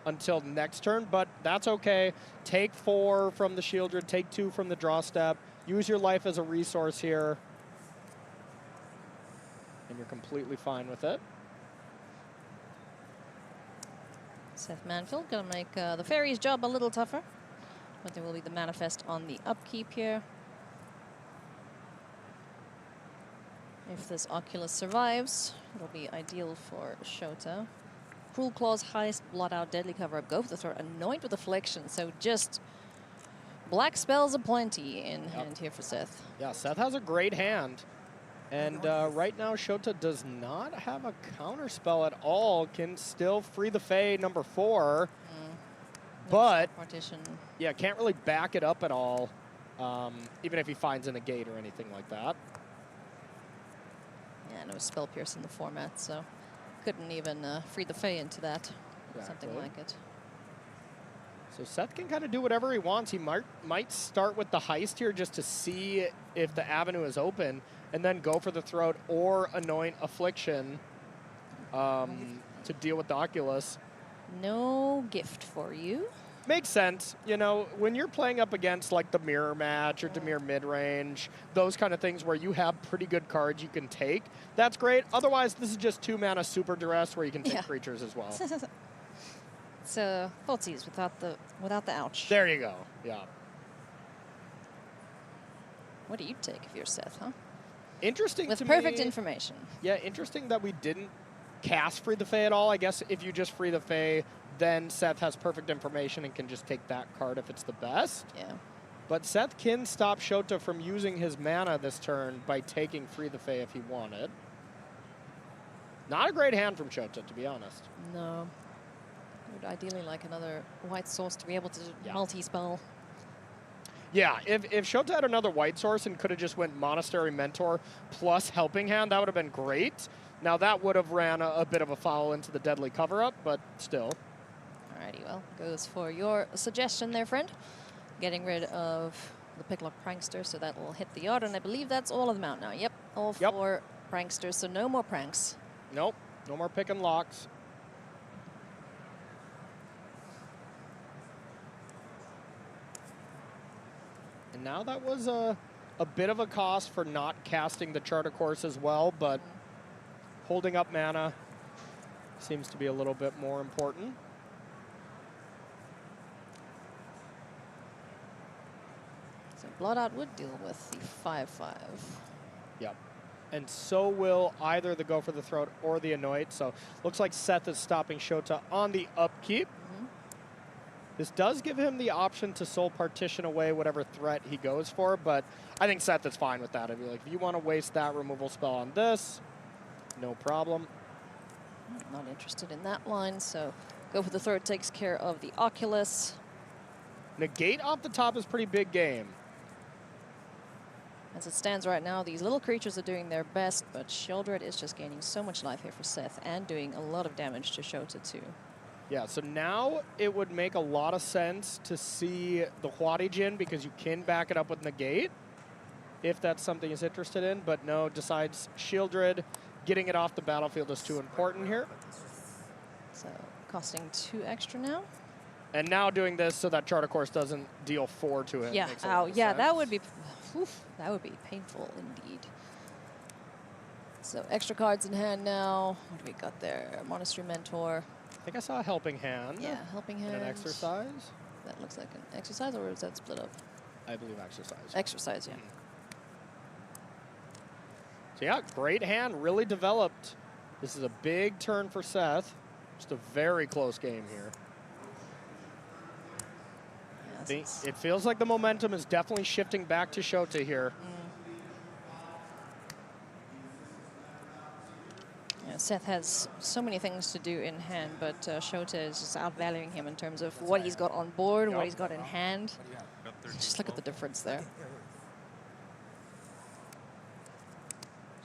until next turn, but that's okay. Take 4 from the Shieldred, take 2 from the draw step. Use your life as a resource here, and you're completely fine with it. Seth Manfield gonna make the fairy's job a little tougher, but there will be the manifest on the upkeep here. If this Oculus survives, it'll be ideal for Shota. Cruel Claws, highest, blot out, deadly cover-up, go for the throat, anoint with affliction, so just black spells aplenty in hand here for Seth. Yeah, Seth has a great hand. And right now, Shota does not have a counter spell at all. Can still free the Fae number 4. But, yeah, can't really back it up at all, even if he finds a negate or anything like that. Yeah, no Spell Pierce in the format, so couldn't even free the Fae into that. Something like it. So Seth can kind of do whatever he wants. He might start with the heist here just to see if the avenue is open, and then go for the throat or anoint affliction to deal with the Oculus. No gift for you. Makes sense. You know, when you're playing up against like the mirror match or Dimir mid-range, those kind of things where you have pretty good cards you can take, that's great. Otherwise, this is just 2 mana super duress where you can take creatures as well. It's Thoughtseize without the ouch. There you go. Yeah. What do you take if you're Seth, huh? Interesting with to perfect me, information. Yeah, interesting that we didn't cast Free the Fae at all. I guess if you just free the Fae, then Seth has perfect information and can just take that card if it's the best. Yeah. But Seth can stop Shota from using his mana this turn by taking Free the Fae if he wanted. Not a great hand from Shota, to be honest. No. Would ideally like another white source to be able to multi-spell. Yeah, if Shota had another white source and could have just went Monastery Mentor plus Helping Hand, that would have been great. Now that would have ran a bit of a foul into the deadly cover-up, but still. Alrighty, well, goes for your suggestion there, friend. Getting rid of the Picklock Prankster, so that will hit the yard, and I believe that's all of them out now. Yep, all 4 Pranksters, so no more pranks. Nope, no more pick and locks. And now that was a bit of a cost for not casting the Charter Course as well, but holding up mana seems to be a little bit more important. So Bloodout would deal with the 5/5. Yep. And so will either the Go for the Throat or the Anoint. So looks like Seth is stopping Shota on the upkeep. This does give him the option to Soul Partition away whatever threat he goes for, but I think Seth is fine with that. I'd be like, if you want to waste that removal spell on this, no problem. Not interested in that line, so Go for the Throat takes care of the Oculus. Negate off the top is pretty big game. As it stands right now, these little creatures are doing their best, but Shieldred is just gaining so much life here for Seth and doing a lot of damage to Shota too. Yeah, so now it would make a lot of sense to see the Huadijin because you can back it up with Negate. if that's something he's interested in, but no, decides Shieldred. Getting it off the battlefield is too important here. So costing 2 extra now. And now doing this so that Charter Course doesn't deal 4 to him. Yeah, makes a lot oh, of yeah, sense. that would be painful indeed. So extra cards in hand now. What do we got there? Monastery Mentor. I think I saw a Helping Hand. Yeah, Helping Hand. And an Exercise. That looks like an exercise, or is that split up? I believe Exercise. Exercise, yeah. So yeah, great hand, really developed. This is a big turn for Seth. Just a very close game here. It feels like the momentum is definitely shifting back to Shota here. Yeah, Seth has so many things to do in hand, but Shota is just outvaluing him in terms of what he's got on board, what he's got in hand. Just look at the difference there.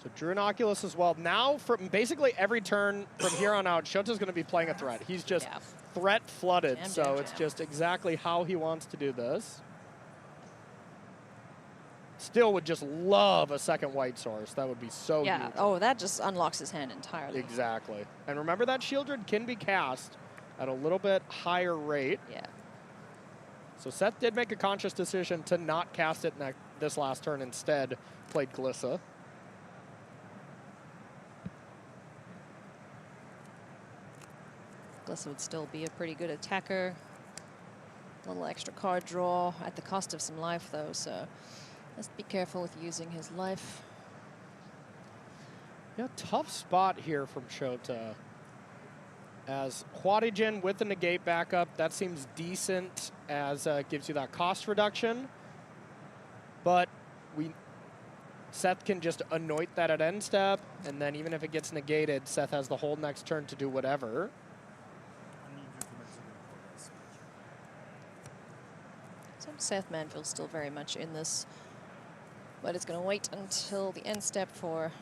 So Drew and Oculus as well. Now, from basically every turn from here on out, Shota's going to be playing a threat. He's just threat flooded, so it's just exactly how he wants to do this. Still would just love a second white source. That would be so Yeah, huge. oh, that just unlocks his hand entirely. Exactly. And remember that Shieldred can be cast at a little bit higher rate. Yeah. So Seth did make a conscious decision to not cast it this last turn. Instead, played Glissa. Glissa would still be a pretty good attacker. A little extra card draw at the cost of some life, though, so let's be careful with using his life. Yeah, tough spot here from Shota. As Huadigen with the negate backup, that seems decent as gives you that cost reduction. But Seth can just anoint that at end step, and then even if it gets negated, Seth has the whole next turn to do whatever. So Seth Manfield's still very much in this, but it's going to wait until the end step for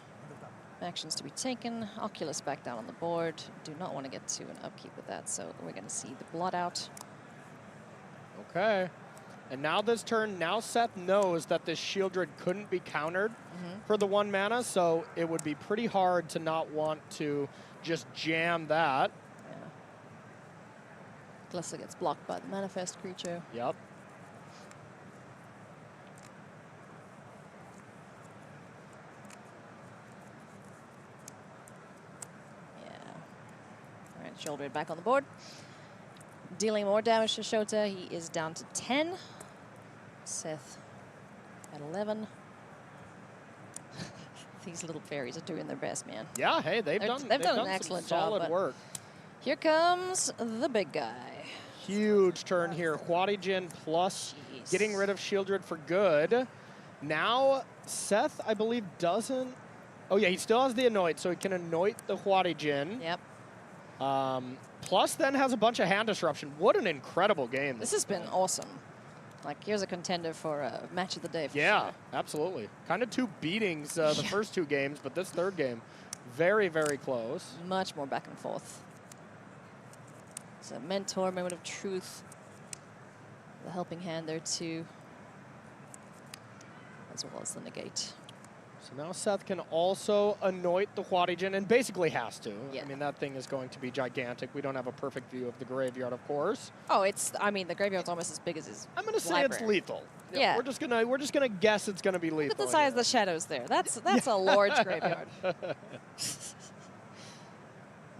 actions to be taken. Oculus back down on the board. Do not want to get to an upkeep with that, so we're going to see the blot out. Okay. And now this turn, now Seth knows that this Shieldred couldn't be countered for the 1 mana, so it would be pretty hard to not want to just jam that. Yeah. Glissa gets blocked by the manifest creature. Yep. All right, Shieldred back on the board. Dealing more damage to Shota. He is down to 10. Seth at 11. These little fairies are doing their best, man. Yeah, hey, they've done an excellent job. Solid work. Here comes the big guy. Huge turn here. Huadigen plus getting rid of Shieldred for good. Now, Seth, I believe, doesn't... Oh, yeah, he still has the anoint, so he can anoint the Huadigen. Yep. Plus then has a bunch of hand disruption. What an incredible game. This has been awesome. Like, here's a contender for a match of the day for Yeah, sure. absolutely. Kind of 2 beatings the first 2 games, but this third game, very, very close. Much more back and forth. It's a mentor, moment of truth. The helping hand there too, as well as the negate. So now Seth can also anoint the Huadigen, and basically has to. Yeah. I mean, that thing is going to be gigantic. We don't have a perfect view of the graveyard, of course. Oh, I mean, the graveyard's almost as big as his I'm gonna say library. it's lethal. Yeah. We're just gonna guess it's gonna be lethal. Look at the size of the shadows there. That's a large graveyard.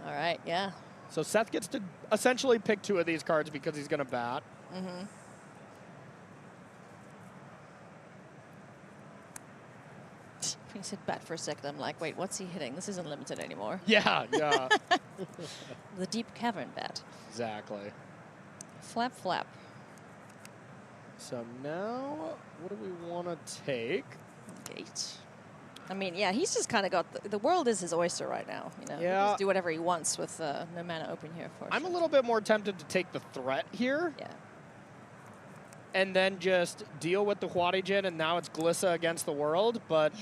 All right, yeah. So Seth gets to essentially pick 2 of these cards because he's gonna bat. Mm-hmm. When you said bat for a second, I'm like, wait, what's he hitting? This isn't limited anymore. Yeah, yeah. The deep cavern bat. Exactly. Flap, flap. So now, what do we want to take? Gate. I mean, yeah, he's just kind of got the world is his oyster right now. You know, he can Yeah. just do whatever he wants with no mana open here for. I'm a little bit more tempted to take the threat here. Yeah. And then just deal with the Huadigen, and now it's Glissa against the world. But,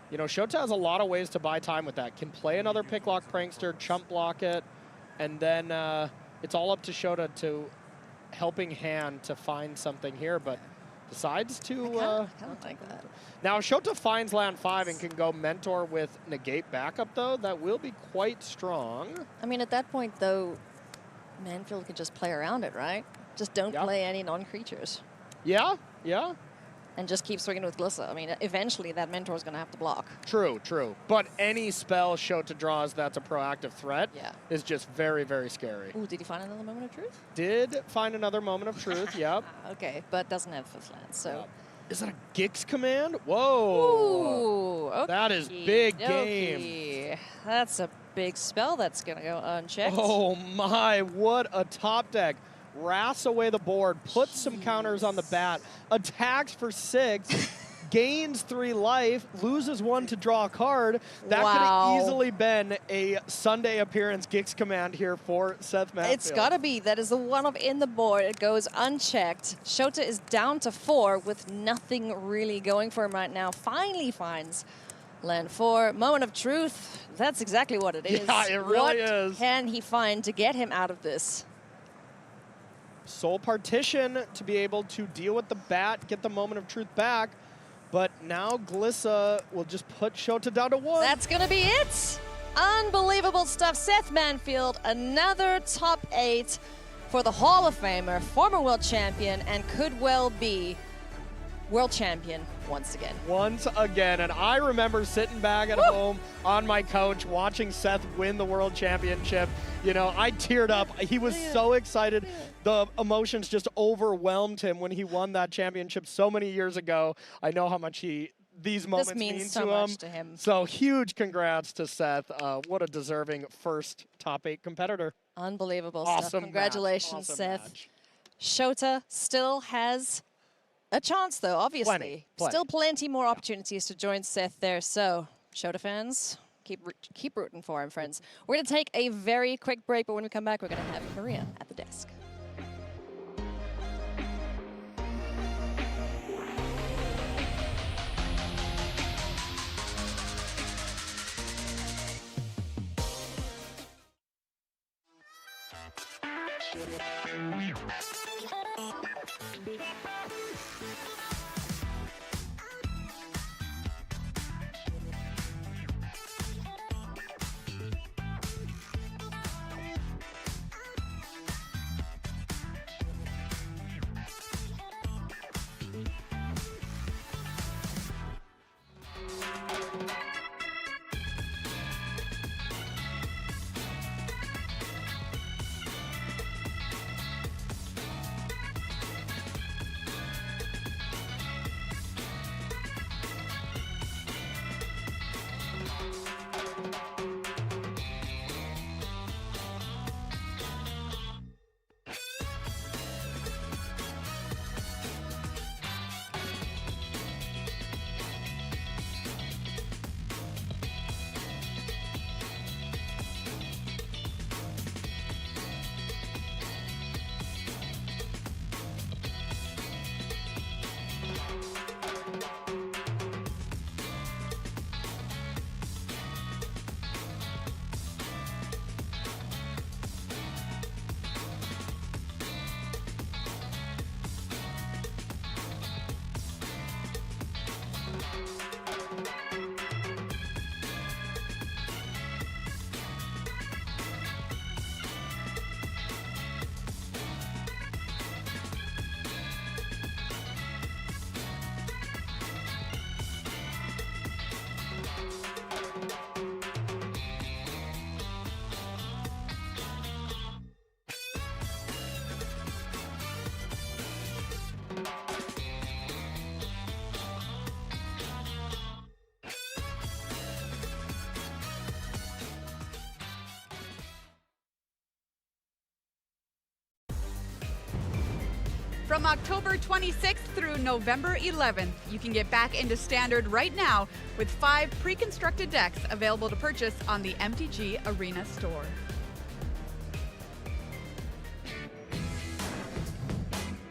you know, Shota has a lot of ways to buy time with that. Can play another Picklock Prankster, chump block it, and then it's all up to Shota to helping hand to find something here. But decides to... I kind of like that. Now, if Shota finds land 5 and can go mentor with negate backup, though, that will be quite strong. I mean, at that point, though, Manfield could just play around it, right? Just don't play any non-creatures. Yeah, yeah. And just keep swinging with Glissa. I mean, eventually that mentor is going to have to block. True, true. But any spell Shota draws that's a proactive threat is just very, very scary. Ooh, did he find another moment of truth? Did find another moment of truth, yep. Okay, but doesn't have 5th land, so... Is that a Gix command? Whoa. Ooh, okay. That is big game. That's a big spell that's going to go unchecked. Oh my, what a top deck. Wraths away the board, puts some counters on the bat, attacks for 6, gains 3 life, loses 1 to draw a card. That could have easily been a Sunday appearance Gix command here for Seth Manfield. It's got to be. That is the one up in the board. It goes unchecked. Shota is down to 4 with nothing really going for him right now. Finally finds land 4. Moment of truth. That's exactly what it is. Yeah, it really is. What can he find to get him out of this? Soul Partition to be able to deal with the bat, get the moment of truth back. But now Glissa will just put Shota down to 1. That's going to be it. Unbelievable stuff. Seth Manfield, another top 8 for the Hall of Famer, former world champion, and could well be world champion once again. Once again, and I remember sitting back at home on my couch watching Seth win the world championship. You know, I teared up. He was so excited. The emotions just overwhelmed him when he won that championship so many years ago. I know how much these moments mean so to much him. to him. So huge congrats to Seth. What a deserving first top 8 competitor. Unbelievable Awesome stuff. Congratulations, match. Awesome Seth. match. Shota still has a chance, though, obviously. Plenty. Still plenty more opportunities to join Seth there. So, Shota fans, keep rooting for him, friends. We're going to take a very quick break, but when we come back, we're going to have Maria at the desk. From October 26th through November 11th, you can get back into Standard right now with 5 pre-constructed decks available to purchase on the MTG Arena store.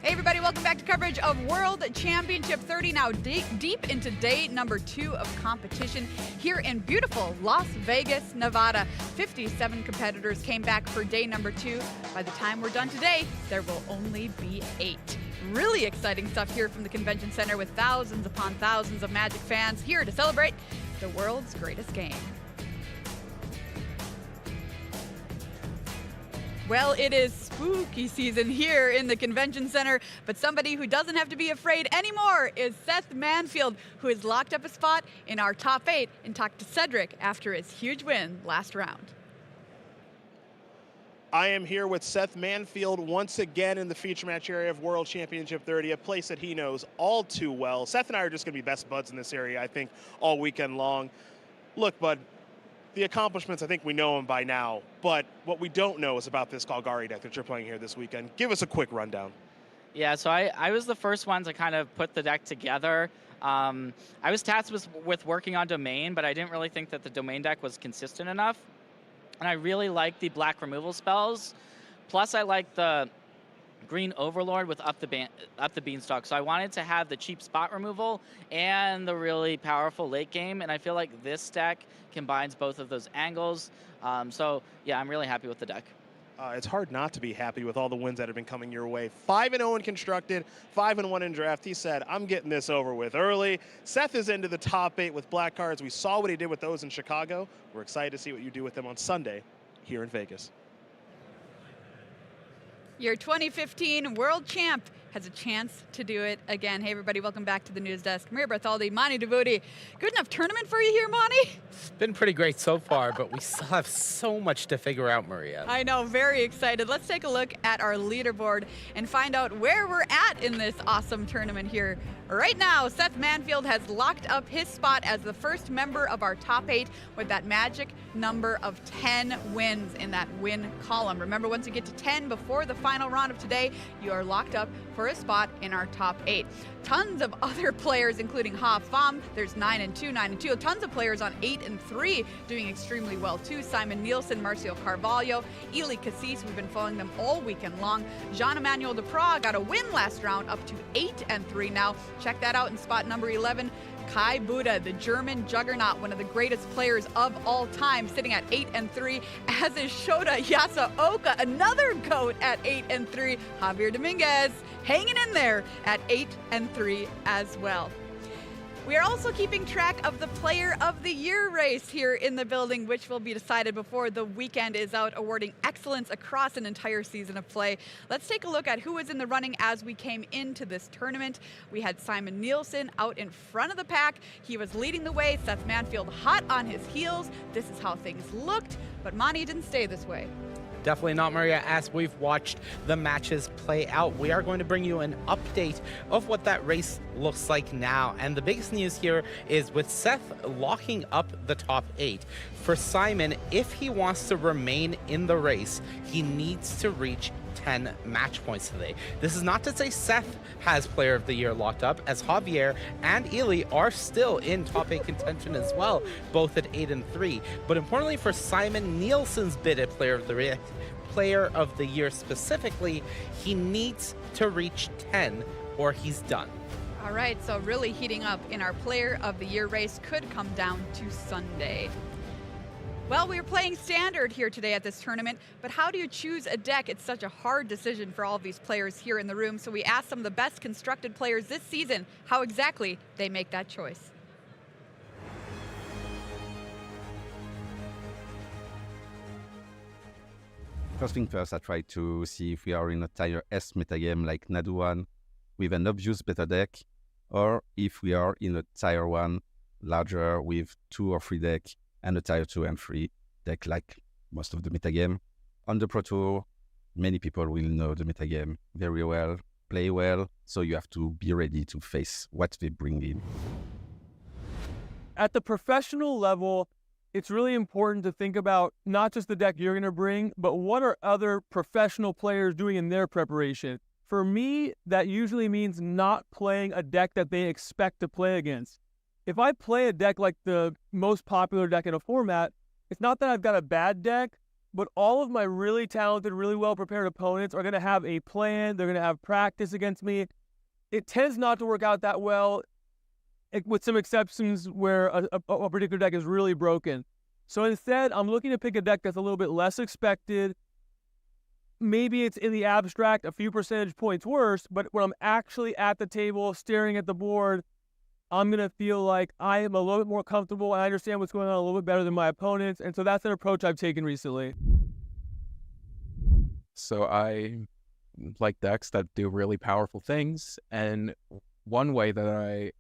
Hey everybody, welcome back to coverage of World Championship 30, now deep into day number 2 of competition here in beautiful Las Vegas, Nevada. 57 competitors came back for day number 2. By the time we're done today, there will only be 8 really exciting stuff here from the Convention Center with thousands upon thousands of Magic fans here to celebrate the world's greatest game. Well, it is spooky season here in the Convention Center, but somebody who doesn't have to be afraid anymore is Seth Manfield, who has locked up a spot in our top 8 and talked to Cedric after his huge win last round. I am here with Seth Manfield once again in the feature match area of World Championship 30, a place that he knows all too well. Seth and I are just going to be best buds in this area, I think, all weekend long. Look, bud, the accomplishments, I think we know them by now, but what we don't know is about this Golgari deck that you're playing here this weekend. Give us a quick rundown. Yeah, so I was the first one to kind of put the deck together. I was tasked with working on domain, but I didn't really think that the domain deck was consistent enough. And I really like the black removal spells. Plus, I like the green Overlord with up the Beanstalk. So I wanted to have the cheap spot removal and the really powerful late game. And I feel like this deck combines both of those angles. So yeah, I'm really happy with the deck. It's hard not to be happy with all the wins that have been coming your way. 5-0 in constructed, 5-1 in draft. He said, I'm getting this over with early. Seth is into the top 8 with black cards. We saw what he did with those in Chicago. We're excited to see what you do with them on Sunday here in Vegas. Your 2015 world champ has a chance to do it again. Hey everybody, welcome back to the news desk. Maria Bartholdi, Monty Devuti. Good enough tournament for you here, Monty? Been pretty great so far, but we still have so much to figure out, Maria. I know, very excited. Let's take a look at our leaderboard and find out where we're at in this awesome tournament here. Right now, Seth Manfield has locked up his spot as the first member of our top 8 with that magic number of 10 wins in that win column. Remember, once you get to 10 before the final round of today, you are locked up for a spot in our top 8. Tons of other players, including Pham, there's 9-2, 9-2. Tons of players on 8-3 doing extremely well too. Simon Nielsen, Marcio Carvalho, Eli Kassis, we've been following them all weekend long. Jean-Emmanuel Depraz got a win last round, up to 8-3 now. Check that out in spot number 11. Kai Buda, the German juggernaut, one of the greatest players of all time, sitting at 8-3, as is Shota Yasooka, another GOAT at 8-3. Javier Dominguez hanging in there at 8-3 as well. We are also keeping track of the Player of the Year race here in the building, which will be decided before the weekend is out, awarding excellence across an entire season of play. Let's take a look at who was in the running as we came into this tournament. We had Simon Nielsen out in front of the pack. He was leading the way. Seth Manfield hot on his heels. This is how things looked, but Monty didn't stay this way. Definitely not, Maria. As we've watched the matches play out, we are going to bring you an update of what that race looks like now. And the biggest news here is with Seth locking up the top 8. For Simon, if he wants to remain in the race, he needs to reach 10 match points today. This is not to say Seth has Player of the Year locked up, as Javier and Eli are still in top 8 contention as well, both at 8-3. But importantly for Simon Nielsen's bid at Player of the Year specifically, he needs to reach 10 or he's done. All right, so really heating up in our Player of the Year race, could come down to Sunday. Well, we were playing standard here today at this tournament, but how do you choose a deck? It's such a hard decision for all of these players here in the room, so we asked some of the best constructed players this season how exactly they make that choice. First thing first, I try to see if we are in a tier S metagame like Nadu 1 with an obvious better deck, or if we are in a tier 1 larger with 2 or 3 deck and a tier 2 and 3 deck like most of the metagame. On the Pro Tour, many people will know the metagame very well, play well, so you have to be ready to face what they bring in. At the professional level, it's really important to think about not just the deck you're going to bring, but what are other professional players doing in their preparation. For me, that usually means not playing a deck that they expect to play against. If I play a deck like the most popular deck in a format, it's not that I've got a bad deck, but all of my really talented, really well-prepared opponents are going to have a plan. They're going to have practice against me. It tends not to work out that well, with some exceptions where a particular deck is really broken. So instead, I'm looking to pick a deck that's a little bit less expected, maybe it's in the abstract a few percentage points worse, but when I'm actually at the table staring at the board, I'm going to feel like I am a little bit more comfortable and I understand what's going on a little bit better than my opponents. And so that's an approach I've taken recently. So I like decks that do really powerful things. And one way that I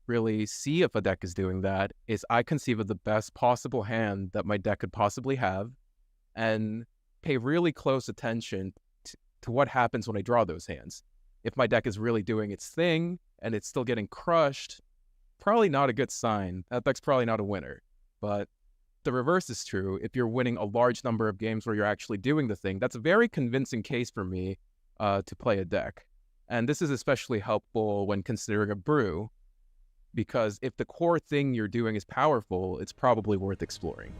really see if a deck is doing that is I conceive of the best possible hand that my deck could possibly have and pay really close attention to what happens when I draw those hands. If my deck is really doing its thing and it's still getting crushed, probably not a good sign. That deck's probably not a winner. But the reverse is true. If you're winning a large number of games where you're actually doing the thing, that's a very convincing case for me to play a deck. And this is especially helpful when considering a brew, because if the core thing you're doing is powerful, it's probably worth exploring.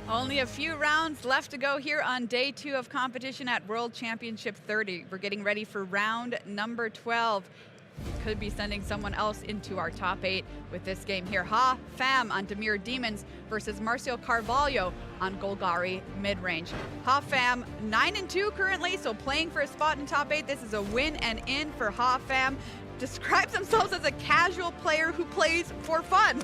Only a few rounds left to go here on day 2 of competition at World Championship 30. We're getting ready for round number 12. Could be sending someone else into our top 8 with this game here. Pham on Dimir Demons versus Marcio Carvalho on Golgari mid-range. Pham 9-2 currently, so playing for a spot in top 8. This is a win and in for Pham. Describes themselves as a casual player who plays for fun.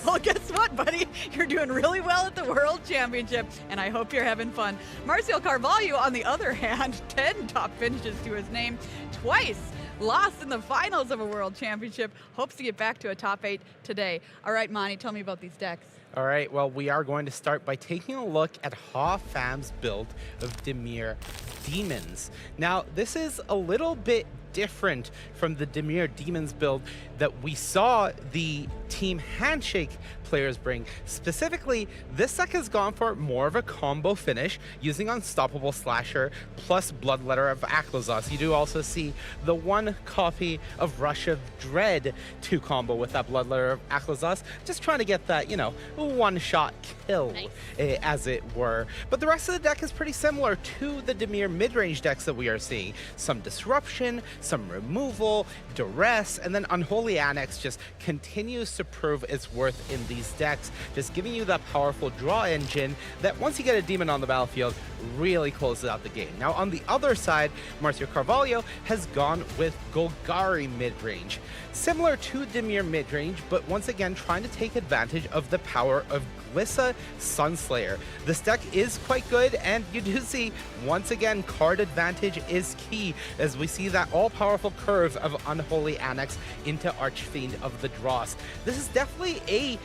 Well, guess what, buddy? You're doing really well at the World Championship, and I hope you're having fun. Marcio Carvalho, on the other hand, 10 top finishes to his name, twice lost in the finals of a World Championship, hopes to get back to a top 8 today. All right, Monty, tell me about these decks. All right, well, we are going to start by taking a look at Pham's build of Dimir Demons. Now, this is a little bit different from the Dimir Demons build that we saw the Team Handshake players bring. Specifically, this deck has gone for more of a combo finish using Unstoppable Slasher plus Bloodletter of Aklazos. You do also see the one copy of Rush of Dread to combo with that Bloodletter of Aklazos, just trying to get that, you know, one-shot kill, as it were. But the rest of the deck is pretty similar to the Dimir mid-range decks that we are seeing. Some disruption, some removal, duress, and then Unholy Annex just continues to prove its worth in these decks, just giving you that powerful draw engine that once you get a demon on the battlefield, really closes out the game. Now on the other side, Marcio Carvalho has gone with Golgari mid-range. Similar to Dimir mid-range, but once again trying to take advantage of the power of Glissa Sunslayer. This deck is quite good, and you do see, once again, card advantage is key, as we see that all-powerful curve of Unholy Annex into Archfiend of the Dross. This is definitely a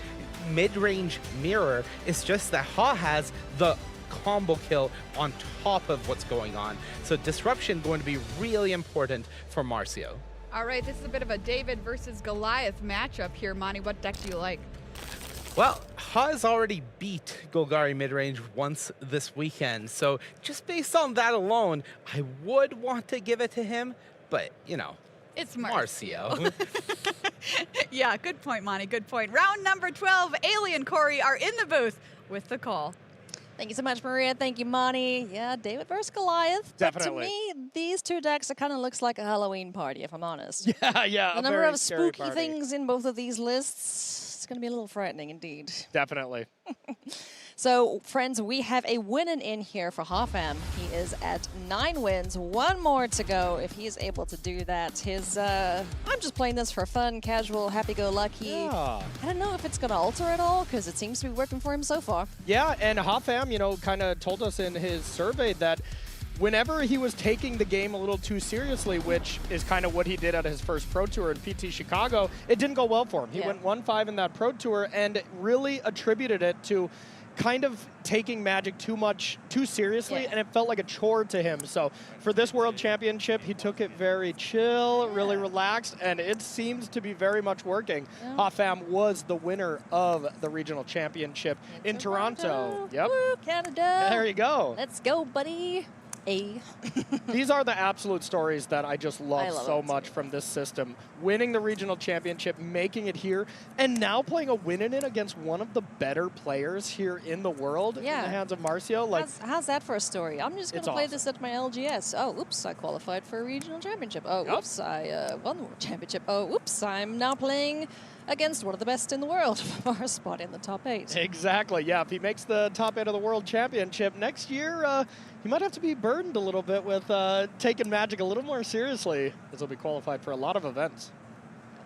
mid-range mirror. It's just that has the combo kill on top of what's going on. So disruption going to be really important for Marcio. All right, this is a bit of a David versus Goliath matchup here. Monty, what deck do you like? Well, has already beat Golgari midrange once this weekend, so just based on that alone, I would want to give it to him, but, you know, it's Marcio. Yeah, good point, Monty, good point. Round number 12, Ailey and Corey are in the booth with the call. Thank you so much, Maria. Thank you, Monty. Yeah, David versus Goliath. Definitely. But to me, these two decks, it kind of looks like a Halloween party, if I'm honest. Yeah. The number of spooky things in both of these lists, it's going to be a little frightening indeed. Definitely. So, friends, we have a winning in here for Pham. He is at 9 wins, 1 more to go if he is able to do that. His, I'm just playing this for fun, casual, happy-go-lucky. Yeah. I don't know if it's going to alter at all, because it seems to be working for him so far. Yeah, and Pham, you know, kind of told us in his survey that whenever he was taking the game a little too seriously, which is kind of what he did at his first Pro Tour in PT Chicago, it didn't go well for him. He went 1-5 in that Pro Tour and really attributed it to kind of taking Magic too seriously, and it felt like a chore to him. So for this World Championship, he took it very chill, really relaxed, and it seems to be very much working. Pham was the winner of the regional championship in Toronto. Yep. Woo, Canada. There you go. Let's go, buddy. These are the absolute stories that I just love love so it much from this system. Winning the regional championship, making it here, and now playing a win-in against one of the better players here in the world in the hands of Marcio. Like, how's that for a story? I'm just going to play this at my LGS. Oh, oops, I qualified for a regional championship. Oh, oops, I won the championship. Oh, oops, I'm now playing against one of the best in the world for our spot in the top 8. Exactly, yeah. If he makes the top 8 of the World Championship next year, he might have to be burdened a little bit with taking Magic a little more seriously, as he'll be qualified for a lot of events.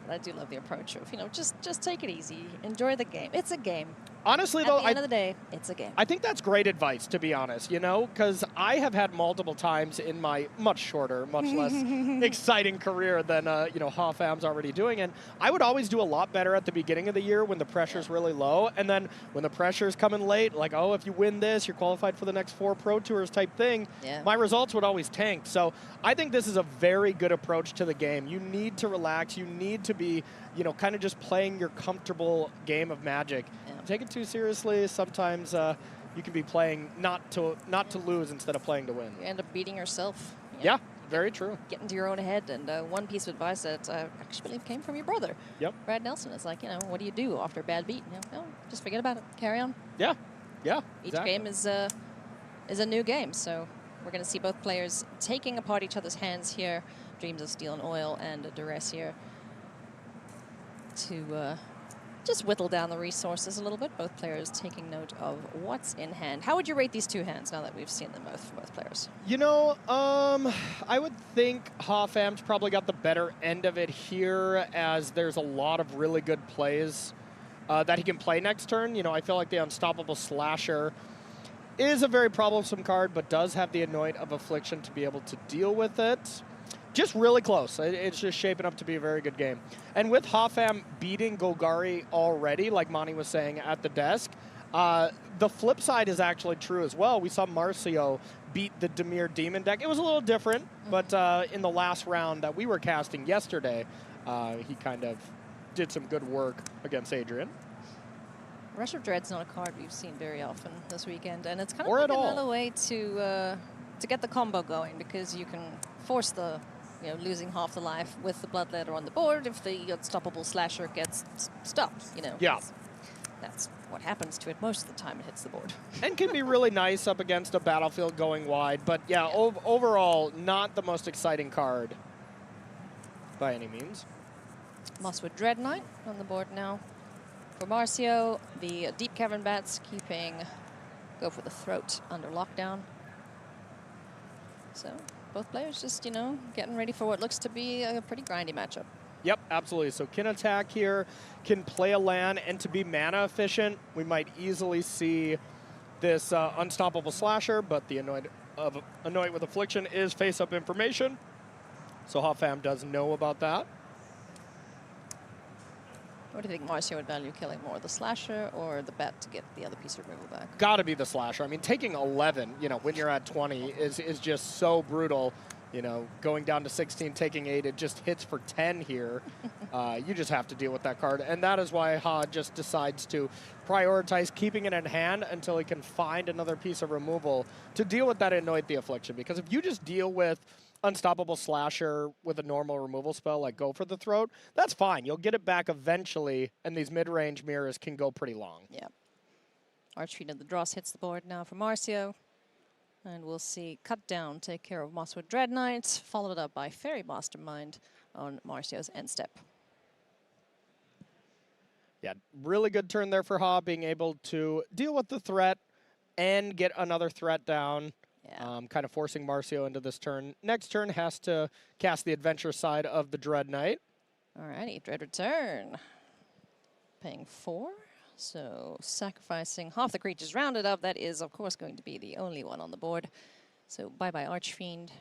I do love the approach of, just take it easy, enjoy the game. It's a game. Honestly, At though, the end of the day, it's a game. I think that's great advice, to be honest, because I have had multiple times in my much shorter, much less exciting career than, Pham's already doing. And I would always do a lot better at the beginning of the year when the pressure's really low. And then when the pressure's coming late, like, oh, if you win this, you're qualified for the next 4 Pro Tours type thing, my results would always tank. So I think this is a very good approach to the game. You need to relax. You need to be, kind of just playing your comfortable game of Magic. Take it too seriously. Sometimes you can be playing not to lose instead of playing to win. You end up beating yourself. Yeah, very true. Get into your own head. And one piece of advice that I actually believe came from your brother, Brad Nelson, is like, what do you do after a bad beat? No, just forget about it. Carry on. Yeah, yeah. Each game is a new game. So we're going to see both players taking apart each other's hands here. Dreams of Steel and Oil and Duress here to just whittle down the resources a little bit. Both players taking note of what's in hand. How would you rate these 2 hands now that we've seen them both from both players? I would think Pham's probably got the better end of it here, as there's a lot of really good plays that he can play next turn. I feel like the Unstoppable Slasher is a very troublesome card, but does have the Anoint of Affliction to be able to deal with it. Just really close. It's just shaping up to be a very good game. And with Pham beating Golgari already, like Monty was saying at the desk, the flip side is actually true as well. We saw Marcio beat the Dimir Demon deck. It was a little different, but in the last round that we were casting yesterday, he kind of did some good work against Adrian. Rush of Dread's not a card we've seen very often this weekend, and it's kind of like another way to get the combo going, because you can force the losing half the life with the Bloodletter on the board if the Unstoppable Slasher gets stopped, Yeah. That's what happens to it most of the time it hits the board. And can be really nice up against a battlefield going wide, but yeah. Overall, not the most exciting card by any means. Mosswood Dread Knight on the board now. For Marcio, the Deep Cavern Bats keeping Go for the Throat under lockdown. So both players just, getting ready for what looks to be a pretty grindy matchup. Yep, absolutely. So can attack here, can play a land, and to be mana efficient, we might easily see this Unstoppable Slasher, but the Anoint with Affliction is face-up information. So Pham does know about that. What do you think Marcio would value killing more, the Slasher or the Bat to get the other piece of removal back? Gotta be the Slasher. I mean, taking 11, when you're at 20 is just so brutal. Going down to 16, taking 8, it just hits for 10 here. You just have to deal with that card. And that is why Ha just decides to prioritize keeping it in hand until he can find another piece of removal to deal with that Anoint the Affliction. Because if you just deal with Unstoppable Slasher with a normal removal spell like Go for the Throat, that's fine. You'll get it back eventually, and these mid-range mirrors can go pretty long. Yeah. Archfiend of the Dross hits the board now for Marcio. And we'll see Cut Down take care of Mosswood Dread Knight, followed up by Fairy Mastermind on Marcio's end step. Yeah, really good turn there for Ha, being able to deal with the threat and get another threat down. Yeah. Kind of forcing Marcio into this turn. Next turn has to cast the adventure side of the Dread Knight. Alrighty, Dread Return. Paying 4. So sacrificing half the creatures rounded up. That is, of course, going to be the only one on the board. So bye-bye Archfiend.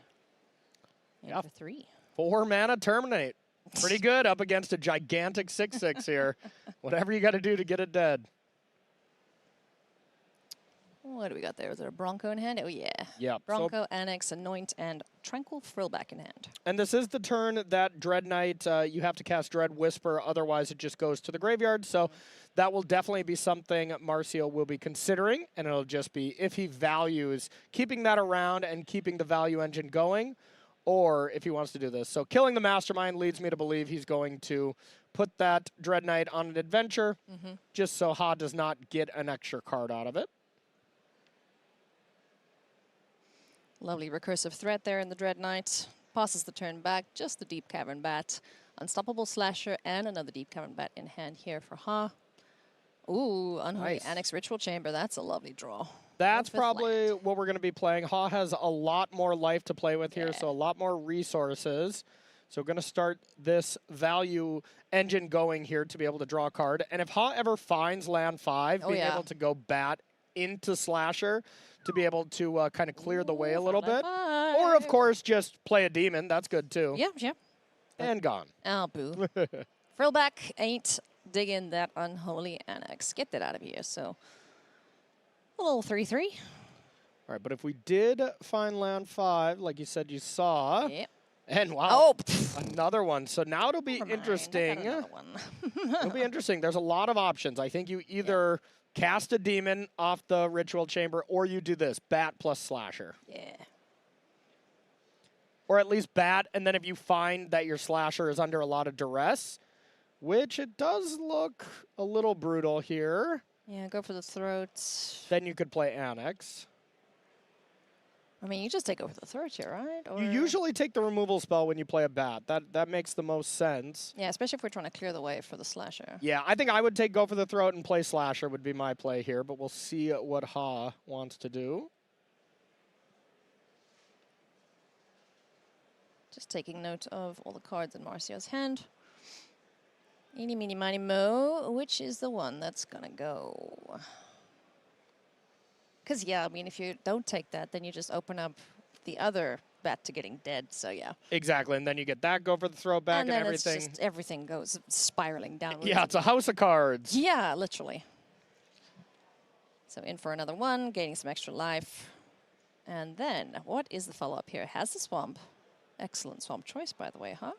And for 3. 4 mana Terminate. Pretty good up against a gigantic 6/6 here. Whatever you got to do to get it dead. What do we got there? Is there a Bronco in hand? Oh, yeah. Yeah. Bronco, Annex, Anoint, and Tranquil Frillback in hand. And this is the turn that Dread Knight, you have to cast Dread Whisper, otherwise it just goes to the graveyard. So that will definitely be something Marcio will be considering, and it'll just be if he values keeping that around and keeping the value engine going, or if he wants to do this. So killing the Mastermind leads me to believe he's going to put that Dread Knight on an adventure, just so Ha does not get an extra card out of it. Lovely recursive threat there in the Dread Knight. Passes the turn back, just the Deep Cavern Bat. Unstoppable Slasher and another Deep Cavern Bat in hand here for Ha. Ooh, Unholy Annex Ritual Chamber. That's a lovely draw. That's probably what we're going to be playing. Ha has a lot more life to play with here, so a lot more resources. So we're going to start this value engine going here to be able to draw a card. And if Ha ever finds land 5, being able to go Bat into Slasher to be able to kind of clear the way a little bit. Or, of course, just play a Demon. That's good, too. Yeah. And gone. Oh, boo. Frillback ain't digging that Unholy Annex. Get that out of here. So, a little 3-3. All right, but if we did find land 5, like you said you saw. Yep. And wow, another one. So now it'll be interesting. It'll be interesting. There's a lot of options. I think you either cast a Demon off the Ritual Chamber, or you do this, Bat plus Slasher. Yeah. Or at least Bat, and then if you find that your Slasher is under a lot of duress, which it does look a little brutal here. Yeah, go for the throat. Then you could play Annex. I mean, you just take over the throat here, right? Or You usually take the removal spell when you play a Bat. That makes the most sense. Yeah, especially if we're trying to clear the way for the Slasher. Yeah, I think I would take Go for the Throat and play Slasher would be my play here, but we'll see what Ha wants to do. Just taking note of all the cards in Marcio's hand. Eeny, meeny, miny, mo. Which is the one that's going to go? Because, yeah, I mean, if you don't take that, then you just open up the other Bat to getting dead, so yeah. Exactly, and then you get that Go for the Throw back and then everything. It's just everything goes spiraling downwards. Yeah, it's a house of cards. Yeah, literally. So in for another one, gaining some extra life. And then, what is the follow-up here? Has the Swamp. Excellent Swamp choice, by the way, huh?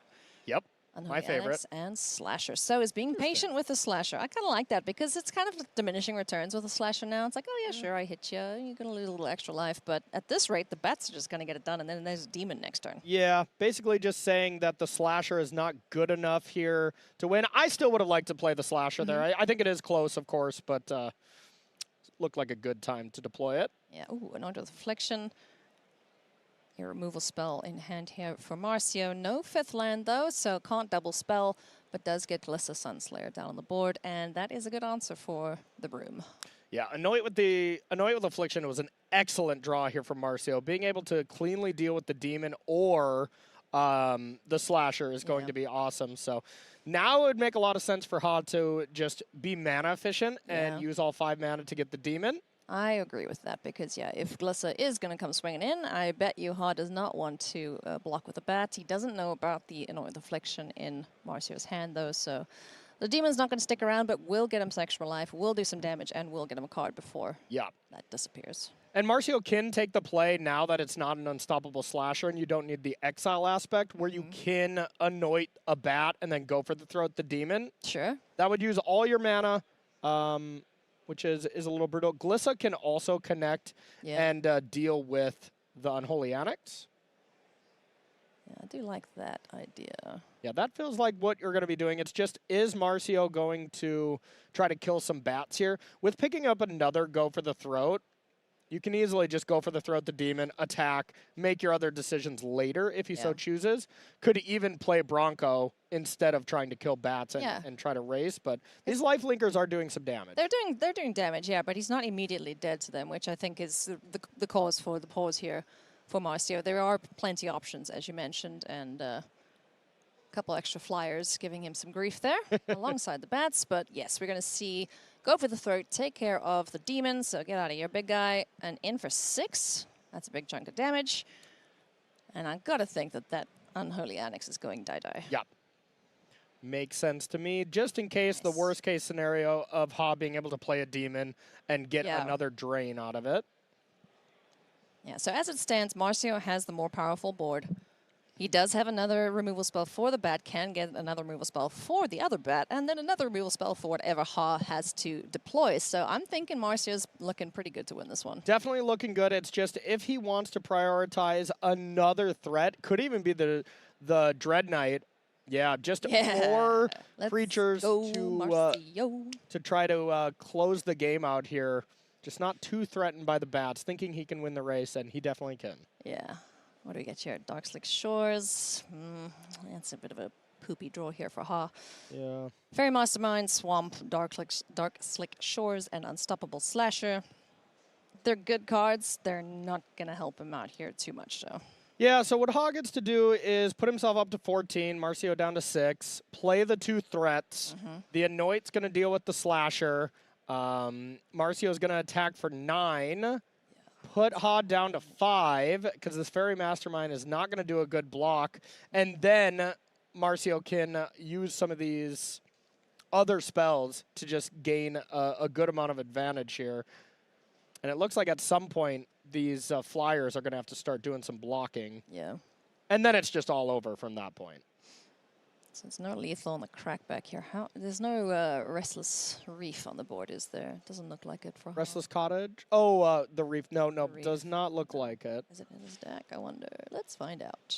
Yep, Unholy my favorite. Annex and Slasher. So is being patient with the Slasher. I kind of like that because it's kind of diminishing returns with a Slasher now. It's like, oh, yeah, sure, I hit you. You're going to lose a little extra life. But at this rate, the Bats are just going to get it done, and then there's a Demon next turn. Yeah, basically just saying that the Slasher is not good enough here to win. I still would have liked to play the Slasher there. I think it is close, of course, but looked like a good time to deploy it. Yeah, ooh, an Order of Affliction. Your removal spell in hand here for Marcio. No 5th land, though, so can't double spell, but does get Glissa Sunslayer down on the board, and that is a good answer for the Broom. Yeah, Anoint with Affliction was an excellent draw here from Marcio. Being able to cleanly deal with the Demon or the Slasher is going to be awesome. So now it would make a lot of sense for Ha to just be mana efficient and use all 5 mana to get the Demon. I agree with that because, yeah, if Glissa is going to come swinging in, I bet you Ha does not want to block with a Bat. He doesn't know about the Anoint with Affliction in Marcio's hand, though, so the Demon's not going to stick around, but will get him some extra life, will do some damage, and will get him a card before that disappears. And Marcio can take the play now that it's not an unstoppable Slasher and you don't need the exile aspect where you can anoint a Bat and then go for the throat the Demon. Sure. That would use all your mana, which is a little brutal. Glissa can also connect and deal with the Unholy Annex. Yeah, I do like that idea. Yeah, that feels like what you're going to be doing. It's just, is Marcio going to try to kill some Bats here? With picking up another Go for the Throat, you can easily just go for the Throat the Demon, attack, make your other decisions later if he so chooses. Could even play Bronco instead of trying to kill Bats and try to race. But these life linkers are doing some damage. They're doing damage, yeah, but he's not immediately dead to them, which I think is the cause for the pause here for Marcio. There are plenty of options, as you mentioned, and a couple extra flyers giving him some grief there alongside the Bats. But yes, we're going to see Go for the Throat, take care of the Demon, so get out of here, big guy, and in for 6. That's a big chunk of damage. And I've got to think that that Unholy Annex is going die-die. Yeah. makes sense to me, just in case the worst case scenario of Ha being able to play a demon and get another drain out of it. Yeah, so as it stands, Marcio has the more powerful board. He does have another removal spell for the bat, can get another removal spell for the other bat, and then another removal spell for whatever Ha has to deploy. So I'm thinking Marcio's looking pretty good to win this one. Definitely looking good. It's just if he wants to prioritize another threat, could even be the Dread Knight. Yeah, just more creatures to try to close the game out here. Just not too threatened by the bats, thinking he can win the race, and he definitely can. Yeah. What do we get here? Dark Slick Shores. That's a bit of a poopy draw here for Ha. Yeah. Fairy Mastermind, Swamp, Dark Slick Shores, and Unstoppable Slasher. They're good cards. They're not going to help him out here too much, though. Yeah, so what Ha gets to do is put himself up to 14, Marcio down to 6, play the 2 threats. The Anoint's going to deal with the Slasher. Marcio's going to attack for 9. Put Ha down to 5, because this Fairy Mastermind is not going to do a good block. And then Marcio can use some of these other spells to just gain a good amount of advantage here. And it looks like at some point, these flyers are going to have to start doing some blocking. Yeah. And then it's just all over from that point. So it's no lethal on the crackback here. There's no Restless Reef on the board, is there? Doesn't look like it for Restless Cottage? Oh, the Reef. No, Reef. does not look like it. Is it in his deck? I wonder. Let's find out.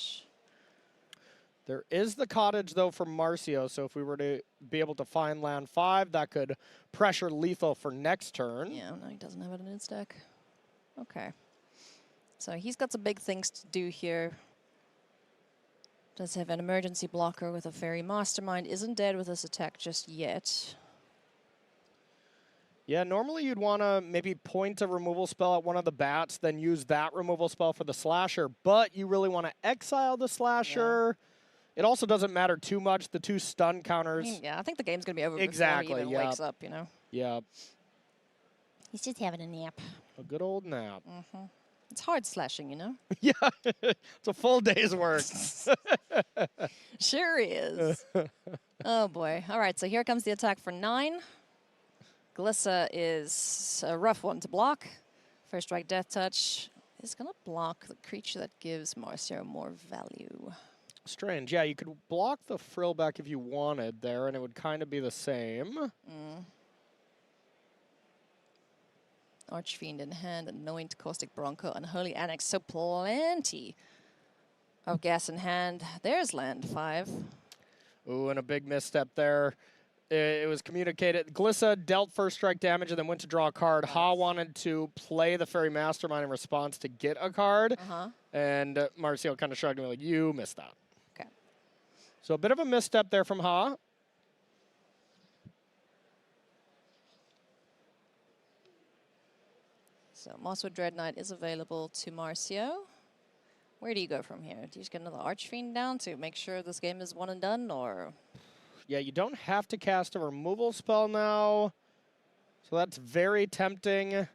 There is the Cottage, though, for Marcio. So if we were to be able to find land 5, that could pressure lethal for next turn. Yeah, no, he doesn't have it in his deck. Okay. So he's got some big things to do here. Does have an emergency blocker with a Fairy Mastermind. Isn't dead with this attack just yet. Yeah, normally you'd want to maybe point a removal spell at one of the bats, then use that removal spell for the Slasher. But you really want to exile the Slasher. Yeah. It also doesn't matter too much. The 2 stun counters. I think the game's going to be over before he even wakes up, you know? Yeah. He's just having a nap. A good old nap. It's hard slashing, you know? Yeah, it's a full day's work. Sure is. Oh, boy. All right, so here comes the attack for 9. Glissa is a rough one to block. First strike, Death Touch is going to block the creature that gives Marcio more value. Strange. Yeah, you could block the Frillback if you wanted there, and it would kind of be the same. Archfiend in hand, Anoint, Caustic Bronco, Unholy Annex. So plenty of gas in hand. There's land 5. Ooh, and a big misstep there. It was communicated. Glissa dealt first strike damage and then went to draw a card. Ha wanted to play the Fairy Mastermind in response to get a card. And Marcio kind of shrugged and was like, you missed that. Okay. So a bit of a misstep there from Ha. So Mosswood Dread Knight is available to Marcio. Where do you go from here? Do you just get another Archfiend down to make sure this game is one and done, or? Yeah, you don't have to cast a removal spell now. So that's very tempting.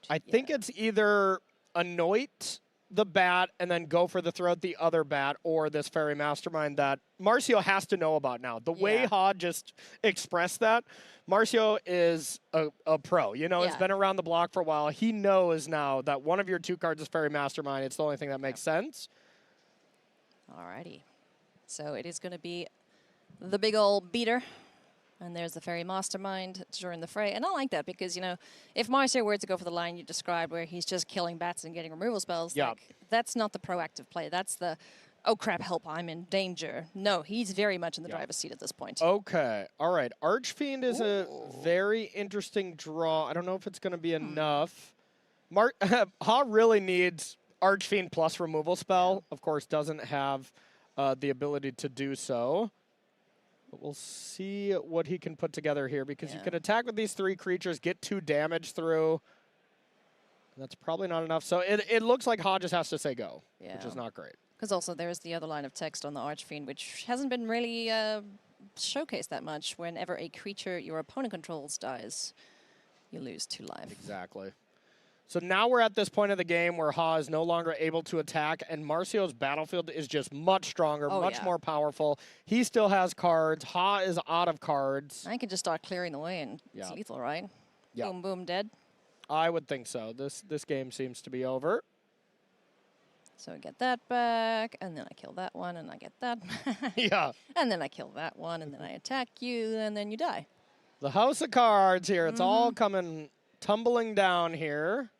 I think it's either Anoint the bat and then go for the throat the other bat, or this Fairy Mastermind that Marcio has to know about now. The way Ha just expressed that, Marcio is a pro. You know, it's been around the block for a while. He knows now that one of your 2 cards is Fairy Mastermind. It's the only thing that makes sense. Alrighty. So it is going to be the big old beater. And there's the Fairy Mastermind during the fray. And I like that because, you know, if Marcio were to go for the line you described where he's just killing bats and getting removal spells, like, that's not the proactive play. That's the, oh crap, help, I'm in danger. No, he's very much in the driver's seat at this point. Okay. All right. Archfiend is a very interesting draw. I don't know if it's going to be enough. Ha really needs Archfiend plus removal spell. Of course, doesn't have the ability to do so. But we'll see what he can put together here, because you can attack with these 3 creatures, get 2 damage through. That's probably not enough. So it looks like Ha just has to say go, which is not great. Because also there's the other line of text on the Archfiend, which hasn't been really showcased that much. Whenever a creature your opponent controls dies, you lose 2 life. Exactly. So now we're at this point of the game where Ha is no longer able to attack, and Marcio's battlefield is just much stronger, much more powerful. He still has cards. Ha is out of cards. I can just start clearing the way, and it's lethal, right? Yeah. Boom, boom, dead. I would think so. This game seems to be over. So I get that back, and then I kill that one, and I get that back. Yeah. And then I kill that one, and then I attack you, and then you die. The house of cards here. It's all coming tumbling down here.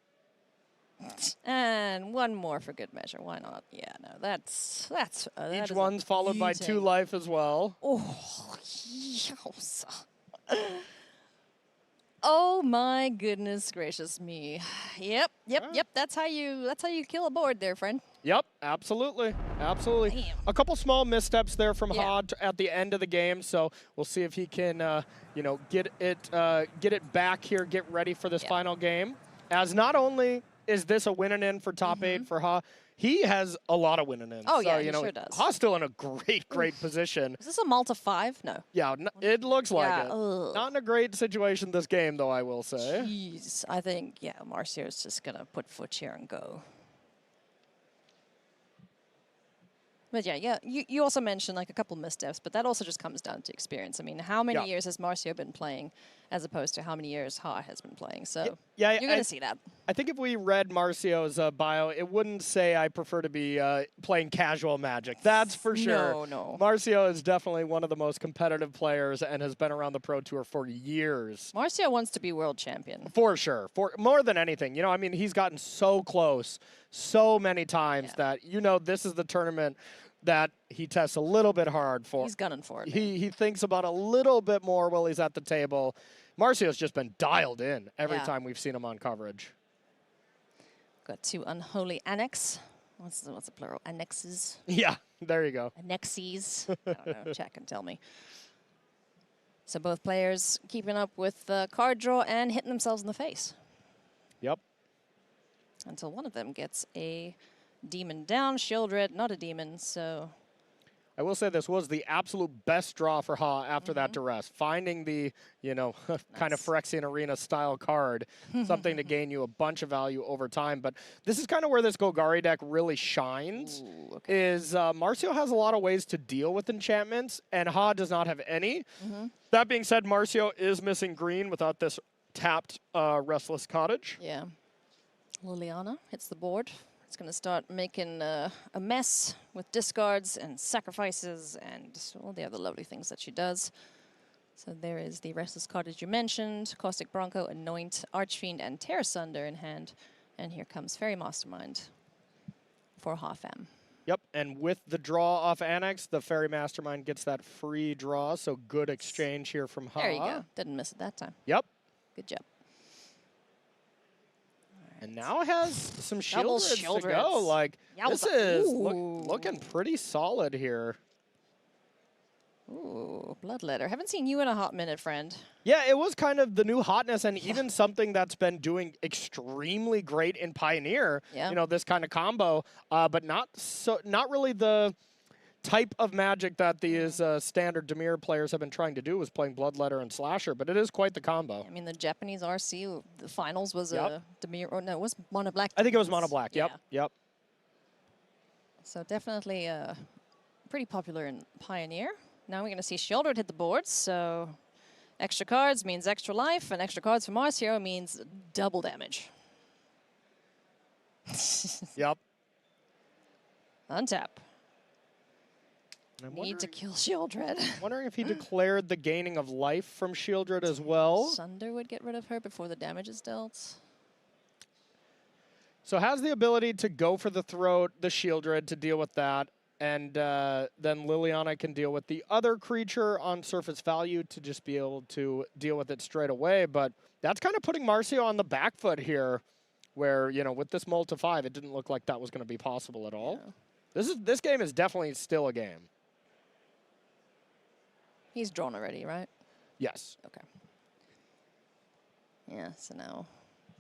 And one more for good measure. Why not? Yeah, no, that's that Each is one's followed by 2 life as well. Oh, yes. Oh my goodness gracious me. Yep. That's how you kill a board there, friend. Yep, absolutely. Absolutely. Damn. A couple small missteps there from Ha at the end of the game, so we'll see if he can get it back here, get ready for this final game. As not only is this a win and in for top 8 for Ha, he has a lot of win and in. Oh, so, yeah, he sure does. Ha's still in a great position. Is this a Malta 5? No. Yeah, it looks like it. Ugh. Not in a great situation this game, though, I will say. Jeez, I think, Marcio's just going to put foot here and go. But you also mentioned like a couple missteps, but that also just comes down to experience. I mean, how many years has Marcio been playing as opposed to how many years Ha has been playing? So you're going to see that. I think if we read Marcio's bio, it wouldn't say I prefer to be playing casual Magic. That's for sure. No. Marcio is definitely one of the most competitive players and has been around the Pro Tour for years. Marcio wants to be world champion. For sure. For more than anything. You know, I mean, he's gotten so close so many times that, this is the tournament that he tests a little bit hard for. He's gunning for it. He thinks about a little bit more while he's at the table. Marcio's just been dialed in every time we've seen him on coverage. Got 2 unholy annex. What's the plural? Annexes? Yeah, there you go. Annexes. I don't know. Chat can tell me. So both players keeping up with the card draw and hitting themselves in the face. Yep. Until one of them gets a demon down. Shieldred, not a demon, so... I will say this was the absolute best draw for Ha after that duress. Finding the, kind of Phyrexian Arena style card, something to gain you a bunch of value over time. But this is kind of where this Golgari deck really shines, is Marcio has a lot of ways to deal with enchantments, and Ha does not have any. That being said, Marcio is missing green without this tapped Restless Cottage. Yeah. Liliana hits the board. It's going to start making a mess with discards and sacrifices and all the other lovely things that she does. So there is the Restless Cottage you mentioned, Caustic Bronco, Anoint, Archfiend, and Tear Sunder in hand. And here comes Fairy Mastermind for Pham. Yep, and with the draw off Annex, the Fairy Mastermind gets that free draw, so good exchange here from Ha. There you go. Didn't miss it that time. Yep. Good job. And now has some Double Shieldreds to go. Like, this Yowza. is looking pretty solid here. Ooh, Bloodletter. Haven't seen you in a hot minute, friend. Yeah, it was kind of the new hotness and even something that's been doing extremely great in Pioneer, this kind of combo, but not really the type of Magic that these standard Dimir players have been trying to do was playing Bloodletter and Slasher, but it is quite the combo. I mean, the Japanese RC, the finals was a Dimir, or no, it was Mono Black. I think it was Mono Black, yep. So definitely pretty popular in Pioneer. Now we're going to see Shieldred hit the board, so extra cards means extra life, and extra cards from Marcio means double damage. Yep. Untap. Need to kill Shieldred. Wondering if he declared the gaining of life from Shieldred as well. Sunder would get rid of her before the damage is dealt. So has the ability to go for the throat, the Shieldred to deal with that, and then Liliana can deal with the other creature on surface value to just be able to deal with it straight away. But that's kind of putting Marcio on the back foot here, where, with this Multi 5, it didn't look like that was going to be possible at all. Yeah. This game is definitely still a game. He's drawn already, right? Yes. Okay. Yeah, so now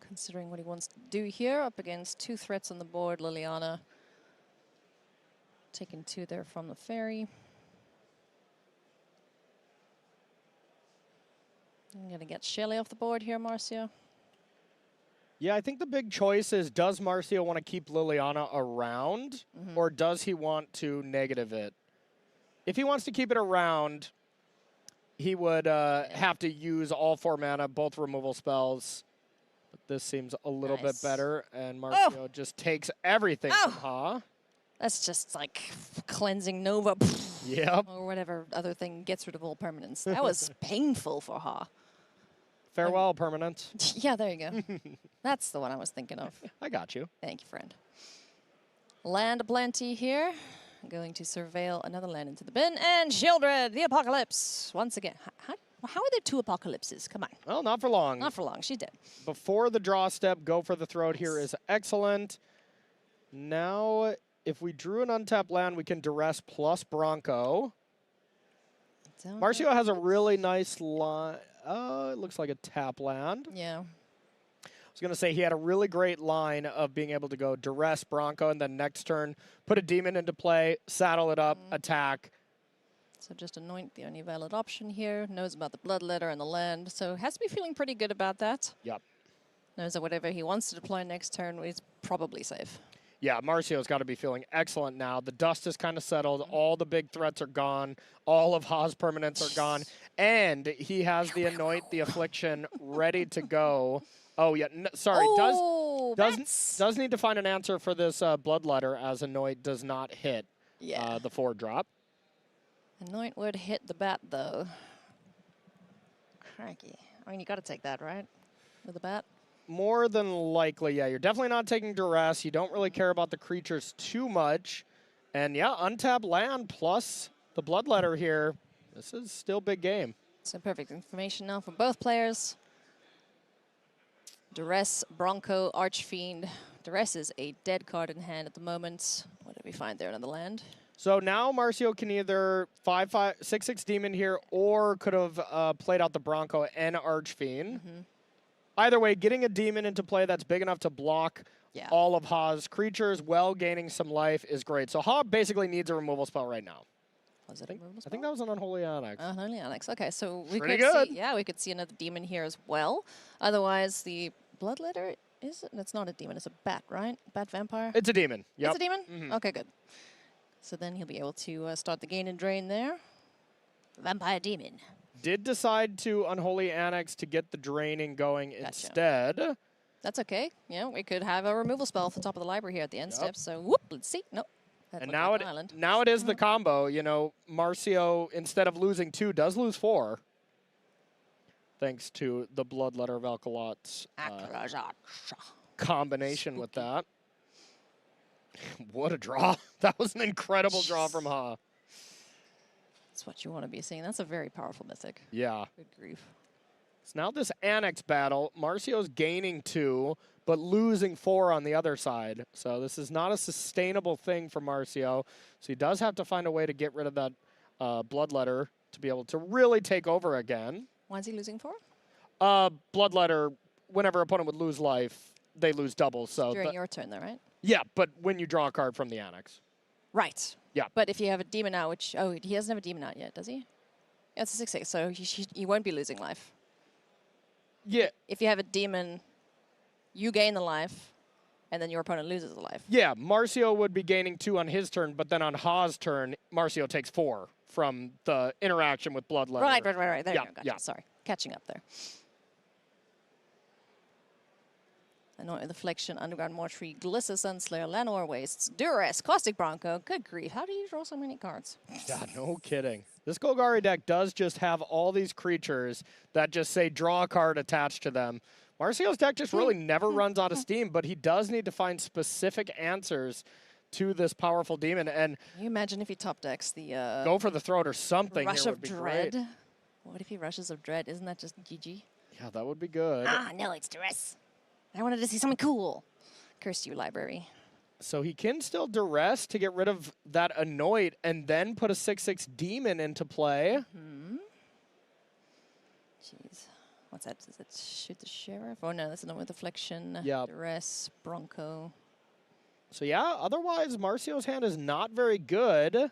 considering what he wants to do here, up against 2 threats on the board, Liliana taking 2 there from the Fairy. I'm going to get Shelly off the board here, Marcio. Yeah, I think the big choice is, does Marcio want to keep Liliana around, or does he want to negative it? If he wants to keep it around, he would have to use all 4 mana, both removal spells. But this seems a little bit better, and Marcio just takes everything from Ha. That's just like cleansing Nova. Yep. Or whatever other thing gets rid of all permanence. That was painful for Ha. Farewell, permanence. Yeah, there you go. That's the one I was thinking of. I got you. Thank you, friend. Land plenty here. Going to surveil another land into the bin. And Shieldred, the Apocalypse. Once again. How are there 2 Apocalypses? Come on. Well, not for long. Not for long. She's dead. Before the draw step, go for the throat here is excellent. Now, if we drew an untapped land, we can duress plus Bronco. Marcio has a really nice line. It looks like a tap land. Yeah. I was going to say he had a really great line of being able to go duress Bronco, and then next turn, put a demon into play, saddle it up, attack. So just anoint the only valid option here. Knows about the Bloodletter and the land. So has to be feeling pretty good about that. Yep. Knows that whatever he wants to deploy next turn is probably safe. Yeah, Marcio's got to be feeling excellent now. The dust is kind of settled. All the big threats are gone. All of Ha's permanents are gone. And he has the Anoint, the Affliction ready to go. Oh, yeah. Sorry. Does need to find an answer for this Bloodletter, as Anoint does not hit the 4-drop. Anoint would hit the bat, though. Cranky. I mean, you got to take that, right? With the bat? More than likely, yeah. You're definitely not taking duress. You don't really care about the creatures too much. And yeah, untap land plus the Bloodletter here. This is still big game. So perfect information now for both players. Duress, Bronco, Archfiend. Duress is a dead card in hand at the moment. What did we find there? Another land? So now Marcio can either 6/6 Demon here, or could have played out the Bronco and Archfiend. Either way, getting a demon into play that's big enough to block all of Ha's creatures while gaining some life is great. So Ha basically needs a removal spell right now. Was it a removal spell? I think that was an Unholy Onyx. Unholy Onyx. Okay, so we Pretty could good. see, we could see another demon here as well. Otherwise, the Bloodletter that's not a demon. It's a bat, right? Bat vampire. It's a demon. Yep. It's a demon. Okay, good. So then he'll be able to start the gain and drain there. Vampire demon. Did decide to Unholy Annex to get the draining going instead. That's okay. Yeah, we could have a removal spell off the top of the library here at the end step. So whoop, let's see. Nope. And now it is the combo. You know, Marcio, instead of losing 2, does lose 4. Thanks to the Bloodletter of Alkalot's combination with that. What a draw. That was an incredible draw from Ha. That's what you want to be seeing. That's a very powerful mythic. Yeah. Good grief. So now this Annex battle, Marcio's gaining 2, but losing 4 on the other side. So this is not a sustainable thing for Marcio. So he does have to find a way to get rid of that Bloodletter to be able to really take over again. Why is he losing 4? Bloodletter, whenever opponent would lose life, they lose double. So during your turn, though, right? Yeah, but when you draw a card from the Annex. Right. Yeah. But if you have a demon out, which, he doesn't have a demon out yet, does he? Yeah, it's a 6/6, so he won't be losing life. Yeah. If you have a demon, you gain the life, and then your opponent loses the life. Yeah, Marcio would be gaining 2 on his turn, but then on Ha's turn, Marcio takes 4 from the interaction with Bloodletter. Right. There you go. Gotcha. Yeah. Sorry. Catching up there. Anoint with Affliction, Underground Mortuary, Glissa, Sunslayer, Lanor Wastes, Duress, Caustic Bronco. Good grief. How do you draw so many cards? Yeah, no kidding. This Golgari deck does just have all these creatures that just say draw a card attached to them. Marcio's deck just really never runs out of steam, but he does need to find specific answers to this powerful demon. And can you imagine if he top decks the go for the throat or something Rush here of would be Dread? great. What if he Rushes of Dread? Isn't that just GG? Yeah, that would be good. No, it's Duress. I wanted to see something cool. Curse you, library. So he can still duress to get rid of that Anoint and then put a 6/6 demon into play. Jeez. What's that? Does it shoot the sheriff? Oh, no, that's not with Affliction. Yeah. Duress, Bronco. So yeah, otherwise Marcio's hand is not very good.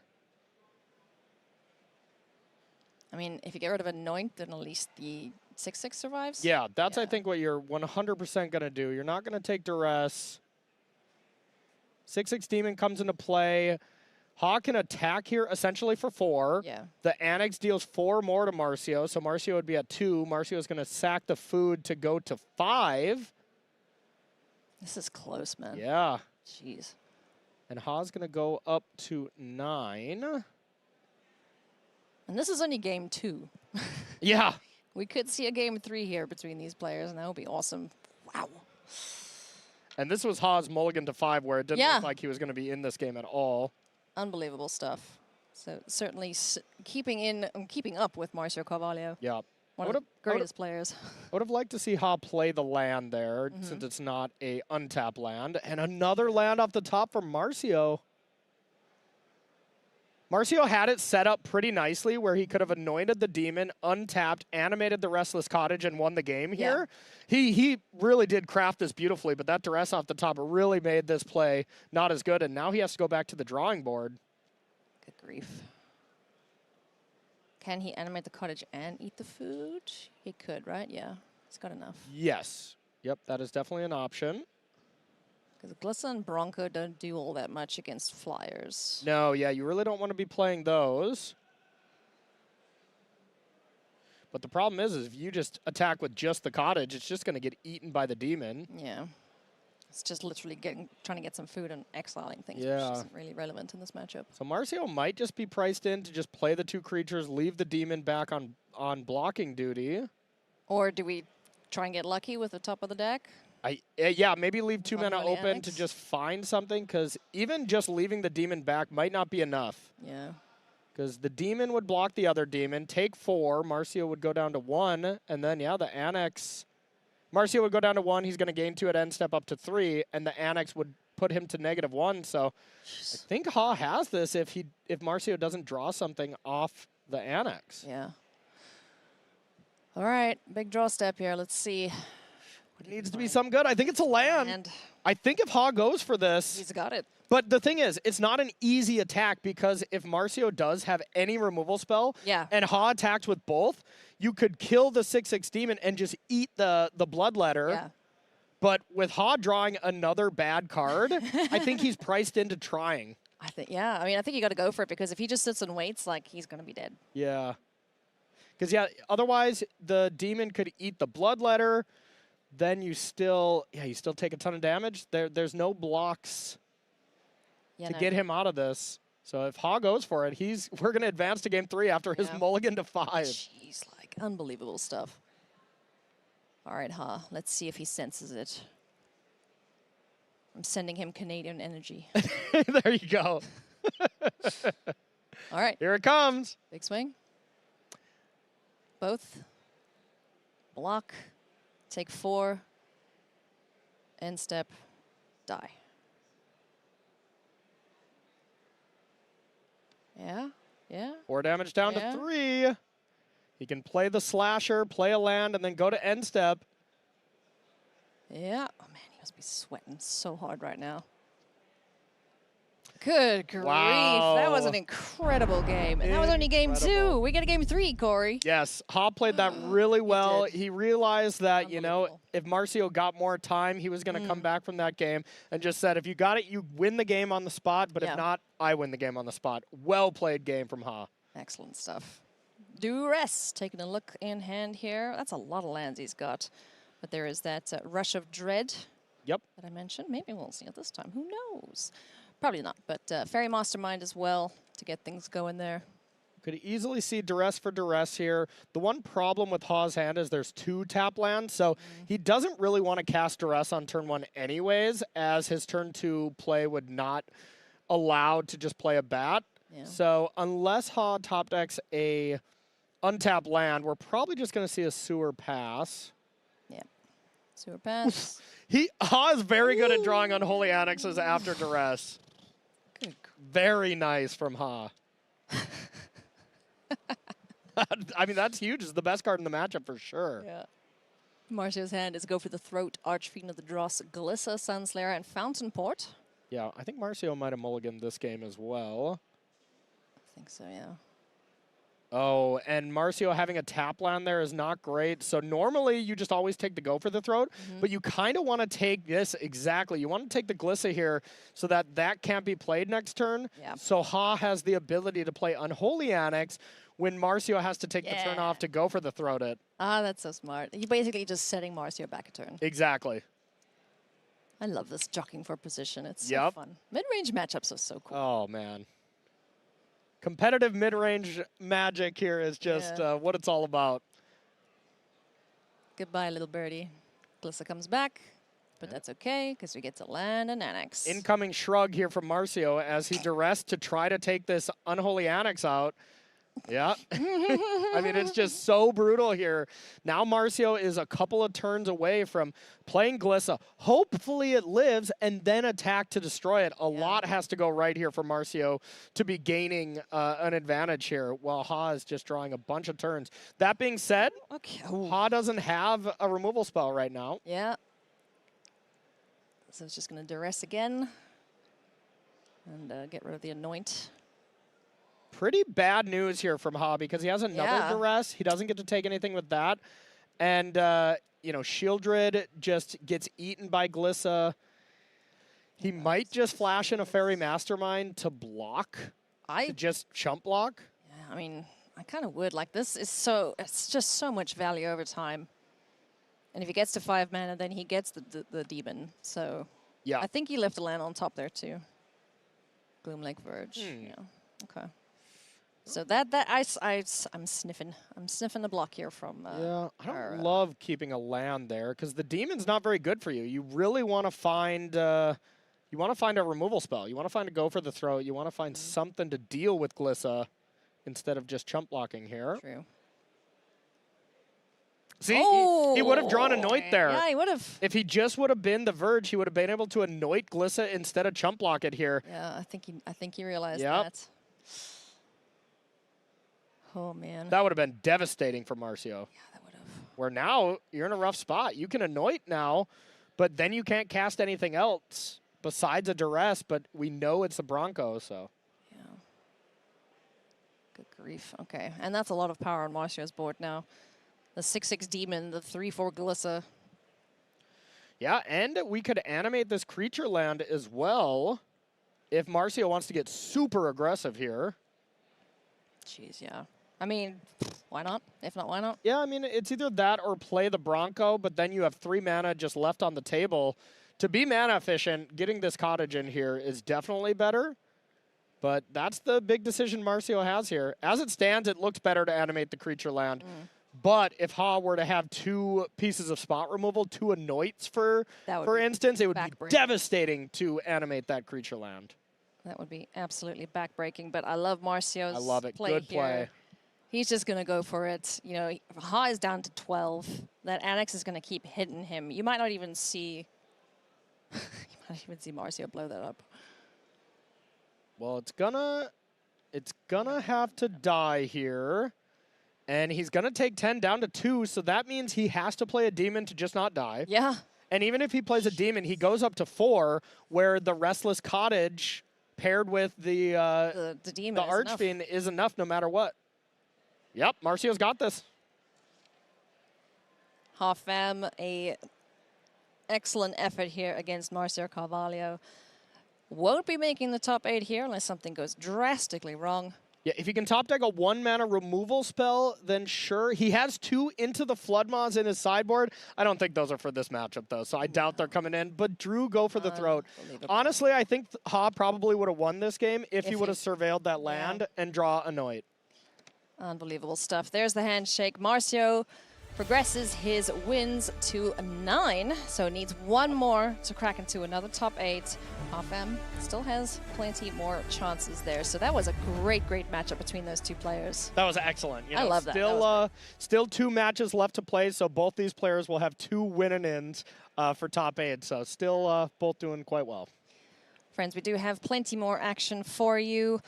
I mean, if you get rid of Anoint, then at least the 6/6 survives? Yeah, that's I think what you're 100% going to do. You're not going to take duress. 6/6 Demon comes into play. Ha can attack here essentially for 4. Yeah. The Annex deals 4 more to Marcio, so Marcio would be at 2. Marcio's going to sack the food to go to 5. This is close, man. Yeah. Jeez. And Ha's going to go up to 9. And this is only game 2. Yeah. We could see a game 3 here between these players, and that would be awesome. Wow. And this was Ha's mulligan to 5, where it didn't look like he was going to be in this game at all. Unbelievable stuff. So certainly keeping up with Marcio Carvalho. Yeah. One of the greatest players. I would have liked to see Ha play the land there, since it's not a untapped land. And another land off the top for Marcio. Marcio had it set up pretty nicely where he could have anointed the demon, untapped, animated the Restless Cottage, and won the game here. He really did craft this beautifully, but that duress off the top really made this play not as good, and now he has to go back to the drawing board. Good grief. Can he animate the cottage and eat the food? He could, right? Yeah, he's got enough. Yes. Yep, that is definitely an option. Because Glissa and Bronco don't do all that much against flyers. No, yeah, you really don't want to be playing those. But the problem is if you just attack with just the cottage, it's just going to get eaten by the demon. Yeah. It's just literally trying to get some food and exiling things, which Yeah. isn't really relevant in this matchup. So Marcio might just be priced in to just play the 2 creatures, leave the demon back on blocking duty. Or do we try and get lucky with the top of the deck? Yeah, maybe leave 2 mana Holy open Annex? to just find something, because even just leaving the demon back might not be enough. Yeah. Because the demon would block the other demon, take 4, Marcio would go down to 1, and then, yeah, the Annex. Marcio would go down to 1, he's going to gain 2 at end step up to 3, and the Annex would put him to -1. So I think Ha has this if Marcio doesn't draw something off the Annex. Yeah. All right, big draw step here. Let's see. It needs to be some good. I think it's a land. I think if Ha goes for this. He's got it. But the thing is, it's not an easy attack, because if Marcio does have any removal spell and Ha attacks with both, you could kill the 6/6 demon and just eat the bloodletter. Yeah. But with Ha drawing another bad card, I think he's priced into trying. I think I think you got to go for it, because if he just sits and waits, like, he's going to be dead. Yeah. Because, yeah, otherwise the demon could eat the bloodletter. Then you still take a ton of damage. There's no blocks to get him out of this. So if Ha goes for it, we're going to advance to game 3 after his mulligan to 5. Jeez, like, unbelievable stuff. All right, Ha, let's see if he senses it. I'm sending him Canadian energy. There you go. All right. Here it comes. Big swing. Both. Block. Take 4. End step. Die. Yeah. Yeah. 4 damage down to 3. He can play the slasher, play a land, and then go to end step. Yeah. Oh, man, he must be sweating so hard right now. Good grief. Wow. That was an incredible game. And that was only game 2. We get a game 3, Corey. Yes, Ha played that really well. He realized that, if Marcio got more time, he was going to come back from that game, and just said, if you got it, you win the game on the spot, but if not, I win the game on the spot. Well played game from Ha. Excellent stuff. Duress, taking a look in hand here. That's a lot of lands he's got. But there is that Rush of Dread that I mentioned. Maybe we'll see it this time. Who knows? Probably not, but Fairy Mastermind as well to get things going there. Could easily see Duress for Duress here. The one problem with Ha's hand is there's 2 tap lands, so he doesn't really want to cast Duress on turn 1 anyways, as his turn 2 play would not allow to just play a bat. Yeah. So unless Ha top decks a untapped land, we're probably just going to see a Sewer Pass. Yeah. Sewer Pass. Ha is very good at drawing Unholy Annexes after Duress. Very nice from Ha. I mean, that's huge. It's the best card in the matchup for sure. Yeah. Marcio's hand is go for the Throat, Archfiend of the Dross, Glissa, Sunslayer, and Fountain Port. Yeah, I think Marcio might have mulliganed this game as well. I think so, yeah. Oh, and Marcio having a tap land there is not great. So normally you just always take the go for the throat, but you kind of want to take this exactly. You want to take the Glissa here so that that can't be played next turn. Yeah. So Ha has the ability to play Unholy Annex when Marcio has to take the turn off to go for the throat it. Ah, that's so smart. You're basically just setting Marcio back a turn. Exactly. I love this jockeying for position. It's so fun. Mid-range matchups are so cool. Oh, man. Competitive mid-range magic here is just what it's all about. Goodbye, little birdie. Glissa comes back, but that's okay because we get to land an Annex. Incoming shrug here from Marcio as he duress to try to take this Unholy Annex out. Yeah. I mean, it's just so brutal here. Now Marcio is a couple of turns away from playing Glissa. Hopefully it lives and then attack to destroy it. A lot has to go right here for Marcio to be gaining an advantage here while Ha is just drawing a bunch of turns. That being said, Ha doesn't have a removal spell right now. Yeah. So it's just going to duress again and get rid of the Anoint. Pretty bad news here from Ha because he has another duress. He doesn't get to take anything with that. And, you know, Shieldred just gets eaten by Glissa. He might just flash in a Fairy Mastermind to block, to just chump block. Yeah, I mean, I kind of would. Like, this is so, it's just so much value over time. And if he gets to 5 mana, then he gets the demon. So, yeah, I think he left a land on top there, too. Gloom Lake Verge. Yeah, okay. So I'm sniffing the block here from. Yeah, I don't love keeping a land there because the demon's not very good for you. You really want to find a removal spell. You want to find a go for the throat. You want to find something to deal with Glissa instead of just chump blocking here. True. See, he would have drawn Anoint there. Yeah, he would have. If he just would have been the Verge, he would have been able to Anoint Glissa instead of chump block it here. Yeah, I think he realized that. Oh, man. That would have been devastating for Marcio. Yeah, that would have. Where now, you're in a rough spot. You can Anoint now, but then you can't cast anything else besides a Duress, but we know it's the Bronco, so. Yeah. Good grief. Okay, and that's a lot of power on Marcio's board now. The 6/6 Demon, the 3/4 Glissa. Yeah, and we could animate this creature land as well if Marcio wants to get super aggressive here. Jeez, yeah. I mean, why not? If not, why not? Yeah, I mean, it's either that or play the Bronco, but then you have 3 mana just left on the table. To be mana efficient, getting this cottage in here is definitely better, but that's the big decision Marcio has here. As it stands, it looks better to animate the creature land, but if Ha were to have 2 pieces of spot removal, 2 Anoints, for instance, it would be devastating to animate that creature land. That would be absolutely backbreaking, but I love Marcio's play Good here. play. He's just going to go for it. You know, Ha is down to 12. That Annex is going to keep hitting him. You might not even see Marcio blow that up. Well, it's gonna have to die here. And he's gonna take 10 down to 2, so that means he has to play a demon to just not die. Yeah. And even if he plays a demon, he goes up to 4, where the Restless Cottage paired with the demon Archfiend is enough no matter what. Yep, Marcio's got this. Pham, a excellent effort here against Marcio Carvalho. Won't be making the top 8 here unless something goes drastically wrong. Yeah, if he can top deck a 1 mana removal spell, then sure. He has 2 Into the Floodmaws in his sideboard. I don't think those are for this matchup, though, so I doubt they're coming in. But Drew, go for the throat. Honestly, I think Ha probably would have won this game if he would have surveilled that land and draw Anoint. Unbelievable stuff. There's the handshake. Marcio progresses his wins to 9, so needs 1 more to crack into another top 8. Pham still has plenty more chances there. So that was a great matchup between those 2 players. That was excellent. You know, I love that. Still 2 matches left to play, so both these players will have 2 win-and-ins for top 8. So still both doing quite well. Friends, we do have plenty more action for you.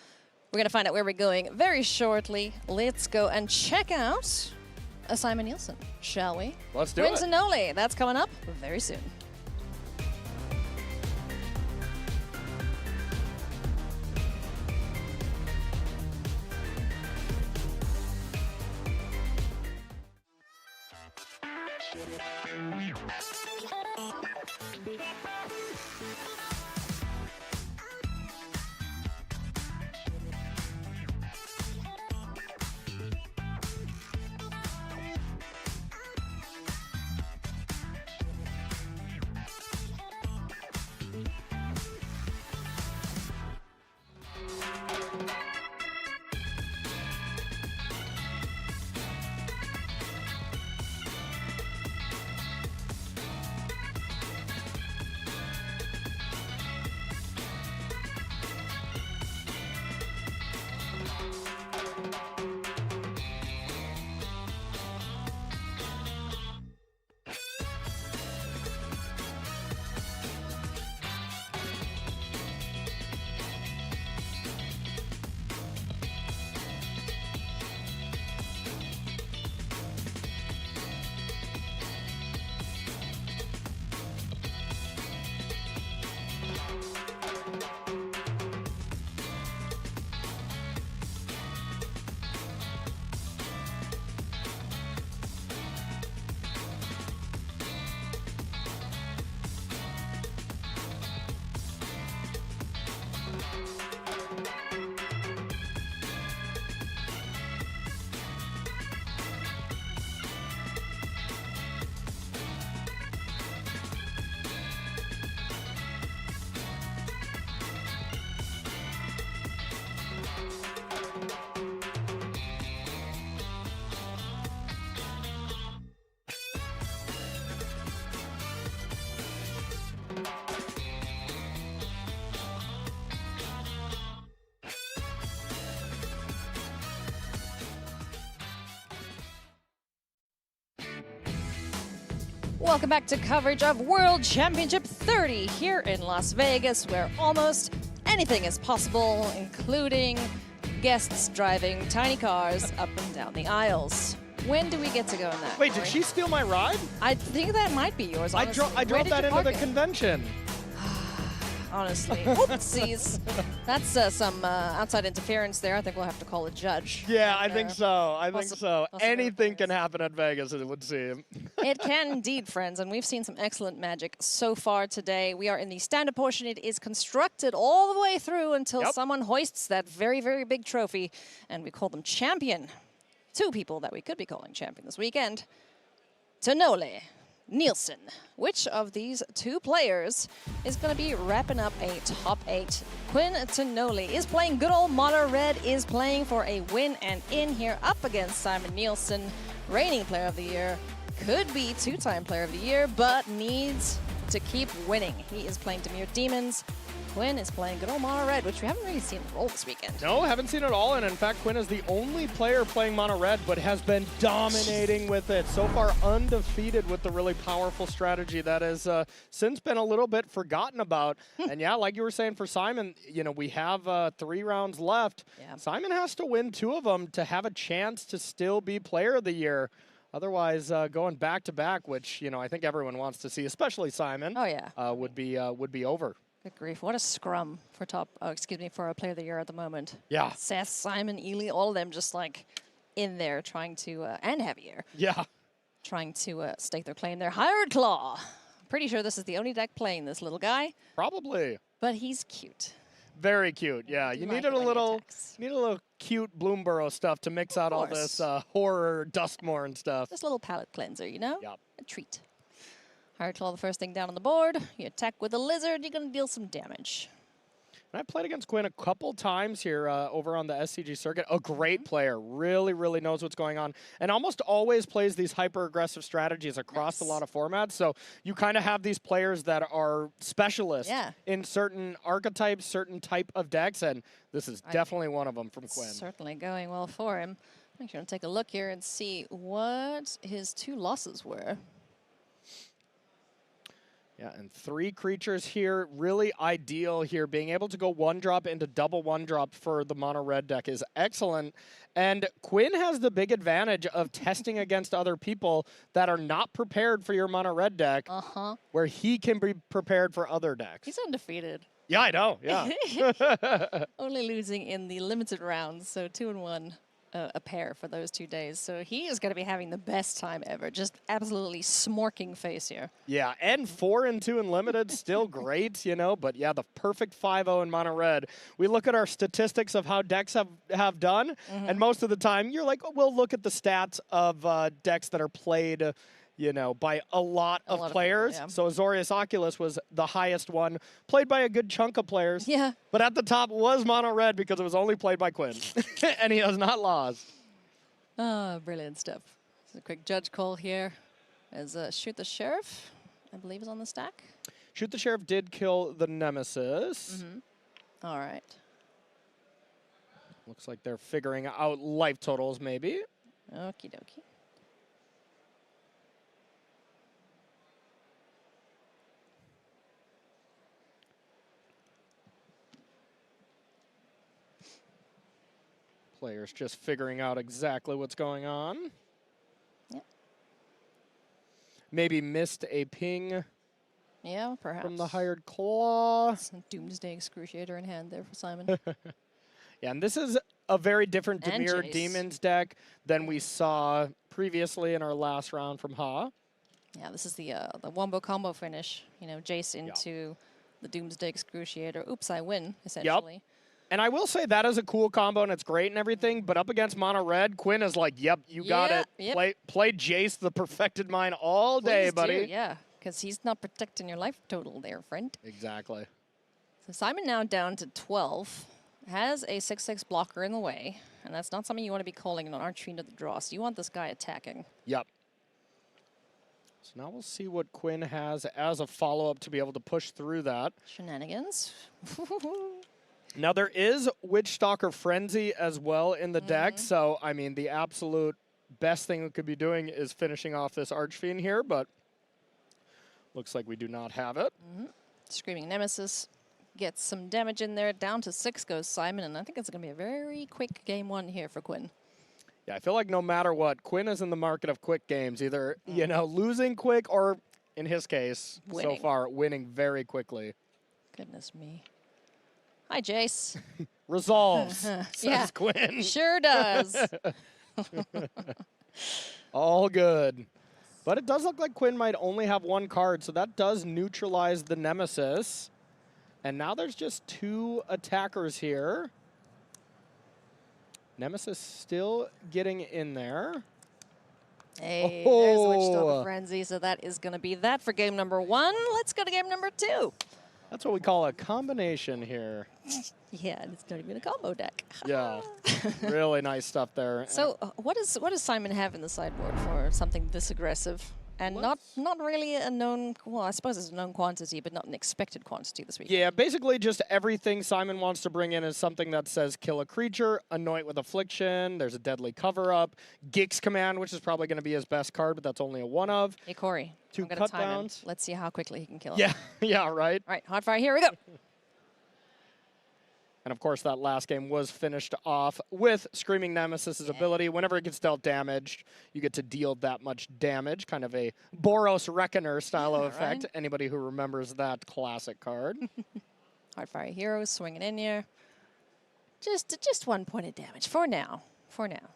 We're going to find out where we're going very shortly. Let's go and check out Simon Nielsen, shall we? Let's do Wins it. and Noli. That's coming up very soon. Welcome back to coverage of World Championship 30 here in Las Vegas, where almost anything is possible, including guests driving tiny cars up and down the aisles. When do we get to go in that? Wait, did she steal my ride? I think that might be yours, honestly. I drove that into the convention. Honestly. Oopsies. That's some outside interference there. I think we'll have to call a judge. Yeah, I think so. I think so. Anything can happen at Vegas, it would seem. It can indeed, friends, and we've seen some excellent magic so far today. We are in the standard portion. It is constructed all the way through until someone hoists that very, very big trophy, and we call them champion. Two people that we could be calling champion this weekend. Tonole, Nielsen. Which of these two players is going to be wrapping up a top 8? Quinn Tonole is playing good old Mono Red, is playing for a win and in here up against Simon Nielsen, reigning player of the year. Could be two-time player of the year, but needs to keep winning. He is playing Demir Demons. Quinn is playing good old Mono Red, which we haven't really seen roll this weekend. No, haven't seen it all, and in fact, Quinn is the only player playing Mono Red, but has been dominating with it. So far, undefeated with the really powerful strategy that has since been a little bit forgotten about. And yeah, like you were saying for Simon, you know, we have 3 rounds left. Yeah. Simon has to win 2 of them to have a chance to still be player of the year. Otherwise, going back-to-back, which, you know, I think everyone wants to see, especially Simon, would be over. Good grief, what a scrum for for a player of the year at the moment. Yeah. CEST, Simon, Ely, all of them just like in there trying to, and Heavier. Yeah. Trying to stake their claim there. Hired Claw. Pretty sure this is the only deck playing this little guy. Probably. But he's cute. Very cute, yeah. You needed a little cute Bloomborough stuff to mix out all this horror Duskmourn stuff. Just a little palate cleanser, you know? Yep. A treat. Hard Claw, the first thing down on the board. You attack with a lizard, you're going to deal some damage. And I played against Quinn a couple times here over on the SCG circuit. A great player, really, really knows what's going on, and almost always plays these hyper-aggressive strategies across a lot of formats. So you kind of have these players that are specialists in certain archetypes, certain type of decks, and this is definitely one of them from Quinn. Certainly going well for him. I'm actually going to take a look here and see what his 2 losses were. Yeah, and 3 creatures here, really ideal here. Being able to go 1-drop into double 1-drop for the Mono Red deck is excellent. And Quinn has the big advantage of testing against other people that are not prepared for your Mono Red deck, where he can be prepared for other decks. He's undefeated. Yeah, I know, yeah. Only losing in the limited rounds, so 2-1. a pair for those 2 days. So he is going to be having the best time ever. Just absolutely smorking face here. Yeah, and 4-2 in limited, still great, you know. But yeah, the perfect 5-0 in mono red. We look at our statistics of how decks have done, and most of the time you're like, oh, we'll look at the stats of decks that are played, you know, by a lot of players. People, yeah. So Azorius Oculus was the highest one, played by a good chunk of players. Yeah. But at the top was mono red because it was only played by Quinn, and he has not lost. Oh, brilliant stuff. So a quick judge call here as Shoot the Sheriff, I believe, is on the stack. Shoot the Sheriff did kill the Nemesis. All right. Looks like they're figuring out life totals, maybe. Okie dokie. Players just figuring out exactly what's going on. Yep. Maybe missed a ping. Yeah, perhaps. From the hired claw. Some Doomsday Excruciator in hand there for Simon. Yeah, and this is a very different And Dimir Jace. Demons deck than we saw previously in our last round from Ha. Yeah, this is the wombo combo finish. You know, Jace into the Doomsday Excruciator. Oops, I win, essentially. And I will say that is a cool combo and it's great and everything, but up against mono red, Quinn is like, yep, you got it. Yep. Play Jace, the perfected mine all day, Please buddy. do, yeah, because he's not protecting your life total there, friend. Exactly. So Simon now down to 12. Has a 6/6 blocker in the way, and that's not something you want to be calling an archery into the draw. So you want this guy attacking. Yep. So now we'll see what Quinn has as a follow-up to be able to push through that. Shenanigans. Now there is Witchstalker Frenzy as well in the deck, so I mean the absolute best thing we could be doing is finishing off this Archfiend here, but looks like we do not have it. Screaming Nemesis gets some damage in there. Down to 6 goes Simon, and I think it's going to be a very quick game 1 here for Quinn. Yeah, I feel like no matter what, Quinn is in the market of quick games, either, you know, losing quick or, in his case, so far, winning very quickly. Goodness me. Hi, Jace. Resolves, Yeah, says Quinn. sure does. All good. But it does look like Quinn might only have 1 card, so that does neutralize the Nemesis. And now there's just 2 attackers here. Nemesis still getting in there. Hey, there's the Witchstalker Frenzy, so that is going to be that for game number 1. Let's go to game number 2. That's what we call a combination here. Yeah, and it's not even a combo deck. Yeah, really nice stuff there. So what does Simon have in the sideboard for something this aggressive? And not really a known, well, I suppose it's a known quantity, but not an expected quantity this week. Yeah, basically just everything Simon wants to bring in is something that says kill a creature, anoint with affliction, there's a deadly cover-up, Gix command, which is probably going to be his best card, but that's only a 1 of. Hey, Corey, 2 I'm going to time him. cut-downs. Let's see how quickly he can kill him. Yeah, yeah, right. All right, hot fire, here we go. And of course, that last game was finished off with Screaming Nemesis' ability. Whenever it gets dealt damage, you get to deal that much damage. Kind of a Boros Reckoner style of effect. Right. Anybody who remembers that classic card. Hard fire hero swinging in here. Just 1 point of damage for now. For now.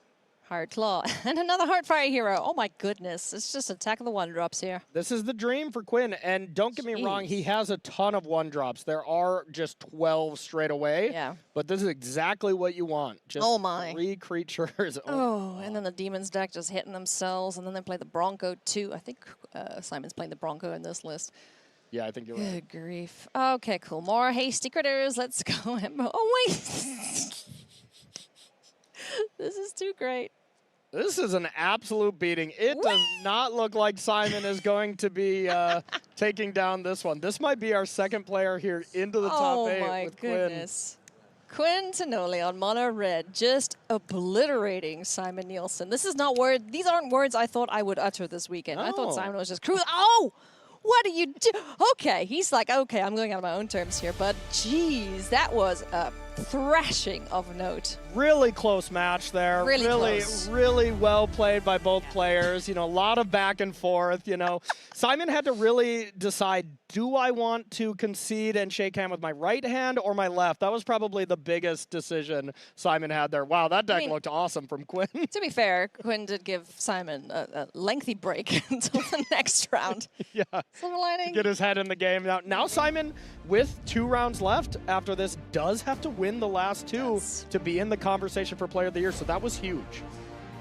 Hard claw and another hard fire hero. Oh my goodness! It's just attack of the 1-drops here. This is the dream for Quinn, and don't get me wrong, he has a ton of 1-drops. There are just 12 straight away. Yeah. But this is exactly what you want. Just Oh my. 3 creatures. Oh, and then the Demons deck just hitting themselves, and then they play the Bronco too. I think Simon's playing the Bronco in this list. Yeah, I think you're right. Good grief. Okay, cool. More hasty critters. Let's go. Oh wait. This is too great. This is an absolute beating. It does not look like Simon is going to be taking down this one. This might be our second player here into the top 8 Oh my with goodness. Quinn Tonoli on mono red, just obliterating Simon Nielsen. This is not word. These aren't words I thought I would utter this weekend. I thought Oh. Simon was just cruising. Oh, what do you do? Okay, he's like, okay, I'm going out on my own terms here, but geez, that was a thrashing of note. Really close match there. Really close. Really well played by both players. You know, a lot of back and forth. You know, Simon had to really decide, do I want to concede and shake hand with my right hand or my left? That was probably the biggest decision Simon had there. Wow, that deck looked awesome from Quinn. To be fair, Quinn did give Simon a lengthy break until the next round. Yeah. Silver lining. Get his head in the game. Now Simon, with 2 rounds left after this, does have to win the last 2 to be in the conversation for Player of the Year, so that was huge.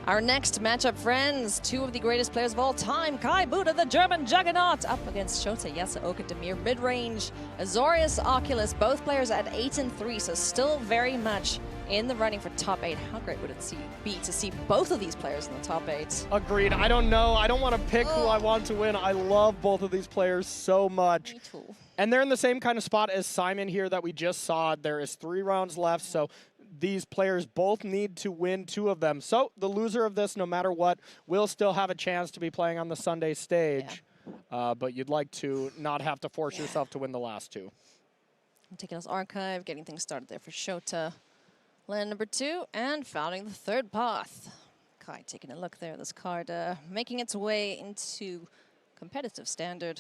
Our next matchup, friends, 2 of the greatest players of all time, Kai Buddha, the German juggernaut, up against Shota Yasooka Demir mid-range, Azorius Oculus, both players at 8 and 3, so still very much in the running for top 8. How great would it be to see both of these players in the top 8? Agreed. I don't know. I don't want to pick who I want to win. I love both of these players so much. Me too. And they're in the same kind of spot as Simon here that we just saw. There is 3 rounds left, so these players both need to win 2 of them. So the loser of this, no matter what, will still have a chance to be playing on the Sunday stage. Yeah. But you'd like to not have to force yourself to win the last 2. Meticulous Archive, getting things started there for Shota. Land number 2, and founding the third path. Kai taking a look there, this card making its way into competitive standard.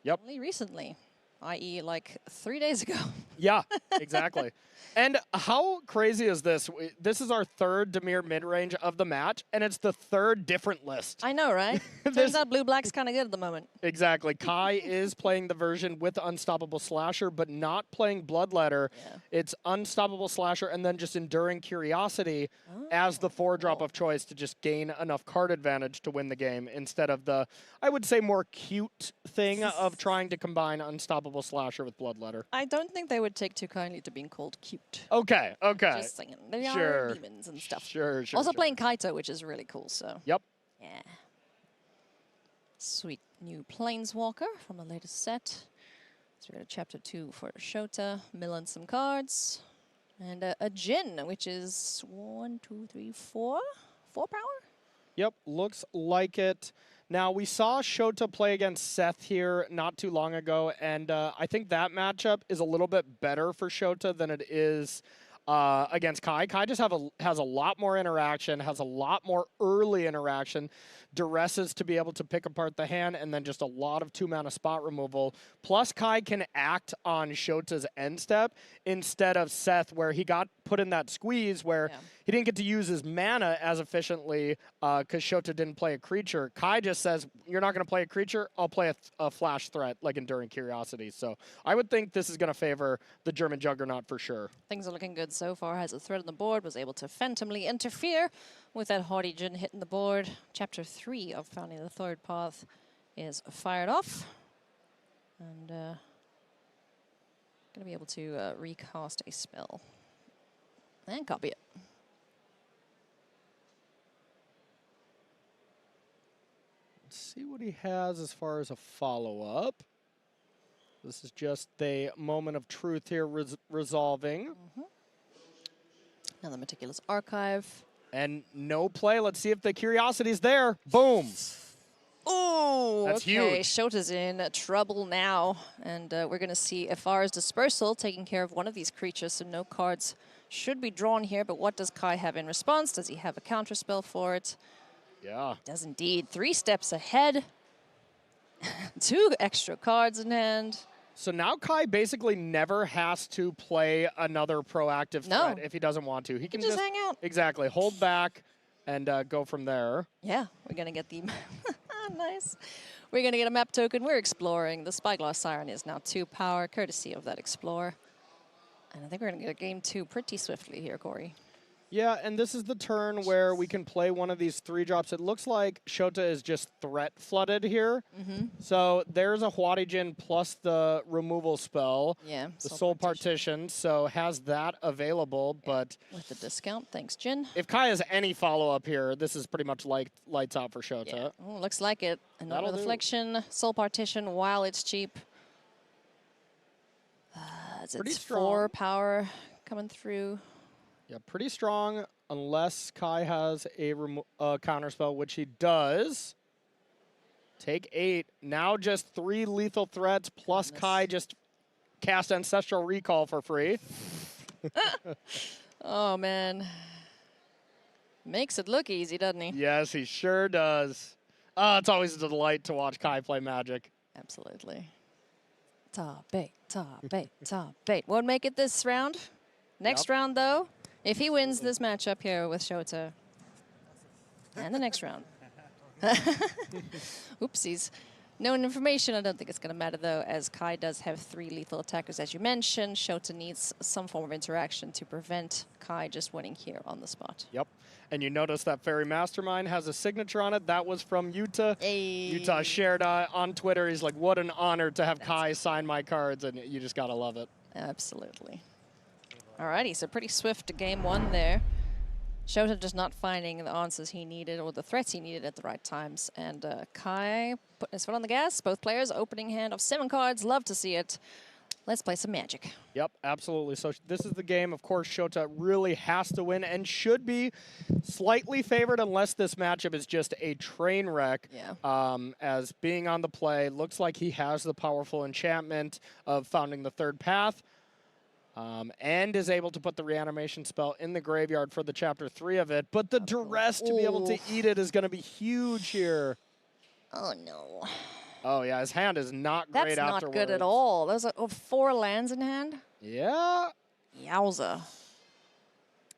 Yep. Only recently, i.e. like 3 days ago. Yeah, exactly. And how crazy is this? This is our 3rd Demir mid-range of the match, and it's the 3rd different list. I know, right? Turns out blue-black's kind of good at the moment. Exactly. Kai is playing the version with Unstoppable Slasher, but not playing Bloodletter. Yeah. It's Unstoppable Slasher and then just Enduring Curiosity as the 4-drop of choice to just gain enough card advantage to win the game instead of the, I would say, more cute thing of trying to combine Unstoppable Slasher with Bloodletter. I don't think they would take too kindly to being called cute. Okay, okay. Just saying. They are demons and stuff. Sure. Also playing Kaito, which is really cool, so. Yep. Yeah. Sweet new Planeswalker from the latest set. So we got a chapter 2 for Shota, milling some cards. And a Jin, which is 1, 2, 3, 4 power? Yep, looks like it. Now, we saw Shota play against CEST here not too long ago, and I think that matchup is a little bit better for Shota than it is against Kai. Kai just has a lot more interaction, has a lot more early interaction, duresses to be able to pick apart the hand, and then just a lot of 2-mana spot removal. Plus, Kai can act on Shota's end step instead of CEST, where he got put in that squeeze where he didn't get to use his mana as efficiently because Shota didn't play a creature. Kai just says, you're not going to play a creature, I'll play a flash threat like Enduring Curiosity. So I would think this is going to favor the German Juggernaut for sure. Things are looking good so far. Has a threat on the board, was able to phantomly interfere with that haughty Jin hitting the board. Chapter 3 of Founding the Third Path is fired off. And going to be able to recast a spell. And copy it. Let's see what he has as far as a follow-up. This is just the moment of truth here resolving. Another Meticulous Archive. And no play. Let's see if the curiosity's there. Boom. Oh, that's okay. huge. Shota's in trouble now. And we're going to see Ifar's Dispersal taking care of one of these creatures, so no cards should be drawn here. But what does Kai have in response? Does he have a counterspell for it? Yeah. Does indeed. 3 steps ahead. 2 extra cards in hand. So now Kai basically never has to play another proactive threat if he doesn't want to. He can just hang out. Exactly. Hold back and go from there. Yeah, we're going to get the... nice. We're going to get a map token. We're exploring. The Spyglass Siren is now 2 power, courtesy of that Explorer. And I think we're going to get game 2 pretty swiftly here, Corey. Yeah, and this is the turn where we can play one of these 3-drops. It looks like Shota is just threat flooded here. So there's a Huarijin plus the removal spell. Yeah. The Soul Partition, so has that available, but... With the discount, thanks, Jin. If Kai has any follow-up here, this is pretty much like lights out for Shota. Yeah. Ooh, looks like it. Another That'll do. Affliction, Soul Partition, while it's cheap. Pretty It's strong. 4 power coming through. Yeah, pretty strong, unless Kai has a counterspell, which he does. Take 8. Now just 3 lethal threats, plus Kai just cast Ancestral Recall for free. Oh, man. Makes it look easy, doesn't he? Yes, he sure does. It's always a delight to watch Kai play Magic. Absolutely. Top 8, top 8, top 8. Won't make it this round. Next round, though, if he wins this matchup here with Shota, and the next round. Oopsies. No information. I don't think it's going to matter, though, as Kai does have 3 lethal attackers, as you mentioned. Shota needs some form of interaction to prevent Kai just winning here on the spot. Yep. And you notice that Fairy Mastermind has a signature on it. That was from Utah. Utah shared on Twitter. He's like, what an honor to have Kai sign my cards, and you just got to love it. Absolutely. Alrighty, so pretty swift game 1 there. Shota just not finding the answers he needed or the threats he needed at the right times. And Kai putting his foot on the gas. Both players opening hand of 7 cards. Love to see it. Let's play some Magic. Yep, absolutely. So this is the game, of course, Shota really has to win and should be slightly favored unless this matchup is just a train wreck. Yeah. As being on the play, looks like he has the powerful enchantment of founding the 3rd path. And is able to put the reanimation spell in the graveyard for the chapter 3 of it. But the duress to be able to eat it is going to be huge here. Oh, no. Oh, yeah, his hand is not great That's afterwards. not good at all. Those are 4 lands in hand. Yeah. Yowza.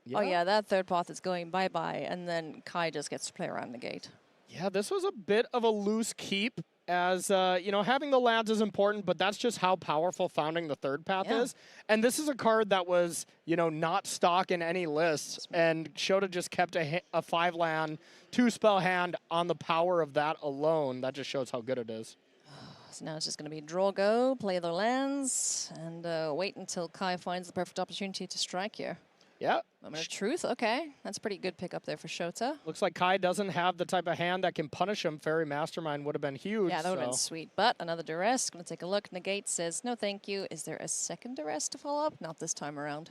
Yeah. Oh, yeah, that 3rd path is going bye-bye, and then Kai just gets to play around the gate. Yeah, this was a bit of a loose keep. As, you know, having the lands is important, but that's just how powerful founding the 3rd path is. And this is a card that was, you know, not stock in any lists. And Shota just kept a 5-land, 2-spell hand on the power of that alone. That just shows how good it is. So now it's just going to be draw go, play the lands, and wait until Kai finds the perfect opportunity to strike here. Yeah. Moment of truth. Okay. That's a pretty good pick up there for Shota. Looks like Kai doesn't have the type of hand that can punish him. Fairy Mastermind would have been huge. Yeah, that would have been sweet. But another duress. Going to take a look. Negate says, no thank you. Is there a second duress to follow up? Not this time around.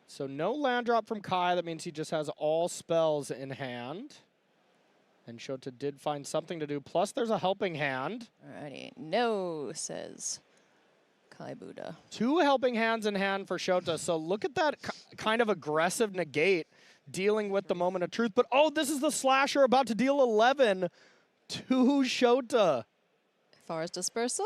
So no land drop from Kai. That means he just has all spells in hand. And Shota did find something to do. Plus there's a helping hand. Alrighty. No, says Kai Buddha. 2 helping hands in hand for Shota. So look at that kind of aggressive negate dealing with the moment of truth. But oh, this is the slasher about to deal 11 to Shota. Forest Dispersal.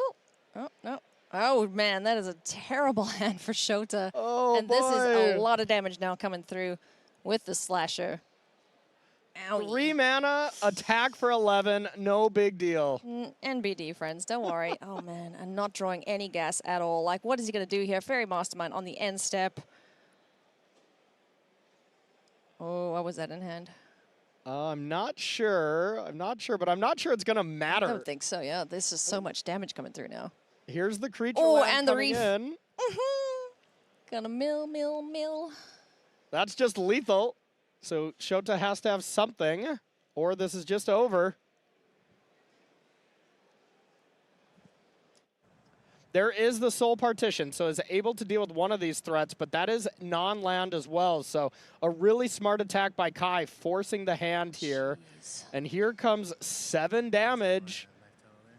Oh, no. Oh, man, that is a terrible hand for Shota. Oh, and this is a lot of damage now coming through with the slasher. Owie. 3 mana, attack for 11, no big deal. NBD, friends, don't worry. Oh, man, I'm not drawing any gas at all. Like, what is he going to do here? Fairy Mastermind on the end step. Oh, what was that in hand? I'm not sure, but I'm not sure it's going to matter. I don't think so, yeah. This is so much damage coming through now. Here's the creature and the coming reef. in. Gonna mill. That's just lethal. So Shota has to have something, or this is just over. There is the Soul Partition, so is able to deal with one of these threats, but that is non-land as well. So a really smart attack by Kai, forcing the hand here. And here comes 7 damage.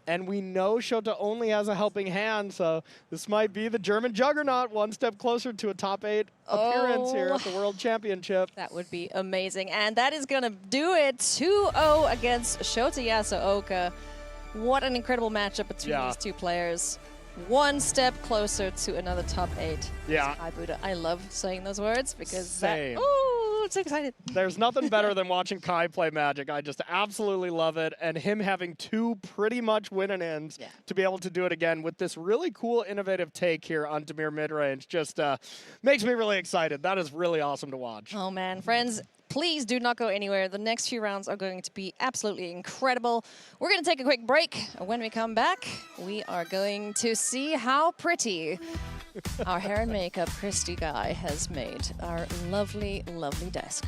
And we know Shota only has a helping hand, so this might be the German juggernaut, one step closer to a top 8 appearance here at the World Championship. That would be amazing. And that is going to do it. 2-0 against Shota Yasooka. What an incredible matchup between these 2 players. One step closer to another top 8. Yeah. Hi, Buddha. I love saying those words because Same. ooh, it's excited. There's nothing better than watching Kai play Magic. I just absolutely love it. And him having 2 pretty much win-and-ends to be able to do it again with this really cool, innovative take here on Dimir midrange just makes me really excited. That is really awesome to watch. Oh, man. Friends, please do not go anywhere. The next few rounds are going to be absolutely incredible. We're going to take a quick break. When we come back, we are going to see how pretty our hair and makeup Christy guy has made our lovely, lovely desk.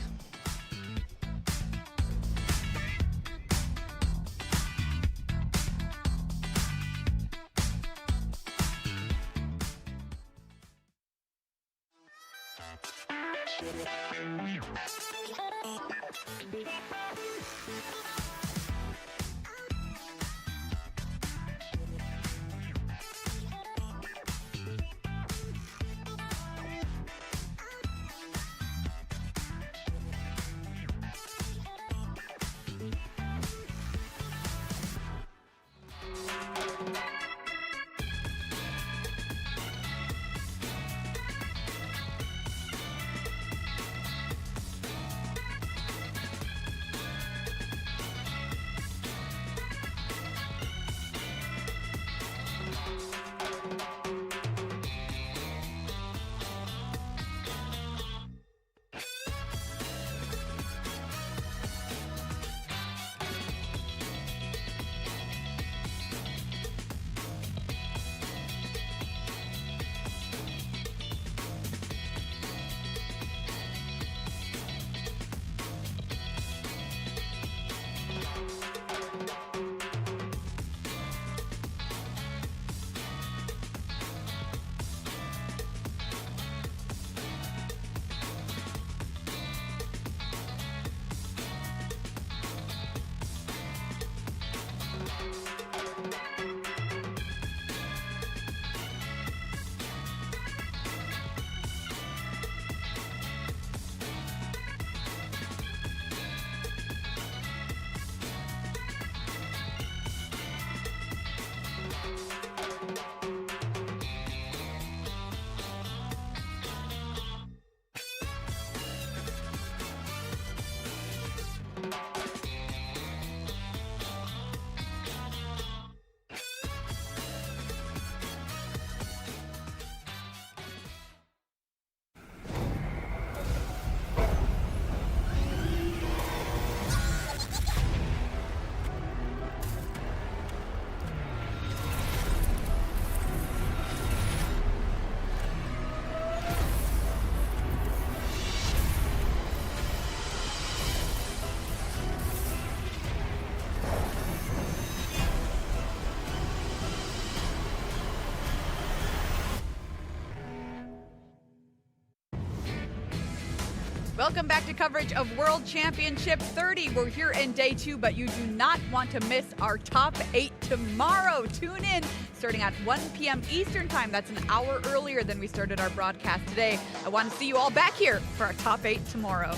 Welcome back to coverage of World Championship 30. We're here in day 2, but you do not want to miss our top 8 tomorrow. Tune in starting at 1 p.m. Eastern time. That's an hour earlier than we started our broadcast today. I want to see you all back here for our top 8 tomorrow.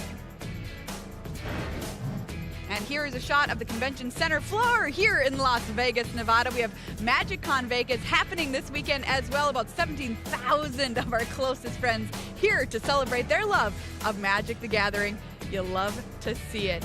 And here is a shot of the convention center floor here in Las Vegas, Nevada. We have MagicCon Vegas happening this weekend as well. About 17,000 of our closest friends here to celebrate their love of Magic the Gathering. You'll love to see it.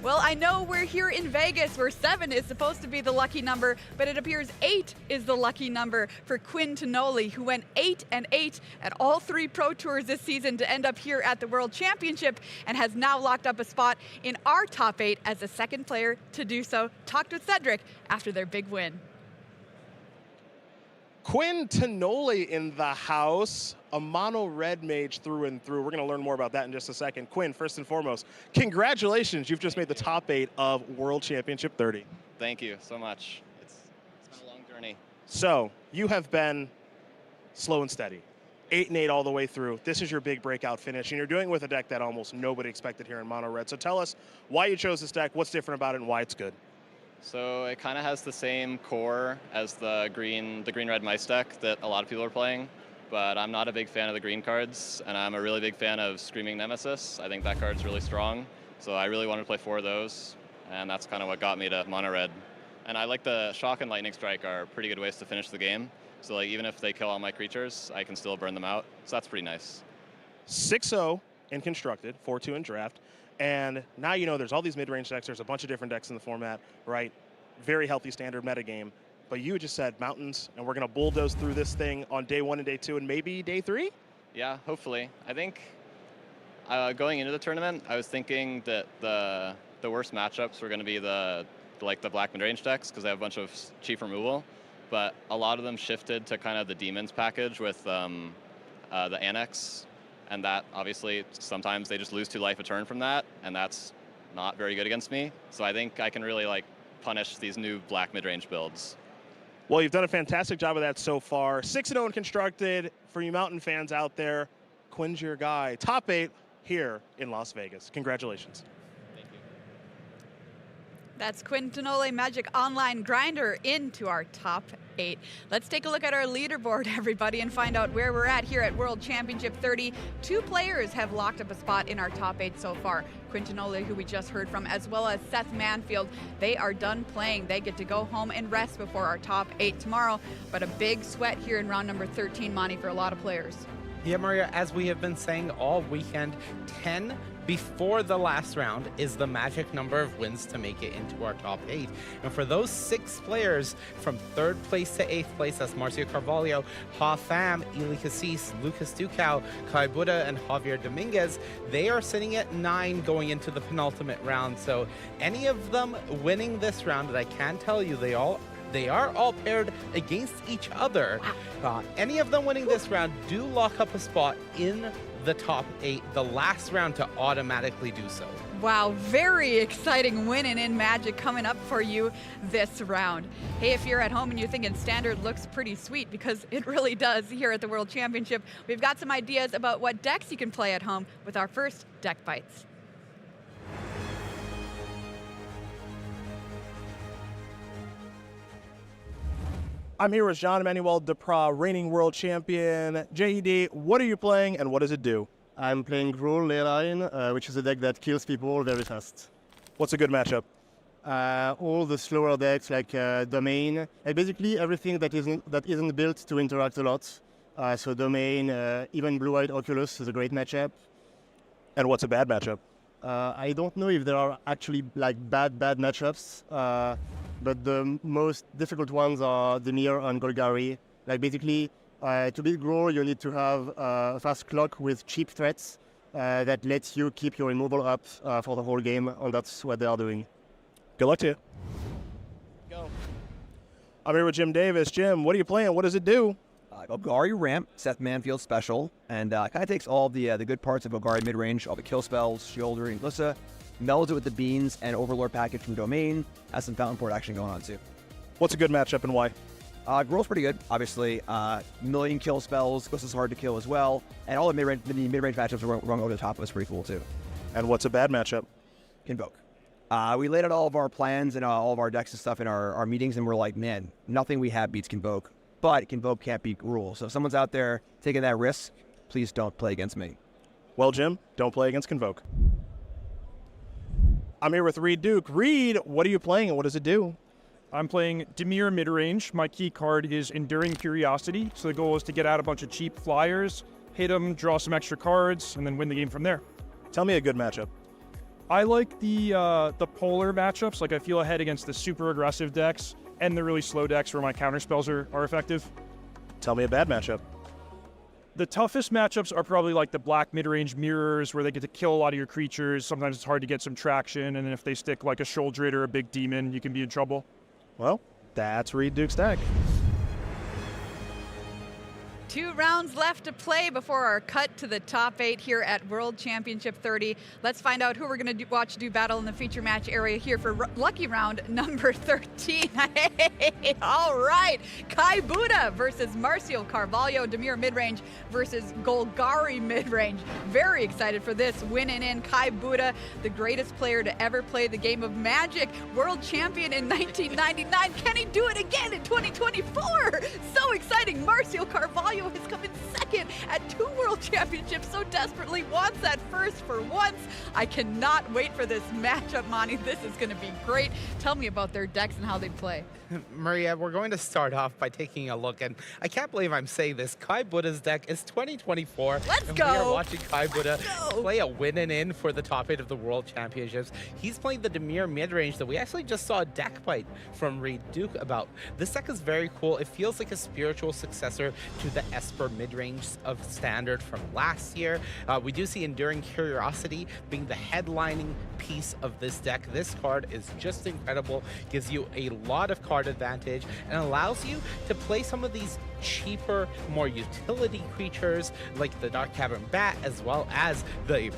Well, I know we're here in Vegas where 7 is supposed to be the lucky number, but it appears 8 is the lucky number for Quinn Tonoli, who went 8-8 at all 3 Pro Tours this season to end up here at the World Championship and has now locked up a spot in our top 8 as the second player to do so. Talked with Cedric after their big win. Quinn Tonoli in the house, a mono red mage through and through. We're going to learn more about that in just a second. Quinn, first and foremost, congratulations. You've just made the top 8 of World Championship 30. Thank you so much. It's been a long journey. So you have been slow and steady, 8-8 all the way through. This is your big breakout finish, and you're doing it with a deck that almost nobody expected here in mono red. So tell us why you chose this deck, what's different about it, and why it's good. So it kind of has the same core as the green-red mice deck that a lot of people are playing, but I'm not a big fan of the green cards, and I'm a really big fan of Screaming Nemesis. I think that card's really strong, so I really wanted to play 4 of those, and that's kind of what got me to mono red. And I like the Shock and Lightning Strike are pretty good ways to finish the game, so like even if they kill all my creatures, I can still burn them out, so that's pretty nice. 6-0 in Constructed, 4-2 in Draft. And now you know there's all these mid-range decks. There's a bunch of different decks in the format, right? Very healthy standard metagame. But you just said mountains, and we're going to bulldoze through this thing on day 1 and day 2 and maybe day 3? Yeah, hopefully. I think going into the tournament, I was thinking that the worst matchups were going to be the black mid-range decks because they have a bunch of cheap removal. But a lot of them shifted to kind of the Demons package with the Annex. And that, obviously, sometimes they just lose 2 life a turn from that, and that's not very good against me. So I think I can really, punish these new black mid-range builds. Well, you've done a fantastic job of that so far. 6-0 in Constructed. For you Mountain fans out there, Quinn's your guy. Top 8 here in Las Vegas. Congratulations. That's Quinn Tonoli, Magic Online Grinder, into our top 8. Let's take a look at our leaderboard, everybody, and find out where we're at here at World Championship 30. 2 players have locked up a spot in our top 8 so far. Quinn Tonoli, who we just heard from, as well as Seth Manfield. They are done playing. They get to go home and rest before our top 8 tomorrow. But a big sweat here in round number 13, Monty, for a lot of players. Yeah, Maria, as we have been saying all weekend, 10 before the last round is the magic number of wins to make it into our top 8. And for those 6 players from 3rd place to 8th place, that's Marcio Carvalho, Pham, Eli Kassis, Lucas Ducau, Kai Buddha, and Javier Dominguez, they are sitting at 9 going into the penultimate round. So any of them winning this round, and I can tell you they are all paired against each other. Any of them winning this round do lock up a spot in the top 8, the last round to automatically do so. Wow, very exciting winning in Magic coming up for you this round. Hey, if you're at home and you're thinking Standard looks pretty sweet, because it really does here at the World Championship, we've got some ideas about what decks you can play at home with our first Deck Bites. I'm here with Jean-Emmanuel Depraz, reigning world champion. JED, what are you playing and what does it do? I'm playing Growl Leyline, which is a deck that kills people very fast. What's a good matchup? All the slower decks like Domain, and basically everything that isn't built to interact a lot. So Domain, even Blue-White Oculus is a great matchup. And what's a bad matchup? I don't know if there are actually bad matchups. But the most difficult ones are Demir and Golgari. Basically, to beat Growl, you need to have a fast clock with cheap threats that lets you keep your removal up for the whole game, and that's what they are doing. Good luck to you. Go. I'm here with Jim Davis. Jim, what are you playing? What does it do? Golgari Ramp, Seth Manfield special, and kind of takes all the good parts of Golgari mid-range, all the kill spells, Shieldry, Glissa, melds it with the Beans and Overlord package from Domain. Has some Fountain Port action going on too. What's a good matchup and why? Growl's pretty good, obviously. Million kill spells, Ghost is hard to kill as well. And all the mid-range matchups rung over the top was pretty cool too. And what's a bad matchup? Convoke. We laid out all of our plans and all of our decks and stuff in our meetings, and we're like, man, nothing we have beats Convoke. But Convoke can't beat Gruul. So if someone's out there taking that risk, please don't play against me. Well, Jim, don't play against Convoke. I'm here with Reed Duke. Reed, what are you playing and what does it do? I'm playing Dimir midrange. My key card is Enduring Curiosity. So the goal is to get out a bunch of cheap flyers, hit them, draw some extra cards, and then win the game from there. Tell me a good matchup. I like the polar matchups. Like I feel ahead against the super aggressive decks and the really slow decks where my counter spells are effective. Tell me a bad matchup. The toughest matchups are probably like the black mid-range mirrors where they get to kill a lot of your creatures. Sometimes it's hard to get some traction, and then if they stick like a Sholdred or a big demon, you can be in trouble. Well, that's Reed Duke's deck. 2 rounds left to play before our cut to the top 8 here at World Championship 30. Let's find out who we're going to watch do battle in the feature match area here for lucky round number 13. Hey, all right. Kai Buddha versus Marcio Carvalho. Dimir midrange versus Golgari midrange. Very excited for this. Winning in Kai Buddha, the greatest player to ever play the game of Magic. World champion in 1999. Can he do it again in 2024? So exciting. Marcio Carvalho has come in second at 2 World Championships, so desperately wants that first for once. I cannot wait for this matchup, Monty. This is going to be great. Tell me about their decks and how they play. Maria, we're going to start off by taking a look, and I can't believe I'm saying this. Kai Buddha's deck is 2024. Let's and go. We are watching Kai Buddha play a win and in for the top 8 of the World Championships. He's playing the Dimir midrange that we actually just saw a deck bite from Reed Duke about. This deck is very cool. It feels like a spiritual successor to the Esper midrange of Standard from last year. We do see Enduring Curiosity being the headlining piece of this deck. This card is just incredible. Gives you a lot of card advantage and allows you to play some of these cheaper, more utility creatures like the Dark Cavern Bat, as well as the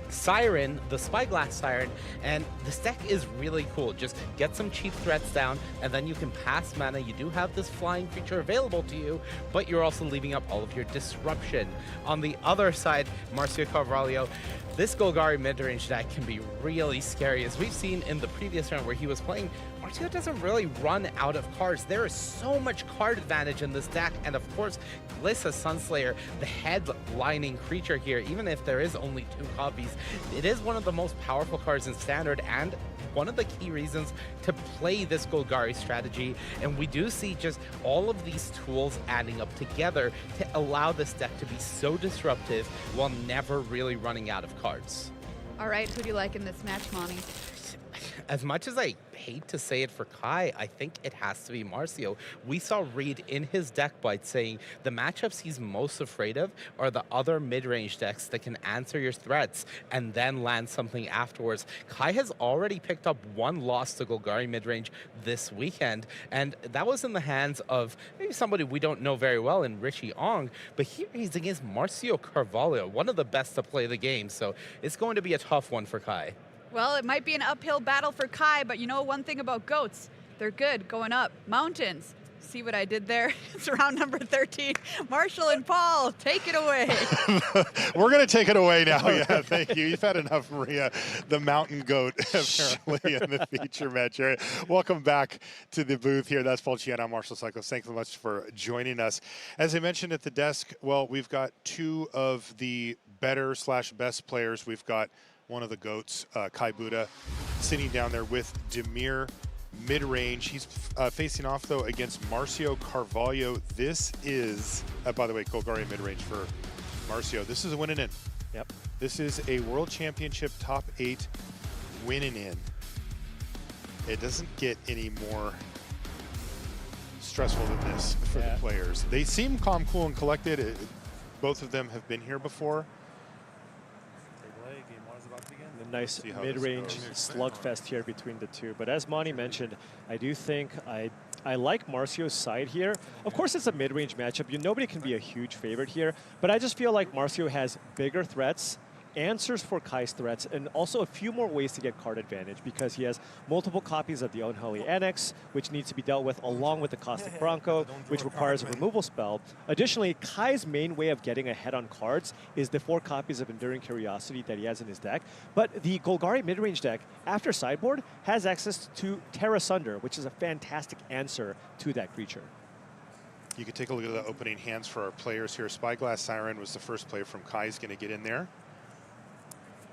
Siren, the Spyglass Siren, and this deck is really cool. Just get some cheap threats down, and then you can pass mana. You do have this flying creature available to you, but you're also leaving up all of your disruption. On the other side, Marcio Carvalho, this Golgari midrange deck can be really scary, as we've seen in the previous round where he was playing. Marcio doesn't really run out of cards. There is so much card advantage in this deck, and of course, Glissa Sunslayer, the headlining creature here, even if there is only 2 copies, it is one of the most powerful cards in Standard, and one of the key reasons to play this Golgari strategy. And we do see just all of these tools adding up together to allow this deck to be so disruptive while never really running out of cards. All right, who do you like in this match, Monty? As much as I hate to say it for Kai, I think it has to be Marcio. We saw Reed in his deck bite saying the matchups he's most afraid of are the other mid-range decks that can answer your threats and then land something afterwards. Kai has already picked up 1 loss to Golgari midrange this weekend, and that was in the hands of maybe somebody we don't know very well in Richie Ong, but here he's against Marcio Carvalho, one of the best to play the game, so it's going to be a tough one for Kai. Well, it might be an uphill battle for Kai, but you know one thing about goats, they're good going up mountains. See what I did there? It's round number 13. Marshall and Paul, take it away. We're going to take it away now. Yeah, thank you. You've had enough, Maria, the mountain goat, apparently, in the feature match area. Welcome back to the booth here. That's Paul Chian. I'm Marshall Cyclist. Thanks so much for joining us. As I mentioned at the desk, well, we've got 2 of the better/best players. We've got one of the GOATs, Kai Buddha, sitting down there with Dimir mid-range. He's facing off, though, against Marcio Carvalho. This is, by the way, Golgari mid-range for Marcio. This is a win and in. Yep. This is a World Championship top 8 win and in. It doesn't get any more stressful than this for the players. They seem calm, cool, and collected. Both of them have been here before. A nice mid-range slugfest here between the 2. But as Monty mentioned, I do think I like Marcio's side here. Of course, it's a mid-range matchup. Nobody can be a huge favorite here. But I just feel like Marcio has bigger threats answers for Kai's threats and also a few more ways to get card advantage because he has multiple copies of the Unholy Annex, which needs to be dealt with along with the Caustic Bronco, which requires a removal spell. Additionally, Kai's main way of getting ahead on cards is the 4 copies of Enduring Curiosity that he has in his deck. But the Golgari mid-range deck, after sideboard, has access to Terra Sunder, which is a fantastic answer to that creature. You can take a look at the opening hands for our players here. Spyglass Siren was the first play from Kai. He's going to get in there.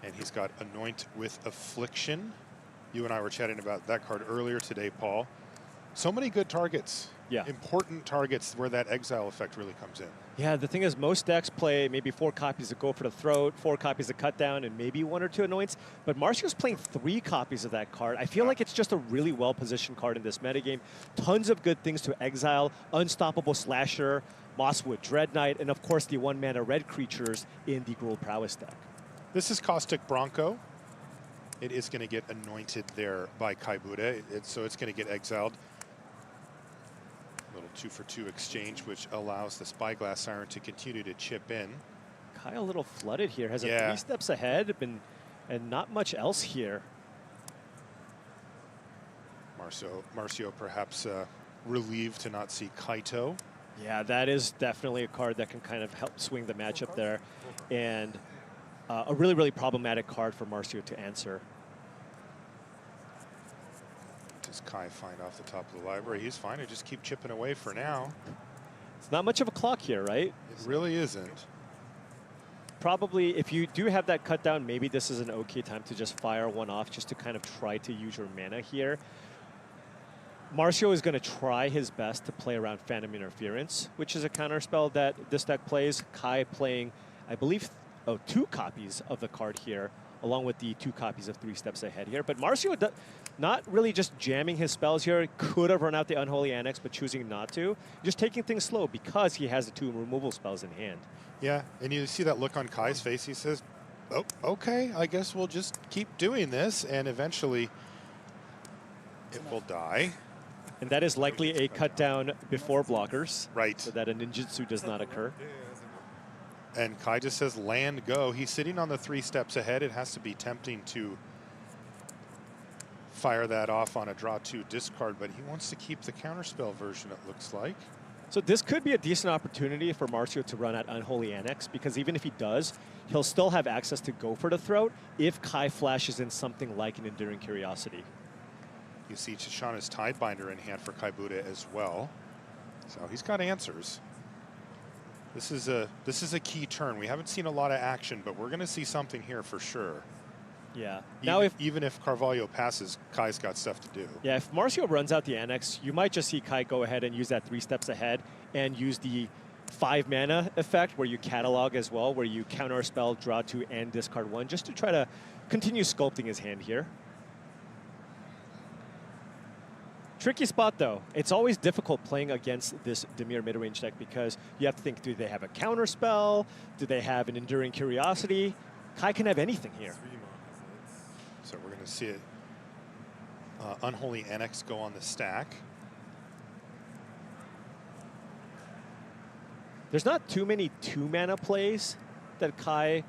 And he's got Anoint with Affliction. You and I were chatting about that card earlier today, Paul. So many good targets. Yeah. Important targets where that exile effect really comes in. Yeah, the thing is most decks play maybe 4 copies of Go for the Throat, 4 copies of Cut Down, and maybe 1 or 2 Anoints. But Marcio's playing 3 copies of that card. I feel like it's just a really well-positioned card in this metagame. Tons of good things to exile. Unstoppable Slasher, Mosswood Dread Knight, and of course the 1-mana red creatures in the Gruul Prowess deck. This is Caustic Bronco. It is going to get anointed there by Kai Buddha, so it's going to get exiled. A little 2-for-2 exchange, which allows the Spyglass Siren to continue to chip in. Kai a little flooded here, has a 3 steps ahead, and not much else here. Marcio perhaps relieved to not see Kaito. Yeah, that is definitely a card that can kind of help swing the matchup there. And a really, really problematic card for Marcio to answer. Does Kai find off the top of the library? He's fine to just keep chipping away for now. It's not much of a clock here, right? It really isn't. Probably, if you do have that cut down, maybe this is an okay time to just fire 1 off just to kind of try to use your mana here. Marcio is going to try his best to play around Phantom Interference, which is a counter spell that this deck plays. Kai playing, I believe, 2 copies of the card here, along with the 2 copies of 3 steps ahead here. But Marcio not really just jamming his spells here. Could have run out the Unholy Annex, but choosing not to. Just taking things slow because he has the 2 removal spells in hand. Yeah, and you see that look on Kai's face. He says, oh, okay, I guess we'll just keep doing this, and eventually it will die. And that is likely a cut down before blockers. Right. So that a ninjutsu does not occur. And Kai just says land go. He's sitting on the 3 steps ahead. It has to be tempting to fire that off on a draw 2 discard, but he wants to keep the counterspell version, it looks like. So this could be a decent opportunity for Marcio to run at Unholy Annex, because even if he does, he'll still have access to Go for the Throat if Kai flashes in something like an Enduring Curiosity. You see Chishana's Tidebinder in hand for Kai Buddha as well. So he's got answers. This is a key turn. We haven't seen a lot of action, but we're going to see something here for sure. Yeah. Even if Carvalho passes, Kai's got stuff to do. Yeah, if Marcio runs out the Annex, you might just see Kai go ahead and use that 3 steps ahead and use the 5 mana effect where you catalog as well, where you counter a spell, draw 2, and discard 1, just to try to continue sculpting his hand here. Tricky spot, though. It's always difficult playing against this Dimir mid-range deck because you have to think, do they have a counter spell? Do they have an Enduring Curiosity? Kai can have anything here. So we're going to see it. Unholy Annex go on the stack. There's not too many 2-mana plays that Kai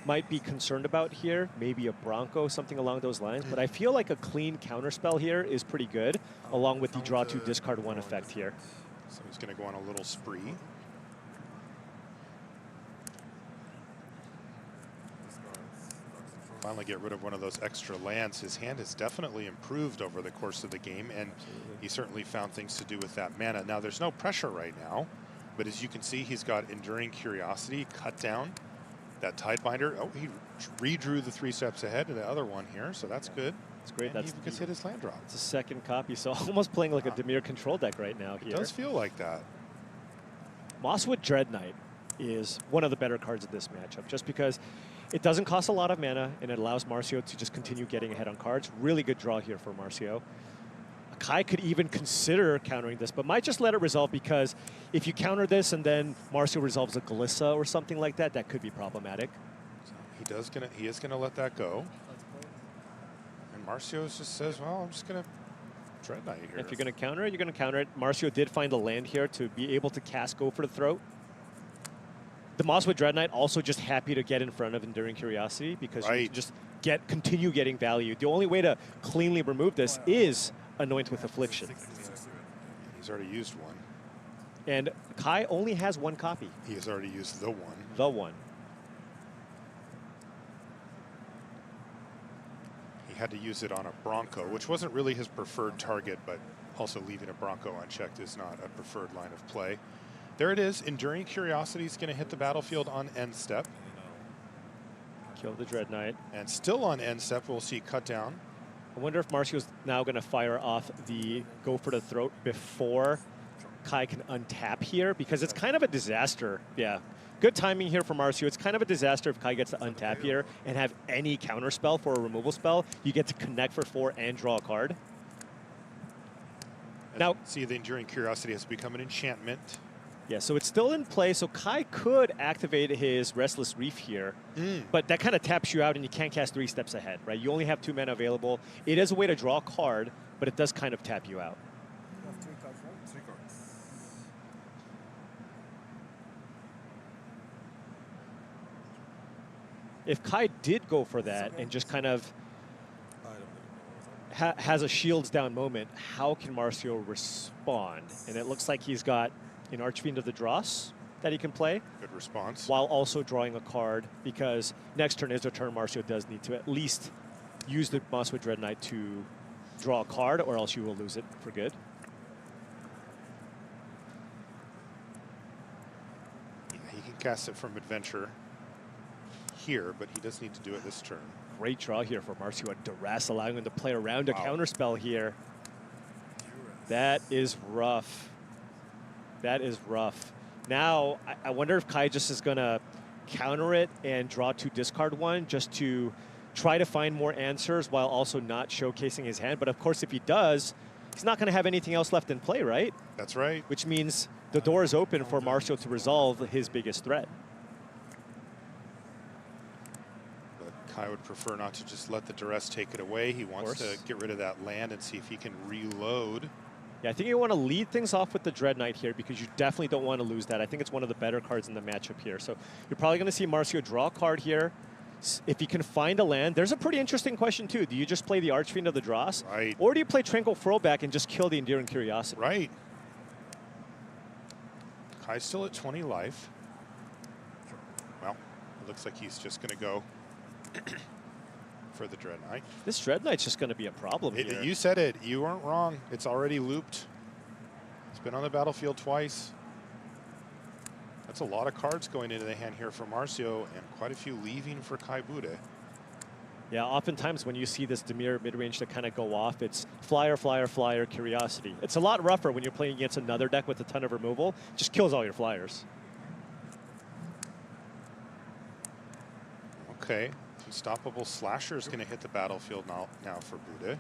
might be concerned about here. Maybe a Bronco, something along those lines. But I feel like a clean counterspell here is pretty good, along with the draw 2, discard 1 effect here. So he's going to go on a little spree. Finally get rid of one of those extra lands. His hand has definitely improved over the course of the game, and he certainly found things to do with that mana. Now, there's no pressure right now, but as you can see, he's got Enduring Curiosity, Cut Down, that Tidebinder. Oh, he redrew the 3 steps ahead to the other one here, so that's good. It's great. And he gets hit his land drop. It's a second copy, so almost playing like a Dimir control deck right now here. It does feel like that. Mosswood Dread Knight is one of the better cards of this matchup, just because it doesn't cost a lot of mana, and it allows Marcio to just continue getting ahead on cards. Really good draw here for Marcio. Kai could even consider countering this, but might just let it resolve, because if you counter this and then Marcio resolves a Glissa or something like that, that could be problematic. So he is gonna let that go. And Marcio just says, well, I'm just gonna Dread Knight here. If you're gonna counter it, you're gonna counter it. Marcio did find a land here to be able to cast Go for the Throat. the Mosswood Dread Knight also just happy to get in front of Enduring Curiosity because you can just continue getting value. The only way to cleanly remove this is Anoint with Affliction. He's already used one. And Kai only has one copy. He has already used the one. The one. He had to use it on a Bronco, which wasn't really his preferred target, but also leaving a Bronco unchecked is not a preferred line of play. There it is. Enduring Curiosity is going to hit the battlefield on end step. Kill the Dread Knight. And still on end step, we'll see cut down. I wonder if Marcio's now going to fire off the Go for the Throat before Kai can untap here, because it's kind of a disaster. Yeah, good timing here for Marcio. It's kind of a disaster if Kai gets to untap here and have any counter spell for a removal spell. You get to connect for 4 and draw a card. And now, see, the Enduring Curiosity has become an enchantment. Yeah, so it's still in play, so Kai could activate his Restless Reef here, but that kind of taps you out and you can't cast 3 steps ahead, right? You only have 2 mana available. It is a way to draw a card, but it does kind of tap you out. You have 3 cards, right? 3 cards. If Kai did go for that and just kind of has a shields down moment, how can Marcio respond? And it looks like he's got an Archfiend of the Dross that he can play. Good response. While also drawing a card, because next turn is a turn Marcio does need to at least use the Mosswood Dread Knight to draw a card, or else you will lose it for good. Yeah, he can cast it from Adventure here, but he does need to do it this turn. Great draw here for Marcio at Duress, allowing him to play around a counterspell here. That is rough. That is rough. Now, I wonder if Kai just is going to counter it and draw 2, discard 1, just to try to find more answers while also not showcasing his hand. But of course, if he does, he's not going to have anything else left in play, right? That's right. Which means the door is open for Marcio to resolve his biggest threat. But Kai would prefer not to just let the Duress take it away. He wants to get rid of that land and see if he can reload. Yeah, I think you want to lead things off with the Dread Knight here, because you definitely don't want to lose that. I think it's one of the better cards in the matchup here. So you're probably going to see Marcio draw a card here. If he can find a land, there's a pretty interesting question too. Do you just play the Archfiend of the Dross? Right. Or do you play Tranquil Furlback and just kill the Enduring Curiosity? Right. Kai's still at 20 life. Well, it looks like he's just going to go for the Dread Knight. This Dread Knight's just going to be a problem here. You said it. You weren't wrong. It's already looped. It's been on the battlefield twice. That's a lot of cards going into the hand here for Marcio, and quite a few leaving for Kai Bude. Yeah, oftentimes when you see this Dimir mid-range that kind of go off, it's flyer, flyer, flyer, Curiosity. It's a lot rougher when you're playing against another deck with a ton of removal. It just kills all your flyers. Okay. Unstoppable Slasher is going to hit the battlefield now for Bude.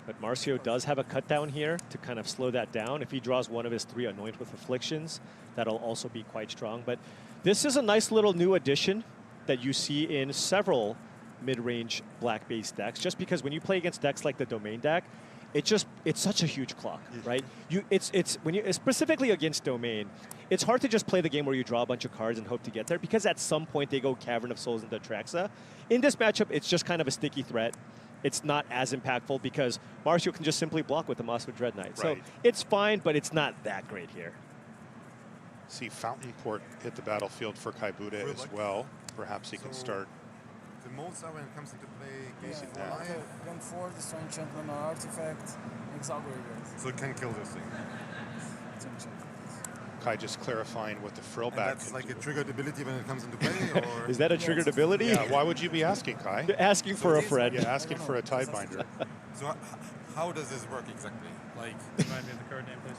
But Marcio does have a cut down here to kind of slow that down. If he draws one of his 3 Anoint with Afflictions, that'll also be quite strong. But this is a nice little new addition that you see in several mid-range black-based decks, just because when you play against decks like the Domain deck, it's such a huge clock, right? When you specifically against Domain, it's hard to just play the game where you draw a bunch of cards and hope to get there, because at some point they go Cavern of Souls into Atraxa. In this matchup, it's just kind of a sticky threat. It's not as impactful because Marcio can just simply block with the Mosswood Dread Knight. So it's fine, but it's not that great here. See Fountain Port hit the battlefield for Kai Bude as well. Perhaps he can start. The modes are when it comes into play. When 4 destroy enchantment or artifact, exaggerate. So it can kill this thing. Kai just clarifying what the Frillback. That's like a triggered ability when it comes into play, or is that a triggered ability? Yeah. Why would you be asking, Kai? You're asking for a friend. Yeah, asking for a Tidebinder. So how does this work exactly? Like, remind me of the card name, please.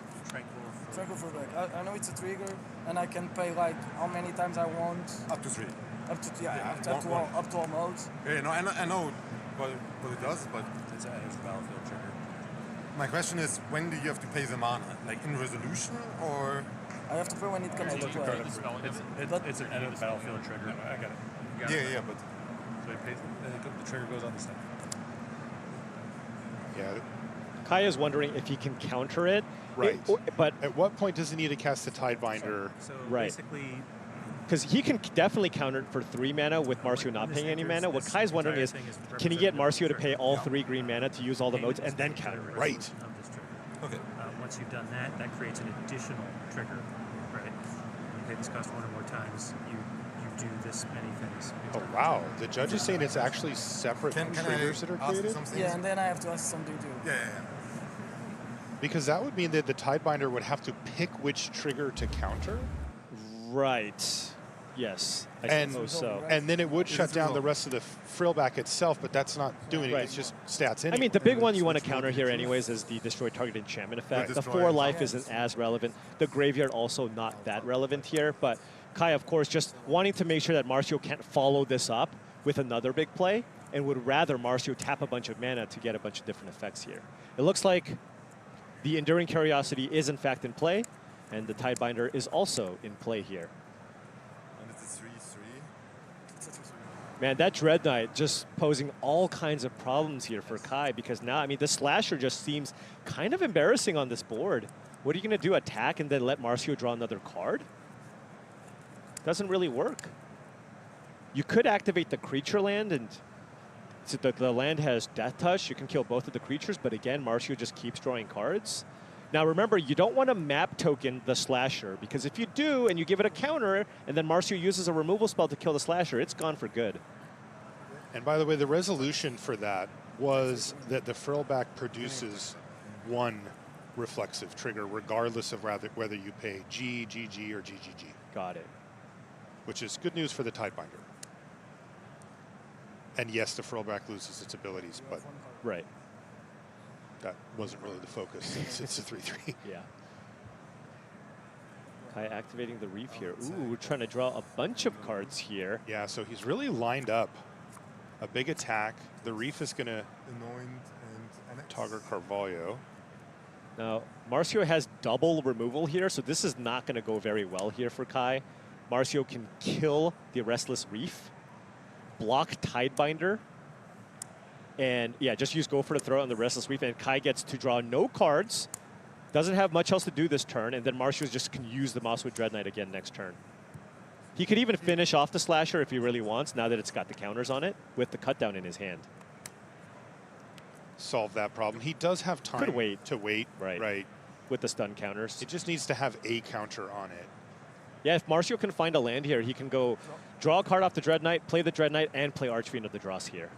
Tranquil Furlback. I know it's a trigger, and I can pay like how many times I want. Up to 3. Up to all modes. Yeah, no, I know what it does, but it's a battlefield trigger. My question is, when do you have to pay the mana? Like in resolution, or? I have to pay when it comes into play. It's an end of the battlefield trigger. I got it. Yeah, but so he pays, the trigger goes on the step. Yeah. Kai is wondering if he can counter it. Right. But at what point does he need to cast the Tidebinder? So basically, because he can definitely counter it for 3 mana with Marcio not paying any mana. What Kai's wondering is, can he get Marcio to pay all 3 green mana to use all the modes and then counter it? Right. Okay. Once you've done that, that creates an additional trigger, right? When you pay this cost 1 or more times, you do this many things. Oh, wow. The judge is saying it's actually separate triggers that are created? Yeah, and then I have to ask something too. Yeah. Because that would mean that the Tidebinder would have to pick which trigger to counter? Right. Yes, I suppose so. And then it would shut down the rest of the frillback itself, but that's not doing it. It's just stats anyway. I mean, the big one you want to counter here anyways is the Destroy Target Enchantment effect. The 4 life isn't as relevant. The Graveyard also not that relevant here, but Kai, of course, just wanting to make sure that Marcio can't follow this up with another big play and would rather Marcio tap a bunch of mana to get a bunch of different effects here. It looks like the Enduring Curiosity is in fact in play, and the Tidebinder is also in play here. Man, that Dread Knight just posing all kinds of problems here for Kai, because now, I mean, the Slasher just seems kind of embarrassing on this board. What are you going to do, attack and then let Marcio draw another card? Doesn't really work. You could activate the creature land, and so the land has Death Touch. You can kill both of the creatures, but again, Marcio just keeps drawing cards. Now remember, you don't want to map token the Slasher, because if you do and you give it a counter and then Marcio uses a removal spell to kill the Slasher, it's gone for good. And by the way, the resolution for that was that the frillback produces 1 reflexive trigger regardless of whether you pay G, GG, or GGG. Got it. Which is good news for the Tidebinder. And yes, the frillback loses its abilities, but right. That wasn't really the focus since it's a 3/3. Yeah. Kai activating the Reef here. Ooh, we're trying to draw a bunch of cards here. Yeah, so he's really lined up a big attack. The Reef is going to Togger Carvalho. Now, Marcio has double removal here, so this is not going to go very well here for Kai. Marcio can kill the Restless Reef, block Tidebinder, and yeah, just use Go for the Throat on the Restless Reef, and Kai gets to draw no cards. Doesn't have much else to do this turn, and then Marcio just can use the Mosswood Dread Knight again next turn. He could even finish off the Slasher if he really wants, now that it's got the counters on it, with the Cut Down in his hand. Solve that problem. He does have time Could wait. to wait. Right. With the stun counters. It just needs to have a counter on it. Yeah, if Marcio can find a land here, he can go draw a card off the Dread Knight, play the Dread Knight, and play Archfiend of the Dross here.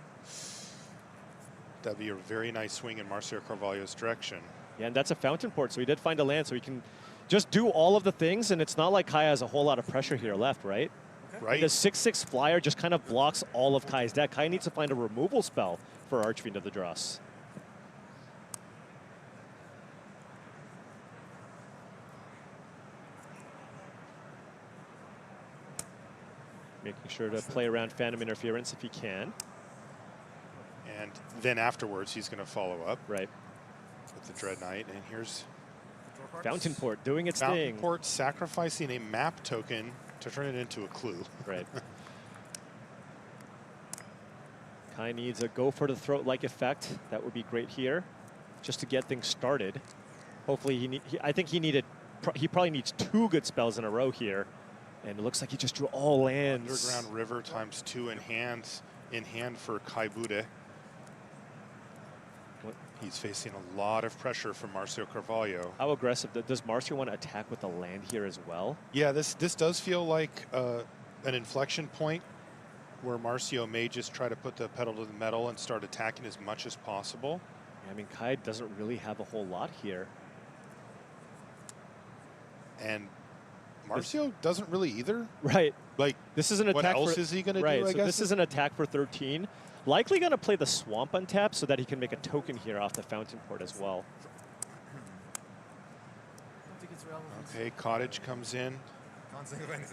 That'd be a very nice swing in Marcio Carvalho's direction. Yeah, and that's a Fountain Port, so he did find a land, so he can just do all of the things, and it's not like Kai has a whole lot of pressure here left, right? Right. The 6/6 flyer just kind of blocks all of Kai's deck. Kai needs to find a removal spell for Archfiend of the Dross. Making sure to play around Phantom Interference if he can. And then afterwards, he's going to follow up. Right. With the Dread Knight. And here's Fountain Port doing its Fountain thing. Port sacrificing a map token to turn it into a clue. Right. Kai needs a Go for the Throat-like effect. That would be great here, just to get things started. Hopefully, I think he probably needs 2 good spells in a row here. And it looks like he just drew all lands. Underground River ×2 in hand for Kai Bude. He's facing a lot of pressure from Marcio Carvalho. How aggressive? Does Marcio want to attack with the land here as well? Yeah, this does feel like an inflection point where Marcio may just try to put the pedal to the metal and start attacking as much as possible. Yeah, I mean, Kai doesn't really have a whole lot here. And Marcio doesn't really either. Right. Like, this is an attack. What else is he going to do, I so guess? this is an attack for 13. Likely going to play the Swamp untap so that he can make a token here off the Fountain Port as well. Okay, Cottage comes in.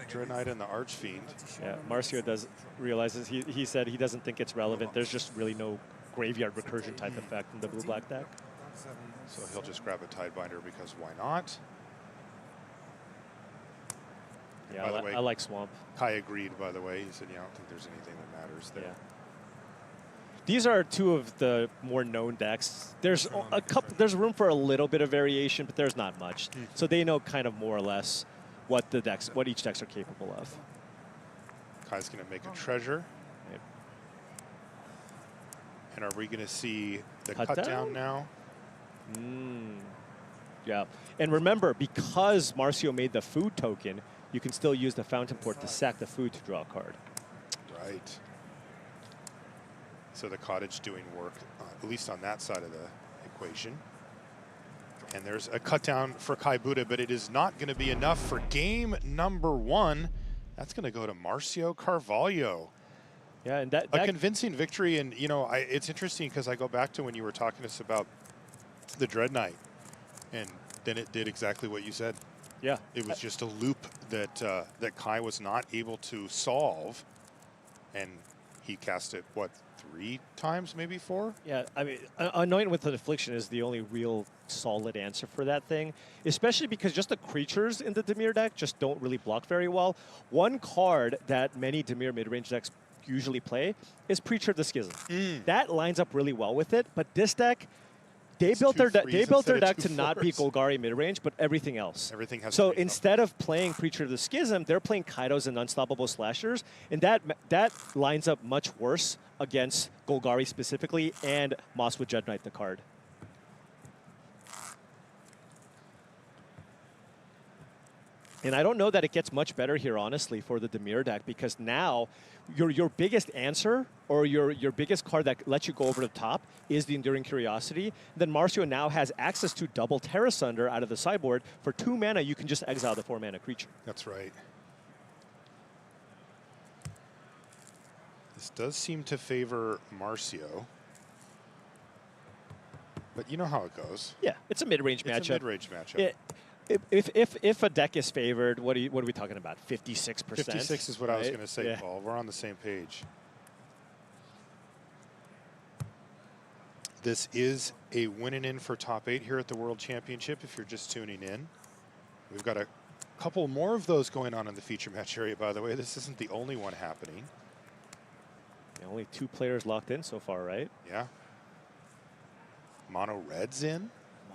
Dread Knight and the Archfiend. Yeah, Marcio realizes he said he doesn't think it's relevant. There's just really no graveyard recursion type effect in the blue-black deck. So he'll just grab a Tidebinder because why not? Yeah, I like Swamp. Kai agreed, by the way. He said, yeah, I don't think there's anything that matters there. Yeah. These are 2 of the more known decks. There's a couple. There's room for a little bit of variation, but there's not much. So they know kind of more or less what each decks are capable of. Kai's going to make a treasure. And are we going to see the cut down now? Yeah. And remember, because Marcio made the food token, you can still use the fountain port to sack the food to draw a card. Right. So the cottage doing work, at least on that side of the equation. And there's a cut down for Kai Buddha, but it is not going to be enough for game number 1. That's going to go to Marcio Carvalho. Yeah, and that a convincing victory. And, you know, it's interesting because I go back to when you were talking to us about the Dread Knight, and then it did exactly what you said. Yeah. It was just a loop that that Kai was not able to solve, and he cast it, what, 3 times, maybe 4? Yeah, I mean, Anoint with an Affliction is the only real solid answer for that thing, especially because just the creatures in the Dimir deck just don't really block very well. One card that many Dimir mid-range decks usually play is Preacher of the Schism. That lines up really well with it, but this deck, they built their deck to not be Golgari mid-range, but everything else. Everything has so to be instead of playing Preacher of the Schism, they're playing Kaidos and Unstoppable Slashers, and that lines up much worse against Golgari specifically and Mosswood Dread Knight, the card. And I don't know that it gets much better here, honestly, for the Dimir deck, because now your biggest answer or your biggest card that lets you go over the top is the Enduring Curiosity. Then Marcio now has access to double Terra Sunder out of the sideboard. For 2 mana, you can just exile the 4-mana creature. That's right. This does seem to favor Marcio. But you know how it goes. Yeah, it's a mid-range matchup. It's a mid-range matchup. If a deck is favored, what are we talking about? 56%? 56 is what I was going to say, yeah. Paul. We're on the same page. This is a win-in for top 8 here at the World Championship if you're just tuning in. We've got a couple more of those going on in the feature match area, by the way. This isn't the only one happening. Yeah, only 2 players locked in so far, right? Yeah. Mono Red's in.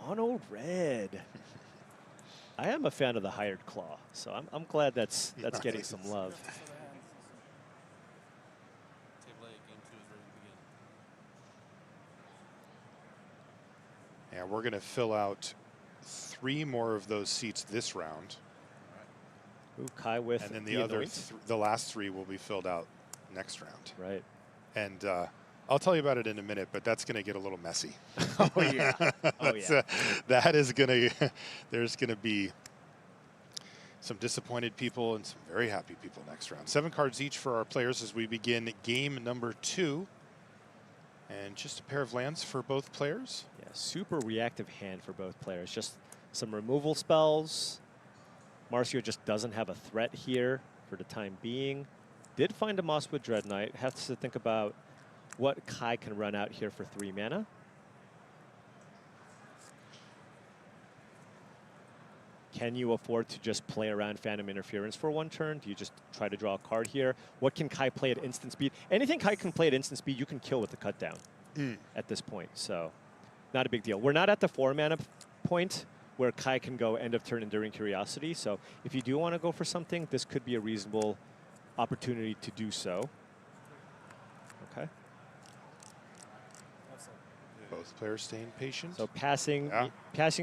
Mono Red. I am a fan of the Hired Claw, so I'm glad that's getting some love. Yeah, we're going to fill out 3 more of those seats this round. Ooh, Kai with and then the last 3 will be filled out next round. Right. And I'll tell you about it in a minute, but that's going to get a little messy. Oh yeah. Oh yeah. That is going to. There's going to be some disappointed people and some very happy people next round. 7 cards each for our players as we begin game number 2. And just a pair of lands for both players. Yeah, super reactive hand for both players. Just some removal spells. Marcio just doesn't have a threat here for the time being. Did find a Mosswood Dread Knight. Has to think about what Kai can run out here for 3 mana. Can you afford to just play around Phantom Interference for 1 turn? Do you just try to draw a card here? What can Kai play at instant speed? Anything Kai can play at instant speed, you can kill with the cut down at this point. So not a big deal. We're not at the 4 mana point where Kai can go end of turn Enduring Curiosity. So if you do want to go for something, this could be a reasonable opportunity to do so. Okay. Both players staying patient. So passing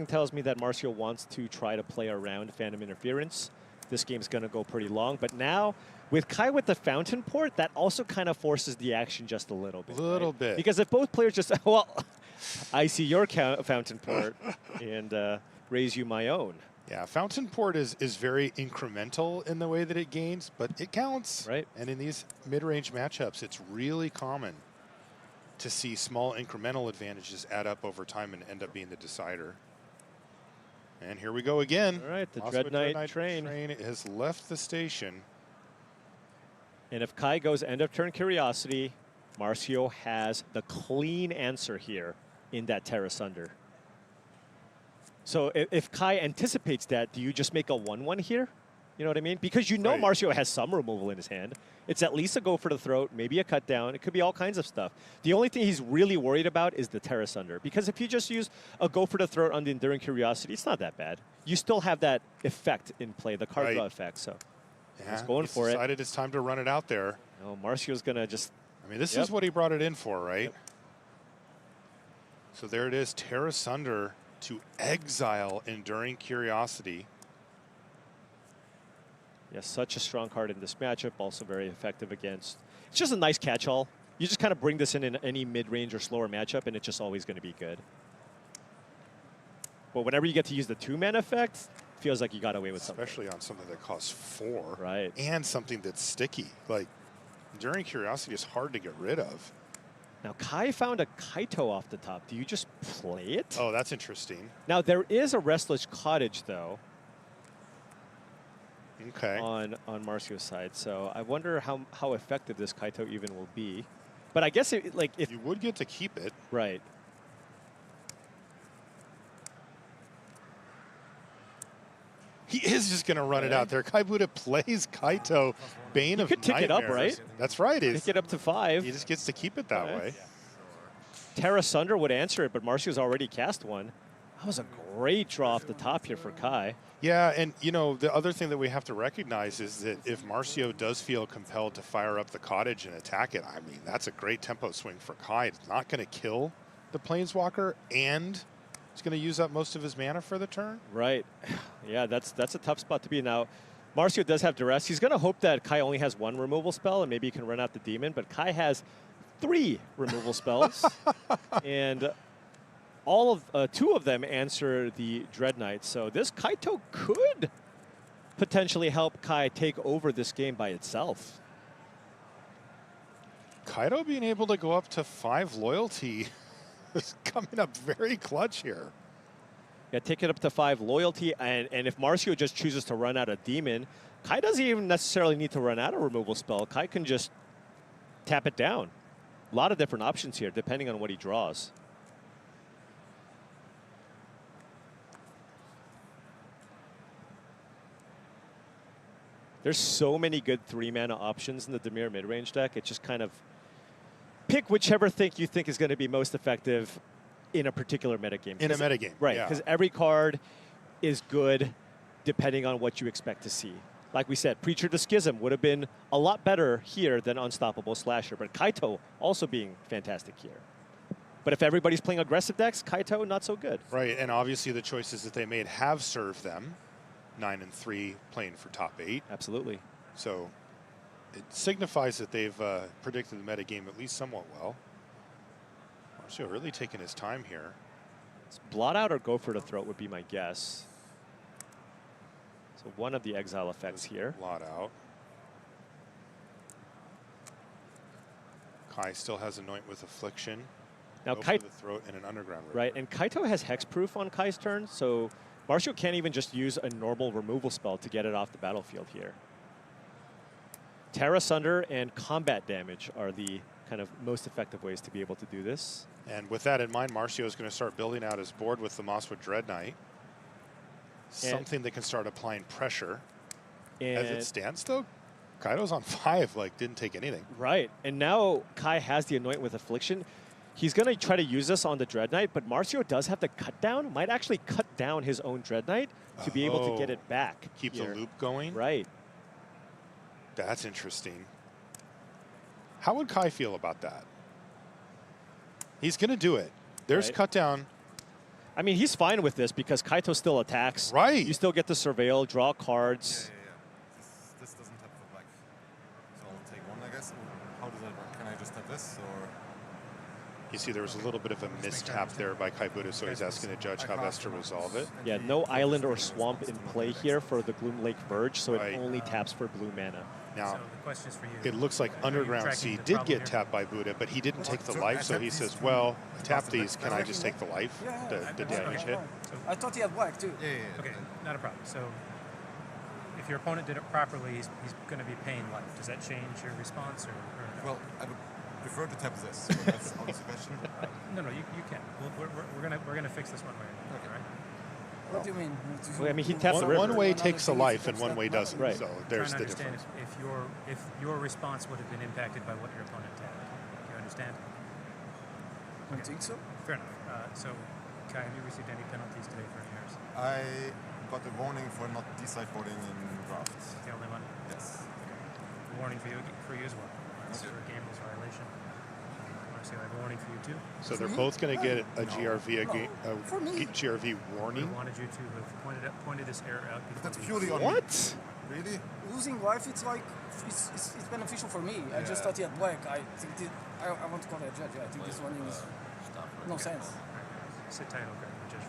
tells me that Marcio wants to try to play around Phantom Interference. This game's going to go pretty long. But now, with Kai with the Fountain Port, that also kind of forces the action just a little bit. Bit. Because if both players just, well, I see your Fountain Port and raise you my own. Yeah, Fountain Port is very incremental in the way that it gains, but it counts. Right. And in these mid-range matchups, it's really common to see small incremental advantages add up over time and end up being the decider. And here we go again. All right, the Mosswood Dread Knight train has left the station. And if Kai goes end of turn Curiosity, Marcio has the clean answer here in that Terra Sunder. So if Kai anticipates that, do you just make a 1/1 here? You know what I mean? Because you know Marcio has some removal in his hand. It's at least a go for the throat, maybe a cut down. It could be all kinds of stuff. The only thing he's really worried about is the Terra Sunder. Because if you just use a go for the throat on the Enduring Curiosity, it's not that bad. You still have that effect in play, the card draw effect. So Yeah, He's going for it. Decided it's time to run it out there. No, Marcio's going to just... I mean, this is what he brought it in for, right? Yep. So there it is, tear asunder to exile Enduring Curiosity. Yeah, such a strong card in this matchup, also very effective against... It's just a nice catch-all. You just kind of bring this in any mid-range or slower matchup, and it's just always going to be good. But whenever you get to use the 2-mana effect, feels like you got away with something. Especially on something that costs 4. Right. And something that's sticky. Like, Enduring Curiosity is hard to get rid of. Now, Kai found a Kaito off the top. Do you just play it? Oh, that's interesting. Now, there is a Restless Cottage, though. Okay. On Marcio's side, so I wonder how effective this Kaito even will be. But I guess if you would get to keep it, right? He is just going to run it out there. Kai Buddha plays Kaito, Bane of Nightmares. Tick it up, right? That's right. Tick it up to 5. He just gets to keep it that way. Terra Sunder would answer it, but Marcio's already cast one. That was a great draw off the top here for Kai. Yeah, and you know, the other thing that we have to recognize is that if Marcio does feel compelled to fire up the cottage and attack it, I mean, that's a great tempo swing for Kai. It's not going to kill the Planeswalker, and it's going to use up most of his mana for the turn. Right. Yeah, that's a tough spot to be. Now, Marcio does have Duress. He's going to hope that Kai only has 1 removal spell, and maybe he can run out the demon, but Kai has 3 removal spells, and all of 2 of them answer the Dread Knight. So this Kaito could potentially help Kai take over this game by itself. Kaito being able to go up to 5 loyalty is coming up very clutch here. Yeah, take it up to 5 loyalty, and if Marcio just chooses to run out a demon, Kai doesn't even necessarily need to run out a removal spell. Kai can just tap it down. A lot of different options here, depending on what he draws. There's so many good 3-mana options in the Dimir mid-range deck. It's just kind of pick whichever thing you think is going to be most effective in a particular metagame. In a metagame, right? yeah. Because every card is good depending on what you expect to see. Like we said, Preacher to Schism would have been a lot better here than Unstoppable Slasher, but Kaito also being fantastic here. But if everybody's playing aggressive decks, Kaito not so good. Right, and obviously the choices that they made have served them. 9 and 3 playing for top 8. Absolutely. So it signifies that they've predicted the metagame at least somewhat well. Marcio really taking his time here. It's blot out or go for the throat would be my guess. So one of the exile effects here. Blot out. Kai still has Anoint with Affliction. Now go Kai for the throat and an Underground River. Right, and Kaito has hexproof on Kai's turn, so Marcio can't even just use a normal removal spell to get it off the battlefield here. Terra Sunder and combat damage are the kind of most effective ways to be able to do this. And with that in mind, Marcio is going to start building out his board with the Mosswood Dread Knight. Something that can start applying pressure. As it stands, though, Kaito's on 5, like, didn't take anything. Right, and now Kai has the Anoint with Affliction. He's going to try to use this on the Dread Knight, but Marcio does have the cut down, might actually cut down his own Dread Knight to be able to get it back. Keep here. the loop going? Right. That's interesting. How would Kai feel about that? He's going to do it. There's cut down. I mean, he's fine with this because Kaito still attacks. Right. You still get to surveil, draw cards. This doesn't tap for black. So I'll take 1, I guess. How does that work? Can I just tap this, or? You see there was a little bit of a mistap there by Kai Buddha, so he's asking the judge how best to resolve it. Yeah, no island or swamp in play here for the Gloom Lake Verge, so it only taps for blue mana. Now, So the question is for you. it looks like Underground tracking Sea the did problem get here? tapped by Buddha, but he didn't take the life, so he says, well, I tapped these, can I just take the life, the damage hit? I thought he had black too. Okay, not a problem. So if your opponent did it properly, he's going to be paying life. Does that change your response or no? Well, I would prefer to tap this. So that's honestly the question. No, you can. We're gonna fix this one way. Okay, right? What do you mean? Well, I mean, he taps the river. One way takes a life and one way doesn't, Right. so there's Trying the to understand difference. if your response would have been impacted by what your opponent tapped. Do you understand? I think so. Fair enough. So, Kai, have you received any penalties today for any errors? got a warning for not decide voting in drafts. The only one? Yes. A warning for you as well. That's for a game rules violation. Marcio, I have a warning for you too. So they're both going to get a GRV warning. I wanted you to have pointed this error out before. That's purely on What? Really? Losing life, it's like it's beneficial for me. I just thought he had black. I think I want to call that judge. Yeah, I think this one is no sense. Sit tight, okay, judge.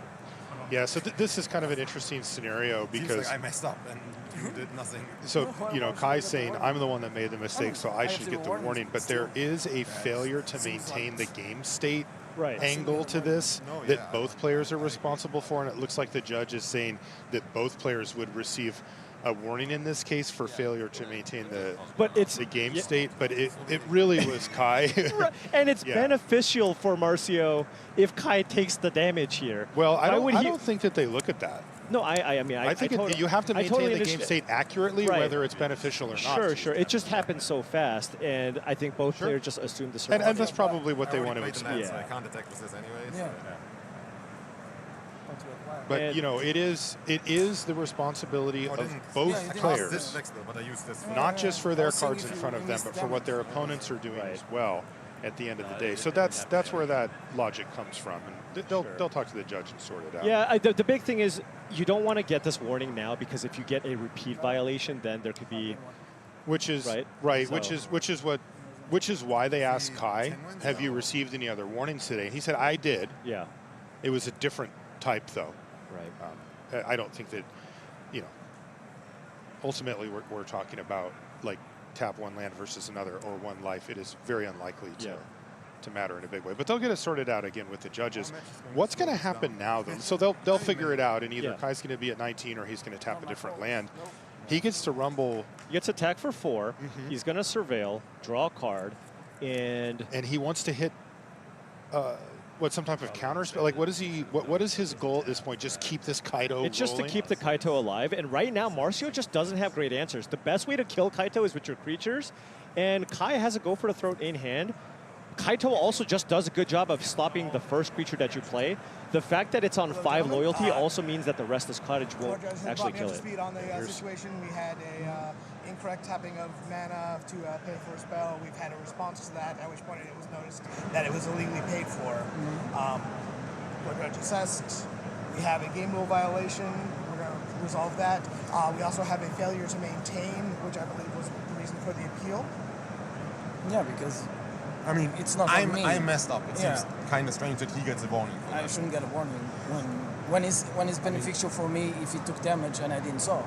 Yeah, so this is kind of an interesting scenario Seems because like I messed up and you did nothing. So, you know, Kai's saying, I'm the one that made the mistake, so I should get the warning. But there is a failure to maintain the game state angle to this that both players are responsible for. And it looks like the judge is saying that both players would receive a warning in this case for failure to maintain the game state. But it really was Kai. And it's beneficial for Marcio if Kai takes the damage here. Well, I don't think that they look at that. No, I mean, I think totally, you have to maintain totally the game state accurately, whether it's beneficial or not. Sure. It just happened so fast, and I think both players just assumed the survival. And that's probably what they want to experience. So I can't attack with this anyways. Yeah. But you know, it is the responsibility of both players, not just for their cards in front of them, but for what their opponents are doing as well at the end of the day. So that's where that logic comes from, and they'll talk to the judge and sort it out. Yeah, the big thing is you don't want to get this warning now, because if you get a repeat violation, then there could be, which is why they asked Kai, have you received any other warnings today? And he said, I did. Yeah. It was a different type though. Right. I don't think that, you know, ultimately we're talking about like tap one land versus another or one life. It is very unlikely to matter in a big way. But they'll get it sorted out again with the judges. What's going to happen now though? So they'll figure it out, and either Kai's going to be at 19 or he's going to tap a different land. He gets to rumble. He gets attack for 4. He's going to surveil, draw a card, and he wants to hit some type of counter spell? Like, what is his goal at this point? Just keep this Kaito It's just to keep the Kaito alive, and right now Marcio just doesn't have great answers. The best way to kill Kaito is with your creatures, and Kai has a go for the throat in hand. Kaito also just does a good job of stopping the first creature that you play. The fact that it's on 5 loyalty also means that the Restless Cottage won't actually kill it. Speed on the situation. We had a incorrect tapping of mana to pay for a spell. We've had a response to that, at which point it was noticed that it was illegally paid for. We're judge CEST. We have a game rule violation. We're going to resolve that. We also have a failure to maintain, which I believe was the reason for the appeal. Yeah, because I mean, it's not I me. messed up. It seems kind of strange that he gets a warning. I shouldn't get a warning when it's beneficial for me if he took damage and I didn't solve.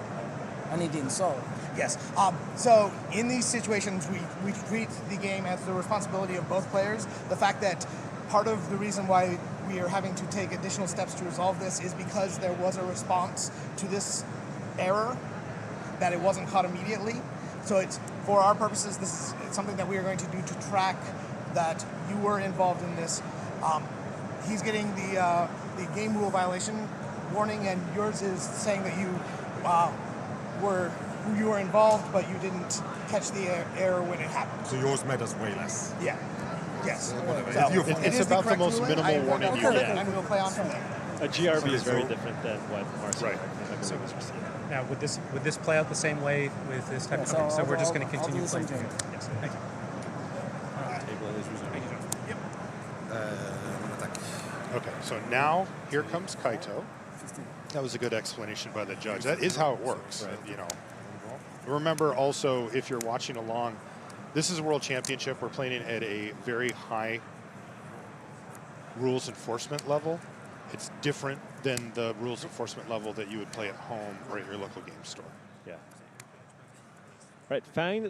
And he didn't solve. Yes. So in these situations, we treat the game as the responsibility of both players. The fact that part of the reason why we are having to take additional steps to resolve this is because there was a response to this error, that it wasn't caught immediately. So it's, for our purposes, this is something that we are going to do to track that you were involved in this. He's getting the game rule violation warning, and yours is saying that you were involved, but you didn't catch the error when it happened. So yours matters way less. Yeah. Yes. It's about the most minimal warning you get. And we'll play on from there. A GRV is very different than what Marcio was receiving. Now, would this play out the same way with this type of thing? So we're just going to continue playing. Yes. Thank you. Okay, so now here comes Kaito. That was a good explanation by the judge. That is how it works, you know. Remember also, if you're watching along, this is a World Championship. We're playing it at a very high rules enforcement level. It's different than the rules enforcement level that you would play at home or at your local game store. Yeah. Right,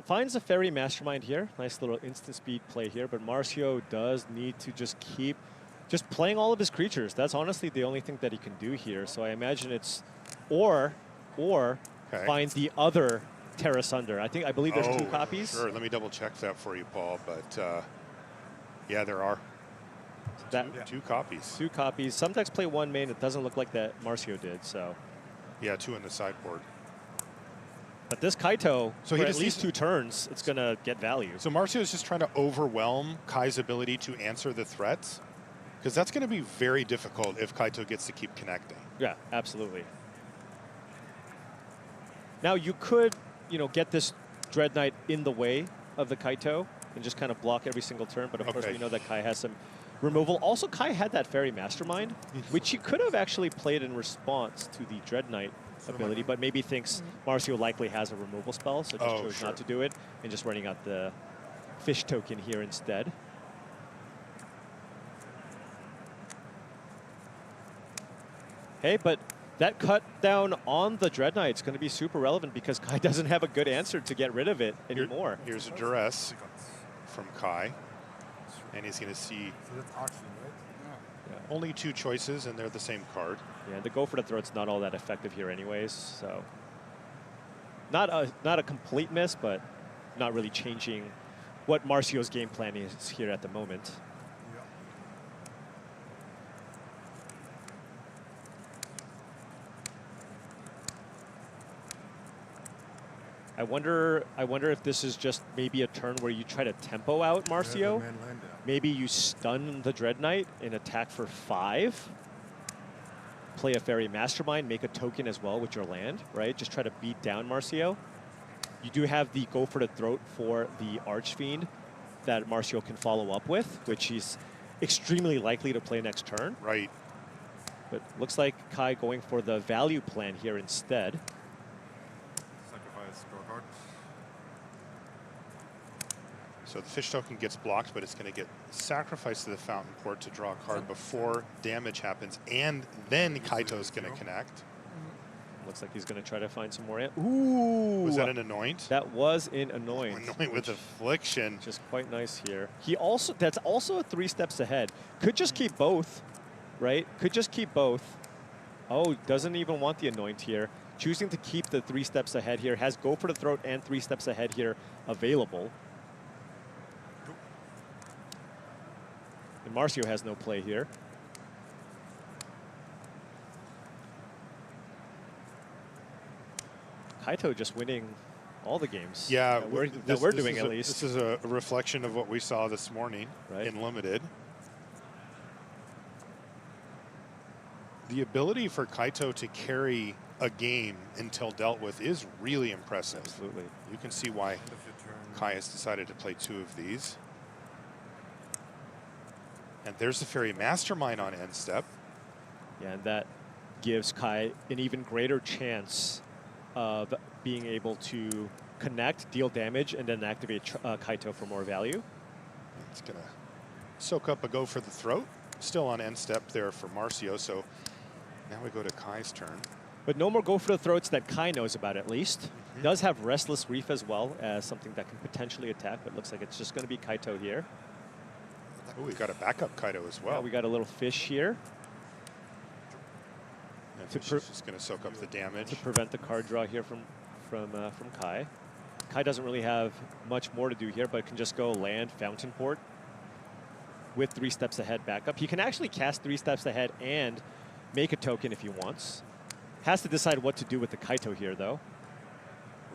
finds a Fairy Mastermind here. Nice little instant speed play here, but Marcio does need to just keep playing all of his creatures. That's honestly the only thing that he can do here. So I imagine it's or find the other Terra Sunder. I believe there's 2 copies. Sure, let me double check that for you, Paul. But yeah, there are. Two copies. 2 copies. Some decks play 1 main. It doesn't look like that Marcio did. So yeah, 2 in the sideboard. But this Kaito, so for at least 2 turns, it's going to get value. So Marcio is just trying to overwhelm Kai's ability to answer the threats, because that's going to be very difficult if Kaito gets to keep connecting. Yeah, absolutely. Now you could, you know, get this Dread Knight in the way of the Kaito and just kind of block every single turn, but of course we know that Kai has some removal. Also, Kai had that Fairy Mastermind, which he could have actually played in response to the Dread Knight ability, but maybe thinks Marcio likely has a removal spell, so just chose not to do it, and just running out the fish token here instead. Hey, but that cut down on the Dread Knight is going to be super relevant because Kai doesn't have a good answer to get rid of it anymore. Here's a duress from Kai, and he's going to see only 2 choices, and they're the same card. Yeah, the go for the throat's not all that effective here anyways, so not a complete miss, but not really changing what Marcio's game plan is here at the moment. I wonder if this is just maybe a turn where you try to tempo out Marcio. Maybe you stun the Dread Knight and attack for 5. Play a Fairy Mastermind, make a token as well with your land, right? Just try to beat down Marcio. You do have the go for the throat for the Archfiend that Marcio can follow up with, which he's extremely likely to play next turn. Right. But looks like Kai going for the value plan here instead. So the fish token gets blocked, but it's going to get sacrificed to the Fountain Port to draw a card before damage happens, and then Kaito's going to connect. Looks like he's going to try to find some more. Ooh! Was that an Anoint? That was an Anoint. Anoint with Affliction. Just quite nice here. That's also 3 steps ahead. Could just keep both, right? Could just keep both. Oh, doesn't even want the Anoint here. Choosing to keep the 3 steps ahead here. Has go for the throat and 3 steps ahead here available. And Marcio has no play here. Kaito just winning all the games. Yeah, that we're doing at least. This is a reflection of what we saw this morning in Limited. The ability for Kaito to carry a game until dealt with is really impressive. Absolutely. You can see why Kai has decided to play 2 of these. And there's the Fairy Mastermind on end step. Yeah, and that gives Kai an even greater chance of being able to connect, deal damage, and then activate Kaito for more value. It's going to soak up a go for the throat. Still on end step there for Marcio, so now we go to Kai's turn. But no more go for the throats that Kai knows about at least. Does have Restless Reef as well as something that can potentially attack, but looks like it's just going to be Kaito here. Oh, we got a backup Kaito as well. Yeah, we got a little fish here. And fish is just going to soak up the damage. To prevent the card draw here from Kai. Kai doesn't really have much more to do here, but can just go land Fountain Port with 3 steps ahead backup. He can actually cast 3 steps ahead and make a token if he wants. Has to decide what to do with the Kaito here, though.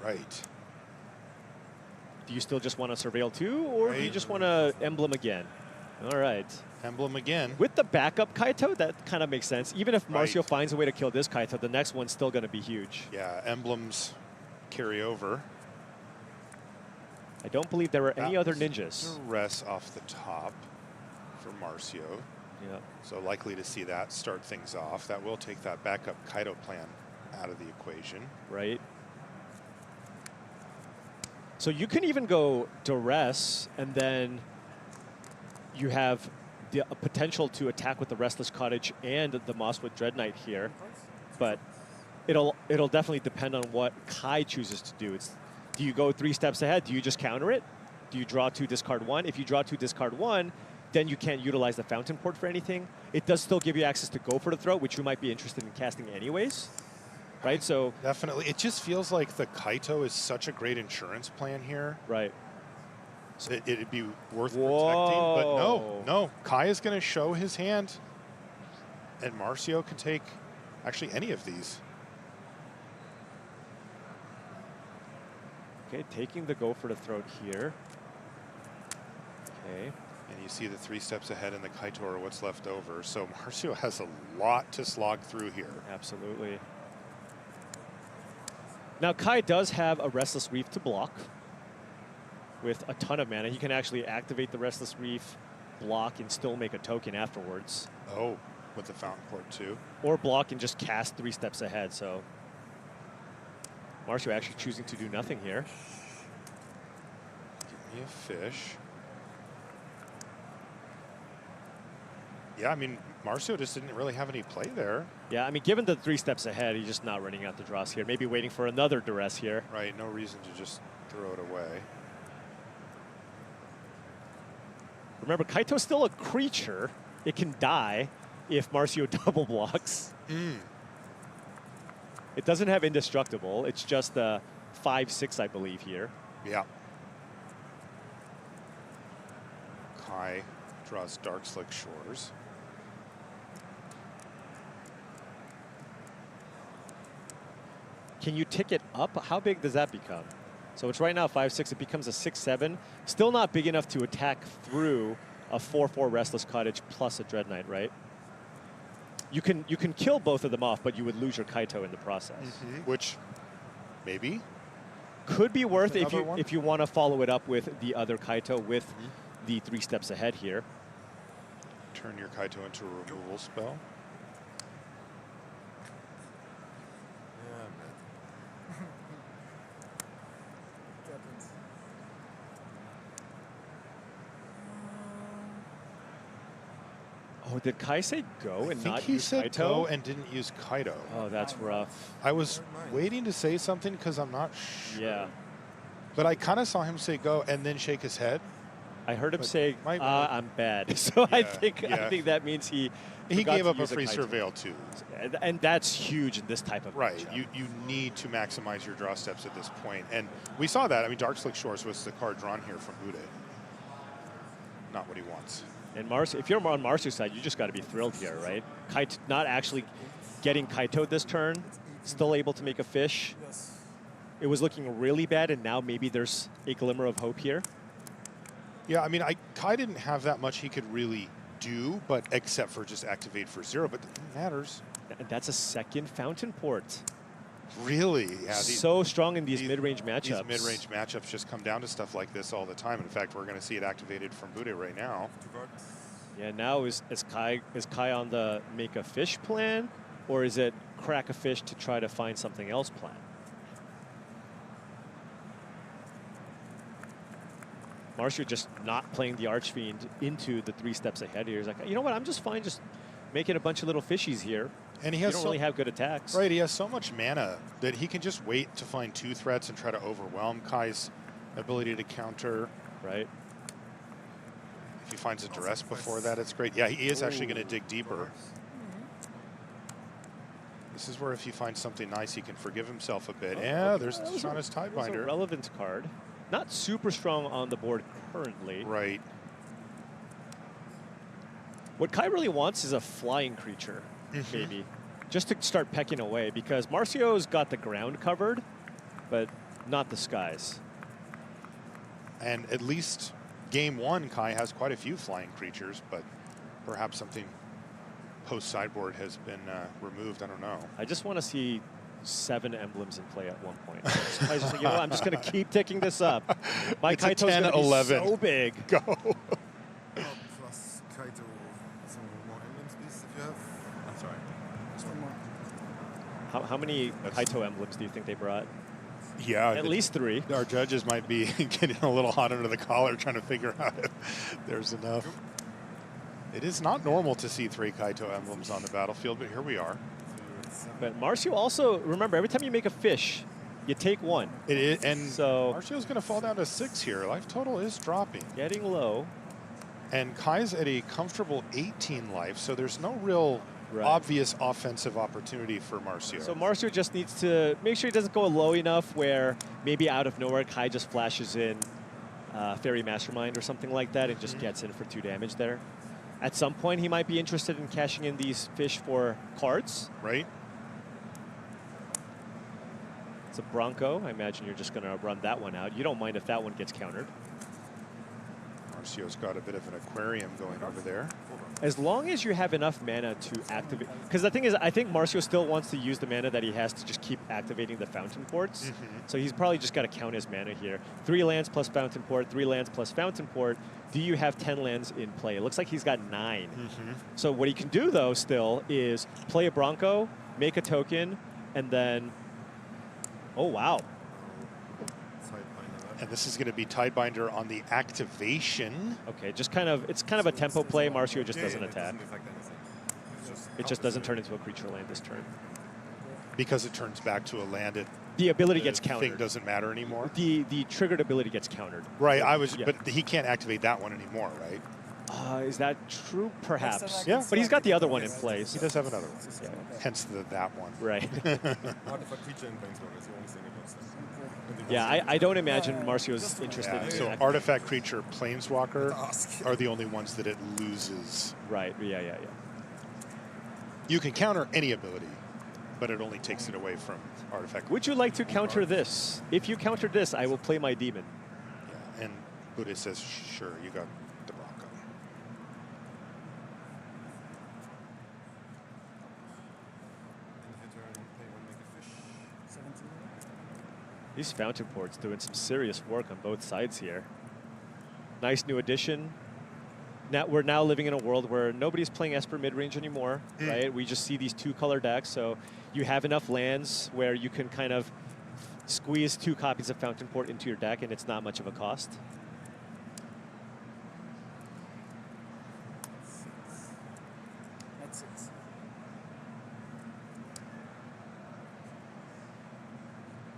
Right. Do you still just want to Surveil 2, or do you just want to Emblem again? All right. Emblem again. With the backup Kaito, that kind of makes sense. Even if Marcio finds a way to kill this Kaito, the next one's still going to be huge. Yeah, emblems carry over. I don't believe there were any other ninjas. Duress off the top for Marcio. Yeah. So likely to see that start things off. That will take that backup Kaito plan out of the equation. Right. So you can even go Duress, and then you have the potential to attack with the Restless Cottage and the Mosswood Dread Knight here. But it'll definitely depend on what Kai chooses to do. Do you go 3 steps ahead? Do you just counter it? Do you draw 2, discard 1? If you draw 2, discard 1, then you can't utilize the Fountain Port for anything. It does still give you access to go for the throat, which you might be interested in casting anyways. Right, so definitely, it just feels like the Kaito is such a great insurance plan here. Right. So it'd be worth protecting, but no. Kai is going to show his hand, and Marcio can take actually any of these. Okay, taking the go for the throat here. Okay. And you see the 3 steps ahead in the Kaito are what's left over. So Marcio has a lot to slog through here. Absolutely. Now, Kai does have a Restless Reef to block with a ton of mana. He can actually activate the Restless Reef, block, and still make a token afterwards. Oh, with the Fountain Port too. Or block and just cast 3 steps ahead. So Marcio actually choosing to do nothing here. Give me a fish. Yeah, I mean, Marcio just didn't really have any play there. Yeah, I mean, given the 3 steps ahead, he's just not running out the draws here. Maybe waiting for another duress here. Right, no reason to just throw it away. Remember, Kaito's still a creature. It can die if Marcio double blocks. It doesn't have indestructible. It's just a 5/6, I believe, here. Yeah. Kai draws Dark Slick Shores. Can you tick it up? How big does that become? So it's right now 5/6. It becomes a 6/7. Still not big enough to attack through a 4/4 Restless Cottage plus a Dread Knight, right? You can kill both of them off, but you would lose your Kaito in the process. Which maybe could be worth if you want to follow it up with the other Kaito with the 3 steps ahead here. Turn your Kaito into a removal spell. Oh, did Kai say go and I not think he use said Kaito? go and didn't use Kaito. Oh, that's rough. I was waiting to say something because I'm not sure. Yeah. But I kind of saw him say go and then shake his head. I heard him say, might- I'm bad. So I think that means he forgot gave to up a use free Kaito. surveil too. And that's huge in this type of Right. matchup. You need to maximize your draw steps at this point. And we saw that. I mean, Dark Slick Shores was the card drawn here from Bude. Not what he wants. And if you're on Marcio's side, you just got to be thrilled here, right? Kaito, not actually getting Kaito this turn, still able to make a fish. It was looking really bad, and now maybe there's a glimmer of hope here. Yeah, I mean, Kai didn't have that much he could really do, but except for just activate for 0, but it matters. And that's a second Fountain Port. Really? Yeah. So strong in these mid-range matchups. These mid-range matchups just come down to stuff like this all the time. In fact, we're going to see it activated from Bude right now. Yeah, now is Kai on the make a fish plan, or is it crack a fish to try to find something else plan? Marcio just not playing the Archfiend into the 3 steps ahead here. He's like, you know what, I'm just fine just making a bunch of little fishies here. And he has don't really have good attacks. Right, he has so much mana that he can just wait to find 2 threats and try to overwhelm Kai's ability to counter. Right. If he finds a duress before that, it's great. Yeah, he is actually going to dig deeper. This is where if he finds something nice, he can forgive himself a bit. Yeah, there's Shauna's That was a Tidebinder. relevant card. Not super strong on the board currently. Right. What Kai really wants is a flying creature, maybe, just to start pecking away, because Marcio's got the ground covered, but not the skies. And at least game 1, Kai has quite a few flying creatures, but perhaps something post-sideboard has been removed. I don't know. I just want to see 7 emblems in play at one point. I just think, you know, I'm just going to keep ticking this up. My It's a Kaito's going to 10, be 11. so big. Go. Plus Kaito, some more emblems, please, if you have. I'm sorry. Just one more. How many Kaito emblems do you think they brought? Yeah. At least 3. Our judges might be getting a little hot under the collar trying to figure out if there's enough. It is not normal to see 3 Kaito emblems on the battlefield, but here we are. But Marcio also, remember, every time you make a fish, you take 1. It is, and so Marcio's going to fall down to 6 here. Life total is dropping. Getting low. And Kai's at a comfortable 18 life, so there's no real obvious offensive opportunity for Marcio. So Marcio just needs to make sure he doesn't go low enough where maybe out of nowhere Kai just flashes in Fairy Mastermind or something like that and just gets in for 2 damage there. At some point, he might be interested in cashing in these fish for cards. Right. It's a Bronco. I imagine you're just going to run that one out. You don't mind if that one gets countered. Marcio's got a bit of an aquarium going over there. as long as you have enough mana to activate, because the thing is, I think Marcio still wants to use the mana that he has to just keep activating the fountain ports. So he's probably just got to count his mana here. 3 lands plus fountain port, 3 lands plus fountain port. Do you have 10 lands in play? It looks like he's got 9. So what he can do though still is play a Bronco, make a token, and then, oh wow. And this is going to be Tidebinder on the activation. Okay, just kind of, it's kind of a tempo play. Marcio just doesn't attack. It just doesn't turn into a creature land this turn. Because it turns back to a land, the ability gets countered. Thing doesn't matter anymore. The triggered ability gets countered. Right, but he can't activate that one anymore, right? Is that true? Perhaps. Yeah. But he's got the other one in place. He does have another one. Yeah. Hence that one. Right. Yeah, I don't imagine Marcio's interested in so that. artifact, creature, planeswalker are the only ones that it loses. Right, yeah. You can counter any ability, but it only takes it away from artifact. Would you like to counter this? If you counter this, I will play my demon. Yeah, and Buddha says, sure, you got the Bronco. These fountain ports doing some serious work on both sides here. Nice new addition. Now we're living in a world where nobody's playing Esper midrange anymore, right? We just see these 2-color decks, so you have enough lands where you can kind of squeeze 2 copies of fountain port into your deck, and it's not much of a cost. That's 6.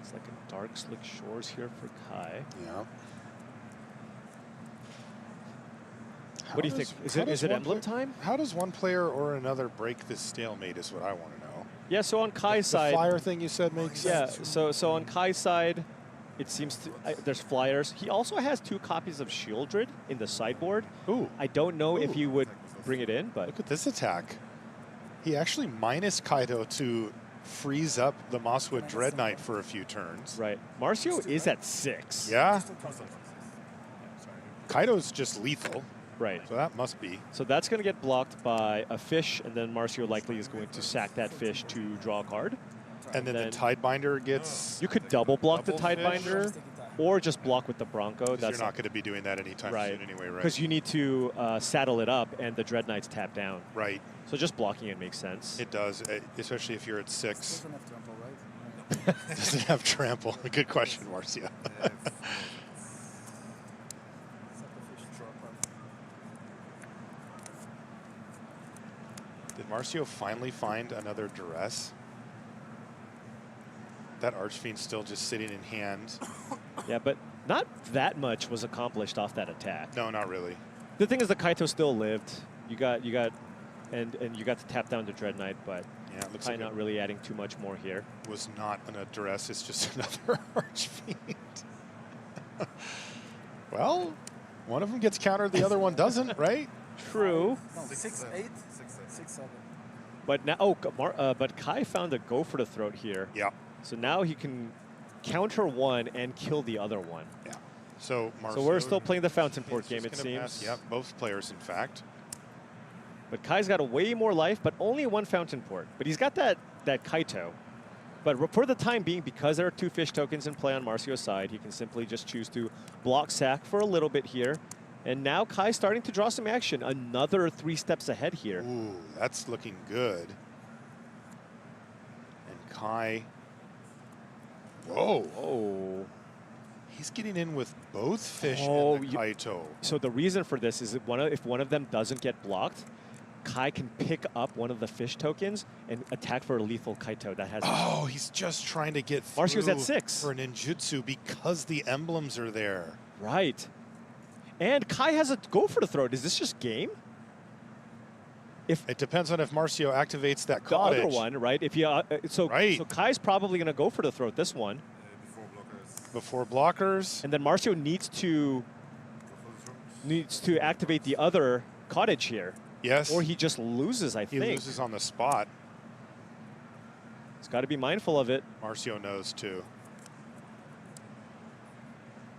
It's like a Dark Slick Shores here for Kai. Yeah. What do you think? Is it emblem time? How does one player or another break this stalemate is what I want to know. Yeah, so on Kai's the side... flyer thing you said makes sense. Yeah, so on Kai's side, it seems to... there's flyers. He also has 2 copies of Shieldred in the sideboard. Ooh. I don't know if he would bring it in, but... Look at this attack. He actually minus Kaito to freeze up the Mosswood Dread Knight for a few turns. Right. Marcio is at 6. Yeah. Kaito's just lethal. Right. So that must be. So that's going to get blocked by a fish, and then Marcio likely is going to sack that fish to draw a card. And then the Tidebinder gets... You could double block the double Tidebinder, or just block with the Bronco. That's you're not going to be doing that anytime soon anyway, right? Because you need to saddle it up, and the Dread Knight's tapped down. Right. So just blocking it makes sense. It does, especially if you're at 6. Doesn't have trample, right? Doesn't have trample. Good question, Marcio. Did Marcio finally find another duress? That Archfiend's still just sitting in hand. Yeah, but not that much was accomplished off that attack. No, not really. The thing is, the Kaito still lived. You got to tap down the Dread Knight, but yeah, it looks probably like not really adding too much more here. Was not an duress. It's just another Archfiend. Well, one of them gets countered, the other one doesn't, right? True. No, 6, 8, 6, 7. But now, but Kai found a go for the throat here. Yeah. So now he can counter one and kill the other one. Yeah. So we're still playing the Fountain Port game, it seems. Yeah, both players, in fact. But Kai's got a way more life, but only 1 Fountain Port. But he's got that Kaito. But for the time being, because there are 2 fish tokens in play on Marcio's side, he can simply just choose to block sack for a little bit here. And now Kai's starting to draw some action. Another 3 steps ahead here. Ooh, that's looking good. And Kai... Whoa. Oh. He's getting in with both fish and the Kaito. So the reason for this is that if one of them doesn't get blocked, Kai can pick up one of the fish tokens and attack for a lethal Kaito that has... Oh, he's just trying to get through Marcio's at 6. for ninjutsu because the emblems are there. Right. And Kai has a go for the throat. Is this just game? It depends on if Marcio activates that cottage. The other one, right? If you so Kai's probably going to go for the throat this one. Before blockers. And then Marcio needs to activate the other cottage here. Yes. Or he just loses, I think. He loses on the spot. He's got to be mindful of it. Marcio knows too.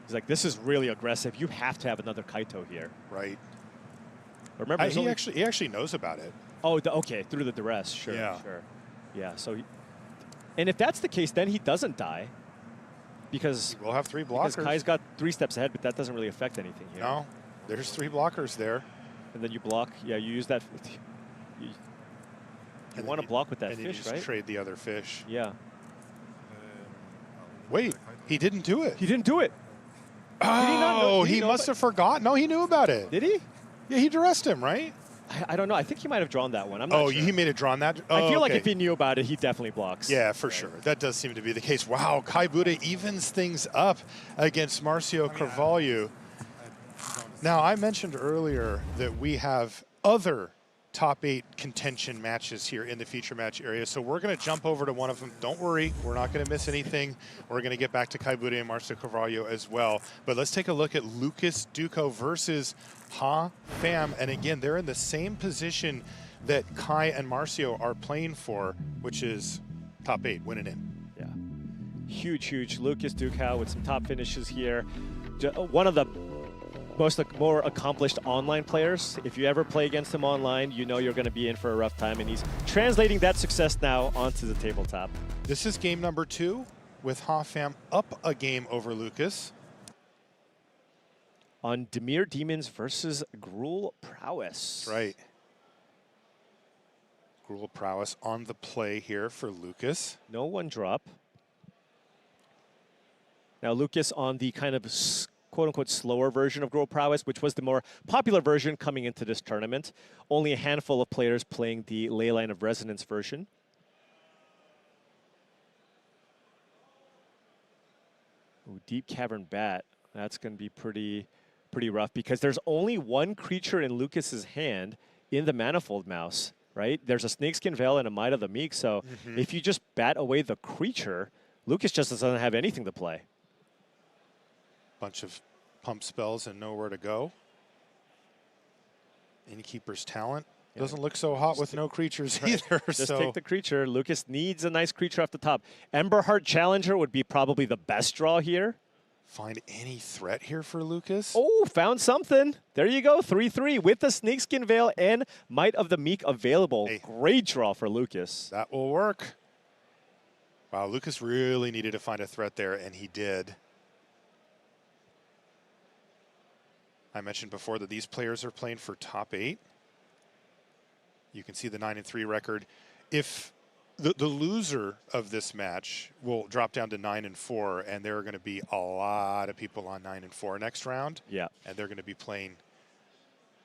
He's like, this is really aggressive. You have to have another Kaito here. Right. Remember, he actually knows about it. Oh, okay, through the duress, sure, Yeah. sure. Yeah, so, and if that's the case, then he doesn't die. Because we'll have 3 blockers. Because Kai's got 3 steps ahead, but that doesn't really affect anything here. No, there's 3 blockers there. And then you block. Yeah, you use that. You want to block with that and you fish, just right? trade the other fish. Yeah. Wait, he didn't do it. He didn't do it. Oh, he must have forgotten. No, he knew about it. Did he? Yeah, he duressed him, right? I don't know. I think he might have drawn that one. I'm not sure. He may have drawn that. I feel like okay. if he knew about it, he definitely blocks. Yeah, for sure. That does seem to be the case. Wow, Kai Buddha evens things up against Marcio Carvalho. Now, I mentioned earlier that we have other top 8 contention matches here in the feature match area, so we're going to jump over to one of them. Don't worry, we're not going to miss anything. We're going to get back to Kai Buddha and Marcio Carvalho as well. But let's take a look at Lucas Duco versus Pham. And again, they're in the same position that Kai and Marcio are playing for, which is top 8, winning in. Yeah. Huge Lucas Duco with some top finishes here. One of the more accomplished online players. If you ever play against him online, you know you're going to be in for a rough time, and he's translating that success now onto the tabletop. This is game number 2 with Pham up a game over Lucas. On Demir Demons versus Gruul Prowess. That's right. Gruul Prowess on the play here for Lucas. No one drop. Now Lucas on the kind of quote-unquote slower version of Gruul Prowess, which was the more popular version coming into this tournament. Only a handful of players playing the Leyline of Resonance version. Ooh, Deep Cavern Bat. That's going to be pretty rough because there's only one creature in Lucas's hand in the Manifold Mouse, right? There's a Snakeskin Veil and a Might of the Meek, so if you just bat away the creature, Lucas just doesn't have anything to play. Bunch of pump spells and nowhere to go. Innkeeper's Talent doesn't look so hot with no creatures either. Just take the creature. Lucas needs a nice creature off the top. Emberheart Challenger would be probably the best draw here. Find any threat here for Lucas? Oh, found something. There you go, 3-3 with the Snakeskin Veil and Might of the Meek available. Hey, great draw for Lucas. That will work. Wow, Lucas really needed to find a threat there, and he did. I mentioned before that these players are playing for top 8. You can see the 9-3 record. If the loser of this match will drop down to 9-4, and there are going to be a lot of people on 9-4 next round. Yeah. And they're going to be playing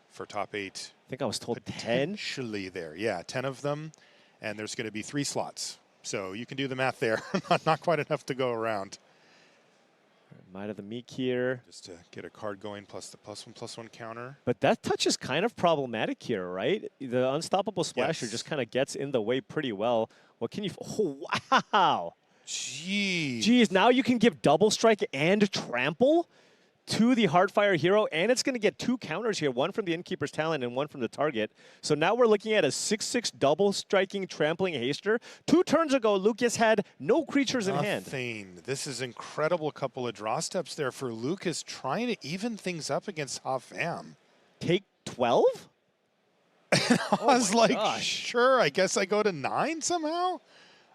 for top 8. I think I was told 10. Potentially there. Yeah, 10 of them. And there's going to be 3 slots. So you can do the math there. Not quite enough to go around. Might of the Meek here. Just to get a card going plus the +1/+1 counter. But that touch is kind of problematic here, right? The Unstoppable Splasher just kind of gets in the way pretty well. What can you... Oh, wow. Jeez, now you can give Double Strike and Trample to the Heartfire hero, and it's going to get 2 counters here, one from the Innkeeper's Talent and one from the target. So now we're looking at a 6/6 double striking trampling haster. 2 turns ago, Lucas had no creatures in hand. This is incredible couple of draw steps there for Lucas, trying to even things up against Pham. Take 12? I was like, sure, I guess I go to 9 somehow?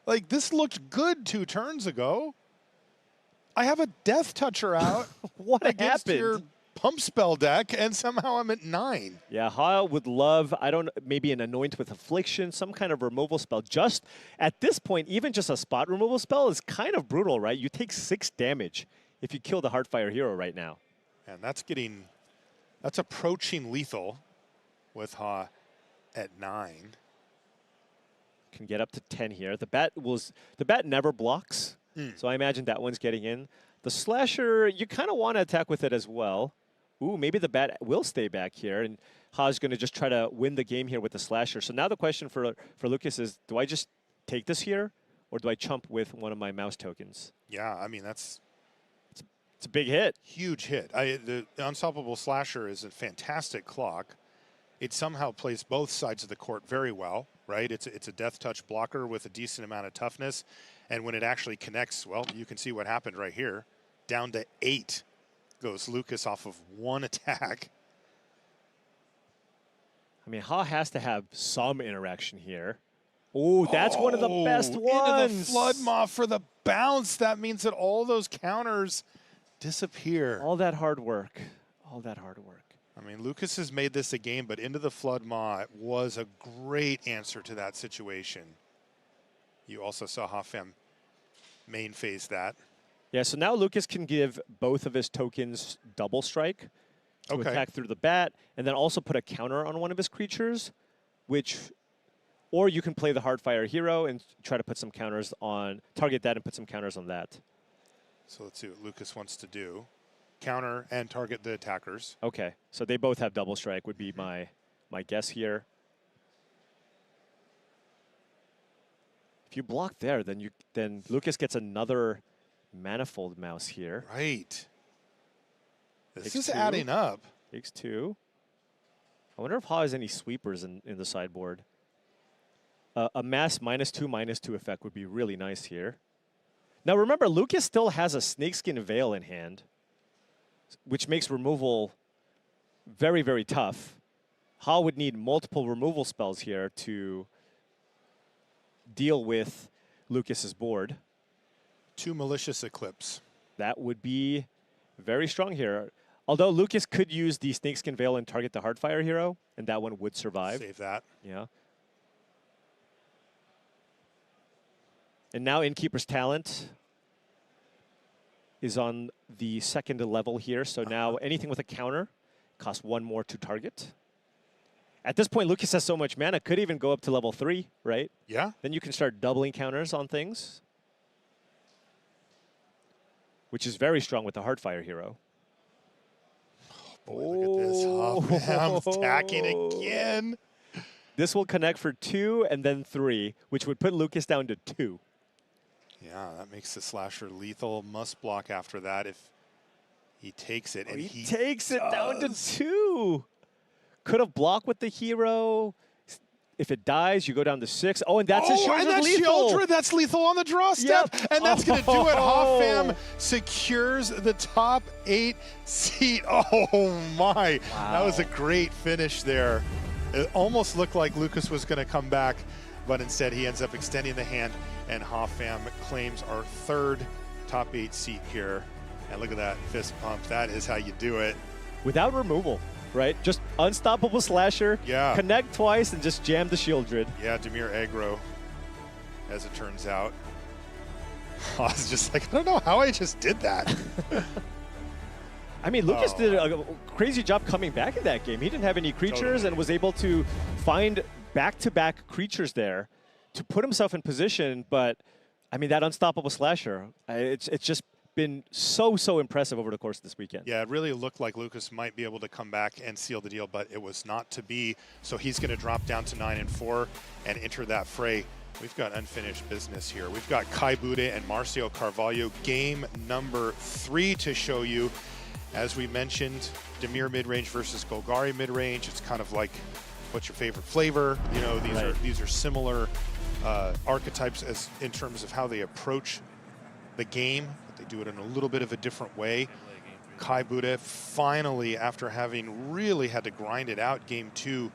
Like, this looked good 2 turns ago. I have a Death Toucher out against your pump spell deck, and somehow I'm at 9. Yeah, Ha would love, I don't know, maybe an Anoint with Affliction, some kind of removal spell. Just at this point, even just a spot removal spell is kind of brutal, right? You take 6 damage if you kill the Heartfire hero right now. And that's approaching lethal with Ha at 9. Can get up to 10 here. The bat never blocks. So I imagine that one's getting in. The Slasher, you kind of want to attack with it as well. Ooh, maybe the bat will stay back here, and Ha's going to just try to win the game here with the Slasher. So now the question for Lucas is, do I just take this here, or do I chump with one of my mouse tokens? Yeah, I mean, it's a big hit. Huge hit. The Unstoppable Slasher is a fantastic clock. It somehow plays both sides of the court very well, right? It's a Death Touch blocker with a decent amount of toughness. And when it actually connects, well, you can see what happened right here. Down to 8 goes Lucas off of 1 attack. I mean, Ha has to have some interaction here. Oh, that's one of the best ones. Into the Flood Moth for the bounce. That means that all those counters disappear. All that hard work. All that hard work. I mean, Lucas has made this a game, but Into the Flood Maw was a great answer to that situation. You also saw Pham main phase that. Yeah, so now Lucas can give both of his tokens double strike to attack through the bat, and then also put a counter on one of his creatures, or you can play the Hardfire hero and try to put some counters on, target that and put some counters on that. So let's see what Lucas wants to do. Counter and target the attackers. Okay, so they both have double strike would be my guess here. If you block there, then Lucas gets another Manifold Mouse here. Right. This Takes is adding up. Takes 2. I wonder if Ha has any sweepers in the sideboard. A mass -2/-2 effect would be really nice here. Now remember, Lucas still has a Snakeskin Veil in hand, which makes removal very, very tough. Ha would need multiple removal spells here to deal with Lucas's board. 2 Malicious Eclipse. That would be very strong here. Although Lucas could use the Snakeskin Veil and target the Hardfire hero, and that one would survive. Save that. Yeah. And now Innkeeper's Talent is on the 2nd level here. So now anything with a counter costs 1 more to target. At this point, Lucas has so much mana, could even go up to level 3, right? Yeah. Then you can start doubling counters on things, which is very strong with the Hardfire hero. Oh, boy, look at this. Pham's tacking again. This will connect for 2 and then 3, which would put Lucas down to 2. Yeah, that makes the slasher lethal. Must block after that if he takes it. And he takes it down to 2. Could have blocked with the hero. If it dies, you go down to 6. Oh, and that's a Shieldred and that's lethal. Shieldred. That's lethal on the draw step. Yep. And that's going to do it. Pham secures the top 8 seat. Oh, my. Wow. That was a great finish there. It almost looked like Lucas was going to come back, but instead he ends up extending the hand, and Pham claims our 3rd top 8 seat here. And look at that fist pump. That is how you do it. Without removal, right? Just unstoppable slasher. Yeah. Connect twice and just jam the Shieldred. Yeah, Dimir aggro, as it turns out. I was just like, I don't know how I just did that. I mean, Lucas did a crazy job coming back in that game. He didn't have any creatures and was able to find back-to-back creatures there to put himself in position. But, I mean, that unstoppable slasher, it's just been so impressive over the course of this weekend. Yeah, it really looked like Lucas might be able to come back and seal the deal, but it was not to be. So he's going to drop down to 9-4 and enter that fray. We've got unfinished business here. We've got Kai Bude and Marcio Carvalho, game number 3 to show you. As we mentioned, Dimir midrange versus Golgari midrange. It's kind of like, what's your favorite flavor? You know, these are similar archetypes as in terms of how they approach the game, but they do it in a little bit of a different way. Kai Bude finally, after having really had to grind it out, game 2,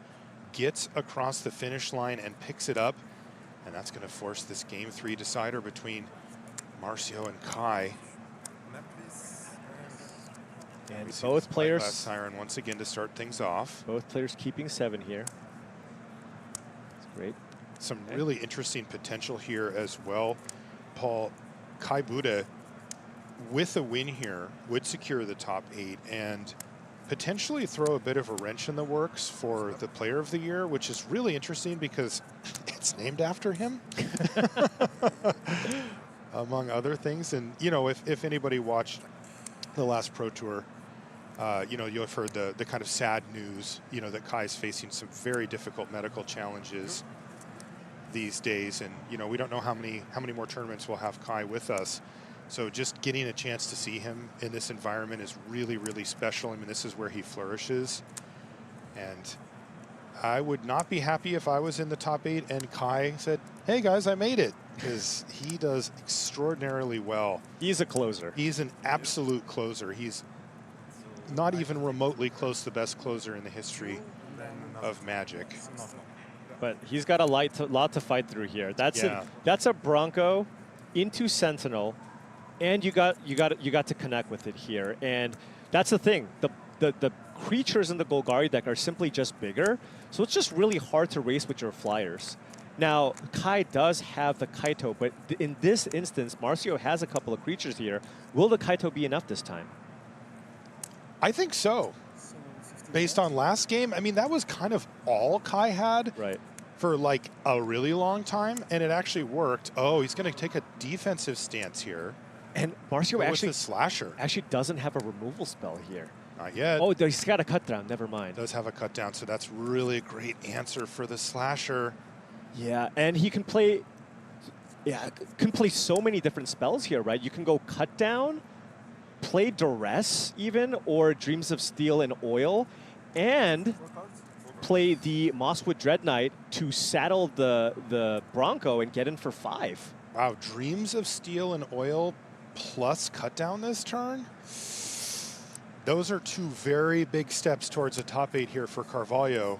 gets across the finish line and picks it up, and that's going to force this game 3 decider between Marcio and Kai. And both players, Siren once again to start things off. Both players keeping 7 here. That's great. Some really interesting potential here as well. Paul, Kai Bude, with a win here, would secure the top 8 and potentially throw a bit of a wrench in the works for the Player of the Year, which is really interesting because it's named after him, among other things. And, you know, if anybody watched the last Pro Tour, you know, you'll have heard the kind of sad news, you know, that Kai's facing some very difficult medical challenges these days. And, you know, we don't know how many more tournaments we'll have Kai with us. So just getting a chance to see him in this environment is really, really special. I mean, this is where he flourishes. And I would not be happy if I was in the top 8 and Kai said, hey guys, I made it. Because he does extraordinarily well. He's a closer. He's an absolute closer. He's not even remotely close to the best closer in the history of Magic. But he's got a lot to fight through here. That's Yeah. that's a Bronco into Sentinel, and you got to connect with it here. And that's the thing. The creatures in the Golgari deck are simply just bigger, so it's just really hard to race with your flyers. Now, Kai does have the Kaito, but in this instance, Marcio has a couple of creatures here. Will the Kaito be enough this time? I think so. Based on last game, I mean, that was kind of all Kai had for like a really long time, and it actually worked. Oh, he's going to take a defensive stance here. And Marcio actually the slasher actually doesn't have a removal spell here. Not yet. Oh, he's got a cut down. Never mind. Does have a cut down, so that's really a great answer for the slasher. Yeah, and he can play. Yeah, can play so many different spells here, right? You can go cut down, play duress even, or Dreams of Steel and Oil, and play the Mosswood Dread Knight to saddle the Bronco and get in for 5. Wow, Dreams of Steel and Oil plus cut down this turn. Those are 2 very big steps towards a top 8 here for Carvalho.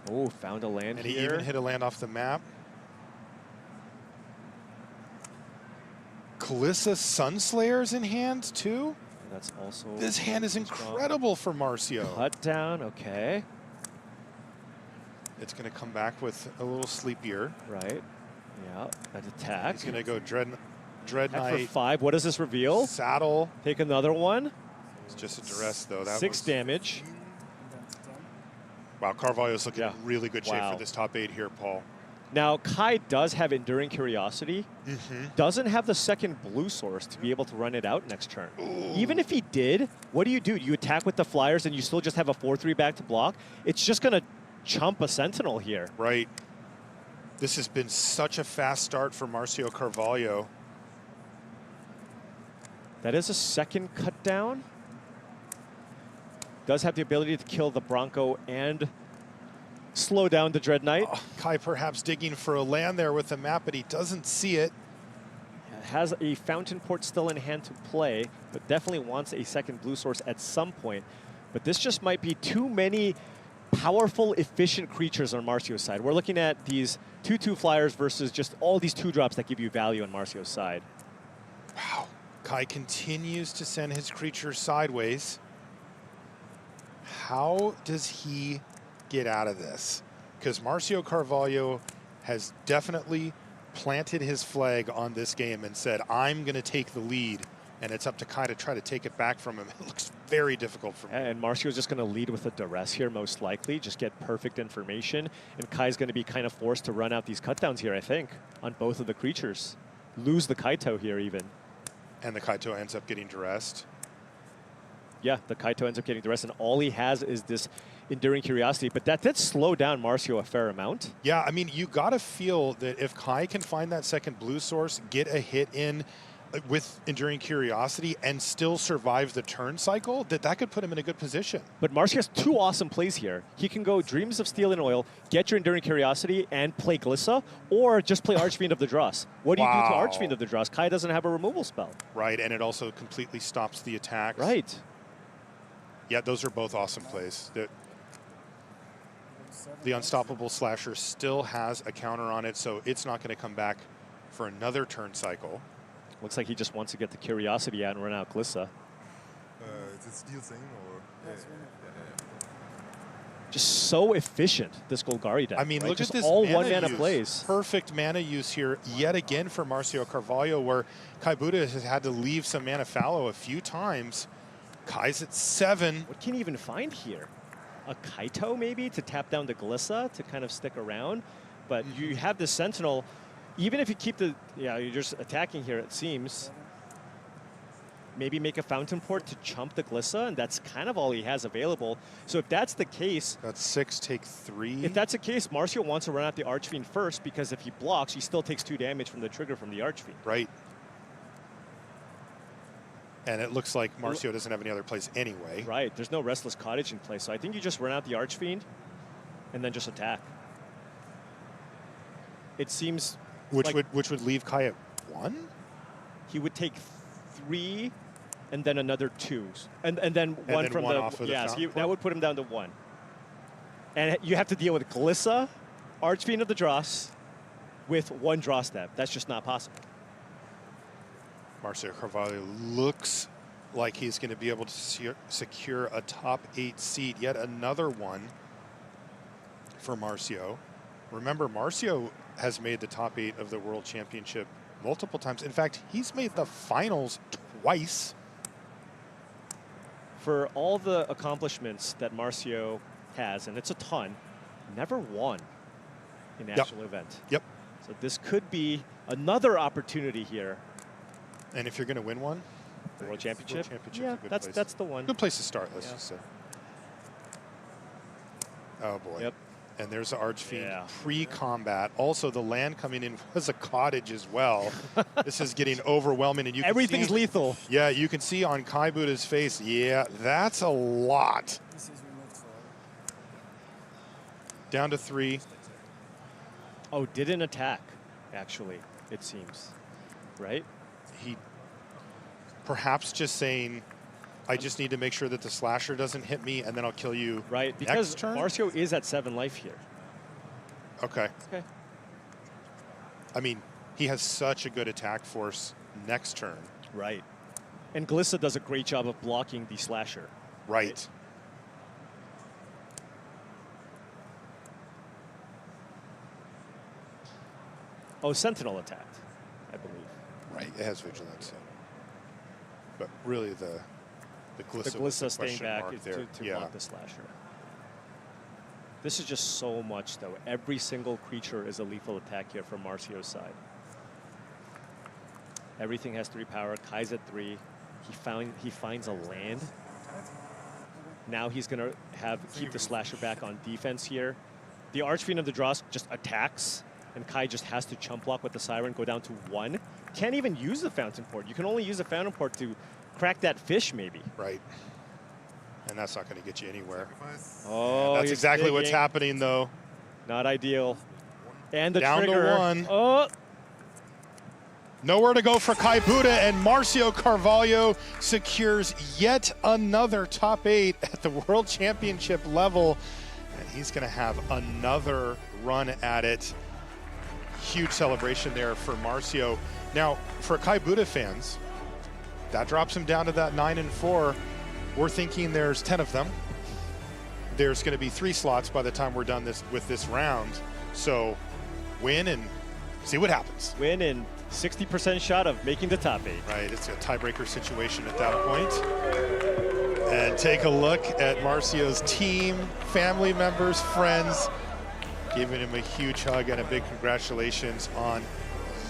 Oh, found a land and here. He even hit a land off the map. Kalissa Sunslayer's in hand too. That's also. This hand is incredible for Marcio. Cut down, okay. It's going to come back with a little sleepier. Right. Yeah, an attack. He's going to go Dread Attack Knight. for 5. What does this reveal? Saddle. Take another one. It's just a duress though. That 6 was damage. Wow, Carvalho's looking in really good shape for this top 8 here, Paul. Now, Kai does have Enduring Curiosity. Doesn't have the second blue source to be able to run it out next turn. Even if he did, what do? You attack with the flyers and you still just have a 4/3 back to block? It's just going to chump a Sentinel here. Right. This has been such a fast start for Marcio Carvalho. That is a second cut down. Does have the ability to kill the Bronco and slow down the Dread Knight. Oh, Kai perhaps digging for a land there with the map, but he doesn't see it. Has a Fountain Port still in hand to play, but definitely wants a second blue source at some point. But this just might be too many powerful, efficient creatures on Marcio's side. We're looking at these 2/2 flyers versus just all these 2-drops that give you value on Marcio's side. Wow. Kai continues to send his creatures sideways. How does he get out of this? Because Marcio Carvalho has definitely planted his flag on this game and said, I'm going to take the lead, and it's up to Kai to try to take it back from him. It looks very difficult for me. And Marcio is just going to lead with a duress here, most likely, just get perfect information, and Kai's going to be kind of forced to run out these cutdowns here, I think, on both of the creatures. Lose the Kaito here, even. And the Kaito ends up getting duressed. Yeah, the Kaito ends up getting duress, and all he has is this Enduring Curiosity, but that did slow down Marcio a fair amount. Yeah, I mean, you got to feel that if Kai can find that second blue source, get a hit in with Enduring Curiosity, and still survive the turn cycle, that could put him in a good position. But Marcio has 2 awesome plays here. He can go Dreams of Steel and Oil, get your Enduring Curiosity, and play Glissa, or just play Archfiend of the Dross. What do you do to Archfiend of the Dross? Kai doesn't have a removal spell. Right, and it also completely stops the attacks. Right. Yeah, those are both awesome plays. The Unstoppable Slasher still has a counter on it, so it's not going to come back for another turn cycle. Looks like he just wants to get the Curiosity out and run out Glissa. Is it Steel thing or? Just so efficient, this Golgari deck. I mean, right? look just at this all mana 1 mana use. plays. Perfect mana use here yet again for Marcio Carvalho, where Kai Buddha has had to leave some mana fallow a few times. Kai's at 7. What can he even find here? A Kaito, maybe, to tap down the Glissa to kind of stick around. But you have the Sentinel. Even if you keep the... Yeah, you're just attacking here, it seems. Maybe make a Fountain Port to chump the Glissa, and that's kind of all he has available. So if that's the case... That's 6, take 3. If that's the case, Marcio wants to run out the Archfiend first, because if he blocks, he still takes 2 damage from the trigger from the Archfiend. Right. And it looks like Marcio doesn't have any other plays anyway. Right, there's no Restless Cottage in play, so I think you just run out the Archfiend and then just attack. It seems which like would leave Kai at 1? He would take 3 and then another 2. And then one from one the off of the yes, Fountain that would put him down to 1. And you have to deal with Glissa, Archfiend of the Dross, with one draw step. That's just not possible. Marcio Carvalho looks like he's going to be able to secure a top 8 seed. Yet another one for Marcio. Remember, Marcio has made the top 8 of the World Championship multiple times. In fact, he's made the finals twice. For all the accomplishments that Marcio has, and it's a ton, never won a national event. Yep. So this could be another opportunity here. And if you're going to win one, the World Championship? World Championship's Yeah, a good place. that's the one. Good place to start, let's just say. Oh boy. Yep. And there's the Archfiend pre-combat. Also, the land coming in was a cottage as well. This is getting overwhelming, and you can Everything's see, lethal. Yeah, you can see on Kai Buddha's face. Yeah, that's a lot. Down to 3. Oh, didn't attack, actually, it seems, right? He perhaps just saying, I just need to make sure that the slasher doesn't hit me, and then I'll kill you. Right, because next turn? Marcio is at 7 life here. Okay. Okay. I mean, he has such a good attack force next turn. Right. And Glissa does a great job of blocking the slasher. Right. Oh, Sentinel attacked, I believe. Right, it has vigilance. But really the Glissa, The Glissa staying question back mark is there. to block the slasher. This is just so much, though. Every single creature is a lethal attack here from Marcio's side. Everything has 3 power. Kai's at 3. He finds a land. Now he's going to keep the slasher back on defense here. The Archfiend of the Dross just attacks, and Kai just has to chump block with the Siren, go down to 1. Can't even use the Fountain Port. You can only use the Fountain Port to crack that fish, maybe. Right. And that's not going to get you anywhere. Oh, that's exactly what's happening, though. Not ideal. And the down trigger. to 1. Oh. Nowhere to go for Kai Buddha, and Marcio Carvalho secures yet another top 8 at the World Championship level. And he's going to have another run at it. Huge celebration there for Marcio. Now, for Kai Buddha fans, that drops him down to that 9-4. We're thinking there's 10 of them. There's going to be 3 slots by the time we're done with this round. So win and see what happens. Win and 60% shot of making the top 8. Right, it's a tiebreaker situation at that point. And take a look at Marcio's team, family members, friends, giving him a huge hug and a big congratulations on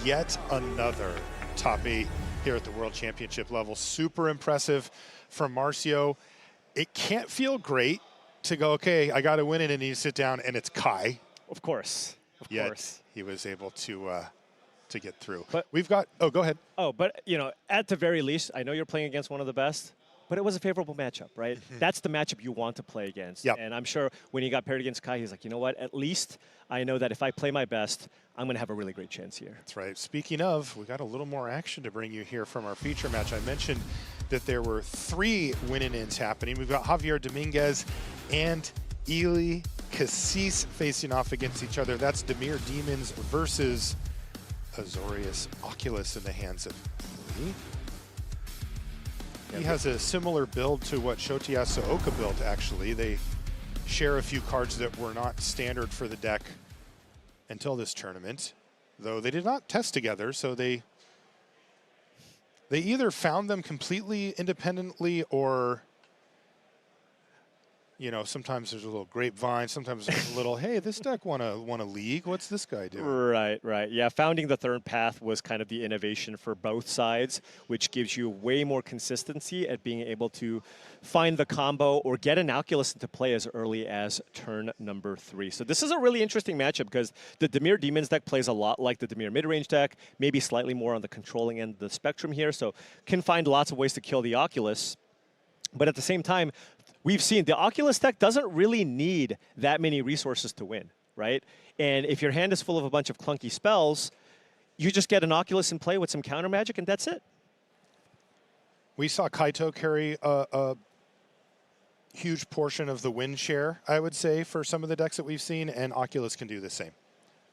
yet another top 8 here at the World Championship level. Super impressive from Marcio. It can't feel great to go, okay, I got to win it, and you sit down and it's Kai. Of course, of course. He was able to get through. But we've got, oh, go ahead. Oh, but you know, at the very least, I know you're playing against one of the best, but it was a favorable matchup, right? That's the matchup you want to play against. Yep. And I'm sure when he got paired against Kai, he's like, you know what, at least I know that if I play my best, I'm going to have a really great chance here. That's right. Speaking of, we got a little more action to bring you here from our feature match. I mentioned that there were 3 win-and-ins happening. We've got Javier Dominguez and Eli Kassis facing off against each other. That's Demir Demons versus Azorius Oculus in the hands of Eli. He has a similar build to what Shota Yasooka built, actually. They share a few cards that were not standard for the deck until this tournament, though they did not test together, so they either found them completely independently, or you know, sometimes there's a little grapevine, sometimes there's a little, hey, this deck won a league, what's this guy doing? Right, right. Yeah, founding the third path was kind of the innovation for both sides, which gives you way more consistency at being able to find the combo or get an Oculus into play as early as turn number 3. So this is a really interesting matchup because the Demir Demons deck plays a lot like the Demir midrange deck, maybe slightly more on the controlling end of the spectrum here, so can find lots of ways to kill the Oculus. But at the same time, we've seen the Oculus deck doesn't really need that many resources to win, right? And if your hand is full of a bunch of clunky spells, you just get an Oculus in play with some counter magic, and that's it. We saw Kaito carry huge portion of the win share, I would say, for some of the decks that we've seen, and Oculus can do the same.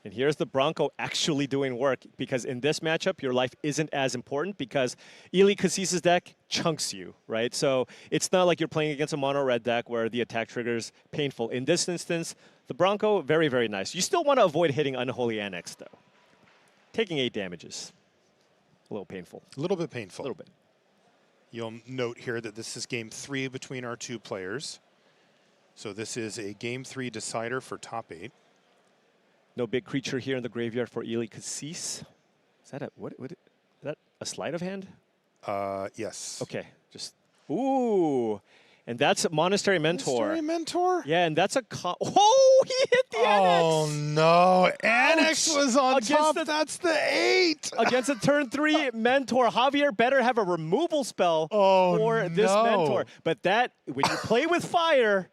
And here's the Bronco actually doing work, because in this matchup, your life isn't as important because Eli Kassis' deck chunks you, right? So it's not like you're playing against a mono-red deck where the attack trigger's painful. In this instance, the Bronco, very, very nice. You still want to avoid hitting Unholy Annex, though. Taking 8 damages. A little painful. A little bit painful. A little bit. You'll note here that this is game 3 between our 2 players. So this is a game 3 decider for top 8. No big creature here in the graveyard for Eli Kassis. Is that is that a sleight of hand? Yes. Okay, just, ooh. And that's a Monastery Mentor. Monastery Mentor? Yeah, and that's a, oh, he hit the Annex! Oh, no. Annex was on top. That's the 8. Against a turn 3 Mentor. Javier better have a removal spell for this Mentor. But that, when you play with fire,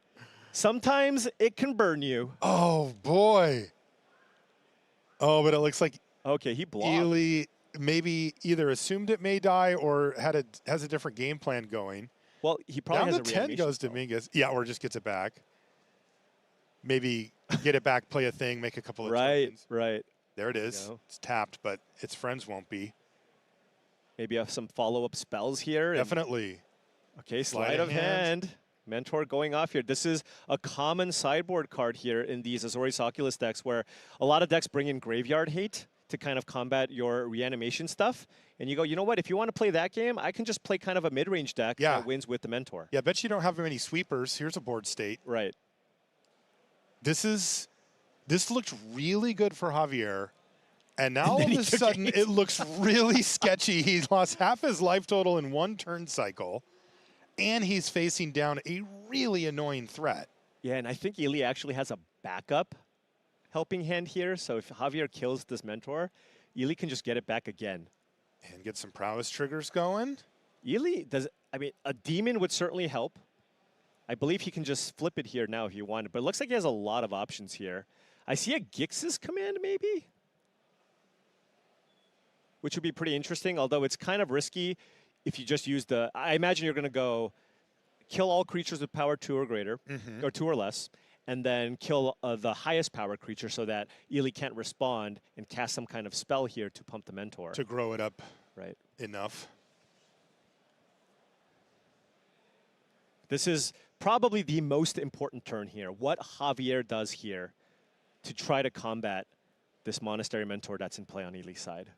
sometimes it can burn you. Oh, boy. Oh, but it looks like he blocked. Eli maybe either assumed it may die or has a different game plan going. Well, he probably down has to a 10 reanimation goes Dominguez. Yeah, or just gets it back. Maybe get it back, play a thing, make a couple of tokens. Right. There it is. It's tapped, but its friends won't be. Maybe have some follow-up spells here. Definitely. Okay, sleight of hand. Mentor going off here. This is a common sideboard card here in these Azorius Oculus decks where a lot of decks bring in Graveyard Hate to kind of combat your reanimation stuff. And you go, you know what, if you want to play that game, I can just play kind of a mid-range deck that wins with the Mentor. Yeah, I bet you don't have many sweepers. Here's a board state. Right. This looked really good for Javier. And now all of a sudden it looks really sketchy. He lost half his life total in 1 turn cycle. And he's facing down a really annoying threat. Yeah, and I think Eli actually has a backup helping hand here. So if Javier kills this Mentor, Eli can just get it back again. And get some prowess triggers going. Eli does, I mean, a demon would certainly help. I believe he can just flip it here now if you wanted, but it looks like he has a lot of options here. I see a Gix's command maybe, which would be pretty interesting, although it's kind of risky if you just use the, I imagine you're going to go kill all creatures with power 2 or greater, or 2 or less, and then kill the highest power creature so that Eli can't respond and cast some kind of spell here to pump the Mentor. To grow it up enough. This is probably the most important turn here. What Javier does here to try to combat this Monastery Mentor that's in play on Eli's side.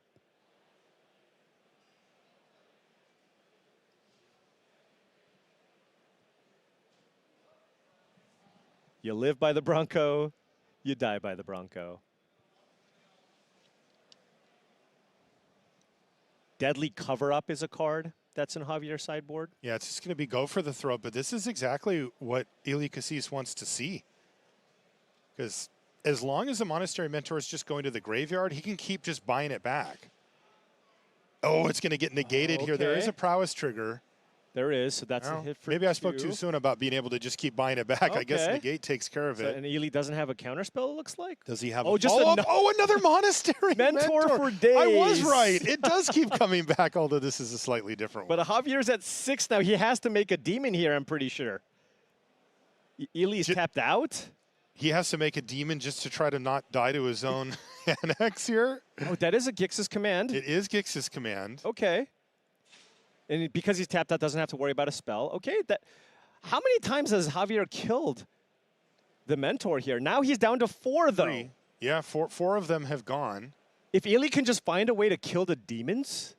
You live by the Bronco, you die by the Bronco. Deadly Cover-Up is a card that's in Javier's sideboard. Yeah, it's just going to be go for the throat, but this is exactly what Eli Kassis wants to see. Because as long as the Monastery Mentor is just going to the graveyard, he can keep just buying it back. Oh, it's going to get negated here. There is a prowess trigger. There is, so that's a hit for maybe I spoke too soon about being able to just keep buying it back. I guess negate takes care of it. And Eli doesn't have a counterspell, it looks like? Does he have a just another Monastery Mentor for days. I was right. It does keep coming back, although this is a slightly different one. But Javier's at 6 now. He has to make a demon here, I'm pretty sure. Eli's tapped out? He has to make a demon just to try to not die to his own Annex here. Oh, that is a Gix's command. It is Gix's command. Okay. And because he's tapped out, doesn't have to worry about a spell. Okay, how many times has Javier killed the Mentor here? Now he's down to 4, though. 3. Yeah, four of them have gone. If Eli can just find a way to kill the demons,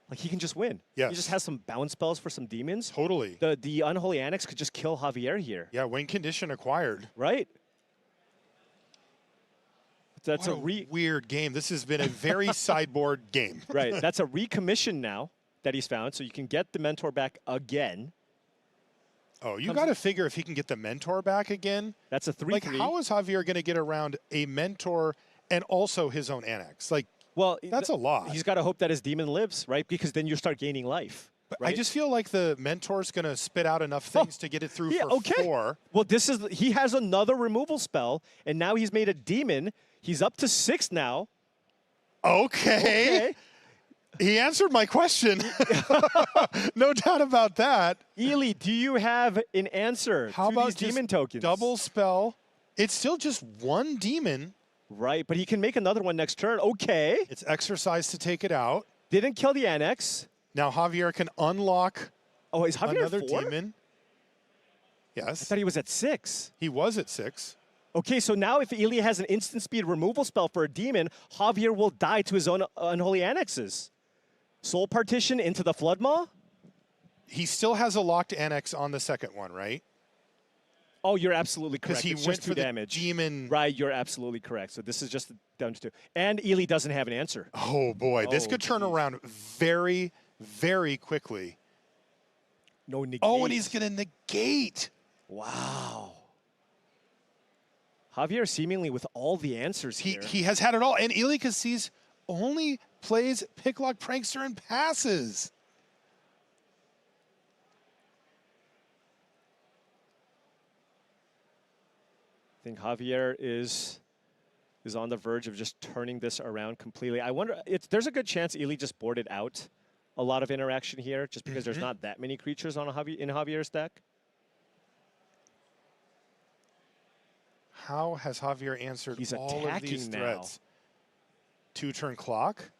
like he can just win. Yes. He just has some bounce spells for some demons. Totally. The Unholy Annex could just kill Javier here. Yeah, win condition acquired. Right. That's what a weird game. This has been a very sideboard game. Right. That's a recommission now that he's found, so you can get the Mentor back again. Oh, you got to figure if he can get the Mentor back again. That's a 3/3. Like, how is Javier going to get around a Mentor and also his own Annex? Like, well, that's a lot. He's got to hope that his demon lives, right? Because then you start gaining life. But right? I just feel like the Mentor's going to spit out enough things to get it through for 4. Well, he has another removal spell, and now he's made a demon. He's up to 6 now. Okay. He answered my question. No doubt about that. Ely, do you have an answer How to about these just demon tokens? double spell? It's still just one demon. Right, but he can make another one next turn. Okay. It's exercise to take it out. Didn't kill the annex. Now Javier can unlock is Javier another 4? demon. Yes. I thought he was at 6. He was at 6. Okay, so now if Ely has an instant speed removal spell for a demon, Javier will die to his own unholy annexes. Soul Partition into the Flood Maw? He still has a locked annex on the second one, right? Oh, you're absolutely correct. Because he It's went just for 2 the damage. demon. Right, you're absolutely correct. So this is just down to 2. And Ely doesn't have an answer. Oh, boy. This could turn around very, very quickly. No negate. Oh, and he's going to negate. Wow. Javier seemingly with all the answers here. He has had it all. And Ely Kassis only plays Picklock, Prankster, and passes. I think Javier is on the verge of just turning this around completely. I wonder, there's a good chance Ely just boarded out a lot of interaction here just because there's not that many creatures on in Javier's deck. How has Javier answered He's all of these attacking threats? 2-turn clock.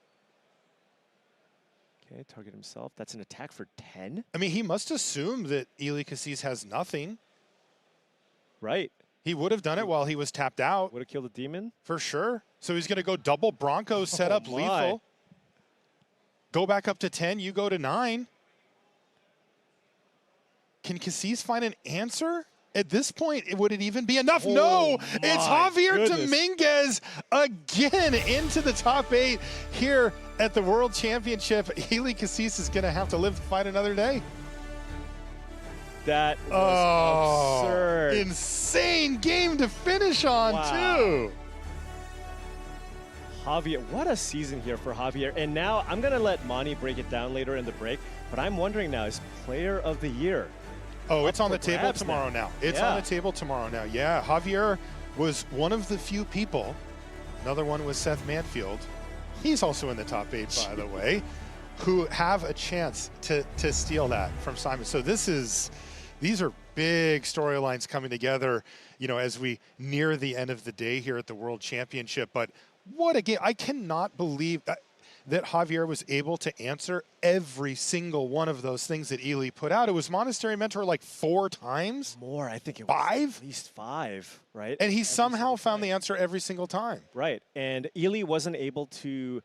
Okay, target himself. That's an attack for 10. I mean, he must assume that Ely Kassis has nothing. Right. He would have done it while he was tapped out. Would have killed a demon? For sure. So he's going to go double Bronco, set up my. lethal. Go back up to 10, you go to 9. Can Kassis find an answer? At this point, would it even be enough? No, it's Javier Dominguez again into the top 8 here at the World Championship. Ely Kassis is going to have to live to fight another day. That was absurd. Insane game to finish on, too. Javier, what a season here for Javier. And now I'm going to let Monty break it down later in the break, but I'm wondering now, is Player of the Year? Oh, it's on the table tomorrow now. It's on Yeah. the table tomorrow now. Yeah, Javier was one of the few people. Another one was Seth Manfield. He's also in the top 8, by the way, who have a chance to steal that from Simon. So these are big storylines coming together, you know, as we near the end of the day here at the World Championship. But what a game. I cannot believe that Javier was able to answer every single one of those things that Ely put out. It was Monastery Mentor like 4 times. More, I think it was 5? at least 5, right? And he somehow found the answer every single time. Right, and Ely wasn't able to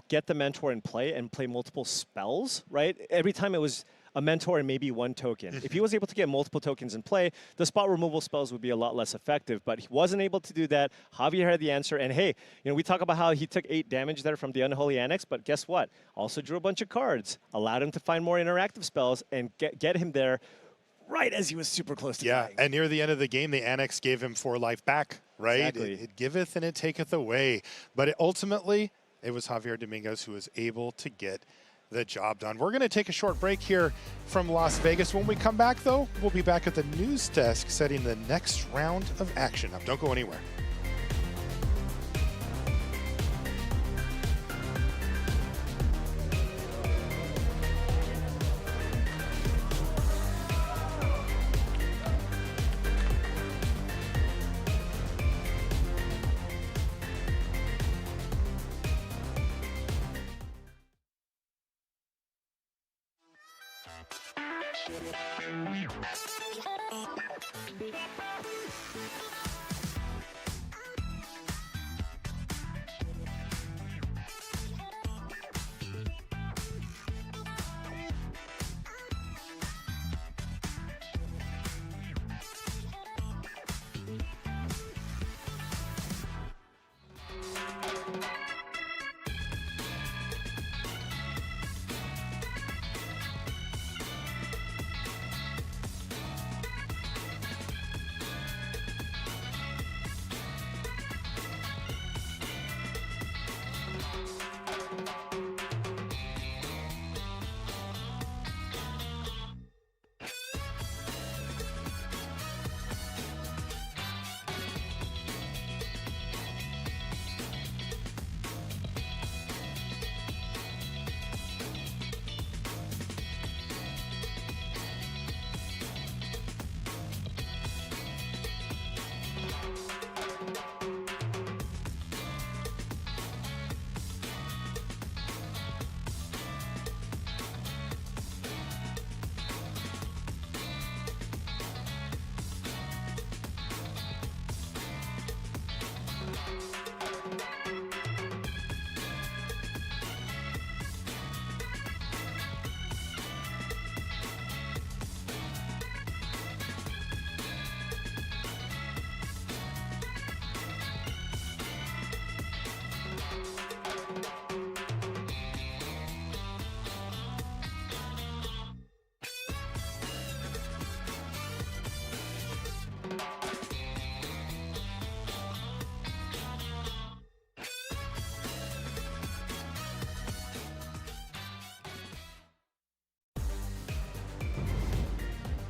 get the Mentor in play and play multiple spells, right? Every time it was a Mentor and maybe 1 token. If he was able to get multiple tokens in play, the spot removal spells would be a lot less effective, but he wasn't able to do that. Javier had the answer, and hey, you know, we talk about how he took 8 damage there from the Unholy Annex, but guess what? Also drew a bunch of cards, allowed him to find more interactive spells, and get him there right as he was super close to dying. And near the end of the game, the Annex gave him 4 life back, right? Exactly. It giveth and it taketh away. But ultimately, it was Javier Dominguez who was able to get the job done. We're going to take a short break here from Las Vegas. When we come back, though, we'll be back at the news desk setting the next round of action up. Don't go anywhere.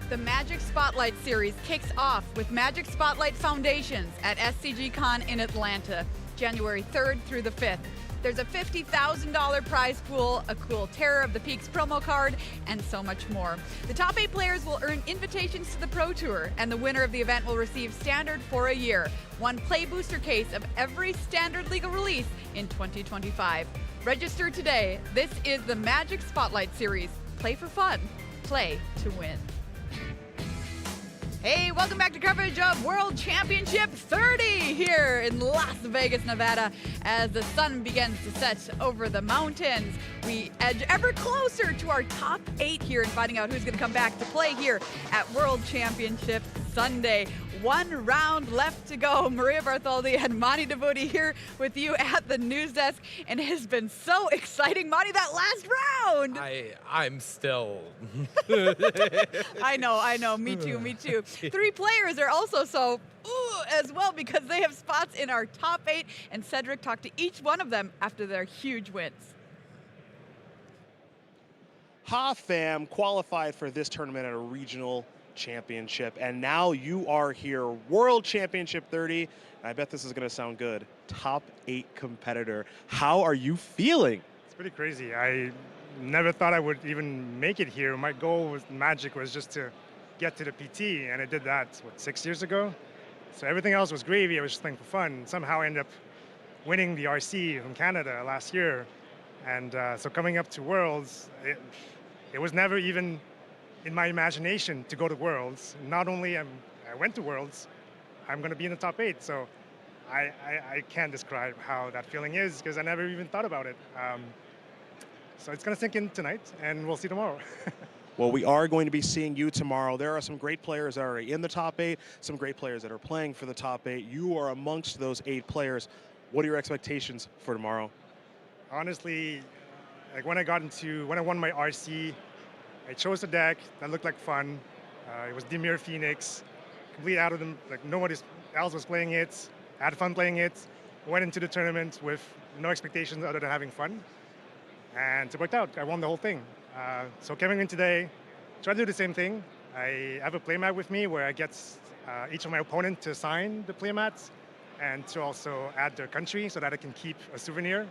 The Magic Spotlight Series kicks off with Magic Spotlight Foundations at SCGCon in Atlanta, January 3rd through the 5th. There's a $50,000 prize pool, a cool Terror of the Peaks promo card, and so much more. The top 8 players will earn invitations to the Pro Tour, and the winner of the event will receive Standard for a year, 1 play booster case of every Standard legal release in 2025. Register today. This is the Magic Spotlight Series. Play for fun. Play to win. Hey, welcome back to coverage of World Championship 30 here in Las Vegas, Nevada. As the sun begins to set over the mountains, we edge ever closer to our top 8 here and finding out who's going to come back to play here at World Championship Sunday. 1 round left to go. Maria Bartholdi and Monty DeVoody here with you at the news desk, and it has been so exciting. Monty, that last round! I'm still... I know. Me too. 3 players are also so as well because they have spots in our top 8, and Cedric talked to each one of them after their huge wins. Pham qualified for this tournament at a regional championship, and now you are here, World Championship 30. I bet this is going to sound good. Top 8 competitor. How are you feeling? It's pretty crazy. I never thought I would even make it here. My goal with Magic was just to get to the PT, and I did that, 6 years ago? So everything else was gravy. I was just playing for fun. Somehow I ended up winning the RC from Canada last year. And so coming up to Worlds, it was never even in my imagination to go to Worlds. Not only I went to Worlds, I'm going to be in the top 8. So I can't describe how that feeling is because I never even thought about it. So it's going to sink in tonight, and we'll see tomorrow. Well, we are going to be seeing you tomorrow. There are some great players that are in the top 8, some great players that are playing for the top 8. You are amongst those 8 players. What are your expectations for tomorrow? Honestly, like when I won my RC, I chose a deck that looked like fun. It was Dimir Phoenix, complete out of them, like nobody else was playing it. I had fun playing it. Went into the tournament with no expectations other than having fun. And it worked out. I won the whole thing. So coming in today, try to do the same thing. I have a playmat with me where I get each of my opponent to sign the playmats and to also add their country so that I can keep a souvenir.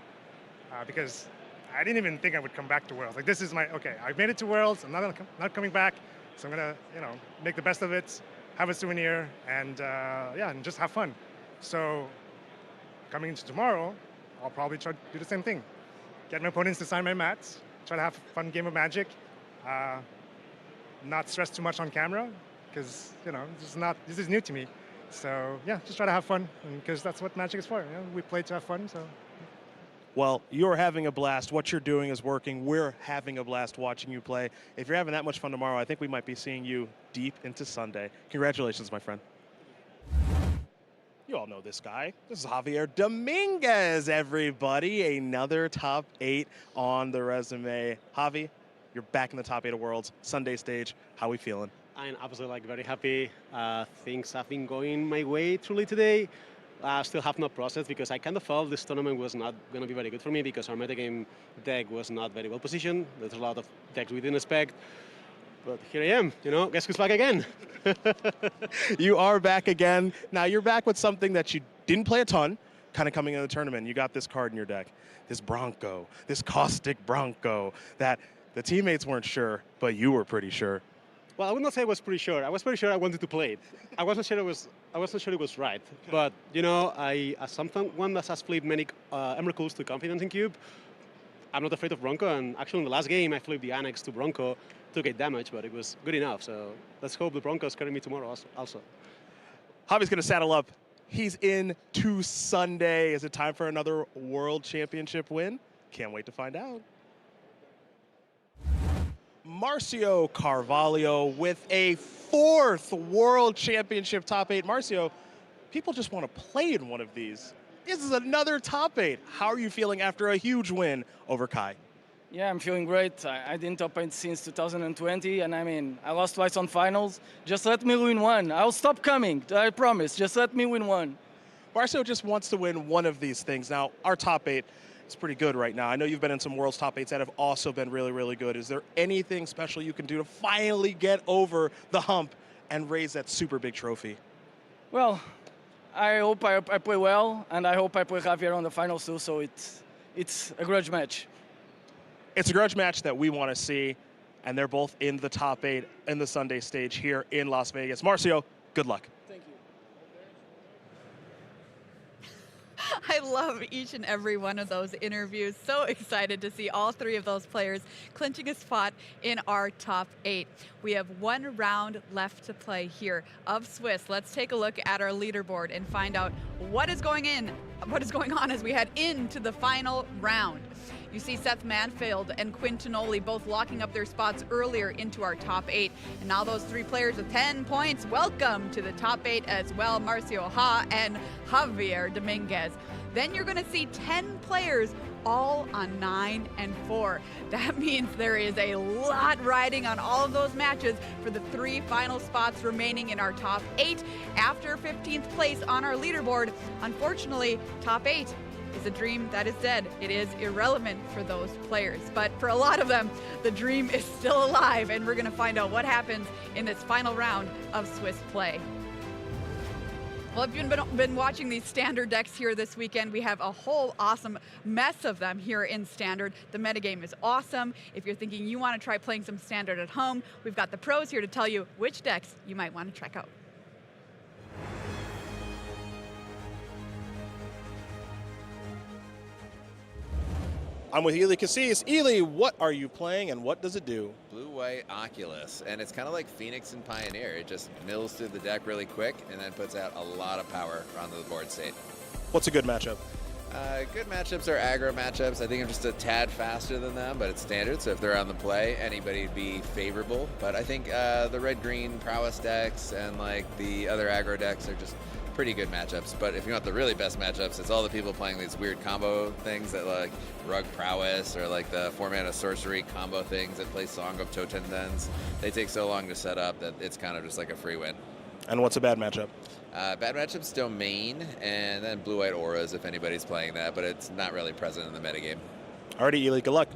Because I didn't even think I would come back to Worlds. Like this is okay, I made it to Worlds, I'm not coming back, so I'm gonna, make the best of it, have a souvenir, and and just have fun. So coming into tomorrow, I'll probably try to do the same thing. Get my opponents to sign my mats, try to have a fun game of Magic, not stress too much on camera, because, this is new to me. So yeah, just try to have fun, because that's what Magic is for. We play to have fun, so. Well, you're having a blast. What you're doing is working. We're having a blast watching you play. If you're having that much fun tomorrow, I think we might be seeing you deep into Sunday. Congratulations, my friend. You all know this guy. This is Javier Dominguez, everybody. Another top 8 on the resume. Javi, you're back in the top 8 of Worlds. Sunday stage. How are we feeling? I'm absolutely very happy. Things have been going my way truly today. I still have not processed because I kind of felt this tournament was not going to be very good for me because our metagame deck was not very well positioned. There's a lot of decks we didn't expect. But here I am, guess who's back again? You are back again. Now you're back with something that you didn't play a ton, kind of coming into the tournament. You got this card in your deck, this Bronco, this Caustic Bronco, that the teammates weren't sure, but you were pretty sure. Well, I would not say I was pretty sure. I was pretty sure I wanted to play it. I wasn't sure it was right. But as someone that has flipped many Emrakuls to Confidence in Cube, I'm not afraid of Bronco. And actually, in the last game, I flipped the Annex to Bronco, took 8 damage, but it was good enough. So let's hope the Broncos carry me tomorrow also. Javi's going to saddle up. He's in to Sunday. Is it time for another World Championship win? Can't wait to find out. Marcio Carvalho with a 4th World Championship top 8. Marcio, people just want to play in one of these. This is another top 8. How are you feeling after a huge win over Kai? Yeah, I'm feeling great. I didn't top 8 since 2020, and I lost twice on finals. Just let me win one. I'll stop coming, I promise. Just let me win one. Marcio just wants to win one of these things. Now, our top 8, is pretty good right now. I know you've been in some World's top 8s that have also been really, really good. Is there anything special you can do to finally get over the hump and raise that super big trophy? Well, I hope I play well, and I hope I play Javier on the finals too, so it's a grudge match. It's a grudge match that we want to see, and they're both in the top 8 in the Sunday stage here in Las Vegas. Marcio, good luck. I love each and every one of those interviews. So excited to see all 3 of those players clinching a spot in our top 8. We have 1 round left to play here of Swiss. Let's take a look at our leaderboard and find out what is going on as we head into the final round. You see Seth Manfield and Quintinoli both locking up their spots earlier into our top 8. And now those 3 players with 10 points, welcome to the top 8 as well, Marcio Ha and Javier Dominguez. Then you're gonna see 10 players all on 9 and 4. That means there is a lot riding on all of those matches for the 3 final spots remaining in our top 8 after 15th place on our leaderboard. Unfortunately, top 8 is a dream that is dead. It is irrelevant for those players. But for a lot of them, the dream is still alive, and we're gonna find out what happens in this final round of Swiss play. Well, if you've been watching these standard decks here this weekend, we have a whole awesome mess of them here in standard. The metagame is awesome. If you're thinking you want to try playing some standard at home, we've got the pros here to tell you which decks you might want to check out. I'm with Ely Kassis. Ely, what are you playing and what does it do? Blue-white Oculus, and it's kind of like Phoenix and Pioneer. It just mills through the deck really quick and then puts out a lot of power onto the board state. What's a good matchup? Good matchups are aggro matchups. I think I'm just a tad faster than them, but it's standard, so if they're on the play, anybody would be favorable. But I think the red-green prowess decks and like the other aggro decks are just pretty good matchups. But if you want the really best matchups, it's all the people playing these weird combo things that like Rug Prowess or like the 4-mana sorcery combo things that play Song of Totendens. They take so long to set up that it's kind of just like a free win. And what's a bad matchup? Bad matchups, Domain, and then Blue-White Auras if anybody's playing that, but it's not really present in the metagame. Alrighty, Ely, good luck.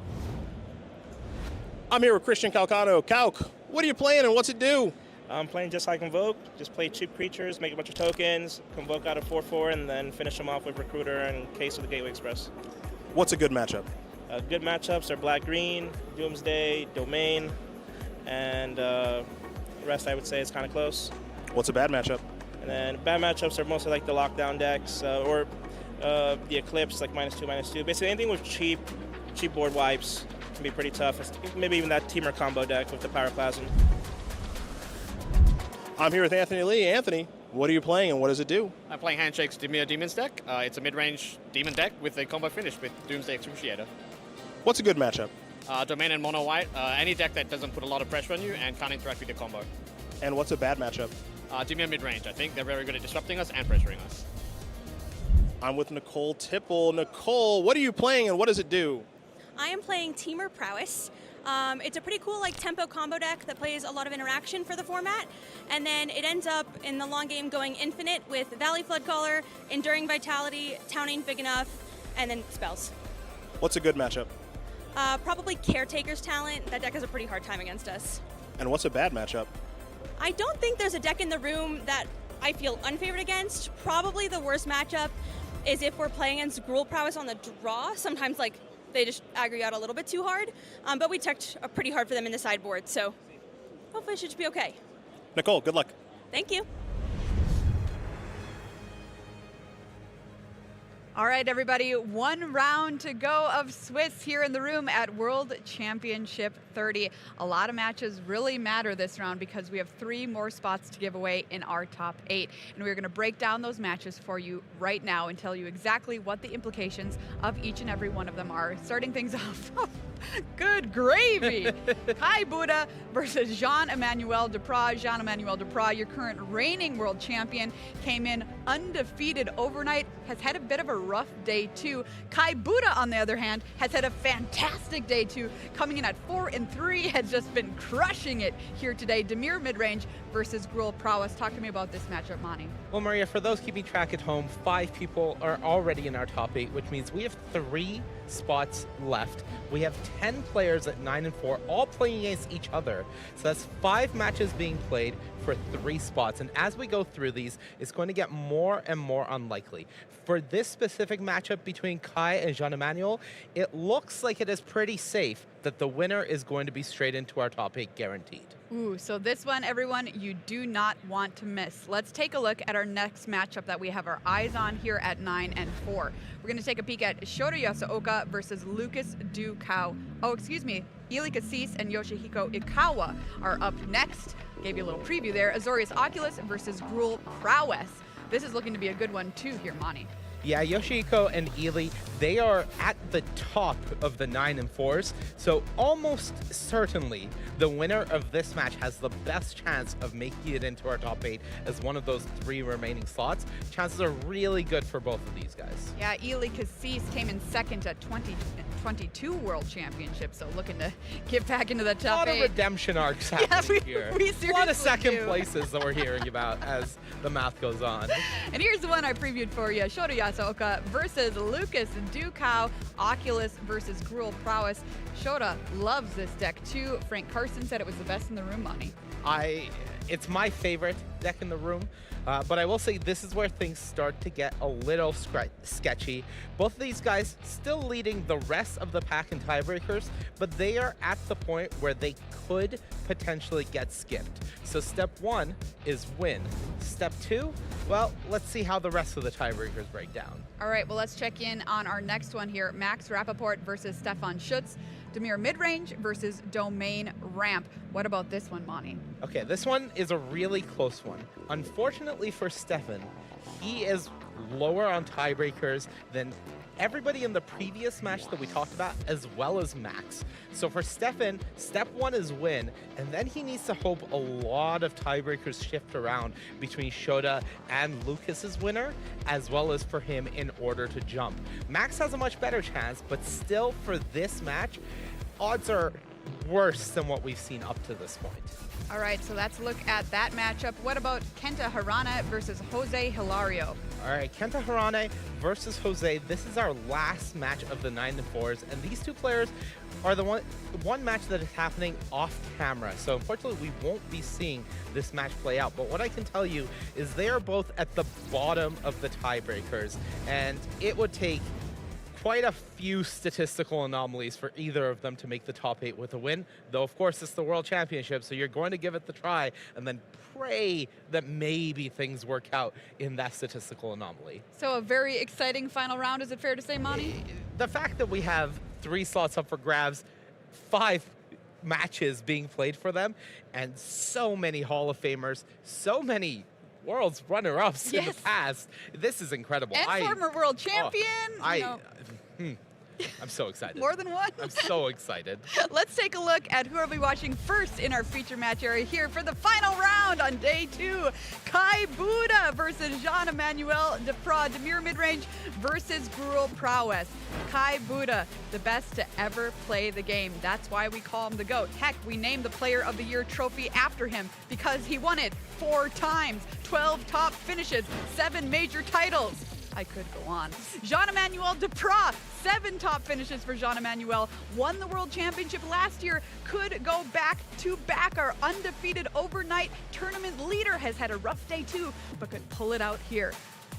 I'm here with Christian Calcano. Calc, what are you playing and what's it do? I'm playing just like Convoke, just play cheap creatures, make a bunch of tokens, Convoke out of 4/4, and then finish them off with Recruiter and Case of the Gateway Express. What's a good matchup? Good matchups are Black-Green, Doomsday, Domain, and the rest I would say is kind of close. What's a bad matchup? And then bad matchups are mostly like the Lockdown decks or the Eclipse, like -2/-2. Basically anything with cheap board wipes can be pretty tough. Maybe even that Teamer combo deck with the Pyroclasm. I'm here with Anthony Lee. Anthony, what are you playing and what does it do? I'm playing Handshake's Dimir Demons deck. It's a mid-range demon deck with a combo finish with Doomsday Excruciator. What's a good matchup? Domain and mono white. Any deck that doesn't put a lot of pressure on you and can't interact with the combo. And what's a bad matchup? Dimir mid-range. I think they're very good at disrupting us and pressuring us. I'm with Nicole Tipple. Nicole, what are you playing and what does it do? I am playing Teamer Prowess. It's a pretty cool like tempo combo deck that plays a lot of interaction for the format, and then it ends up in the long game going infinite with Valley Floodcaller, Enduring Vitality, Town Ain't Big Enough, and then spells. What's a good matchup? Probably Caretaker's Talent. That deck has a pretty hard time against us. And what's a bad matchup? I don't think there's a deck in the room that I feel unfavored against. Probably the worst matchup is if we're playing against Gruul Prowess on the draw. Sometimes like they just aggregate out a little bit too hard, but we teched pretty hard for them in the sideboard, so hopefully it should be okay. Nicole, good luck. Thank you. All right, everybody, 1 round to go of Swiss here in the room at World Championship 30. A lot of matches really matter this round because we have 3 more spots to give away in our top 8. And we're going to break down those matches for you right now and tell you exactly what the implications of each and every one of them are. Starting things off, good gravy! Kai Buddha versus Jean-Emmanuel Depraz. Jean-Emmanuel Depraz, your current reigning world champion, came in undefeated overnight. has had a bit of a rough day too. Kai Buddha, on the other hand, has had a fantastic day too, coming in at 4-3, has just been crushing it here today. Demir mid-range versus Gruul Prowess. Talk to me about this matchup, Monty. Well, Maria, for those keeping track at home, 5 people are already in our top 8, which means we have 3 spots left. We have 10 players at 9-4, all playing against each other. So that's 5 matches being played for 3 spots. And as we go through these, it's going to get more and more unlikely. For this specific matchup between Kai and Jean-Emmanuel, it looks like it is pretty safe that the winner is going to be straight into our top 8 guaranteed. Ooh, so this one, everyone, you do not want to miss. Let's take a look at our next matchup that we have our eyes on here at 9-4. We're going to take a peek at Shota Yasooka versus Lucas Ducao. Oh, excuse me. Ili Kassis and Yoshihiko Ikawa are up next. Gave you a little preview there. Azorius Oculus versus Gruul Prowess. This is looking to be a good one too here, Monty. Yeah, Yoshihiko and Ili, they are at the top of the 9-4s, so almost certainly the winner of this match has the best chance of making it into our top 8 as one of those 3 remaining slots. Chances are really good for both of these guys. Yeah, Ili Kassis came in second at 2022 World Championship, so looking to get back into the top 8. A lot of redemption arcs happening here. We a lot of second do. places that we're hearing about as the math goes on. And here's the one I previewed for you. Shota Yasooka versus Lucas Ducao. Oculus versus Gruul Prowess. Shota loves this deck too. Frank Carson said it was the best in the room, Monty. It's my favorite deck in the room, but I will say this is where things start to get a little sketchy. Both of these guys still leading the rest of the pack in tiebreakers, but they are at the point where they could potentially get skipped. So step 1 is win. Step 2, well, let's see how the rest of the tiebreakers break down. All right, well, let's check in on our next one here. Max Rappaport versus Stefan Schutz. Demir midrange versus Domain ramp. What about this one, Monty? Okay, this one is a really close one. Unfortunately for Stefan, he is lower on tiebreakers than everybody in the previous match that we talked about, as well as Max. So for Stefan, step 1 is win, and then he needs to hope a lot of tiebreakers shift around between Shota and Lucas's winner, as well as for him in order to jump. Max has a much better chance, but still for this match, odds are worse than what we've seen up to this point. All right, so let's look at that matchup. What about Kenta Harana versus Jose Hilario? All right, Kenta Harane versus Jose. This is our last match of the 9-4s, and these two players are the one match that is happening off camera. So unfortunately, we won't be seeing this match play out. But what I can tell you is they are both at the bottom of the tiebreakers, and it would take quite a few statistical anomalies for either of them to make the top 8 with a win, though of course it's the World Championship, so you're going to give it the try and then pray that maybe things work out in that statistical anomaly. So a very exciting final round, is it fair to say, Monty? The fact that we have 3 slots up for grabs, 5 matches being played for them, and so many Hall of Famers, so many world's runner-ups in the past. This is incredible. And former world champion. I'm so excited. More than one? I'm so excited. Let's take a look at who are we watching first in our feature match area here for the final round on day 2. Kai Buddha versus Jean-Emmanuel Depraz. Demir midrange versus Gruul Prowess. Kai Buddha, the best to ever play the game. That's why we call him the GOAT. Heck, we named the Player of the Year trophy after him because he won it 4 times, 12 top finishes, 7 major titles. I could go on. Jean-Emmanuel Depraz, 7 top finishes for Jean-Emmanuel. Won the World Championship last year. Could go back to back. Our undefeated overnight tournament leader has had a rough day too, but could pull it out here.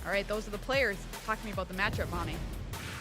All right, those are the players. Talk to me about the matchup, Monty.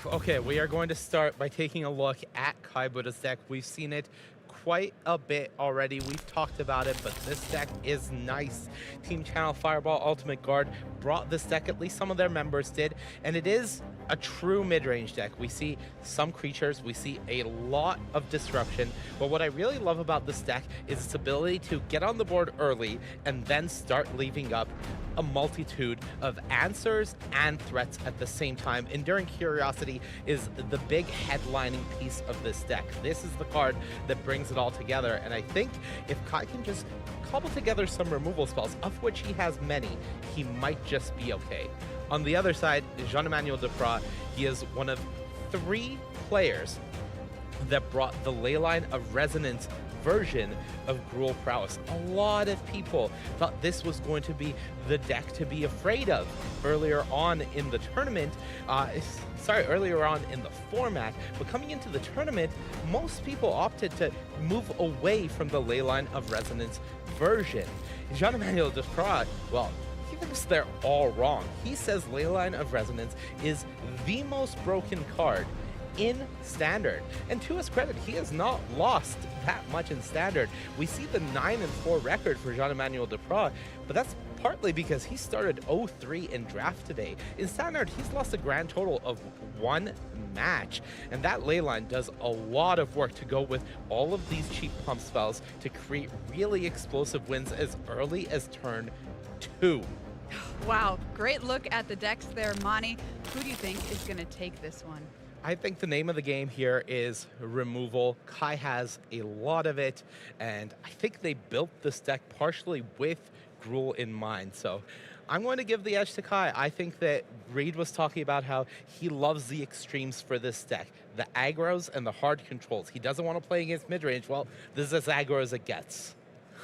Okay, we are going to start by taking a look at Kai Buddha's deck. We've seen it quite a bit already. We've talked about it, but this deck is nice. Team Channel Fireball Ultimate Guard brought this deck, at least some of their members did, and it is a true mid-range deck. We see some creatures, we see a lot of disruption, but what I really love about this deck is its ability to get on the board early and then start leaving up a multitude of answers and threats at the same time. Enduring Curiosity is the big headlining piece of this deck. This is the card that brings it all together, and I think if Kai can just cobble together some removal spells, of which he has many, he might just be okay. On the other side, Jean-Emmanuel Depraz, he is one of 3 players that brought the Leyline of Resonance version of Gruul Prowess. A lot of people thought this was going to be the deck to be afraid of earlier on in the tournament. Earlier on in the format, but coming into the tournament, most people opted to move away from the Leyline of Resonance version. Jean-Emmanuel Depraz, well, he thinks they're all wrong. He says Leyline of Resonance is the most broken card in Standard. And to his credit, he has not lost that much in Standard. We see the 9-4 record for Jean-Emmanuel Depraz, but that's partly because he started 0-3 in draft today. In Standard, he's lost a grand total of 1 match. And that Leyline does a lot of work to go with all of these cheap pump spells to create really explosive wins as early as turn 2. Wow, great look at the decks there, Monty. Who do you think is going to take this one? I think the name of the game here is removal. Kai has a lot of it, and I think they built this deck partially with Gruul in mind. So I'm going to give the edge to Kai. I think that Reed was talking about how he loves the extremes for this deck. The aggros and the hard controls. He doesn't want to play against mid-range. Well, this is as aggro as it gets.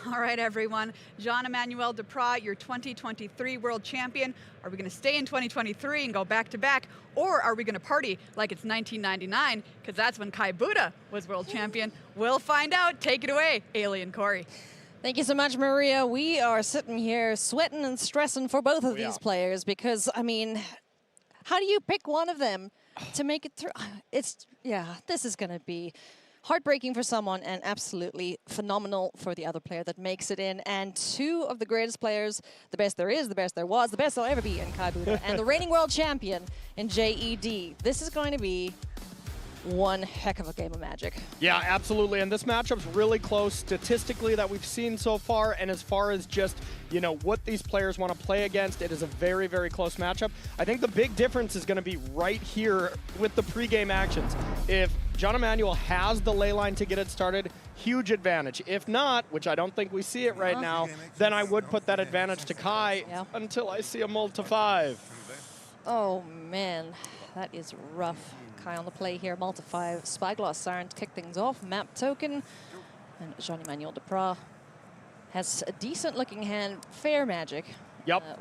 All right, everyone. Jean-Emmanuel Depraz, your 2023 world champion. Are we going to stay in 2023 and go back-to-back, or are we going to party like it's 1999, because that's when Kai Buddha was world champion? We'll find out. Take it away, Alien Corey. Thank you so much, Maria. We are sitting here sweating and stressing for both of these players because, I mean, how do you pick one of them to make it through? This is going to be heartbreaking for someone and absolutely phenomenal for the other player that makes it in. And 2 of the greatest players, the best there is, the best there was, the best there'll ever be in Kai Buddha, and the reigning world champion in JED. This is going to be one heck of a game of Magic. Yeah, absolutely. And this matchup's really close statistically that we've seen so far. And as far as just, you know, what these players want to play against, it is a very, very close matchup. I think the big difference is going to be right here with the pregame actions. If Jean-Emmanuel has the ley line to get it started, huge advantage. If not, which I don't think we see it right now, then I would put that advantage to Kai until I see a mull to 5. Oh, man. That is rough. Kai on the play here, mull to 5. Spyglass Siren to kick things off. Map token. And Jean-Emmanuel Depraz has a decent looking hand. Fair Magic.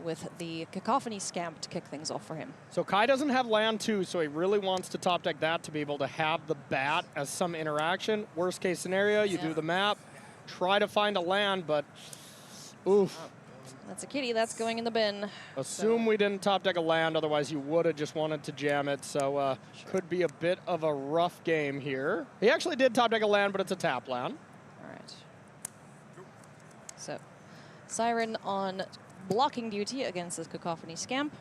With the Cacophony Scamp to kick things off for him. So Kai doesn't have land too, so he really wants to top deck that to be able to have the bat as some interaction. Worst case scenario, you do the map, try to find a land, but oof. That's a kitty, that's going in the bin. Assume we didn't top deck a land, otherwise you would have just wanted to jam it, so could be a bit of a rough game here. He actually did top deck a land, but it's a tap land. All right. So, Siren on blocking duty against this Cacophony Scamp.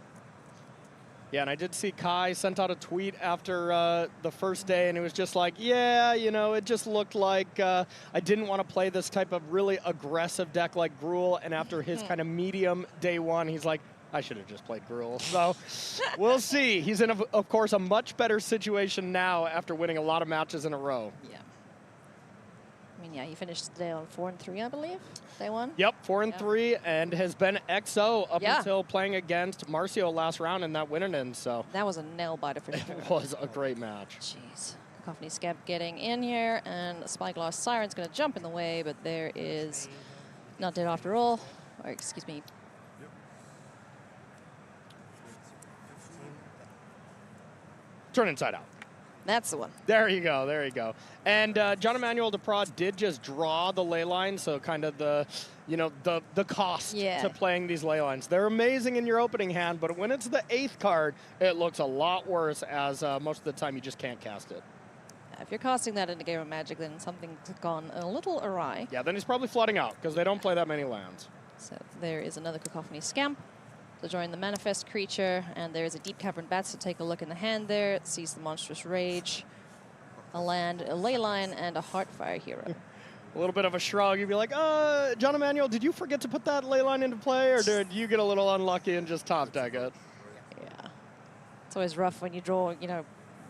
Yeah, and I did see Kai sent out a tweet after the first day, and it was just like, yeah, you know, it just looked like I didn't want to play this type of really aggressive deck like Gruul, and after his kind of medium day 1, he's like, I should have just played Gruul. So we'll see. He's in, of course, a much better situation now after winning a lot of matches in a row. Yeah. I mean, yeah, he finished the day on 4-3, I believe, day 1. Yep, 4-3, and has been XO up until playing against Marcio last round in that winning, so. That was a nail-biter for sure. It was a great match. Jeez. Cacophony Scamp getting in here, and Spyglass Siren's going to jump in the way, but there is not dead after all. Or, excuse me. Turn inside out. That's the one. There you go, there you go. And Jean-Emmanuel Depraz did just draw the ley line, so kind of the, you know, the cost to playing these ley lines. They're amazing in your opening hand, but when it's the 8th card, it looks a lot worse, as most of the time you just can't cast it. If you're casting that in a game of Magic, then something's gone a little awry. Yeah, then he's probably flooding out, because they don't play that many lands. So there is another Cacophony Scamp to join the Manifest creature, and there's a Deep Cavern Bats to take a look in the hand there. It sees the Monstrous Rage, a land, a ley line, and a Heartfire Hero. A little bit of a shrug. You'd be like, Jean-Emmanuel, did you forget to put that ley line into play, or did you get a little unlucky and just top deck it? Yeah. It's always rough when you draw, you know,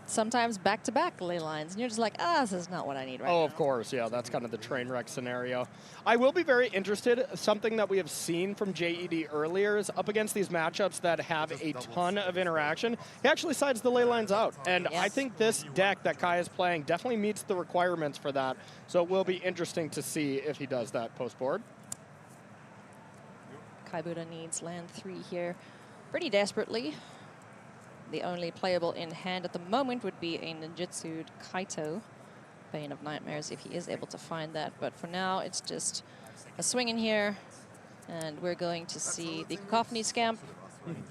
sometimes back-to-back ley lines, and you're just like, this is not what I need right now. Oh, of course, yeah, that's kind of the train wreck scenario. I will be very interested. Something that we have seen from JED earlier is up against these matchups that have a ton of interaction. He actually sides the ley lines out, and I think this deck that Kai is playing definitely meets the requirements for that. So it will be interesting to see if he does that post-board. Kaibuda needs land 3 here pretty desperately. The only playable in hand at the moment would be a Ninjutsu'd Kaito. Bane of Nightmares if he is able to find that. But for now, it's just a swing in here. And we're going to see the Cacophony Scamp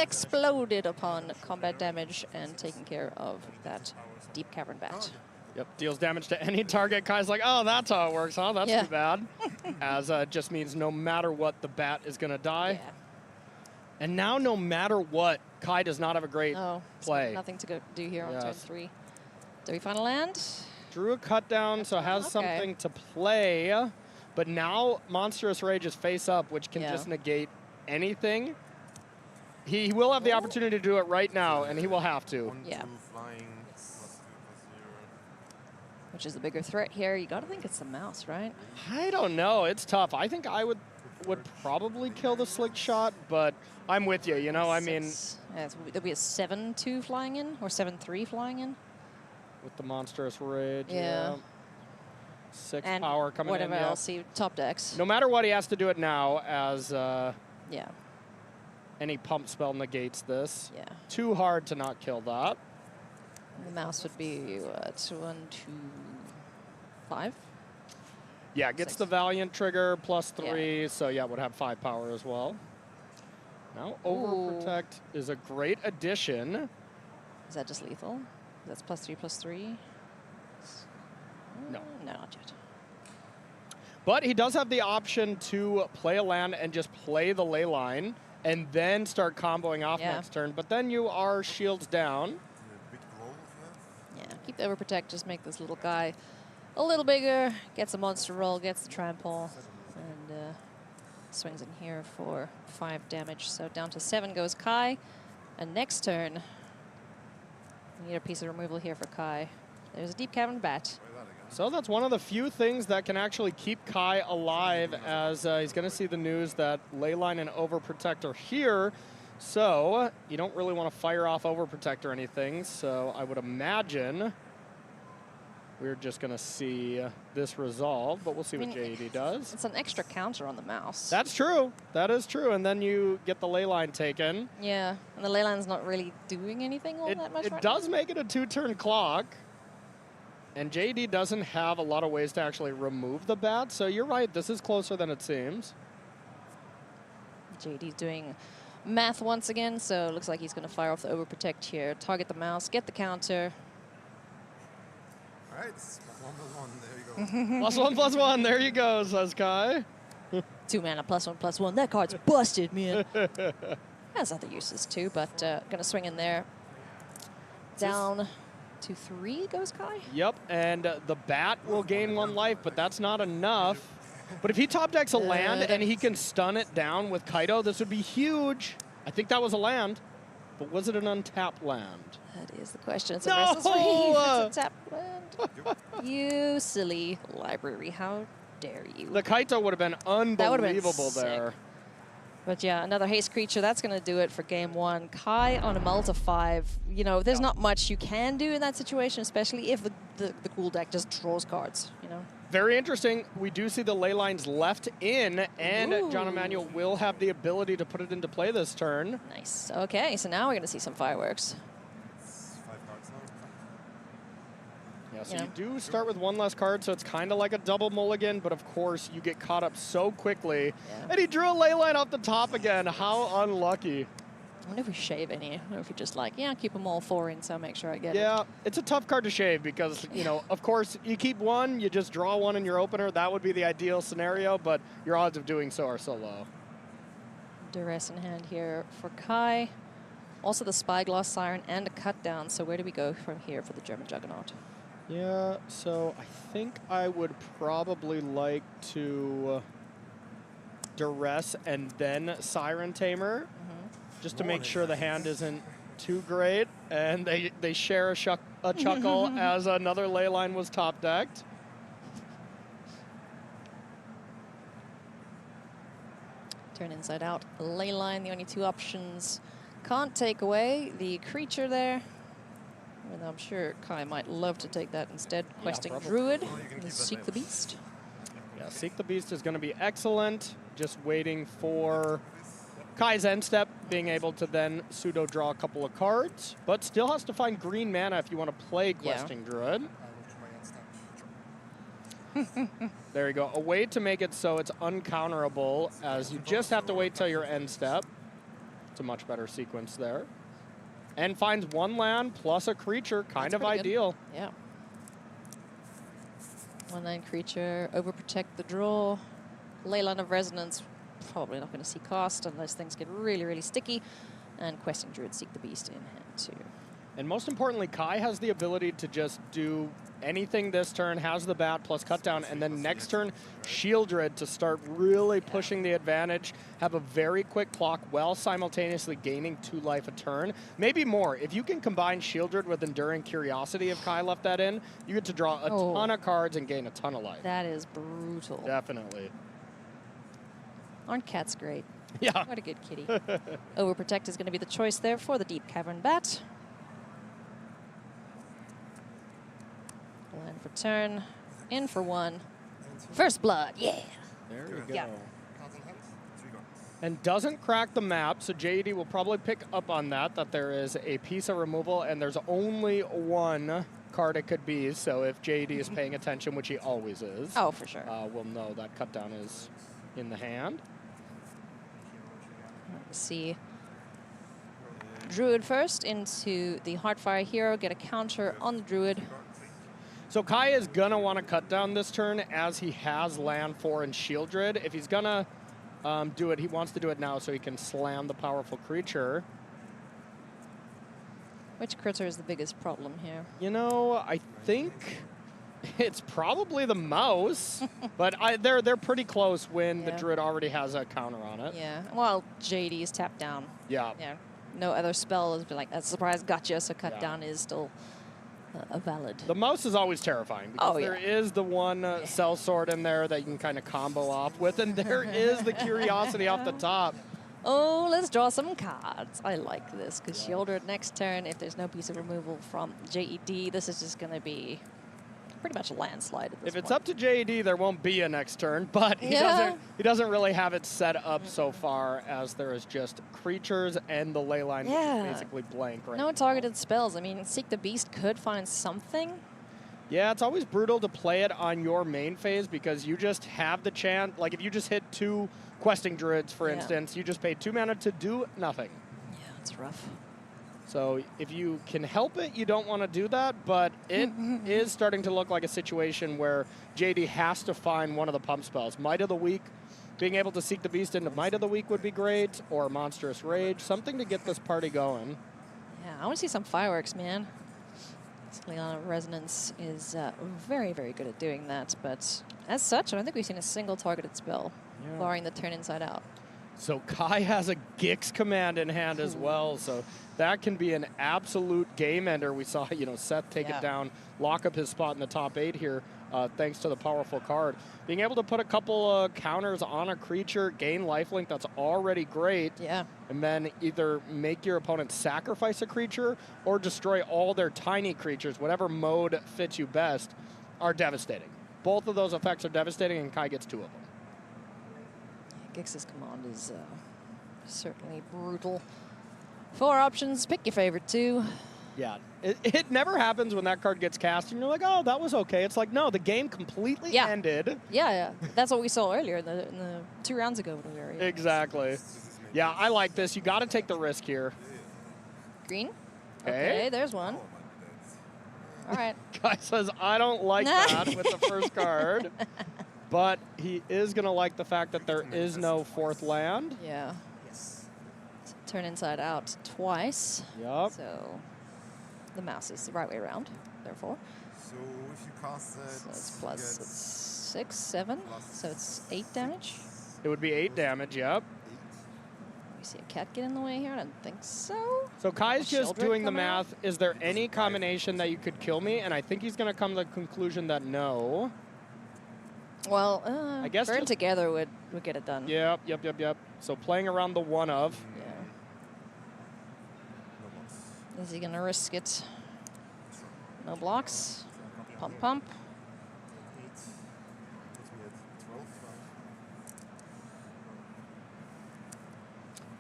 exploded upon combat damage and taking care of that Deep Cavern Bat. Yep, deals damage to any target. Kai's like, oh, that's how it works, huh? That's too bad. As just means no matter what, the bat is going to die. Yeah. And now, no matter what, Kai does not have a great play. Nothing to do here on turn 3. Do we find a land? Drew a cut down, so has something to play. But now Monstrous Rage is face up, which can just negate anything. He will have the opportunity to do it right now, and he will have to. Yeah. Which is the bigger threat here? You got to think it's the mouse, right? I don't know. It's tough. I think I would probably kill the slick shot, but I'm with you. You know, I mean, there'll be a 7-2 flying in or 7-3 flying in with the Monstrous Rage. Yeah. 6 and power coming in. Whatever else, he top decks. No matter what, he has to do it now, as any pump spell negates this. Yeah. Too hard to not kill that. The mouse would be 1, 2, 5. Yeah, gets the Valiant trigger plus 3, so yeah, would have 5 power as well. Now Overprotect is a great addition. Is that just lethal? That's plus 3. No. No, not yet. But he does have the option to play a land and just play the ley line and then start comboing off next turn. But then you are shields down. Yeah, keep the Overprotect, just make this little guy a little bigger, gets a monster roll, gets the trample, and swings in here for 5 damage. So down to 7 goes Kai. And next turn, we need a piece of removal here for Kai. There's a Deep Cavern Bat. So that's one of the few things that can actually keep Kai alive, as he's going to see the news that Leyline and Overprotect are here. So you don't really want to fire off Overprotect or anything. So I would imagine we're just going to see this resolve, but we'll see what JED does. It's an extra counter on the mouse. That's true. That is true. And then you get the Leyline taken. Yeah, and the Leyline's not really doing anything all that much It does make it a 2-turn clock. And JD doesn't have a lot of ways to actually remove the bat, so you're right, this is closer than it seems. JD's doing math once again, so it looks like he's going to fire off the Overprotect here, target the mouse, get the counter. All right, +1/+1, there you go. +1/+1, there you go, says Kai. 2 mana, +1/+1, that card's busted, man. Has other uses too, but going to swing in there. Down to 3 goes Kai. Yep, and the bat will gain 1 life, but that's not enough. But if he top decks a land and he can stun it down with Kaito, this would be huge. I think that was a land, but was it an untapped land? That is the question. It's a restless reef. It's a tapped land. You silly library, how dare you? The Kaito would have been unbelievable there. But yeah, another haste creature. That's going to do it for game 1. Kai on a multi 5. You know, there's not much you can do in that situation, especially if the cool deck just draws cards, you know. Very interesting. We do see the ley lines left in, and John Emanuel will have the ability to put it into play this turn. Nice. Okay, so now we're going to see some fireworks. Yeah, so you do start with 1 less card, so it's kind of like a double mulligan, but of course you get caught up so quickly. Yeah. And he drew a ley line off the top again. How unlucky. I wonder if we shave any, or if we just like, yeah, keep them all 4 in, so make sure I get it. Yeah, it's a tough card to shave because, you know, of course, you keep 1, you just draw 1 in your opener. That would be the ideal scenario, but your odds of doing so are so low. Duress in hand here for Kai. Also the Spyglass Siren and a cut down, so where do we go from here for the German Juggernaut? Yeah, so I think I would probably like to Duress and then Siren Tamer, just to make sure the hand isn't too great, and they share a chuckle as another ley line was top decked. Turn inside out, ley line, the only two options. Can't take away the creature there. And I'm sure Kai might love to take that instead. Questing Druid, Seek the Beast. Yeah, Seek the Beast is going to be excellent. Just waiting for Kai's end step, being able to then pseudo draw a couple of cards, but still has to find green mana if you want to play Questing Druid. There you go. A way to make it so it's uncounterable, as you just have to wait till your end step. It's a much better sequence there. And finds one land plus a creature, kind of ideal. Good. Yeah. 1/9 creature, overprotect the draw. Leyline of Resonance, probably not going to see cost unless things get really, really sticky. And Questing Druid, Seek the Beast in hand too. And most importantly, Kai has the ability to just do anything this turn, has the bat plus cut down, and then next turn, Shieldred to start really pushing the advantage, have a very quick clock while simultaneously gaining 2 life a turn. Maybe more. If you can combine Shieldred with Enduring Curiosity, if Kai left that in, you get to draw a ton of cards and gain a ton of life. That is brutal. Definitely. Aren't cats great? Yeah. What a good kitty. Overprotect is going to be the choice there for the Deep Cavern Bat. Land for turn, in for 1. First blood, yeah. There we go. Yeah. And doesn't crack the map, so JD will probably pick up on that there is a piece of removal, and there's only 1 card it could be, so if JD is paying attention, which he always is. Oh, for sure. We'll know that cut down is in the hand. Let's see. Druid first into the Heartfire Hero, get a counter on the Druid. So Kai is going to want to cut down this turn as he has land 4 and Shieldred. If he's going to do it, he wants to do it now so he can slam the powerful creature. Which critter is the biggest problem here? You know, I think it's probably the mouse, but they're pretty close when the Druid already has a counter on it. Yeah, well, JD is tapped down. Yeah. Yeah. No other spell has been like, a surprise gotcha, so cut down is still a valid. The mouse is always terrifying because there is the one cell sword in there that you can kind of combo off with, and there is the curiosity off the top. Oh, let's draw some cards. I like this because Shieldred next turn, if there's no piece of removal from JED, this is just going to be pretty much a landslide at this If it's up to JED, there won't be a next turn, but he doesn't really have it set up so far, as there is just creatures and the ley line which is basically blank right now. No targeted spells. I mean, Seek the Beast could find something. Yeah, it's always brutal to play it on your main phase because you just have the chance. Like if you just hit 2 Questing Druids, for instance, you just pay 2 mana to do nothing. Yeah, it's rough. So if you can help it, you don't want to do that, but it is starting to look like a situation where JD has to find one of the pump spells. Might of the Week, being able to Seek the Beast into Might of the Week would be great, or Monstrous Rage, something to get this party going. Yeah, I want to see some fireworks, man. Leon Resonance is very, very good at doing that, but as such, I don't think we've seen a single targeted spell, barring the turn inside out. So Kai has a Gix command in hand as well, so that can be an absolute game ender. We saw, Seth take it down, lock up his spot in the top 8 here, thanks to the powerful card. Being able to put a couple counters on a creature, gain lifelink, that's already great. Yeah. And then either make your opponent sacrifice a creature or destroy all their tiny creatures, whatever mode fits you best, are devastating. Both of those effects are devastating, and Kai gets 2 of them. Gix's command is certainly brutal. 4 options, pick your favorite 2. Yeah, it never happens when that card gets cast and you're like, oh, that was okay. It's like, no, the game completely ended. Yeah. That's what we saw earlier in the 2 rounds ago when we were here. Exactly. Yeah, I like this. You got to take the risk here. Green? Okay, there's one. All right. Guy says, I don't like that with the first card. But he is going to like the fact that there is no 4th land. Yeah. Turn inside out twice. Yep. So the mouse is the right way around, therefore. So if you cast that, so it's plus 6, 7. So it's 8 damage. It would be 8 damage, yep. We see a cat get in the way here? I don't think so. So Kai's just Sheldrick doing the coming out? math. Is there any combination that you could kill me? And I think he's going to come to the conclusion that no. Well, I guess burn just- together would get it done. Yep. So playing around the one of. Yeah. Is he gonna risk it? No blocks. Pump, pump.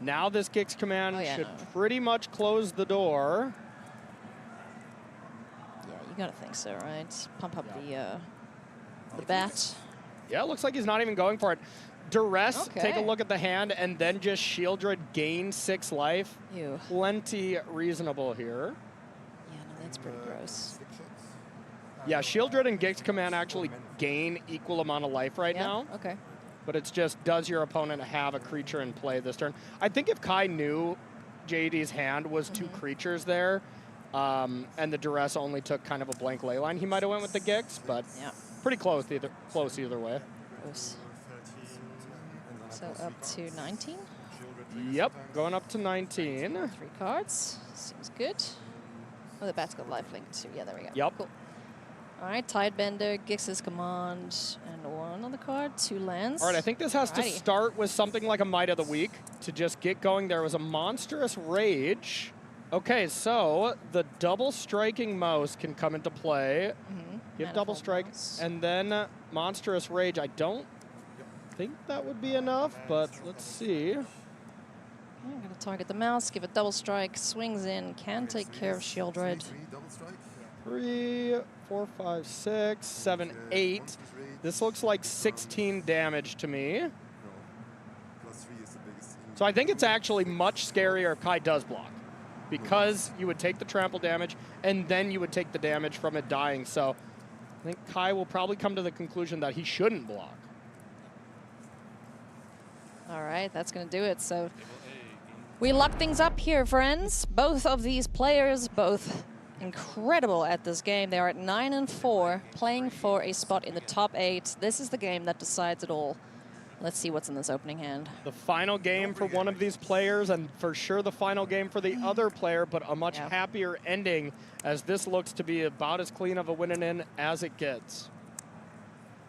Now this Gix command Oh, yeah, should no. pretty much close the door. Yeah, you gotta think so, right? Pump up the bat. Yeah, it looks like he's not even going for it. Duress, take a Okay. look at the hand, and then just Shieldred gain 6 life. Ew. Plenty reasonable here. Yeah, no, that's pretty gross. Yeah, Shieldred and Gix command actually gain equal amount of life right Yeah, now. okay. But it's just, does your opponent have a creature in play this turn? I think if Kai knew JD's hand was 2 creatures there, and the Duress only took kind of a blank ley line, he might have went with the Gix, but pretty close either way. Gross. So up to 19. Yep, going up to 19. 3 cards. Seems good. Oh, the bat's got lifelink too. Yeah, there we go. Yep. Cool. All right, Tidebender, Gix's command, and 1 on the card, 2 lands. All right, I think this has to Alrighty. start with something like a Might of the Week to just get going. There was a Monstrous Rage. Okay, so the double striking mouse can come into play. Give double Manifold strike, and then Monstrous Rage. I don't think that would be enough, but let's see. I'm going to target the mouse, give it double strike, swings in, can take care of Shieldred. 3, 4, 5, 6, 7, 8. This looks like 16 damage to me. So I think it's actually much scarier if Kai does block, because you would take the trample damage and then you would take the damage from it dying. So I think Kai will probably come to the conclusion that he shouldn't block. All right, that's going to do it. So we lock things up here, friends. Both of these players, both incredible at this game. They are at 9 and 4, playing for a spot in the top 8. This is the game that decides it all. Let's see what's in this opening hand. The final game for one of these players, and for sure the final game for the other player, but a much happier ending, as this looks to be about as clean of a win and in as it gets.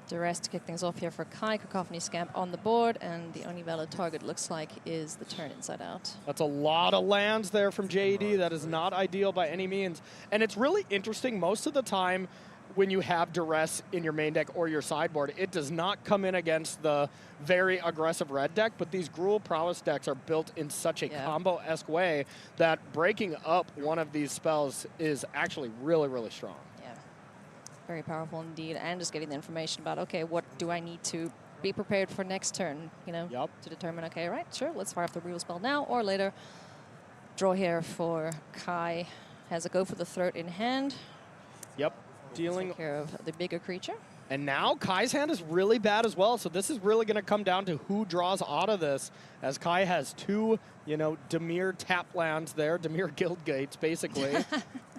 Duress to kick things off here for Kai. Cacophony Scamp on the board, and the only valid target looks like is the turn inside out. That's a lot of lands there from JD. That is not ideal by any means. And it's really interesting, most of the time when you have Duress in your main deck or your sideboard, it does not come in against the very aggressive red deck, but these Gruul Prowess decks are built in such a combo-esque way that breaking up one of these spells is actually really, really strong. Very powerful indeed, and just getting the information about, okay, what do I need to be prepared for next turn, you know, to determine, okay, right, sure, let's fire up the real spell now or later. Draw here for Kai. Has a go for the throat in hand. Yep, dealing Take care of the bigger creature. And now Kai's hand is really bad as well, so this is really going to come down to who draws out of this, as Kai has 2, you know, Dimir tap lands there, Dimir guild gates, basically,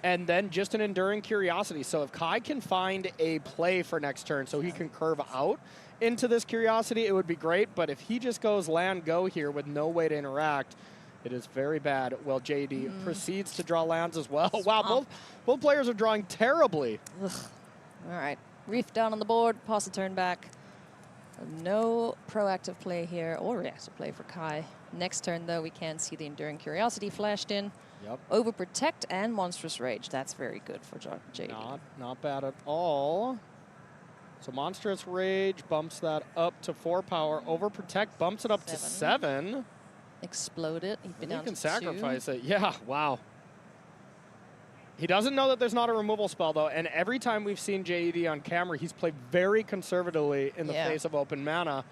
and then just an Enduring Curiosity. So if Kai can find a play for next turn so he can curve out into this Curiosity, it would be great, but if he just goes land go here with no way to interact, it is very bad. Well, JD proceeds to draw lands as well. Wow, both players are drawing terribly. Ugh. All right. Reef down on the board, pass the turn back. No proactive play here or reactive play for Kai. Next turn, though, we can see the Enduring Curiosity flashed in. Yep. Overprotect and Monstrous Rage. That's very good for JD. Not bad at all. So Monstrous Rage bumps that up to 4 power. Overprotect bumps it up to 7. Explode it. He'd been You down can to sacrifice 2. it. Yeah, wow. He doesn't know that there's not a removal spell, though, and every time we've seen JED on camera, he's played very conservatively in the face of open mana.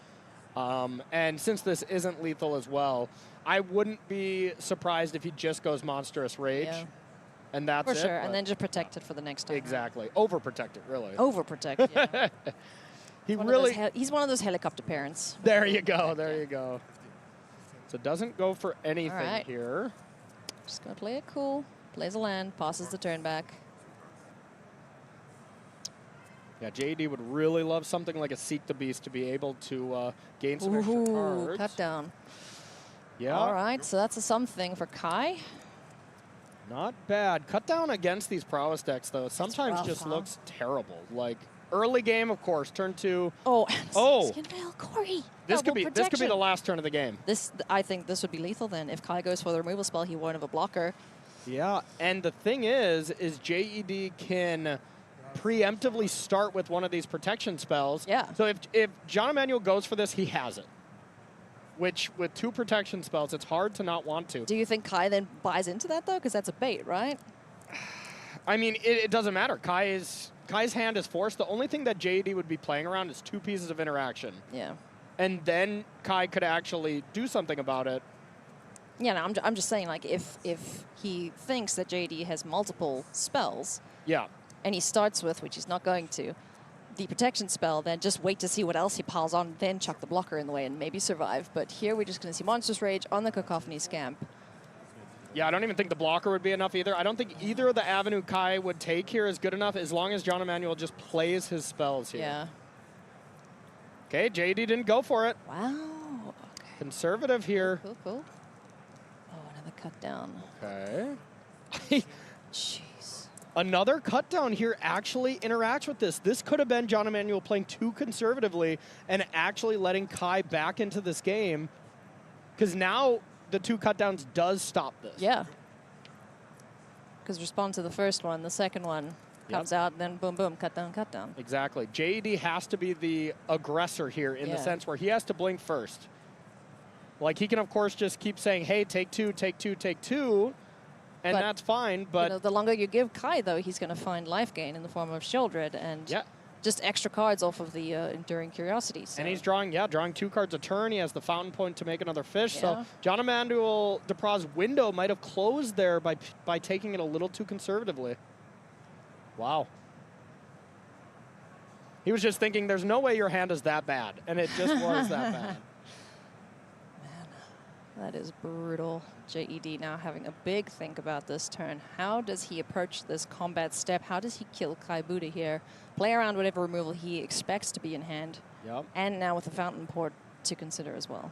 And since this isn't lethal as well, I wouldn't be surprised if he just goes Monstrous Rage. Yeah. And that's For it. sure, and then just protect it for the next time. Exactly. Overprotect it, really. Overprotect, yeah. He's one of those helicopter parents. There you go, there you go. So it doesn't go for anything right. here. Just gonna play it cool. Plays a land, passes the turn back. Yeah, JD would really love something like a Seek the Beast to be able to gain some extra cards. Cut down. Yeah. All right, so that's a something for Kai. Not bad. Cut down against these prowess decks, though, sometimes rough, just huh? looks terrible. Like, early game, of course, turn 2. Oh, oh. Corey. This could Double be the protection. last turn of the game. I think this would be lethal then. If Kai goes for the removal spell, he won't have a blocker. Yeah, and the thing is JED can preemptively start with one of these protection spells. Yeah. So if John Emanuel goes for this, he has it. Which, with 2 protection spells, it's hard to not want to. Do you think Kai then buys into that, though? Because that's a bait, right? I mean, it doesn't matter. Kai's hand is forced. The only thing that JED would be playing around is 2 pieces of interaction. Yeah. And then Kai could actually do something about it. Yeah, no, I'm just saying, like, if he thinks that JD has multiple spells, yeah, and he starts with, which he's not going to, the protection spell, then just wait to see what else he piles on, then chuck the blocker in the way and maybe survive. But here we're just going to see Monstrous Rage on the Cacophony Scamp. Yeah, I don't even think the blocker would be enough either. I don't think either of the avenue Kai would take here is good enough as long as John Emanuel just plays his spells here. Yeah. Okay, JD didn't go for it. Wow. Okay. Conservative here. Cool, cool. Oh, another cut down. Okay. Jeez. Another cut down here actually interacts with this. This could have been John Emanuel playing too conservatively and actually letting Kai back into this game. Because now the 2 cut downs does stop this. Yeah. Because respond to the first one, the second one comes out, then boom, boom, cut down, cut down. Exactly. JED has to be the aggressor here in the sense where he has to blink first. Like, he can, of course, just keep saying, hey, take 2, take 2, take 2, and But, that's fine, but... You know, the longer you give Kai, though, he's going to find life gain in the form of Sheldred and just extra cards off of the Enduring Curiosity. So. And he's drawing 2 cards a turn. He has the Fountain Point to make another fish. Yeah. So John Emanuel Depraz' window might have closed there by taking it a little too conservatively. Wow. He was just thinking, there's no way your hand is that bad. And it just was that bad. That is brutal. JED now having a big think about this turn. How does he approach this combat step? How does he kill Kai Buddha here? Play around whatever removal he expects to be in hand. Yep. And now with the Fountain Port to consider as well.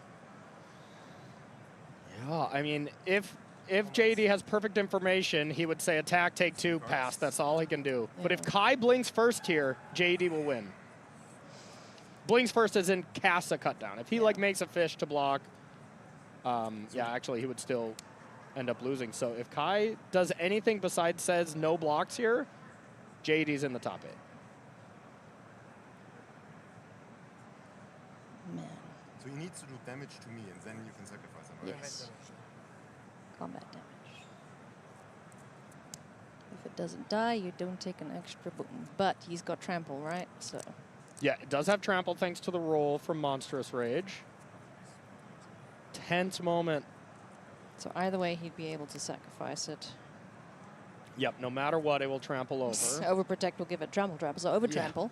Yeah, I mean, if JD has perfect information, he would say attack, take 2, pass. That's all he can do. Yeah. But if Kai blinks first here, JD will win. Blinks first as in casts a cut down. If he like makes a fish to block, yeah, actually he would still end up losing. So if Kai does anything besides says no blocks here, JD's in the top 8. Man. So he needs to do damage to me, and then you can sacrifice him, right? Yes. Combat damage. If it doesn't die, you don't take an extra boom. But he's got trample, right? So. Yeah, it does have trample thanks to the roll from Monstrous Rage. Tense moment. So either way, he'd be able to sacrifice it. Yep, no matter what, it will trample over. Overprotect will give it trample trap, so over trample.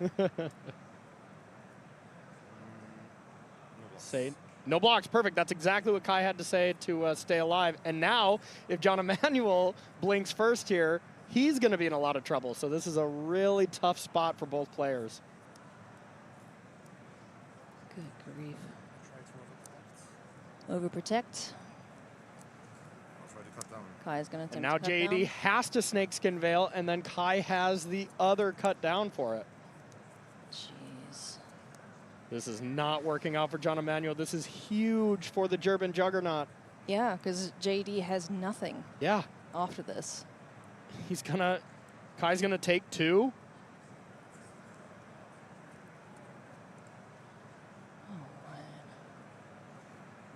Say no blocks, perfect. That's exactly what Kai had to say to stay alive. And now, if John Emanuel blinks first here, he's going to be in a lot of trouble. So this is a really tough spot for both players. Good grief. Overprotect. Kai's going to And now JD has to Snakeskin Veil, and then Kai has the other cut down for it. Jeez. This is not working out for John Emanuel. This is huge for the German Juggernaut. Yeah, because JD has nothing. Yeah. After this. Kai's gonna take 2.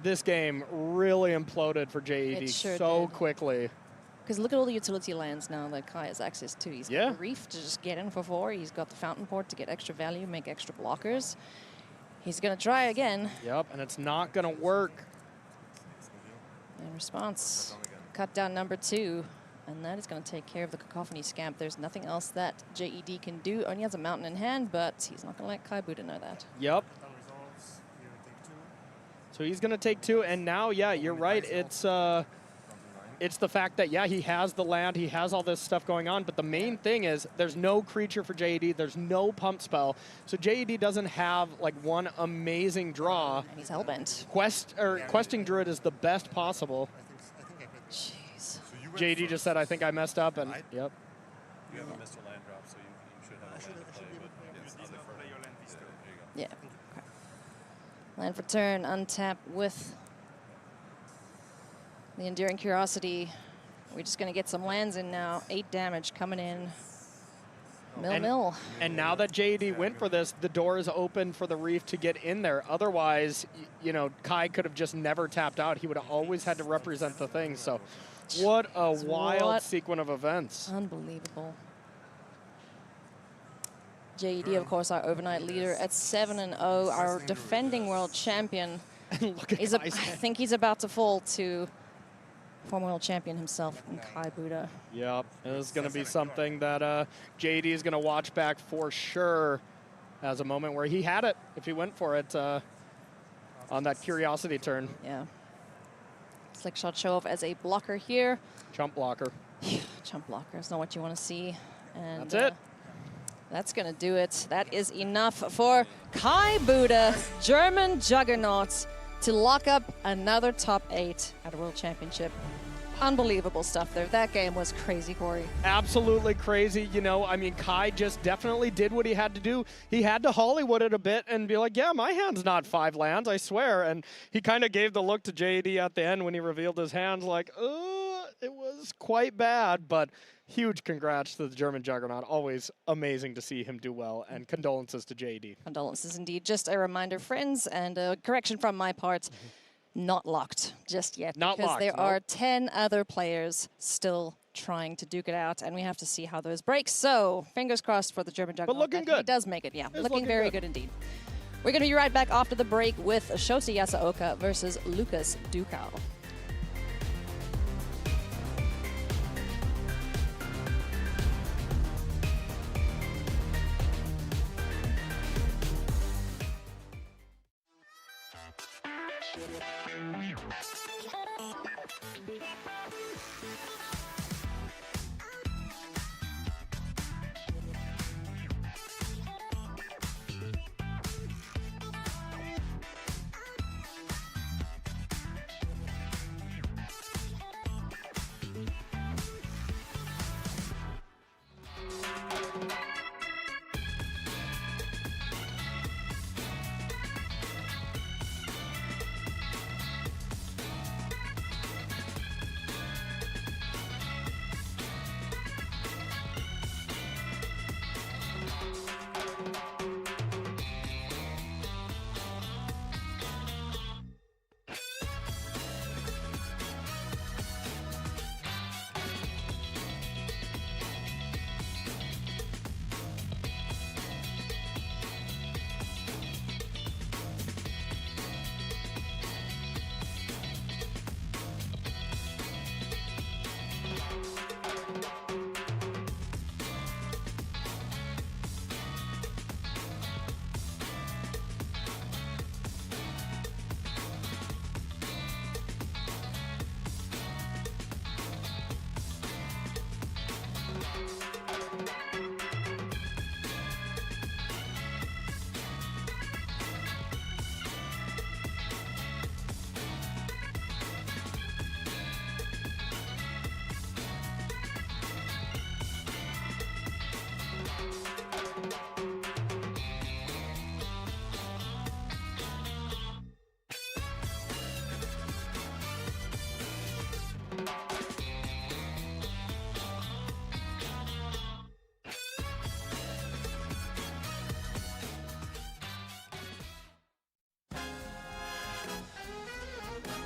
This game really imploded for JED It sure so did. quickly. Because look at all the utility lands now that Kai has access to. He's got the Reef to just get in for 4. He's got the Fountain Port to get extra value, make extra blockers. He's going to try again. Yep, and it's not going to work. In response, cut down number 2. And that is going to take care of the Cacophony Scamp. There's nothing else that JED can do. Only has a Mountain in hand, but he's not going to let Kai Buddha know that. Yep. So he's going to take 2, and now, yeah, you're right. It's it's the fact that, yeah, he has the land, he has all this stuff going on, but the main thing is there's no creature for JED, there's no pump spell, so JED doesn't have like one amazing draw. And he's hellbent. Questing Druid is the best possible. Jeez. JED just said, I think I messed up, and yep. You haven't missed a land drop, so you should have a land to play, but it's not there for you. Yeah. Okay. Land for turn, untap with the Enduring Curiosity. We're just going to get some lands in now. 8 damage coming in. Mill. And now that JED went for this, the door is open for the Reef to get in there. Otherwise, you know, Kai could have just never tapped out. He would have always had to represent the thing. So what a wild sequence of events. Unbelievable. JED, of course, our overnight leader at 7-0, our defending world champion. Look at I think he's about to fall to former world champion himself, Kai Buddha. Yep, it's going to be something that JED is going to watch back for sure as a moment where he had it, if he went for it on that Curiosity turn. Yeah. Slick shot show off as a blocker here. Chump blocker. Chump blocker is not what you want to see. And that's it. That's going to do it. That is enough for Kai Buddha, German juggernaut, to lock up another top 8 at a World Championship. Unbelievable stuff there. That game was crazy, Corey. Absolutely crazy. You know, I mean, Kai just definitely did what he had to do. He had to Hollywood it a bit and be like, yeah, my hand's not 5 lands, I swear. And he kind of gave the look to JED at the end when he revealed his hands like, it was quite bad, but huge congrats to the German juggernaut. Always amazing to see him do well, and condolences to JED. Condolences indeed. Just a reminder, friends, and a correction from my part, not locked just yet. Not because locked, there no. are 10 other players still trying to duke it out, and we have to see how those break. So, fingers crossed for the German juggernaut. But looking that good. He does make it, yeah. It's Looking very good indeed. We're going to be right back after the break with Shota Yasooka versus Lucas Dukau.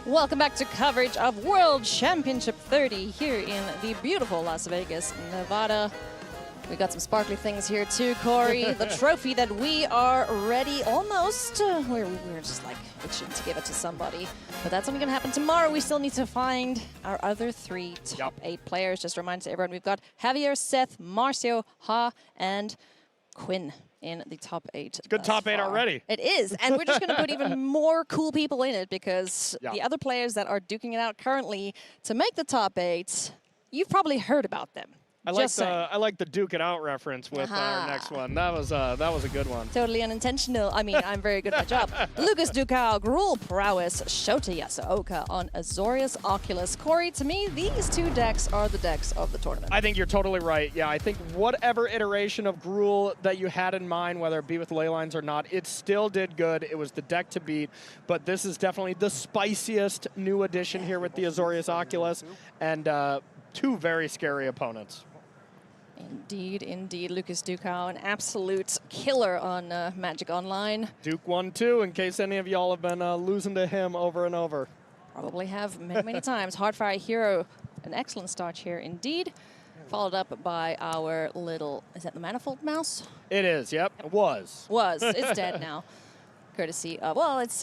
Welcome back to coverage of World Championship 30 here in the beautiful Las Vegas, Nevada. We got some sparkly things here too, Corey. The trophy that we are ready almost. We're just like itching to give it to somebody. But that's only going to happen tomorrow. We still need to find our other 3 top 8 players. Just a reminder to everyone, we've got Javier, Seth, Marcio, Ha, and Quinn in the top 8. Good top 8 already. It is, and we're just going to put even more cool people in it because the other players that are duking it out currently to make the top 8, you've probably heard about them. I like the Duke It Out reference with our next one. That was a good one. Totally unintentional. I mean, I'm very good at my job. Lucas Ducal, Gruul Prowess, Shota Yasooka on Azorius Oculus. Corey, to me, these 2 decks are the decks of the tournament. I think you're totally right. Yeah, I think whatever iteration of Gruul that you had in mind, whether it be with ley lines or not, it still did good. It was the deck to beat, but this is definitely the spiciest new addition here with the Azorius Oculus, and 2 very scary opponents. Indeed, indeed. Lucas Ducal, an absolute killer on Magic Online. Duke 1-2, in case any of y'all have been losing to him over and over. Probably have many, many times. Heartfire Hero, an excellent start here indeed. Followed up by our little, is that the Manifold Mouse? It is, yep. It was. It's dead now. Courtesy of, well, it's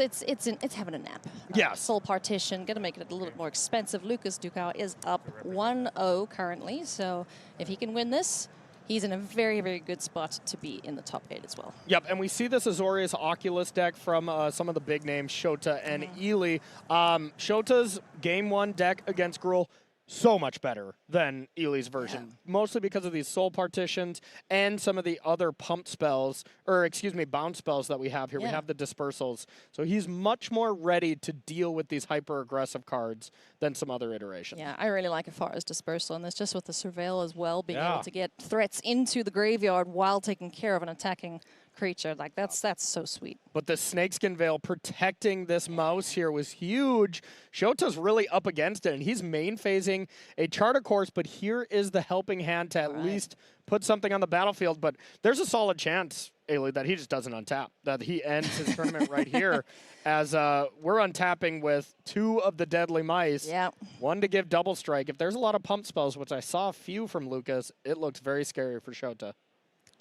having a nap. Yeah. Soul Partition, gonna make it a little bit more expensive. Lucas Ducal is up 1-0 currently, so if he can win this, he's in a very, very good spot to be in the top 8 as well. Yep, and we see this Azorius Oculus deck from some of the big names, Shota and Ely. Shota's Game 1 deck against Gruul, so much better than Ely's version, mostly because of these soul partitions and some of the other pump spells, or excuse me, bounce spells that we have here. We have the dispersals. So he's much more ready to deal with these hyper-aggressive cards than some other iterations. Yeah, I really like Afara's Dispersal, and this just with the Surveil as well, being able to get threats into the graveyard while taking care of an attacking creature. Like, that's so sweet. But the Snakeskin Veil protecting this mouse here was huge. Shota's really up against it, and he's main phasing a Charter Course, but here is the helping hand to at least put something on the battlefield. But there's a solid chance, Ailey, that he just doesn't untap, that he ends his tournament right here, as we're untapping with 2 of the Deadly Mice. Yeah. 1 to give double strike. If there's a lot of pump spells, which I saw a few from Lucas, it looks very scary for Shota.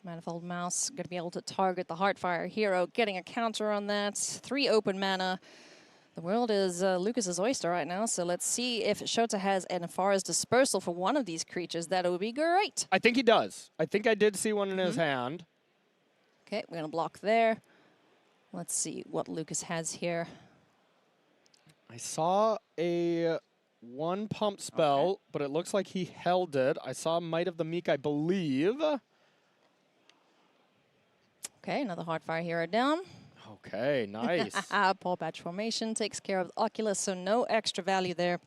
Manifold Mouse going to be able to target the Heartfire Hero, getting a counter on that. 3 open mana. The world is Lucas's oyster right now, so let's see if Shota has an Afara's Dispersal for one of these creatures. That would be great. I think he does. I think I did see one in his hand. Okay, we're going to block there. Let's see what Lucas has here. I saw a 1 pump spell, but it looks like he held it. I saw Might of the Meek, I believe. Okay, another Heartfire Hero down. Okay, nice. Paw Patch Formation takes care of Oculus, so no extra value there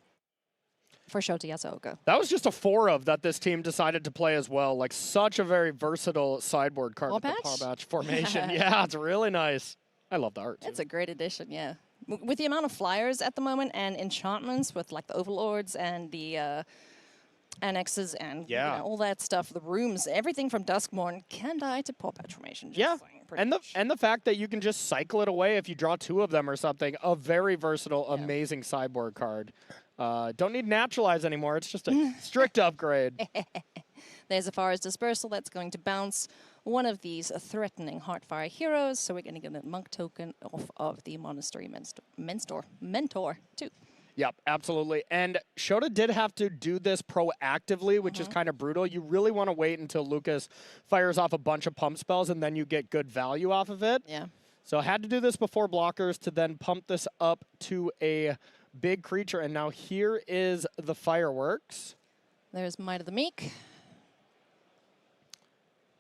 for Shota Yasooka. That was just a 4 of that this team decided to play as well. Like, such a very versatile sideboard card with the Paw Patch Formation. Yeah, it's really nice. I love the art. It's a great addition, yeah. With the amount of flyers at the moment and enchantments with like the Overlords and the annexes and you know, all that stuff, the rooms, everything from Duskmourn can die to Paw Patch Formation. And the fact that you can just cycle it away if you draw 2 of them or something, a very versatile, amazing sideboard card. Don't need Naturalize anymore. It's just a strict upgrade. There's Afara's Dispersal that's going to bounce one of these threatening Heartfire Heroes, so we're going to get a Monk token off of the Monastery Mentor too. Yep, absolutely. And Shota did have to do this proactively, which is kind of brutal. You really want to wait until Lucas fires off a bunch of pump spells and then you get good value off of it. Yeah. So I had to do this before blockers to then pump this up to a big creature. And now here is the fireworks. There's Might of the Meek.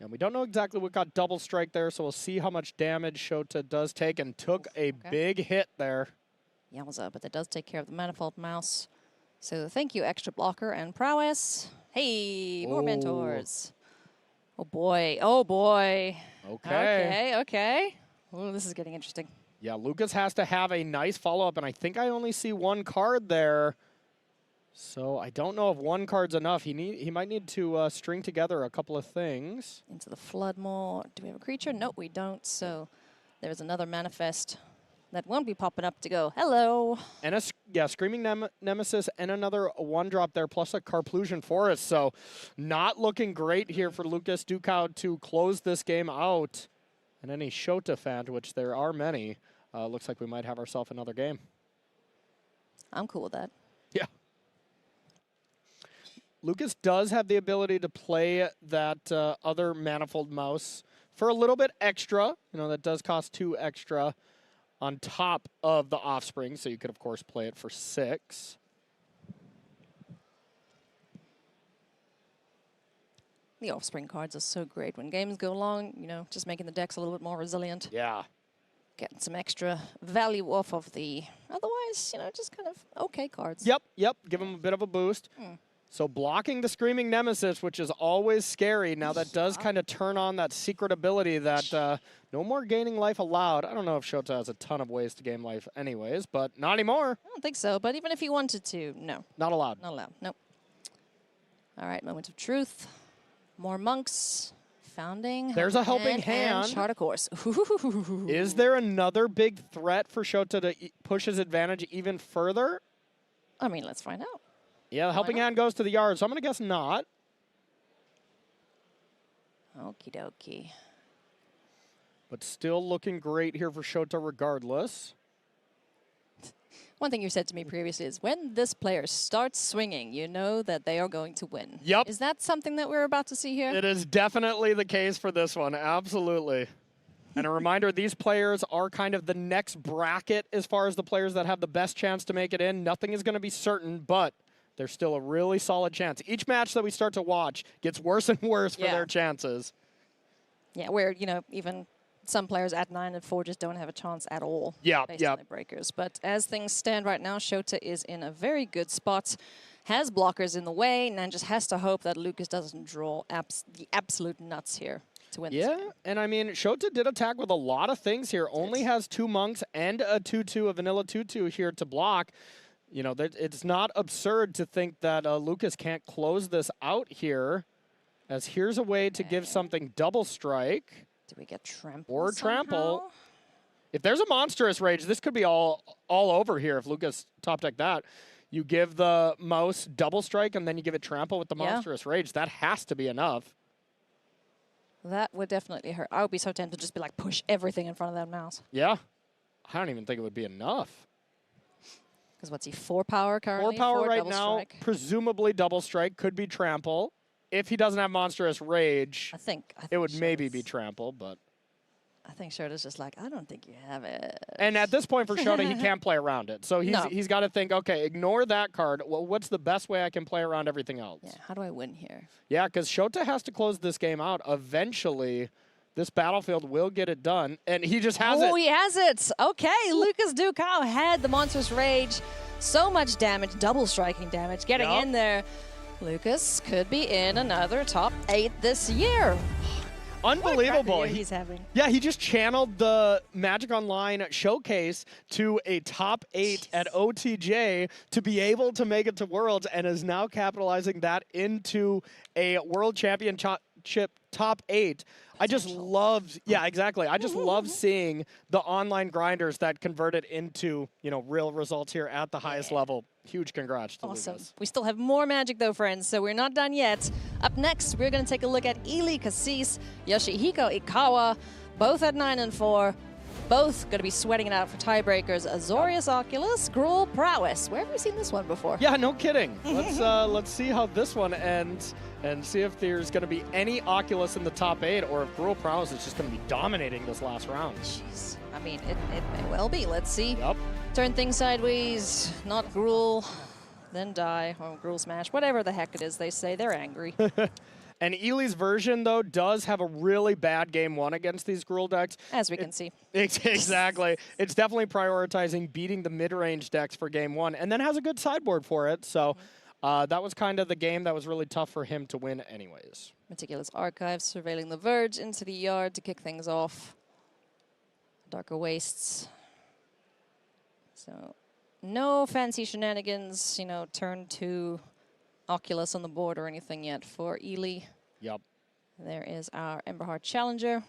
And we don't know exactly what got double strike there, so we'll see how much damage Shota does take, and took a big hit there. Yowza, but that does take care of the Manifold Mouse. So thank you, extra blocker and prowess. Hey, more mentors. Oh boy, oh boy. Okay. Okay. Oh, this is getting interesting. Yeah, Lucas has to have a nice follow-up, and I think I only see 1 card there. So I don't know if 1 card's enough. He might need to string together a couple of things. Into the Floodmaw. Do we have a creature? Nope, we don't. So there's another manifest that won't be popping up to go, hello. And a Screaming Nemesis and another 1-drop there, plus a Carplusion Forest. So not looking great here for Lucas Ducal to close this game out. And any Shota fan, which there are many, looks like we might have ourselves another game. I'm cool with that. Yeah. Lucas does have the ability to play that other manifold mouse for a little bit extra. You know, that does cost 2 extra on top of the offspring, so you could, of course, play it for 6. The offspring cards are so great when games go long, you know, just making the decks a little bit more resilient. Yeah. Getting some extra value off of the otherwise, you know, just kind of okay cards. Yep. Give them a bit of a boost. So blocking the Screaming Nemesis, which is always scary. Now that does kind of turn on that secret ability that no more gaining life allowed. I don't know if Shota has a ton of ways to gain life anyways, but not anymore. I don't think so, but even if he wanted to, no. Not allowed. Not allowed, nope. All right, moment of truth. More monks. Founding. There's a helping hand. And chart a course. Is there another big threat for Shota to push his advantage even further? I mean, let's find out. Yeah, the helping hand goes to the yard, so I'm going to guess not. Okie dokie. But still looking great here for Shota regardless. One thing you said to me previously is when this player starts swinging, you know that they are going to win. Yep. Is that something that we're about to see here? It is definitely the case for this one, absolutely. And a reminder, these players are kind of the next bracket as far as the players that have the best chance to make it in. Nothing is going to be certain, but there's still a really solid chance. Each match that we start to watch gets worse and worse for their chances. Yeah, where, you know, even some players at 9 and 4 just don't have a chance at all. Yeah, based on their breakers. But as things stand right now, Shota is in a very good spot. Has blockers in the way, and just has to hope that Lucas doesn't draw the absolute nuts here to win this game. And I mean, Shota did attack with a lot of things here. Only has 2 monks and a 2-2, a vanilla 2-2 here to block. You know, it's not absurd to think that Lucas can't close this out here, as here's a way to give something double strike. Do we get trample or somehow? trample? If there's a monstrous rage, this could be all over here if Lucas top deck that. You give the mouse double strike and then you give it trample with the monstrous rage. That has to be enough. That would definitely hurt. I would be so tempted to just be like, push everything in front of that mouse. Yeah. I don't even think it would be enough. Because what's he, 4 power currently? 4 power 4 right double now, strike. presumably double strike, could be trample. If he doesn't have monstrous rage, I think it would maybe be trample, but I think Shota's just like, I don't think you have it. and at this point for Shota, he can't play around it. So he's got to think, okay, ignore that card. Well, what's the best way I can play around everything else? Yeah, how do I win here? Yeah, because Shota has to close this game out. Eventually, this battlefield will get it done, and he just has it. Oh, he has it. Okay, Lucas Ducau had the monstrous rage. So much damage, double striking damage, getting in there. Lucas could be in another top 8 this year. Unbelievable. He's having. Yeah, he just channeled the Magic Online showcase to a top 8 at OTJ to be able to make it to Worlds, and is now capitalizing that into a World Championship top 8. I just love, exactly. I just love seeing the online grinders that convert it into, real results here at the highest level. Huge congrats to Awesome. Lucas. We still have more Magic though, friends, so we're not done yet. Up next, we're going to take a look at Ely Kassis, Yoshihiko Ikawa, both at 9 and 4. Both going to be sweating it out for tiebreakers. Azorius Oculus, Gruul Prowess. Where have we seen this one before? Yeah, no kidding. Let's see how this one ends and see if there's going to be any Oculus in the top 8 or if Gruul Prowess is just going to be dominating this last round. Jeez. I mean, it may well be. Let's see. Yep. Turn things sideways. Not Gruul. Then die. Or Gruul smash. Whatever the heck it is they say. They're angry. And Ely's version, though, does have a really bad game 1 against these Gruul decks. As we can see. Exactly. It's definitely prioritizing beating the mid-range decks for game 1, and then has a good sideboard for it. So that was kind of the game that was really tough for him to win anyways. Meticulous Archives, surveilling the Verge into the yard to kick things off. Darker Wastes. So no fancy shenanigans, turn 2 Oculus on the board or anything yet for Ely. Yep. There is our Emberheart Challenger.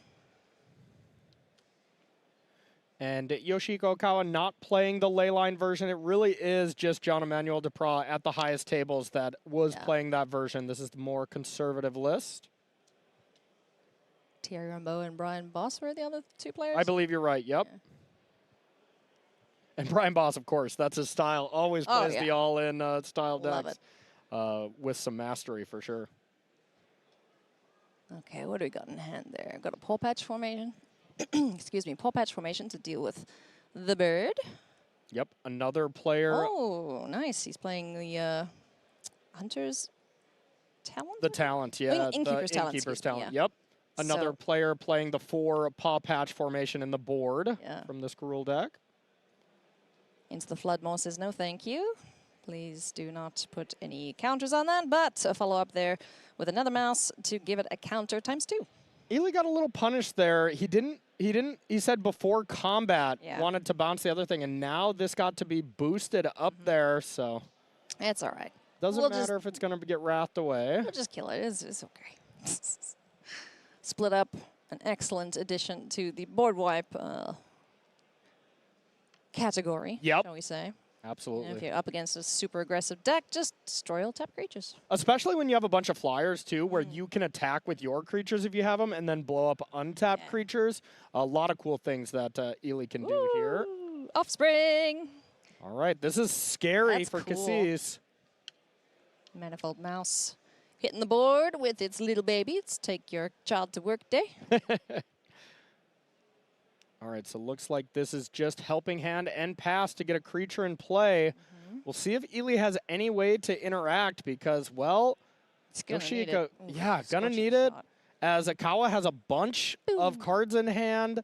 And Yoshihiko Ikawa not playing the Leyline version. It really is just John Emmanuel Depraz at the highest tables that was playing that version. This is the more conservative list. Thierry Rambeau and Brian Boss were the other 2 players? I believe you're right, yep. Yeah. And Brian Boss, of course, that's his style. Always plays the all-in style decks. Love it. with some mastery for sure. Okay, what do we got in hand there? Got a paw patch formation. Excuse me, paw patch formation to deal with the bird. Yep, another player. Oh, nice. He's playing the Hunter's Talent? The talent, yeah. Innkeeper's the Talent. Innkeeper's excuse me, talent. yeah. Yep. Another So- player playing the 4 paw patch formation in the board Yeah. from this rule deck. Into the Floodmaw says no thank you. Please do not put any counters on that, but a follow-up there with another mouse to give it a counter ×2. Ely got a little punished there. He said before combat wanted to bounce the other thing, and now this got to be boosted up there, so. It's all right. Doesn't We'll matter if it's going to get wrathed away. We'll just kill it. It's okay. Split up, an excellent addition to the board wipe category, shall we say. Absolutely. And if you're up against a super aggressive deck, just destroy all tap creatures. Especially when you have a bunch of flyers, too, where you can attack with your creatures if you have them and then blow up untapped creatures. A lot of cool things that Ely can do here. Offspring! All right, this is scary That's for cool. Kassis. Manifold Mouse hitting the board with its little baby. It's take your child to work day. All right, so looks like this is just helping hand and pass to get a creature in play. We'll see if Ely has any way to interact because, well, gonna need Yasooka, it. Oof, yeah, gonna scorching need it. As Akawa has a bunch of cards in hand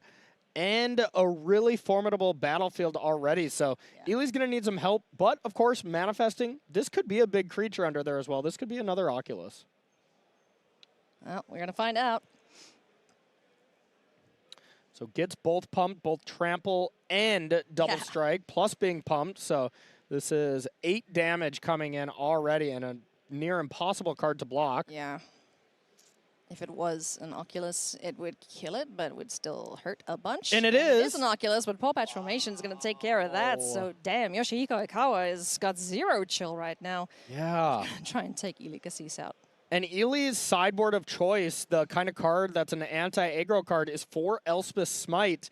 and a really formidable battlefield already. So Ely's gonna need some help, but of course, manifesting, this could be a big creature under there as well. This could be another Oculus. Well, we're gonna find out. So gets both pumped, both trample and double Yeah. strike, plus being pumped. So this is 8 damage coming in already and a near impossible card to block. Yeah. If it was an Oculus, it would kill it, but it would still hurt a bunch. And it It is. is an Oculus, but Paw Patch Formation is going to take care of that. So, damn, Yoshihiko Ikawa has got 0 chill right now. Yeah. Try and take Ely Kassis out. And Ely's sideboard of choice, the kind of card that's an anti-aggro card, is 4 Elspeth's Smite.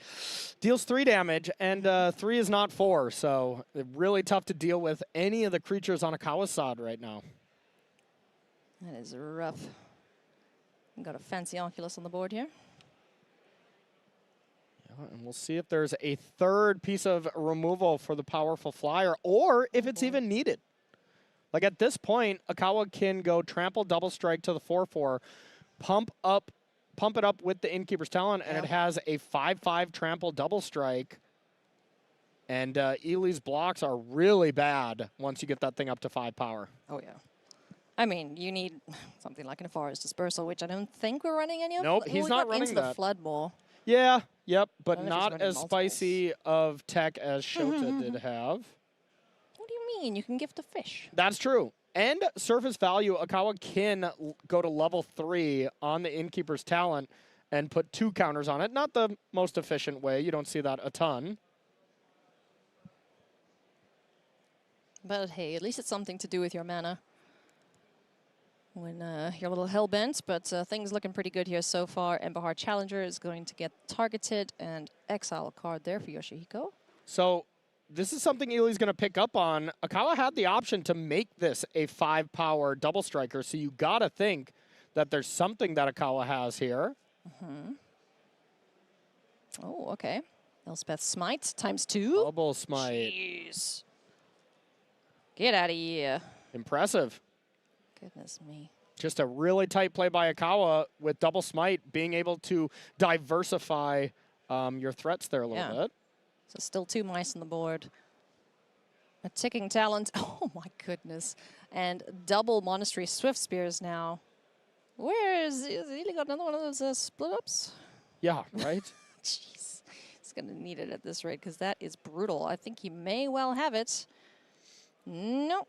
Deals 3 damage, and 3 is not 4, so really tough to deal with any of the creatures on Akawa's side right now. That is rough. We've got a fancy Oculus on the board here. Yeah, and we'll see if there's a third piece of removal for the powerful flyer, or if it's even needed. Like at this point, Akawa can go trample double strike to the 4/4, pump it up with the Innkeeper's Talent, and it has a 5/5 trample double strike. And Ely's blocks are really bad once you get that thing up to 5 power. Oh, yeah. I mean, you need something like an Forest Dispersal, which I don't think we're running any of. Nope, We he's not got running into that. the Floodmaw. Yeah, yep, but I don't know if he's not running as multiples. spicy of tech as Shota did have. What do you mean? You can gift a fish. That's true. And surface value, Akawa can go to level 3 on the Innkeeper's Talent and put 2 counters on it. Not the most efficient way. You don't see that a ton. But hey, at least it's something to do with your mana. When you're a little hell-bent, but things looking pretty good here so far. Emberheart Challenger is going to get targeted and exile a card there for Yoshihiko. So this is something Ely's going to pick up on. Akawa had the option to make this a 5-power double striker, so you got to think that there's something that Akawa has here. Oh, okay. Elspeth Smite ×2. Double Smite. Jeez. Get out of here. Impressive. Goodness me. Just a really tight play by Akawa with double smite, being able to diversify your threats there a little bit. So still 2 mice on the board. A ticking talent. Oh my goodness. And double Monastery Swift Spears now. Where is he really got another one of those split ups? Yeah, right? Jeez. He's going to need it at this rate because that is brutal. I think he may well have it. Nope.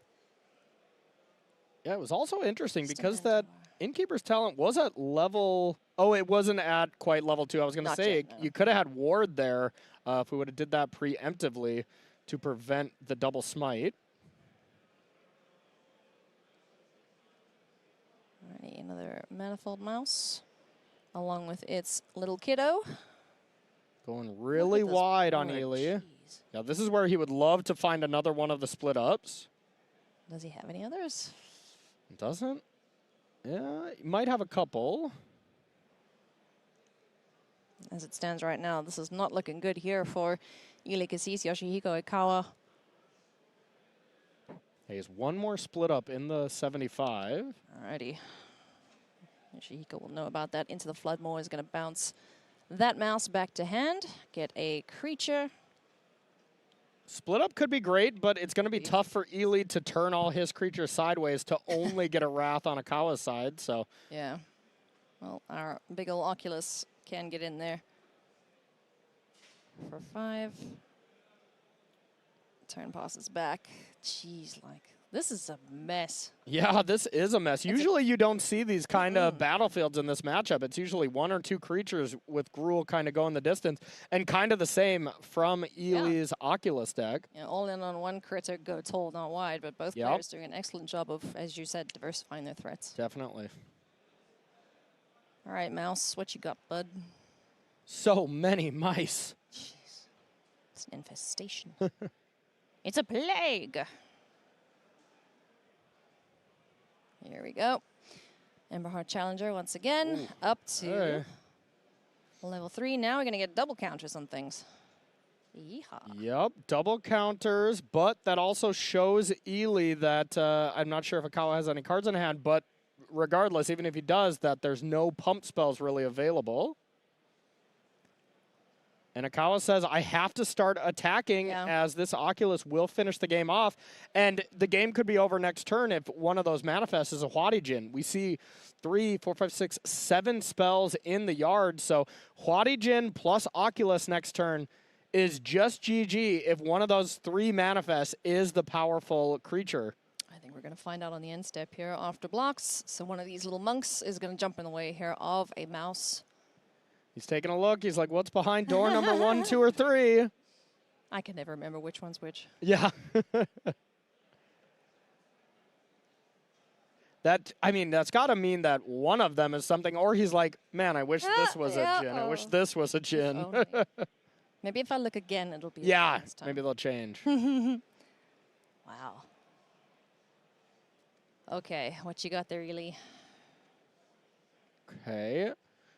Yeah, it was also interesting because that Innkeeper's Talent was at level... Oh, it wasn't at quite level 2. I was going to Not say, yet, no. you could have had Ward there if we would have did that preemptively to prevent the double smite. Alrighty, another Manifold Mouse along with its little kiddo. Going really this wide on board, Ely. Yeah, this is where he would love to find another one of the split ups. Does he have any others? Doesn't? Yeah, you might have a couple. As it stands right now, this is not looking good here for Ely, Kassis, Yoshihiko, Ikawa. He has one more split up in the 75. Alrighty. Yoshihiko will know about that. Into the Floodmoor is going to bounce that mouse back to hand. Get a creature. Split up could be great, but it's going to be tough for Ely to turn all his creatures sideways to only get a Wrath on Akawa's side. So Yeah. Well, our big ol' Oculus can get in there. For 5. Turn passes back. Jeez, like, this is a mess. yeah, this is a mess. Usually you don't see these kind of battlefields in this matchup. It's usually 1 or 2 creatures with Gruul kind of going the distance, and kind of the same from Ely's Oculus deck. Yeah, all in on one critter, go tall, not wide, but both players doing an excellent job of, as you said, diversifying their threats. Definitely. All right, Mouse, what you got, bud? So many mice. Jeez. It's an infestation. It's a plague. Here we go. Emberheart Challenger once again. Up to level 3. Now we're going to get double counters on things. Yeehaw. Yep, double counters, but that also shows Ely that I'm not sure if Akawa has any cards in hand, but regardless, even if he does, that there's no pump spells really available. And Akawa says, I have to start attacking as this Oculus will finish the game off. And the game could be over next turn if one of those manifests is a Huadijin. We see 3, 4, 5, 6, 7 spells in the yard. So Huadijin plus Oculus next turn is just GG if one of those 3 manifests is the powerful creature. I think we're going to find out on the end step here after blocks. So one of these little monks is going to jump in the way here of a mouse. He's taking a look. He's like, what's behind door number 1, 2, or 3? I can never remember which one's which. Yeah. I mean, that's got to mean that one of them is something, or he's like, man, I wish this was a Jin. I wish this was a Jin. Maybe if I look again, it'll be yeah, next time. maybe they'll change. Wow. Okay, what you got there, Ely? Okay.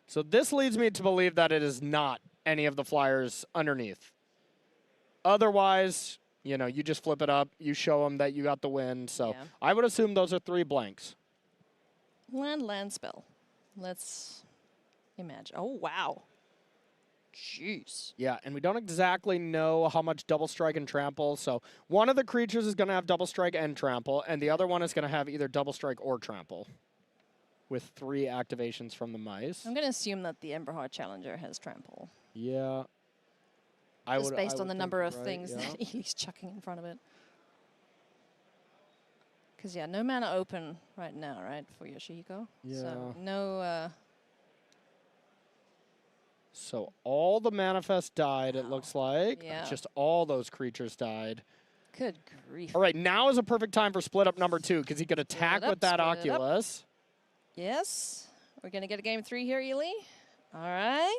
So this leads me to believe that it is not any of the flyers underneath. Otherwise, you know, you just flip it up, you show them that you got the win. So I would assume those are 3 blanks. Land spell. Let's imagine. Oh, wow. Jeez. Yeah, and we don't exactly know how much double strike and trample. So one of the creatures is going to have double strike and trample, and the other one is going to have either double strike or trample, with 3 activations from the mice. I'm going to assume that the Emberheart Challenger has trample. Yeah. Just based on the number of things that he's chucking in front of it. Because, yeah, no mana open right now, right, for Yoshihiko? Yeah. So, no... So all the manifests died, it looks like. Yeah. Just all those creatures died. Good grief. All right, now is a perfect time for split up number 2, because he could attack with that Oculus. Yes. We're going to get a game 3 here, Ely. All right.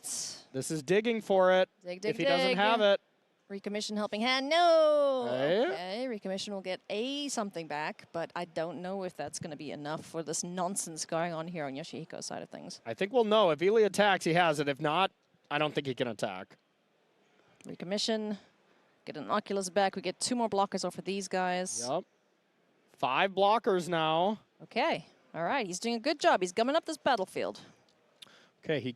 This is digging for it. Dig, if he doesn't have it. Recommission helping hand. No. Okay. Okay. Recommission will get a something back, but I don't know if that's going to be enough for this nonsense going on here on Yoshihiko's side of things. I think we'll know. If Ely attacks, he has it. If not, I don't think he can attack. Recommission. Get an Oculus back. We get 2 more blockers off of these guys. Yep. 5 blockers now. Okay. All right. He's doing a good job. He's gumming up this battlefield. Okay,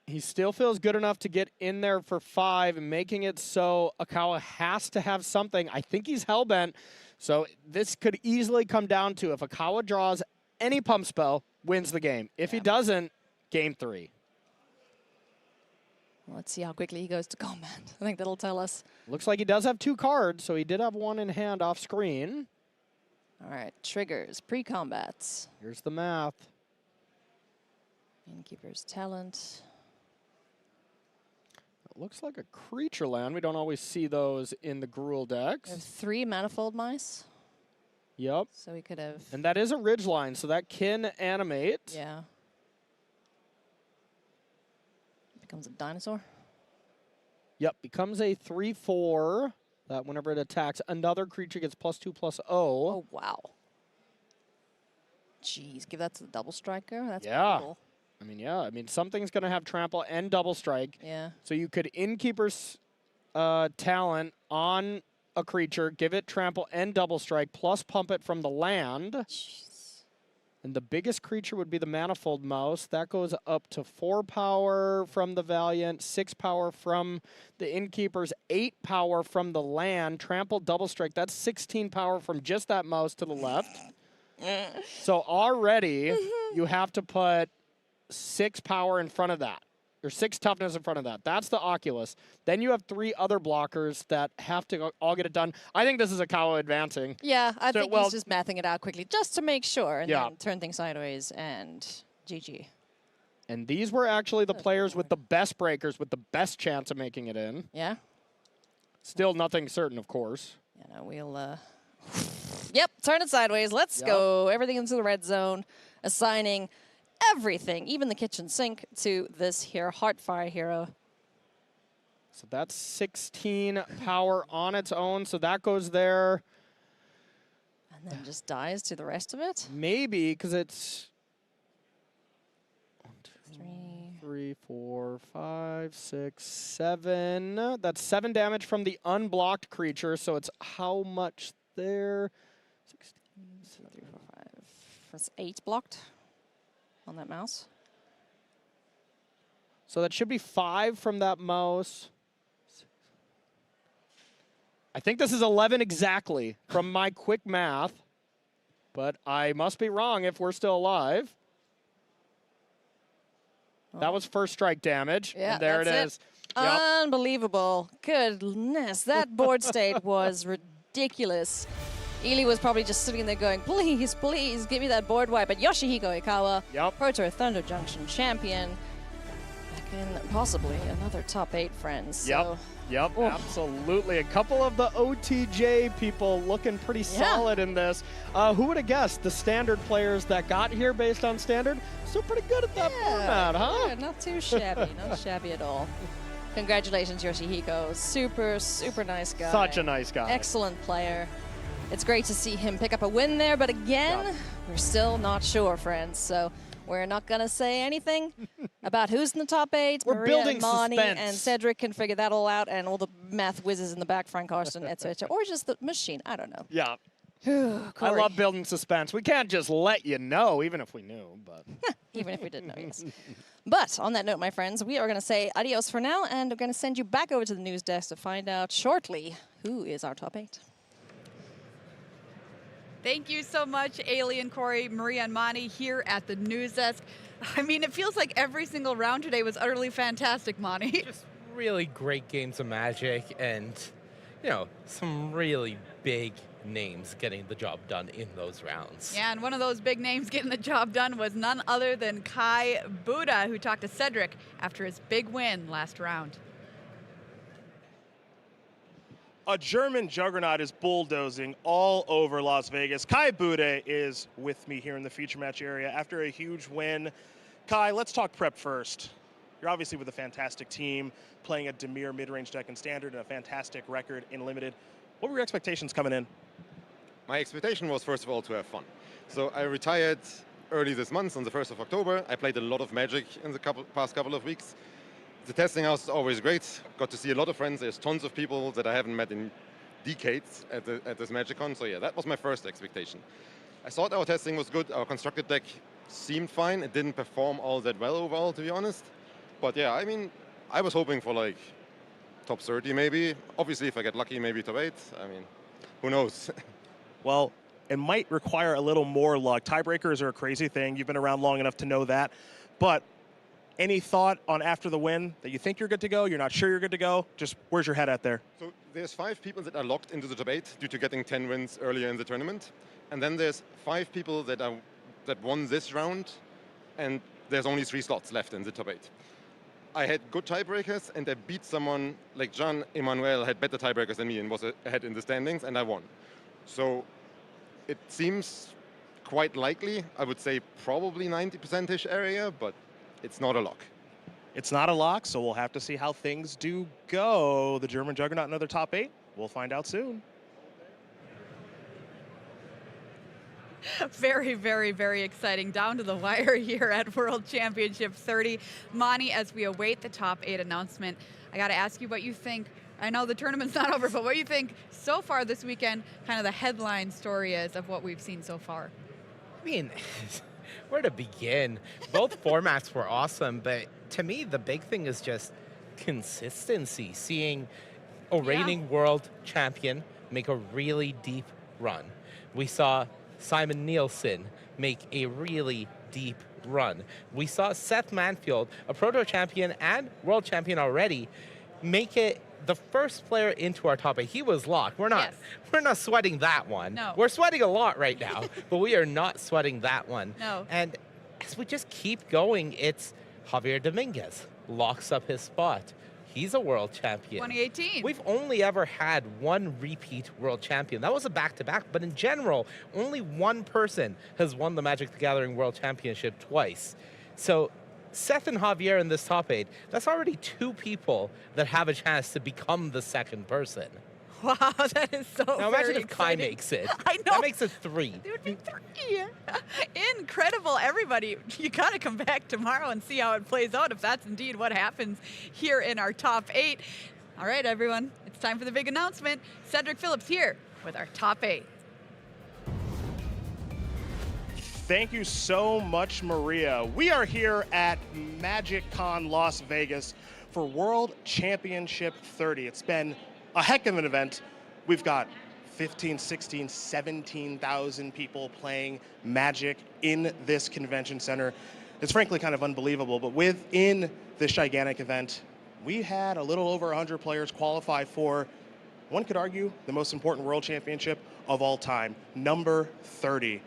he still feels good enough to get in there for 5, making it so Akawa has to have something. I think he's hellbent, so this could easily come down to if Akawa draws any pump spell, wins the game. If he doesn't, game 3. Well, let's see how quickly he goes to combat. I think that'll tell us. Looks like he does have 2 cards, so he did have 1 in hand off screen. All right, triggers, pre-combats. Here's the math. Innkeeper's Talent. It looks like a creature land. We don't always see those in the Gruul decks. We have 3 Manifold Mice. Yep. So we could have... And that is a ridgeline, so that can animate. Yeah. Becomes a dinosaur. Yep, becomes a 3/4. That whenever it attacks, another creature gets +2/+0. Oh, wow. Jeez, give that to the double striker. That's Yeah. brutal. I mean, yeah. I mean, something's going to have trample and double strike. Yeah. So you could Innkeeper's talent on a creature, give it trample and double strike, plus pump it from the land. Jeez. And the biggest creature would be the Manifold Mouse. That goes up to 4 power from the Valiant, 6 power from the Innkeepers, 8 power from the land, trample, double strike. That's 16 power from just that mouse to the left. So already you have to put 6 power in front of that, or 6 toughness in front of that. That's the Oculus. Then you have 3 other blockers that have to all get it done. I think this is a Kawa advancing. Yeah, I think well, he's just mathing it out quickly just to make sure and Yeah. then turn things sideways and GG. And these were actually the players with the best breakers, with the best chance of making it in. Yeah. Still nothing certain, of course. Yeah, no, we'll, Yep, turn it sideways. Let's Yep. go. Everything into the red zone, assigning everything, even the kitchen sink, to this here Heartfire hero. So that's 16 power on its own, so that goes there. And then just dies to the rest of it. Maybe, because it's 3, 3, 4, 5, 6, 7. That's 7 damage from the unblocked creature, so it's how much there? 16, 3, 4, 5. That's 8 blocked on that mouse. So that should be 5 from that mouse. I think this is 11 exactly from my quick math, but I must be wrong if we're still alive. That was first strike damage. Yeah, and there it that's is. Yep. Unbelievable. Goodness, that board state was ridiculous. Ely was probably just sitting there going, please, please, give me that board wipe. But Yoshihiko Ikawa, Pro Tour Thunder Junction champion, back in possibly another top 8, friends. Yep. So, Yep, absolutely. A couple of the OTJ people looking pretty solid in this. Who would have guessed the standard players that got here based on standard? Still pretty good at that format, huh? Yeah, not too shabby, not shabby at all. Congratulations, Yoshihiko. Super, super nice guy. Such a nice guy. Excellent player. It's great to see him pick up a win there, but again, we're still not sure, friends. So we're not going to say anything about who's in the top 8. We're Maria building and Mani suspense. and Cedric can figure that all out, and all the math whizzes in the back, Frank Karsten, etc. Or just the machine. I don't know. Yeah. I love building suspense. We can't just let you know, even if we knew. But even if we didn't know, yes. But on that note, my friends, we are going to say adios for now, and we're going to send you back over to the news desk to find out shortly who is our top 8. Thank you so much, Alien, Corey, Maria, and Mani here at the news desk. I mean, it feels like every single round today was utterly fantastic, Mani. Just really great games of Magic and, you know, some really big names getting the job done in those rounds. Yeah, and one of those big names getting the job done was none other than Kai Buddha, who talked to Cedric after his big win last round. A German juggernaut is bulldozing all over Las Vegas. Kai Bude is with me here in the feature match area after a huge win. Kai, let's talk prep first. You're obviously with a fantastic team, playing a Dimir mid-range deck in Standard and a fantastic record in Limited. What were your expectations coming in? My expectation was, first of all, to have fun. So I retired early this month on the 1st of October. I played a lot of Magic in the past couple of weeks. The testing house is always great. Got to see a lot of friends. There's tons of people that I haven't met in decades at this MagicCon. So yeah, that was my first expectation. I thought our testing was good. Our constructed deck seemed fine. It didn't perform all that well overall, to be honest. But yeah, I mean, I was hoping for like top 30 maybe. Obviously, if I get lucky, maybe top 8. I mean, who knows? Well, it might require a little more luck. Tiebreakers are a crazy thing. You've been around long enough to know that. But any thought on after the win that you think you're good to go, you're not sure you're good to go? Just where's your head at there? So there's 5 people that are locked into the top 8 due to getting 10 wins earlier in the tournament. And then there's 5 people that won this round, and there's only 3 slots left in the top 8. I had good tiebreakers, and I beat someone like Jean Emmanuel had better tiebreakers than me and was ahead in the standings, and I won. So it seems quite likely. I would say probably 90%-ish area, but it's not a lock. It's not a lock, so we'll have to see how things do go. The German juggernaut, another top 8. We'll find out soon. Very, very, very exciting. Down to the wire here at World Championship 30. Monty, as we await the top 8 announcement, I got to ask you what you think. I know the tournament's not over, but what you think so far this weekend, kind of the headline story is of what we've seen so far? I mean, where to begin? Both formats were awesome, but to me, the big thing is just consistency. Seeing a reigning world champion make a really deep run. We saw Simon Nielsen make a really deep run. We saw Seth Manfield, a proto champion and world champion already, make it the first player into our top 8. He was locked. We're not sweating that one. No. We're sweating a lot right now, but we are not sweating that one. No. And as we just keep going, it's Javier Dominguez locks up his spot. He's a world champion. 2018. We've only ever had one repeat world champion. That was a back-to-back, but in general, only one person has won the Magic the Gathering World Championship twice. So Seth and Javier in this top 8, that's already 2 people that have a chance to become the second person. Wow, that is so Now imagine very if Kai exciting. makes it. I know. That makes it 3. It would be 3. Incredible. Everybody, you got to come back tomorrow and see how it plays out, if that's indeed what happens here in our top 8. All right, everyone, it's time for the big announcement. Cedric Phillips here with our top 8. Thank you so much, Maria. We are here at MagicCon Las Vegas for World Championship 30. It's been a heck of an event. We've got 15, 16, 17,000 people playing Magic in this convention center. It's frankly kind of unbelievable, but within this gigantic event, we had a little over 100 players qualify for, one could argue, the most important World Championship of all time, number 30.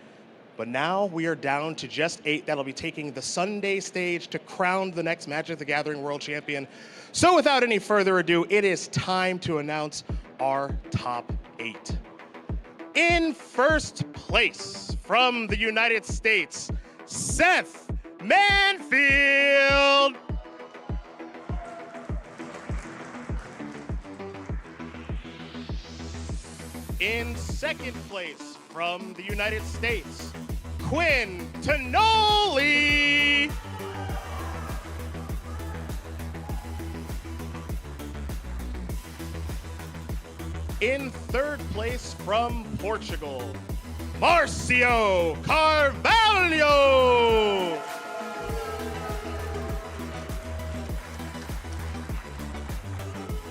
But now we are down to just 8 that'll be taking the Sunday stage to crown the next Magic the Gathering World Champion. So without any further ado, it is time to announce our top 8. In first place from the United States, Seth Manfield. In second place from the United States, Quinn Tonoli. In third place from Portugal, Marcio Carvalho.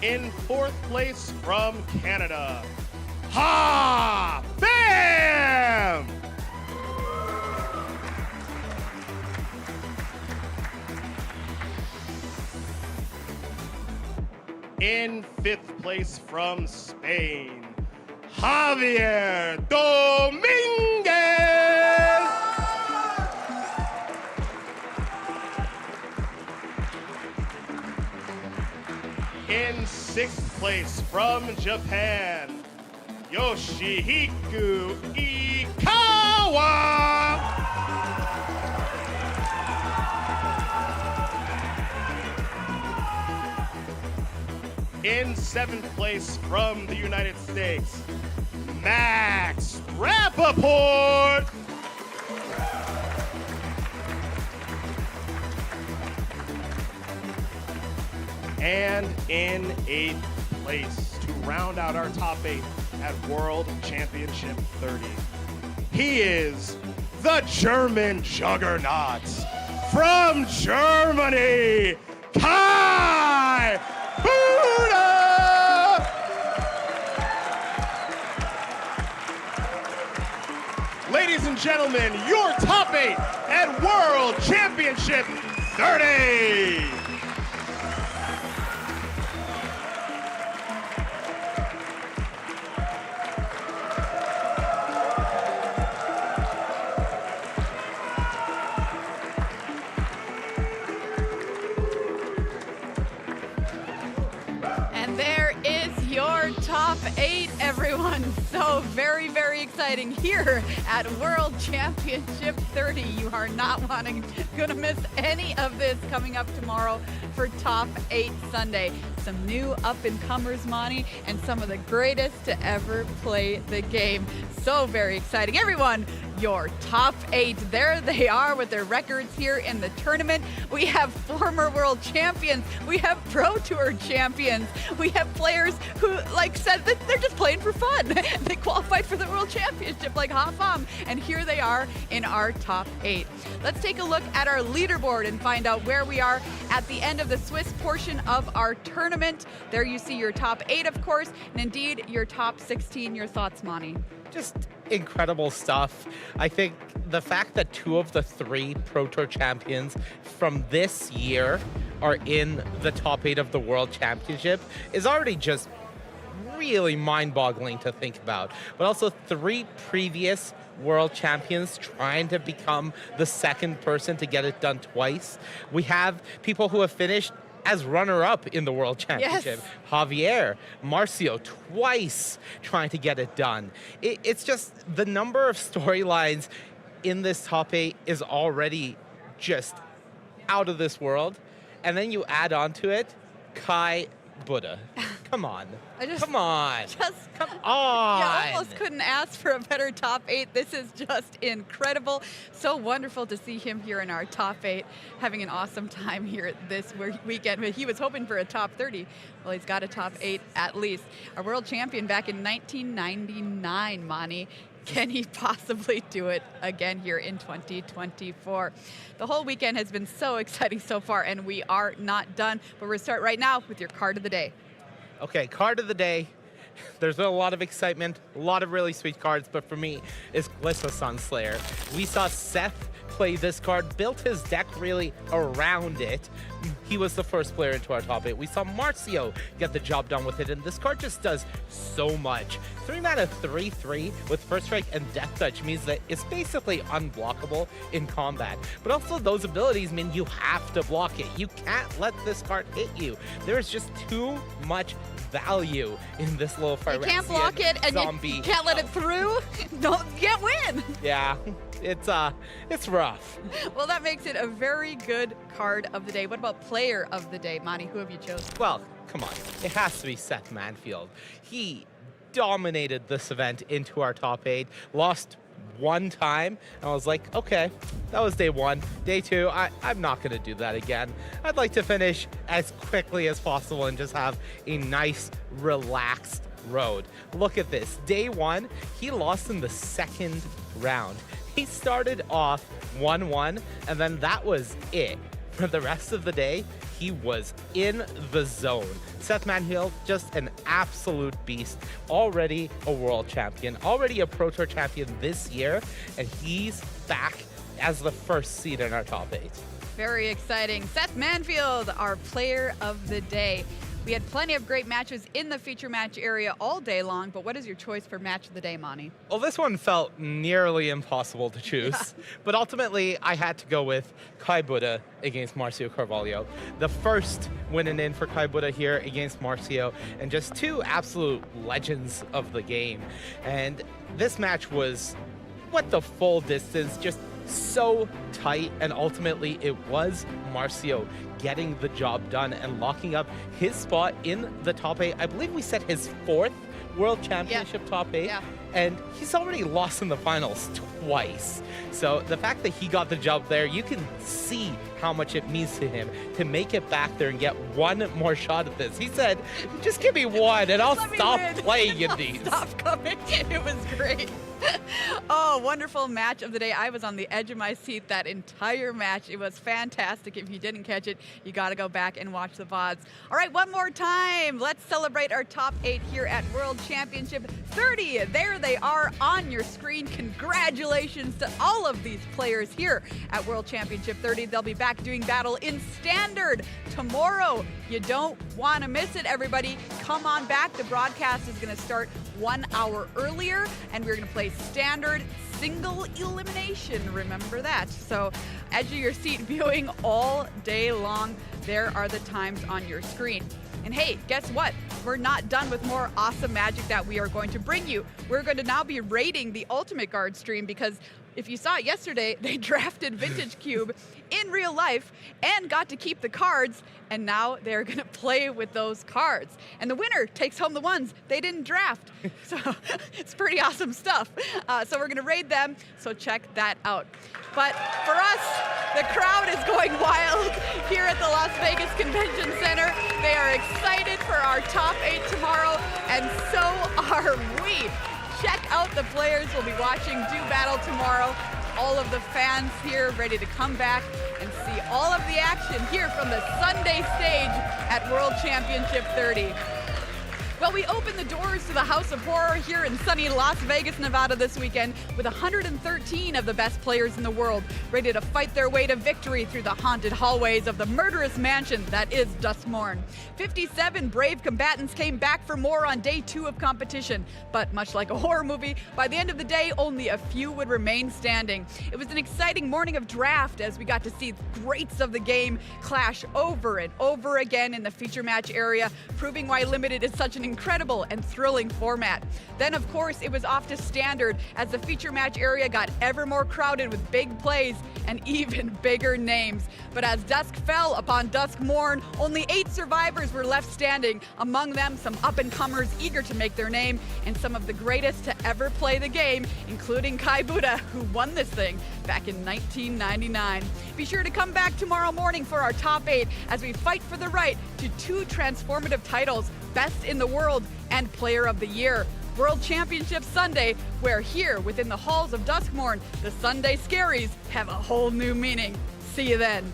In fourth place from Canada, Pham. In fifth place from Spain, Javier Dominguez. In sixth place from Japan, Yoshihiko Ikawa. In seventh place from the United States, Max Rappaport. And in eighth place to round out our top 8 at World Championship 30, he is the German juggernaut from Germany, Kai Buddha! Ladies and gentlemen, your top 8 at World Championship 30! And there is your top 8, everyone. So very, very exciting here at World Championship 30. You are not gonna miss any of this coming up tomorrow for Top 8 Sunday. Some new up-and-comers, Monty, and some of the greatest to ever play the game. So very exciting. Everyone, your Top 8. There they are with their records here in the tournament. We have former world champions. We have Pro Tour champions. We have players who, like said, that they're just playing for fun. They qualified for the World Championship like Pham, and here they are in our Top 8. Let's take a look at our leaderboard and find out where we are at the end of the Swiss portion of our tournament. There you see your Top 8, of course, and indeed your Top 16. Your thoughts, Monty? Just incredible stuff. I think the fact that 2 of the 3 Pro Tour champions from this year are in the Top 8 of the World Championship is already just really mind-boggling to think about. But also 3 previous world champions trying to become the second person to get it done twice. We have people who have finished as runner-up in the World Championship. Yes. Javier, Marcio, twice trying to get it done. It's just the number of storylines in this Top 8 is already just out of this world. And then you add on to it, Kai Buddha. Come on. Come on. Come on. You almost couldn't ask for a better Top 8. This is just incredible. So wonderful to see him here in our Top 8, having an awesome time here this weekend. He was hoping for a Top 30. Well, he's got a Top 8 at least. Our world champion back in 1999, Monty. Can he possibly do it again here in 2024? The whole weekend has been so exciting so far, and we are not done. But we're going to start right now with your card of the day. Okay, card of the day. There's been a lot of excitement, a lot of really sweet cards, but for me, is Glissa Sunslayer. We saw Seth play this card, built his deck really around it. He was the first player into our Top 8. We saw Marcio get the job done with it, and this card just does so much. 3 mana 3/3 with First Strike and Death Touch means that it's basically unblockable in combat. But also those abilities mean you have to block it. You can't let this card hit you. There's just too much value in this little Phyrexian You can't block it, and you can't let it through. You can't win. Yeah. It's rough. Well, that makes it a very good card of the day. What about player of the day, Monty? Who have you chosen? Well, come on. It has to be Seth Manfield. He dominated this event into our Top 8, lost one time, and I was like, okay, that was day 1. Day 2, I'm not going to do that again. I'd like to finish as quickly as possible and just have a nice, relaxed road. Look at this. Day 1, he lost in the 2nd round. He started off 1-1, and then that was it. For the rest of the day, he was in the zone. Seth Manfield, just an absolute beast. Already a world champion, already a Pro Tour champion this year, and he's back as the first seed in our Top 8. Very exciting. Seth Manfield, our player of the day. We had plenty of great matches in the feature match area all day long, but what is your choice for match of the day, Monty? Well, this one felt nearly impossible to choose, but ultimately I had to go with Kai Buddha against Marcio Carvalho. The first winning in for Kai Buddha here against Marcio, and just 2 absolute legends of the game. And this match was, what the full distance, just so tight, and ultimately it was Marcio getting the job done and locking up his spot in the Top 8. I believe we set his 4th World Championship Top 8, and he's already lost in the finals twice. So the fact that he got the job there, you can see how much it means to him to make it back there and get 1 more shot at this. He said, just give me 1 and I'll stop playing in these. Stop coming. It was great. Oh, wonderful match of the day. I was on the edge of my seat that entire match. It was fantastic. If you didn't catch it, you got to go back and watch the VODs. All right, one more time. Let's celebrate our Top 8 here at World Championship 30. There they are on your screen. Congratulations to all of these players here at World Championship 30. They'll be back doing battle in Standard tomorrow. You don't want to miss it, everybody. Come on back. The broadcast is going to start 1 hour earlier, and we're going to play Standard single elimination. Remember that. So edge of your seat viewing all day long. there are the times on your screen. And hey, guess what? We're not done with more awesome Magic that we are going to bring you. We're going to now be rating the Ultimate Guard stream because if you saw it yesterday, they drafted Vintage Cube in real life and got to keep the cards, and now they're going to play with those cards. And the winner takes home the ones they didn't draft. So it's pretty awesome stuff. So we're going to raid them, so check that out. But for us, the crowd is going wild here at the Las Vegas Convention Center. They are excited for our top 8 tomorrow, and so are we. Check out the players we'll be watching do battle tomorrow. All of the fans here ready to come back and see all of the action here from the Sunday stage at World Championship 30. Well, we opened the doors to the House of Horror here in sunny Las Vegas, Nevada this weekend with 113 of the best players in the world ready to fight their way to victory through the haunted hallways of the murderous mansion that is Duskmourn. 57 brave combatants came back for more on day 2 of competition, but much like a horror movie, by the end of the day, only a few would remain standing. It was an exciting morning of draft as we got to see greats of the game clash over and over again in the feature match area, proving why Limited is such an incredible and thrilling format. Then, of course, it was off to Standard as the feature match area got ever more crowded with big plays and even bigger names. But as dusk fell upon Duskmourn, only 8 survivors were left standing, among them some up-and-comers eager to make their name, and some of the greatest to ever play the game, including Kai Buddha, who won this thing back in 1999. Be sure to come back tomorrow morning for our top 8 as we fight for the right to 2 transformative titles, Best in the World and Player of the Year. World Championship Sunday, where here within the halls of Duskmourn, the Sunday Scaries have a whole new meaning. See you then.